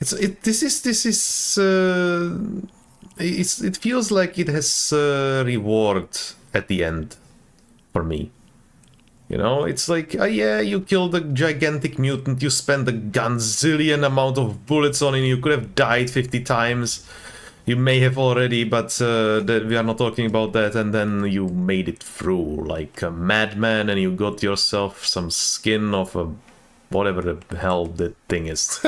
It feels like it has reward at the end for me. You know, it's like, yeah, you killed a gigantic mutant, you spent a gonzillion amount of bullets on him, you could have died 50 times. You may have already, but we are not talking about that. And then you made it through like a madman, and you got yourself some skin of a whatever the hell that thing is.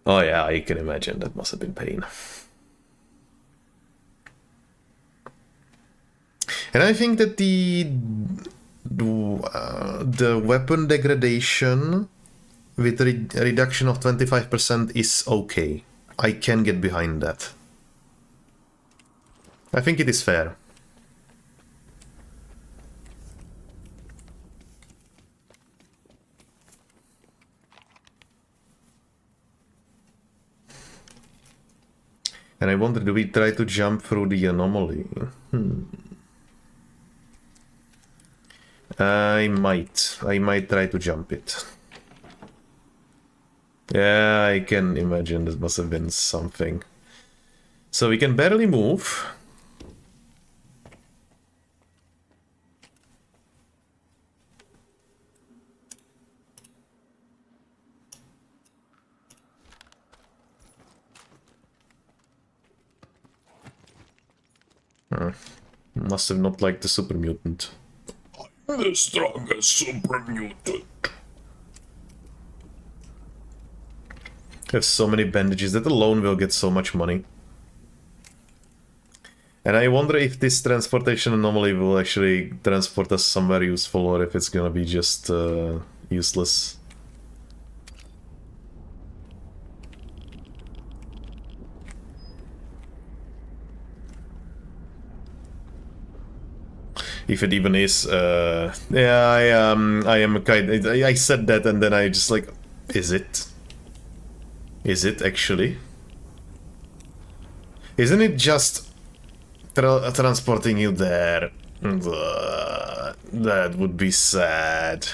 Oh yeah, I can imagine that must have been pain. And I think that the weapon degradation with reduction of 25% is okay. I can get behind that. I think it is fair. And I wonder, do we try to jump through the anomaly? I might try to jump it. Yeah, I can imagine this must have been something. So we can barely move. Must have not liked the super mutant. I'm the strongest super mutant. I have so many bandages that alone will get so much money. And I wonder if this transportation anomaly will actually transport us somewhere useful, or if it's gonna be just useless. If it even is, yeah, I am kind. I said that, and then I just like, is it? Is it actually? Isn't it just transporting you there? That would be sad.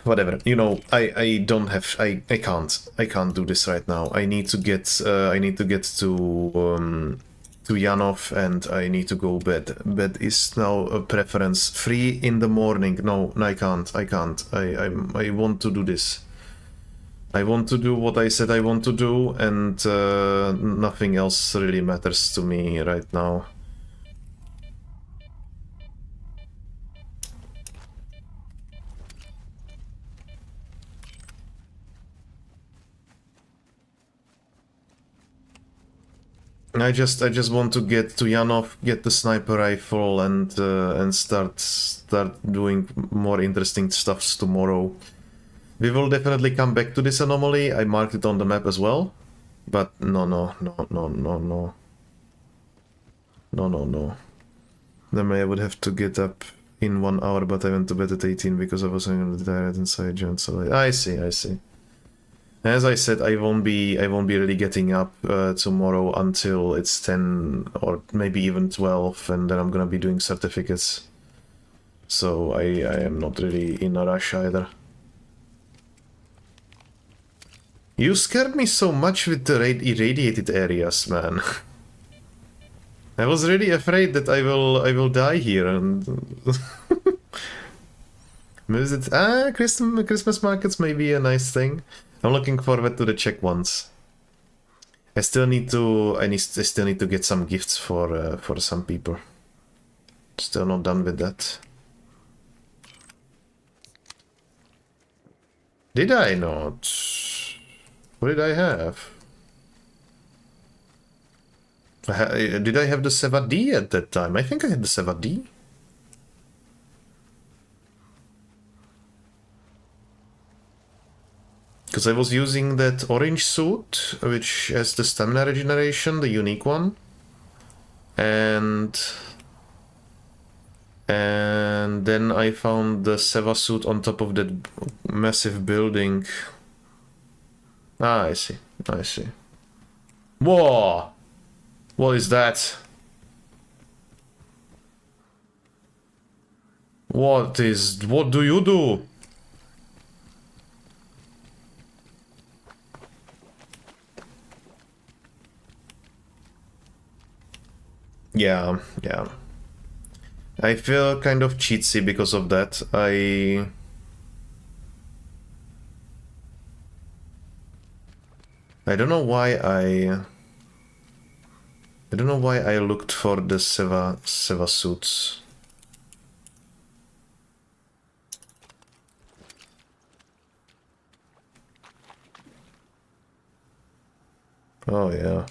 Whatever. You know, I don't have. I can't do this right now. I need to get to Janov, and I need to go bed. Bed is now a preference. 3 in the morning. No, I can't. I want to do this. I want to do what I said I want to do, and nothing else really matters to me right now. I just want to get to Janov, get the sniper rifle, and start doing more interesting stuff tomorrow. We will definitely come back to this anomaly. I marked it on the map as well, but no. Then I would have to get up in 1 hour, but I went to bed at 18 because I was going to die inside John. So I see. As I said, I won't be really getting up tomorrow until it's 10 or maybe even 12, and then I'm gonna be doing certificates. So I am not really in a rush either. You scared me so much with the irradiated areas, man. I was really afraid that I will die here and visit. Christmas markets may be a nice thing. I'm looking forward to the Czech ones. I still need to get some gifts for some people. Still not done with that. Did I not? What did I have? Did I have the Seva D at that time? I think I had the Seva D. Because I was using that orange suit, which has the stamina regeneration, the unique one. And then I found the Seva suit on top of that massive building. Ah, I see. Whoa! What is that? What do you do? Yeah, yeah. I feel kind of cheatsy because of that. I don't know why I don't know why I looked for the Seva suits. Oh yeah.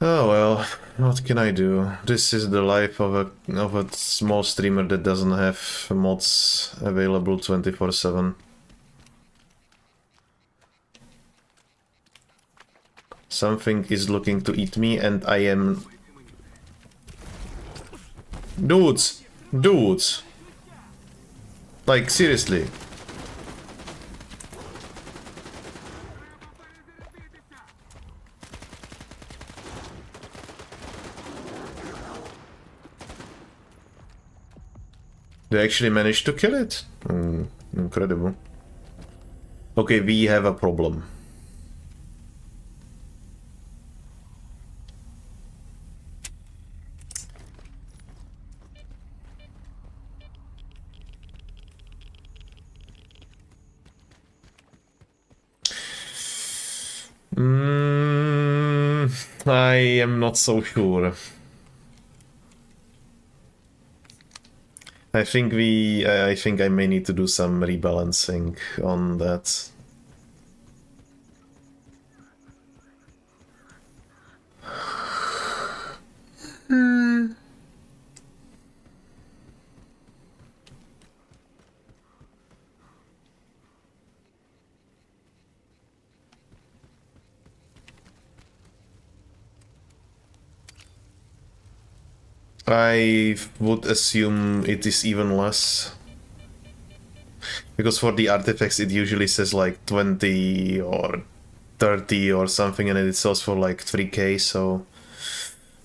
Oh well, what can I do? This is the life of a small streamer that doesn't have mods available 24/7. Something is looking to eat me and I am... Dudes! Dudes! Like, seriously. They actually managed to kill it. Incredible. Okay, we have a problem. I am not so sure. I think I may need to do some rebalancing on that. I would assume it is even less. Because for the artifacts it usually says like 20 or 30 or something and it sells for like 3k, so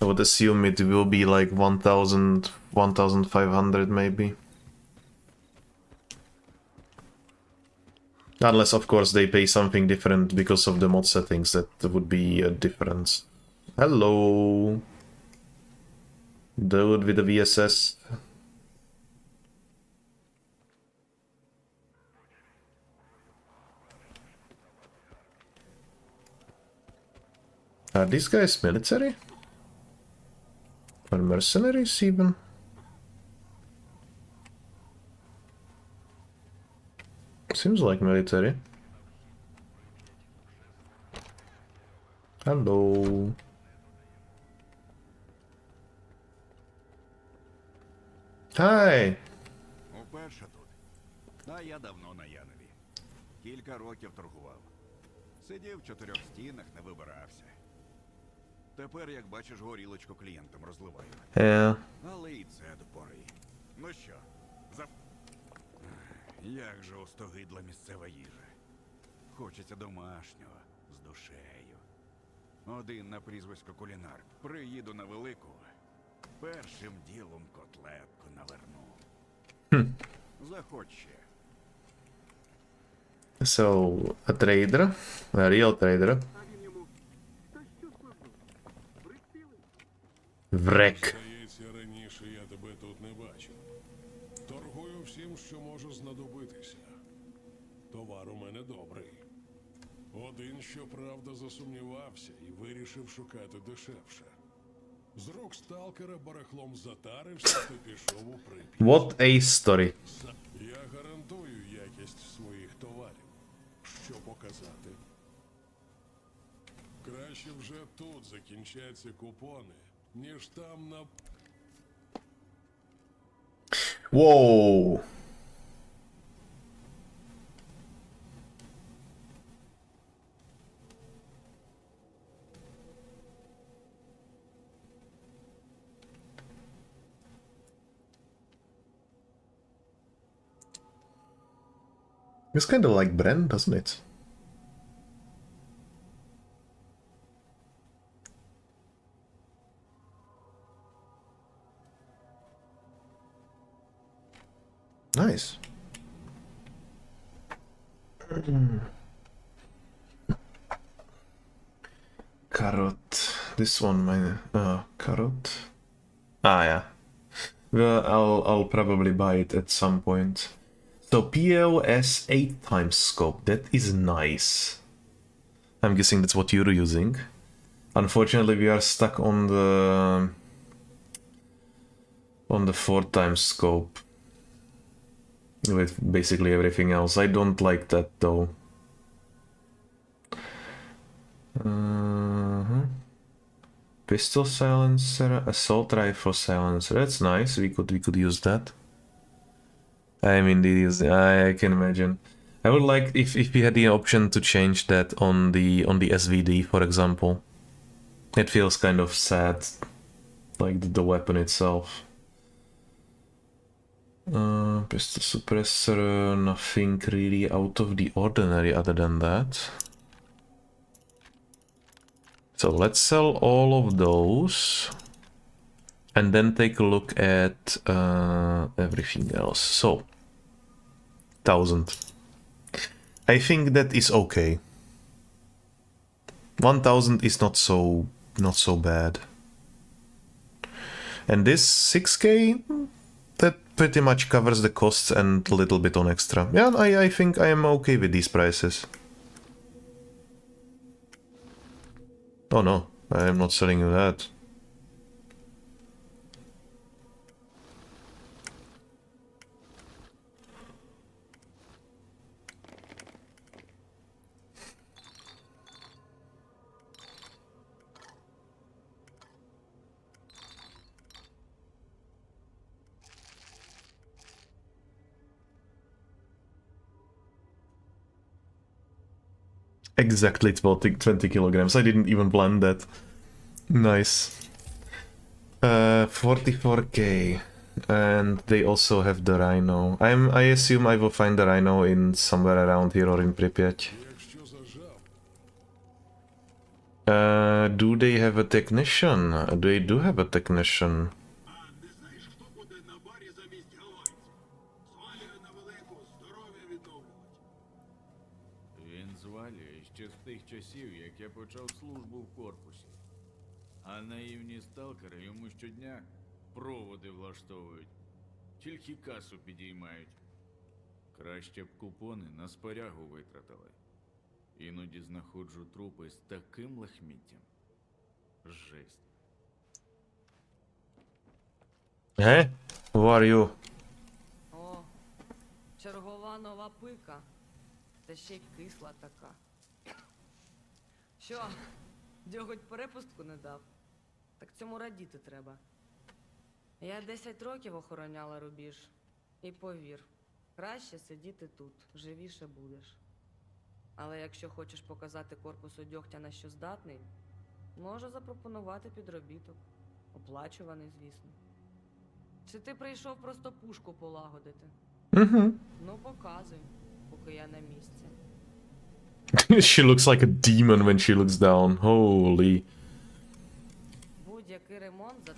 I would assume it will be like 1000, 1500 maybe. Unless of course they pay something different because of the mod settings, that would be a difference. Hello! Dude with the VSS. Are these guys military? Or mercenaries even? Seems like military. Hello. Hi. Уперше тут. А я давно на Янові. Кілька років торгував. Сидів в 4 стінах, не вибирався. Тепер, як бачиш, горілочку клієнтам розливаю. Але і це до пори. Ну що, Як же остогидла місцева їжа. Хочеться домашнього, з душею. Один на прізвисько кулінар. Приїду на велику. Першим ділом котлетку наверну. Заходь ще. So, a trader, a real trader. Врек. Здається, раніше я тебе тут не бачив. Торгую всім, що може знадобитися. Товар у мене добрий. Один, щоправда, засумнівався і вирішив шукати дешевше. З рук сталкера барахлом затарився та пішов у Прип'ять. What a story. Я гарантую якість своїх товарів. Що показати? Краще вже тут закінчаться купони, ніж там на... Whoa. It's kind of like Bren, doesn't it? Nice. Carrot. This one, my carrot. Ah, yeah. Well, I'll probably buy it at some point. So POS 8 times scope. That is nice. I'm guessing that's what you're using. Unfortunately, we are stuck on the 4 times scope with basically everything else. I don't like that though. Pistol silencer, assault rifle silencer. That's nice. We could use that. I'm indeed using. I can imagine. I would like if we had the option to change that on the SVD, for example. It feels kind of sad, like the weapon itself. Pistol suppressor, nothing really out of the ordinary other than that. So let's sell all of those and then take a look at everything else. So 1,000. I think that is okay. 1,000 is not so bad. And this 6k, that pretty much covers the costs and a little bit on extra. Yeah, I think I am okay with these prices. Oh no, I am not selling you that. Exactly 20 kilograms. I didn't even plan that. Nice. 44k. And they also have the Rhino. I assume I will find the Rhino in somewhere around here or in Pripyat. Do they have a technician? They do have a technician. Він звалює ще з тих часів, як я почав службу в корпусі. А наївні сталкери йому щодня проводи влаштовують. Тільки касу підіймають. Краще б купони на спорягу витратили. Іноді знаходжу трупи з таким лахміттям. Жесть. Hey, who are you? О, чергова нова пика. Та ще й кисла така. Що, дьоготь перепустку не дав? Так цьому радіти треба. Я 10 років охороняла рубіж. І повір, краще сидіти тут, живіше будеш. Але якщо хочеш показати корпусу дьогтя на що здатний, можу запропонувати підробіток. Оплачуваний, звісно. Чи ти прийшов просто пушку полагодити? Ну, показуй, поки я на місці. She looks like a demon when she looks down. Holy. Будь-який ремонт за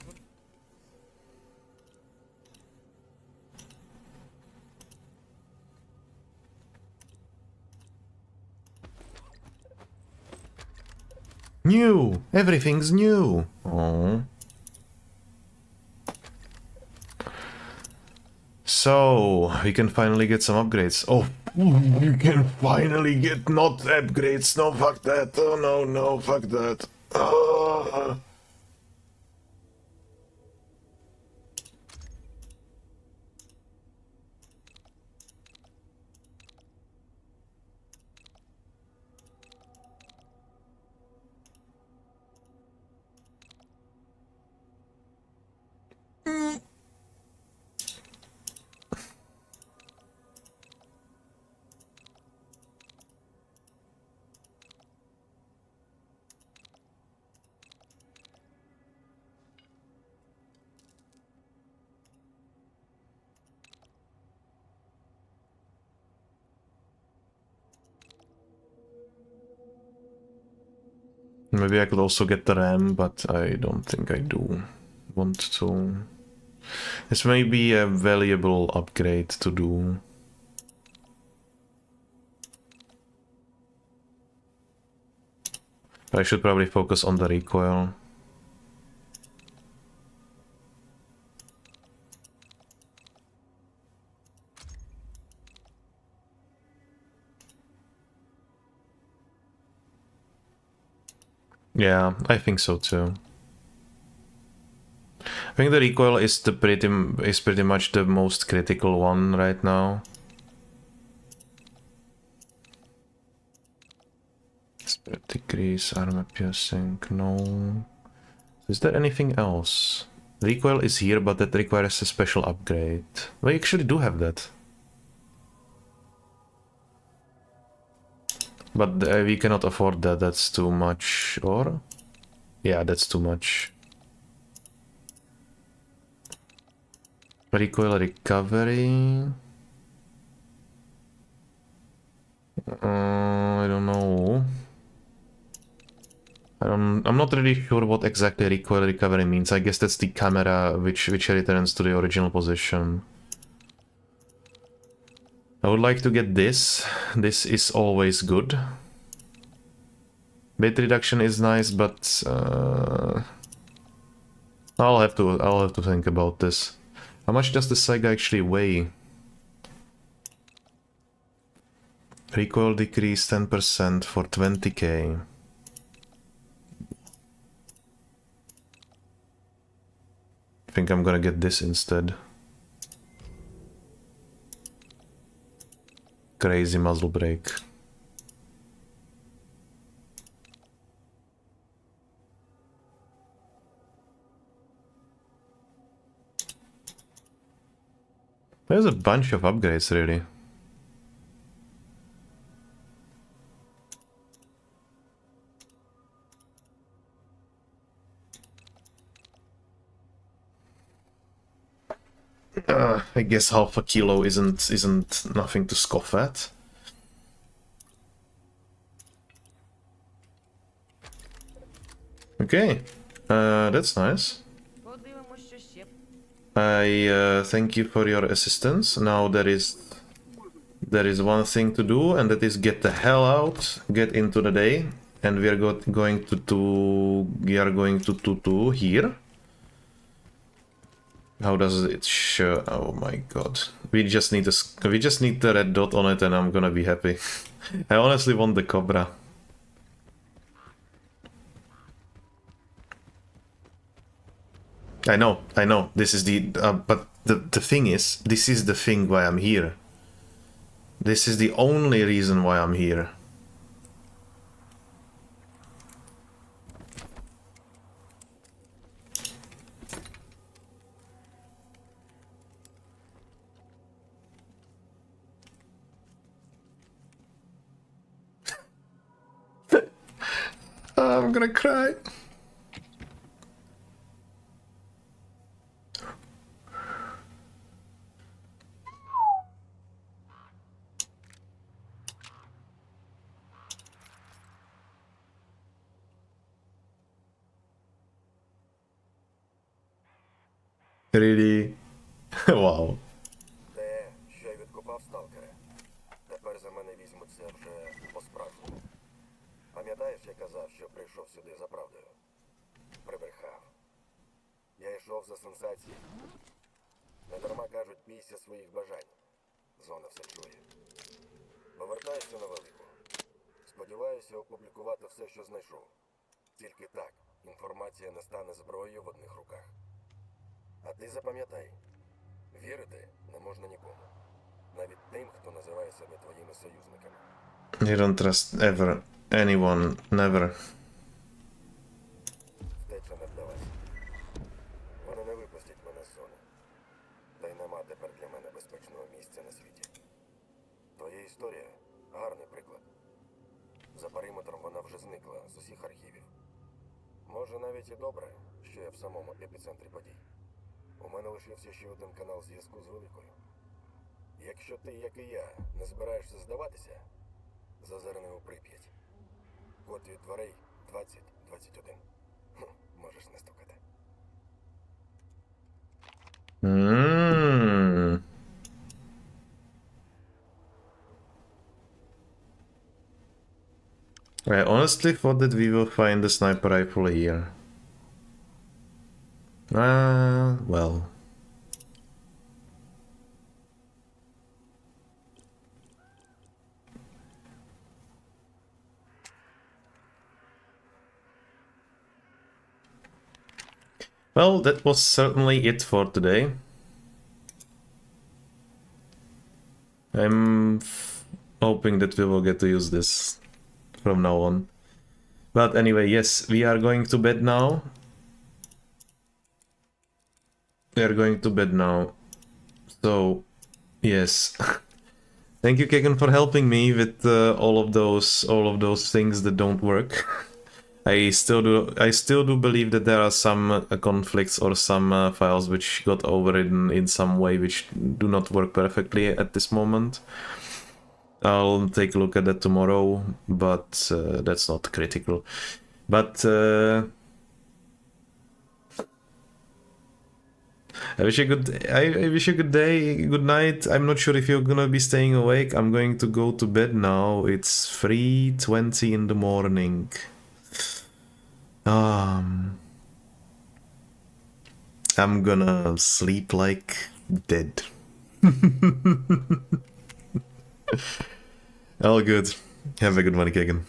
New! Everything's new! Oh. So, we can finally get some upgrades. Oh, we can finally get not upgrades. No, fuck that. Oh, no, no, fuck that. Ah. Maybe I could also get the RAM, but I don't think I do want to. This may be a valuable upgrade to do. I should probably focus on the recoil. Yeah, I think so too. I think the recoil is pretty much the most critical one right now. Spread decrease, armor piercing, no. Is there anything else? Recoil is here, but that requires a special upgrade. We actually do have that. But we cannot afford that, that's too much, or? Yeah, that's too much. Recoil recovery... I don't know. I'm not really sure what exactly recoil recovery means. I guess that's the camera which returns to the original position. I would like to get this. This is always good. Bit reduction is nice, but I'll have to think about this. How much does the Saiga actually weigh? Recoil decrease 10% for 20k. I think I'm gonna get this instead. Crazy muzzle brake. There's a bunch of upgrades, really. I guess half a kilo isn't nothing to scoff at. Okay, that's nice. I thank you for your assistance. Now there is one thing to do, and that is get the hell out, get into the day, and we are going to here. How does it show? Oh my god. We just need the red dot on it and I'm gonna be happy. I honestly want the Cobra. I know. This is the... but the thing is, this is the thing why I'm here. This is the only reason why I'm here. I'm gonna cry. Really? Wow. Те, що я відкопав, сталкере. Тепер за мене візьмуться вже по-справжньому. Пам'ятаєш, я казав, що прийшов сюди за правдою? Прибрехав. Я йшов за сенсацією. Недарма кажуть, бійся своїх бажань. Зона все чує. Повертаюся на велику. Сподіваюся опублікувати все, що знайшов. Тільки так інформація не стане зброєю в одних руках. А ти запам'ятай, вірити не можна нікому. Навіть тим, хто називає себе твоїми союзниками. You don't trust ever anyone, never. Втеча не вдалась. Вони не випустять мене з зони. Та й нема тепер для мене безпечного місця на світі. Твоя історія – гарний приклад. За периметром вона вже зникла з усіх архівів. Може навіть і добре, що я в самому епіцентрі подій. У мене лишився ще один канал зв'язку з Великою. Якщо ти, як і я, не збираєшся здаватися, зазирни у Прип'ять. Код від дверей 2021. Можеш не стукати. Hmm. I honestly thought that we will find the sniper rifle here. Well. Well, that was certainly it for today. I'm hoping that we will get to use this from now on. But anyway, yes, we are going to bed now. We are going to bed now. So, yes. Thank you, Kagan, for helping me with all of those things that don't work. I still do believe that there are some conflicts or some files which got overridden in some way which do not work perfectly at this moment. I'll take a look at that tomorrow, but that's not critical. But I wish you a good day, good night. I'm not sure if you're gonna be staying awake. I'm going to go to bed now. It's 3:20 in the morning. I'm gonna sleep like dead. All good. Have a good one, Kagan.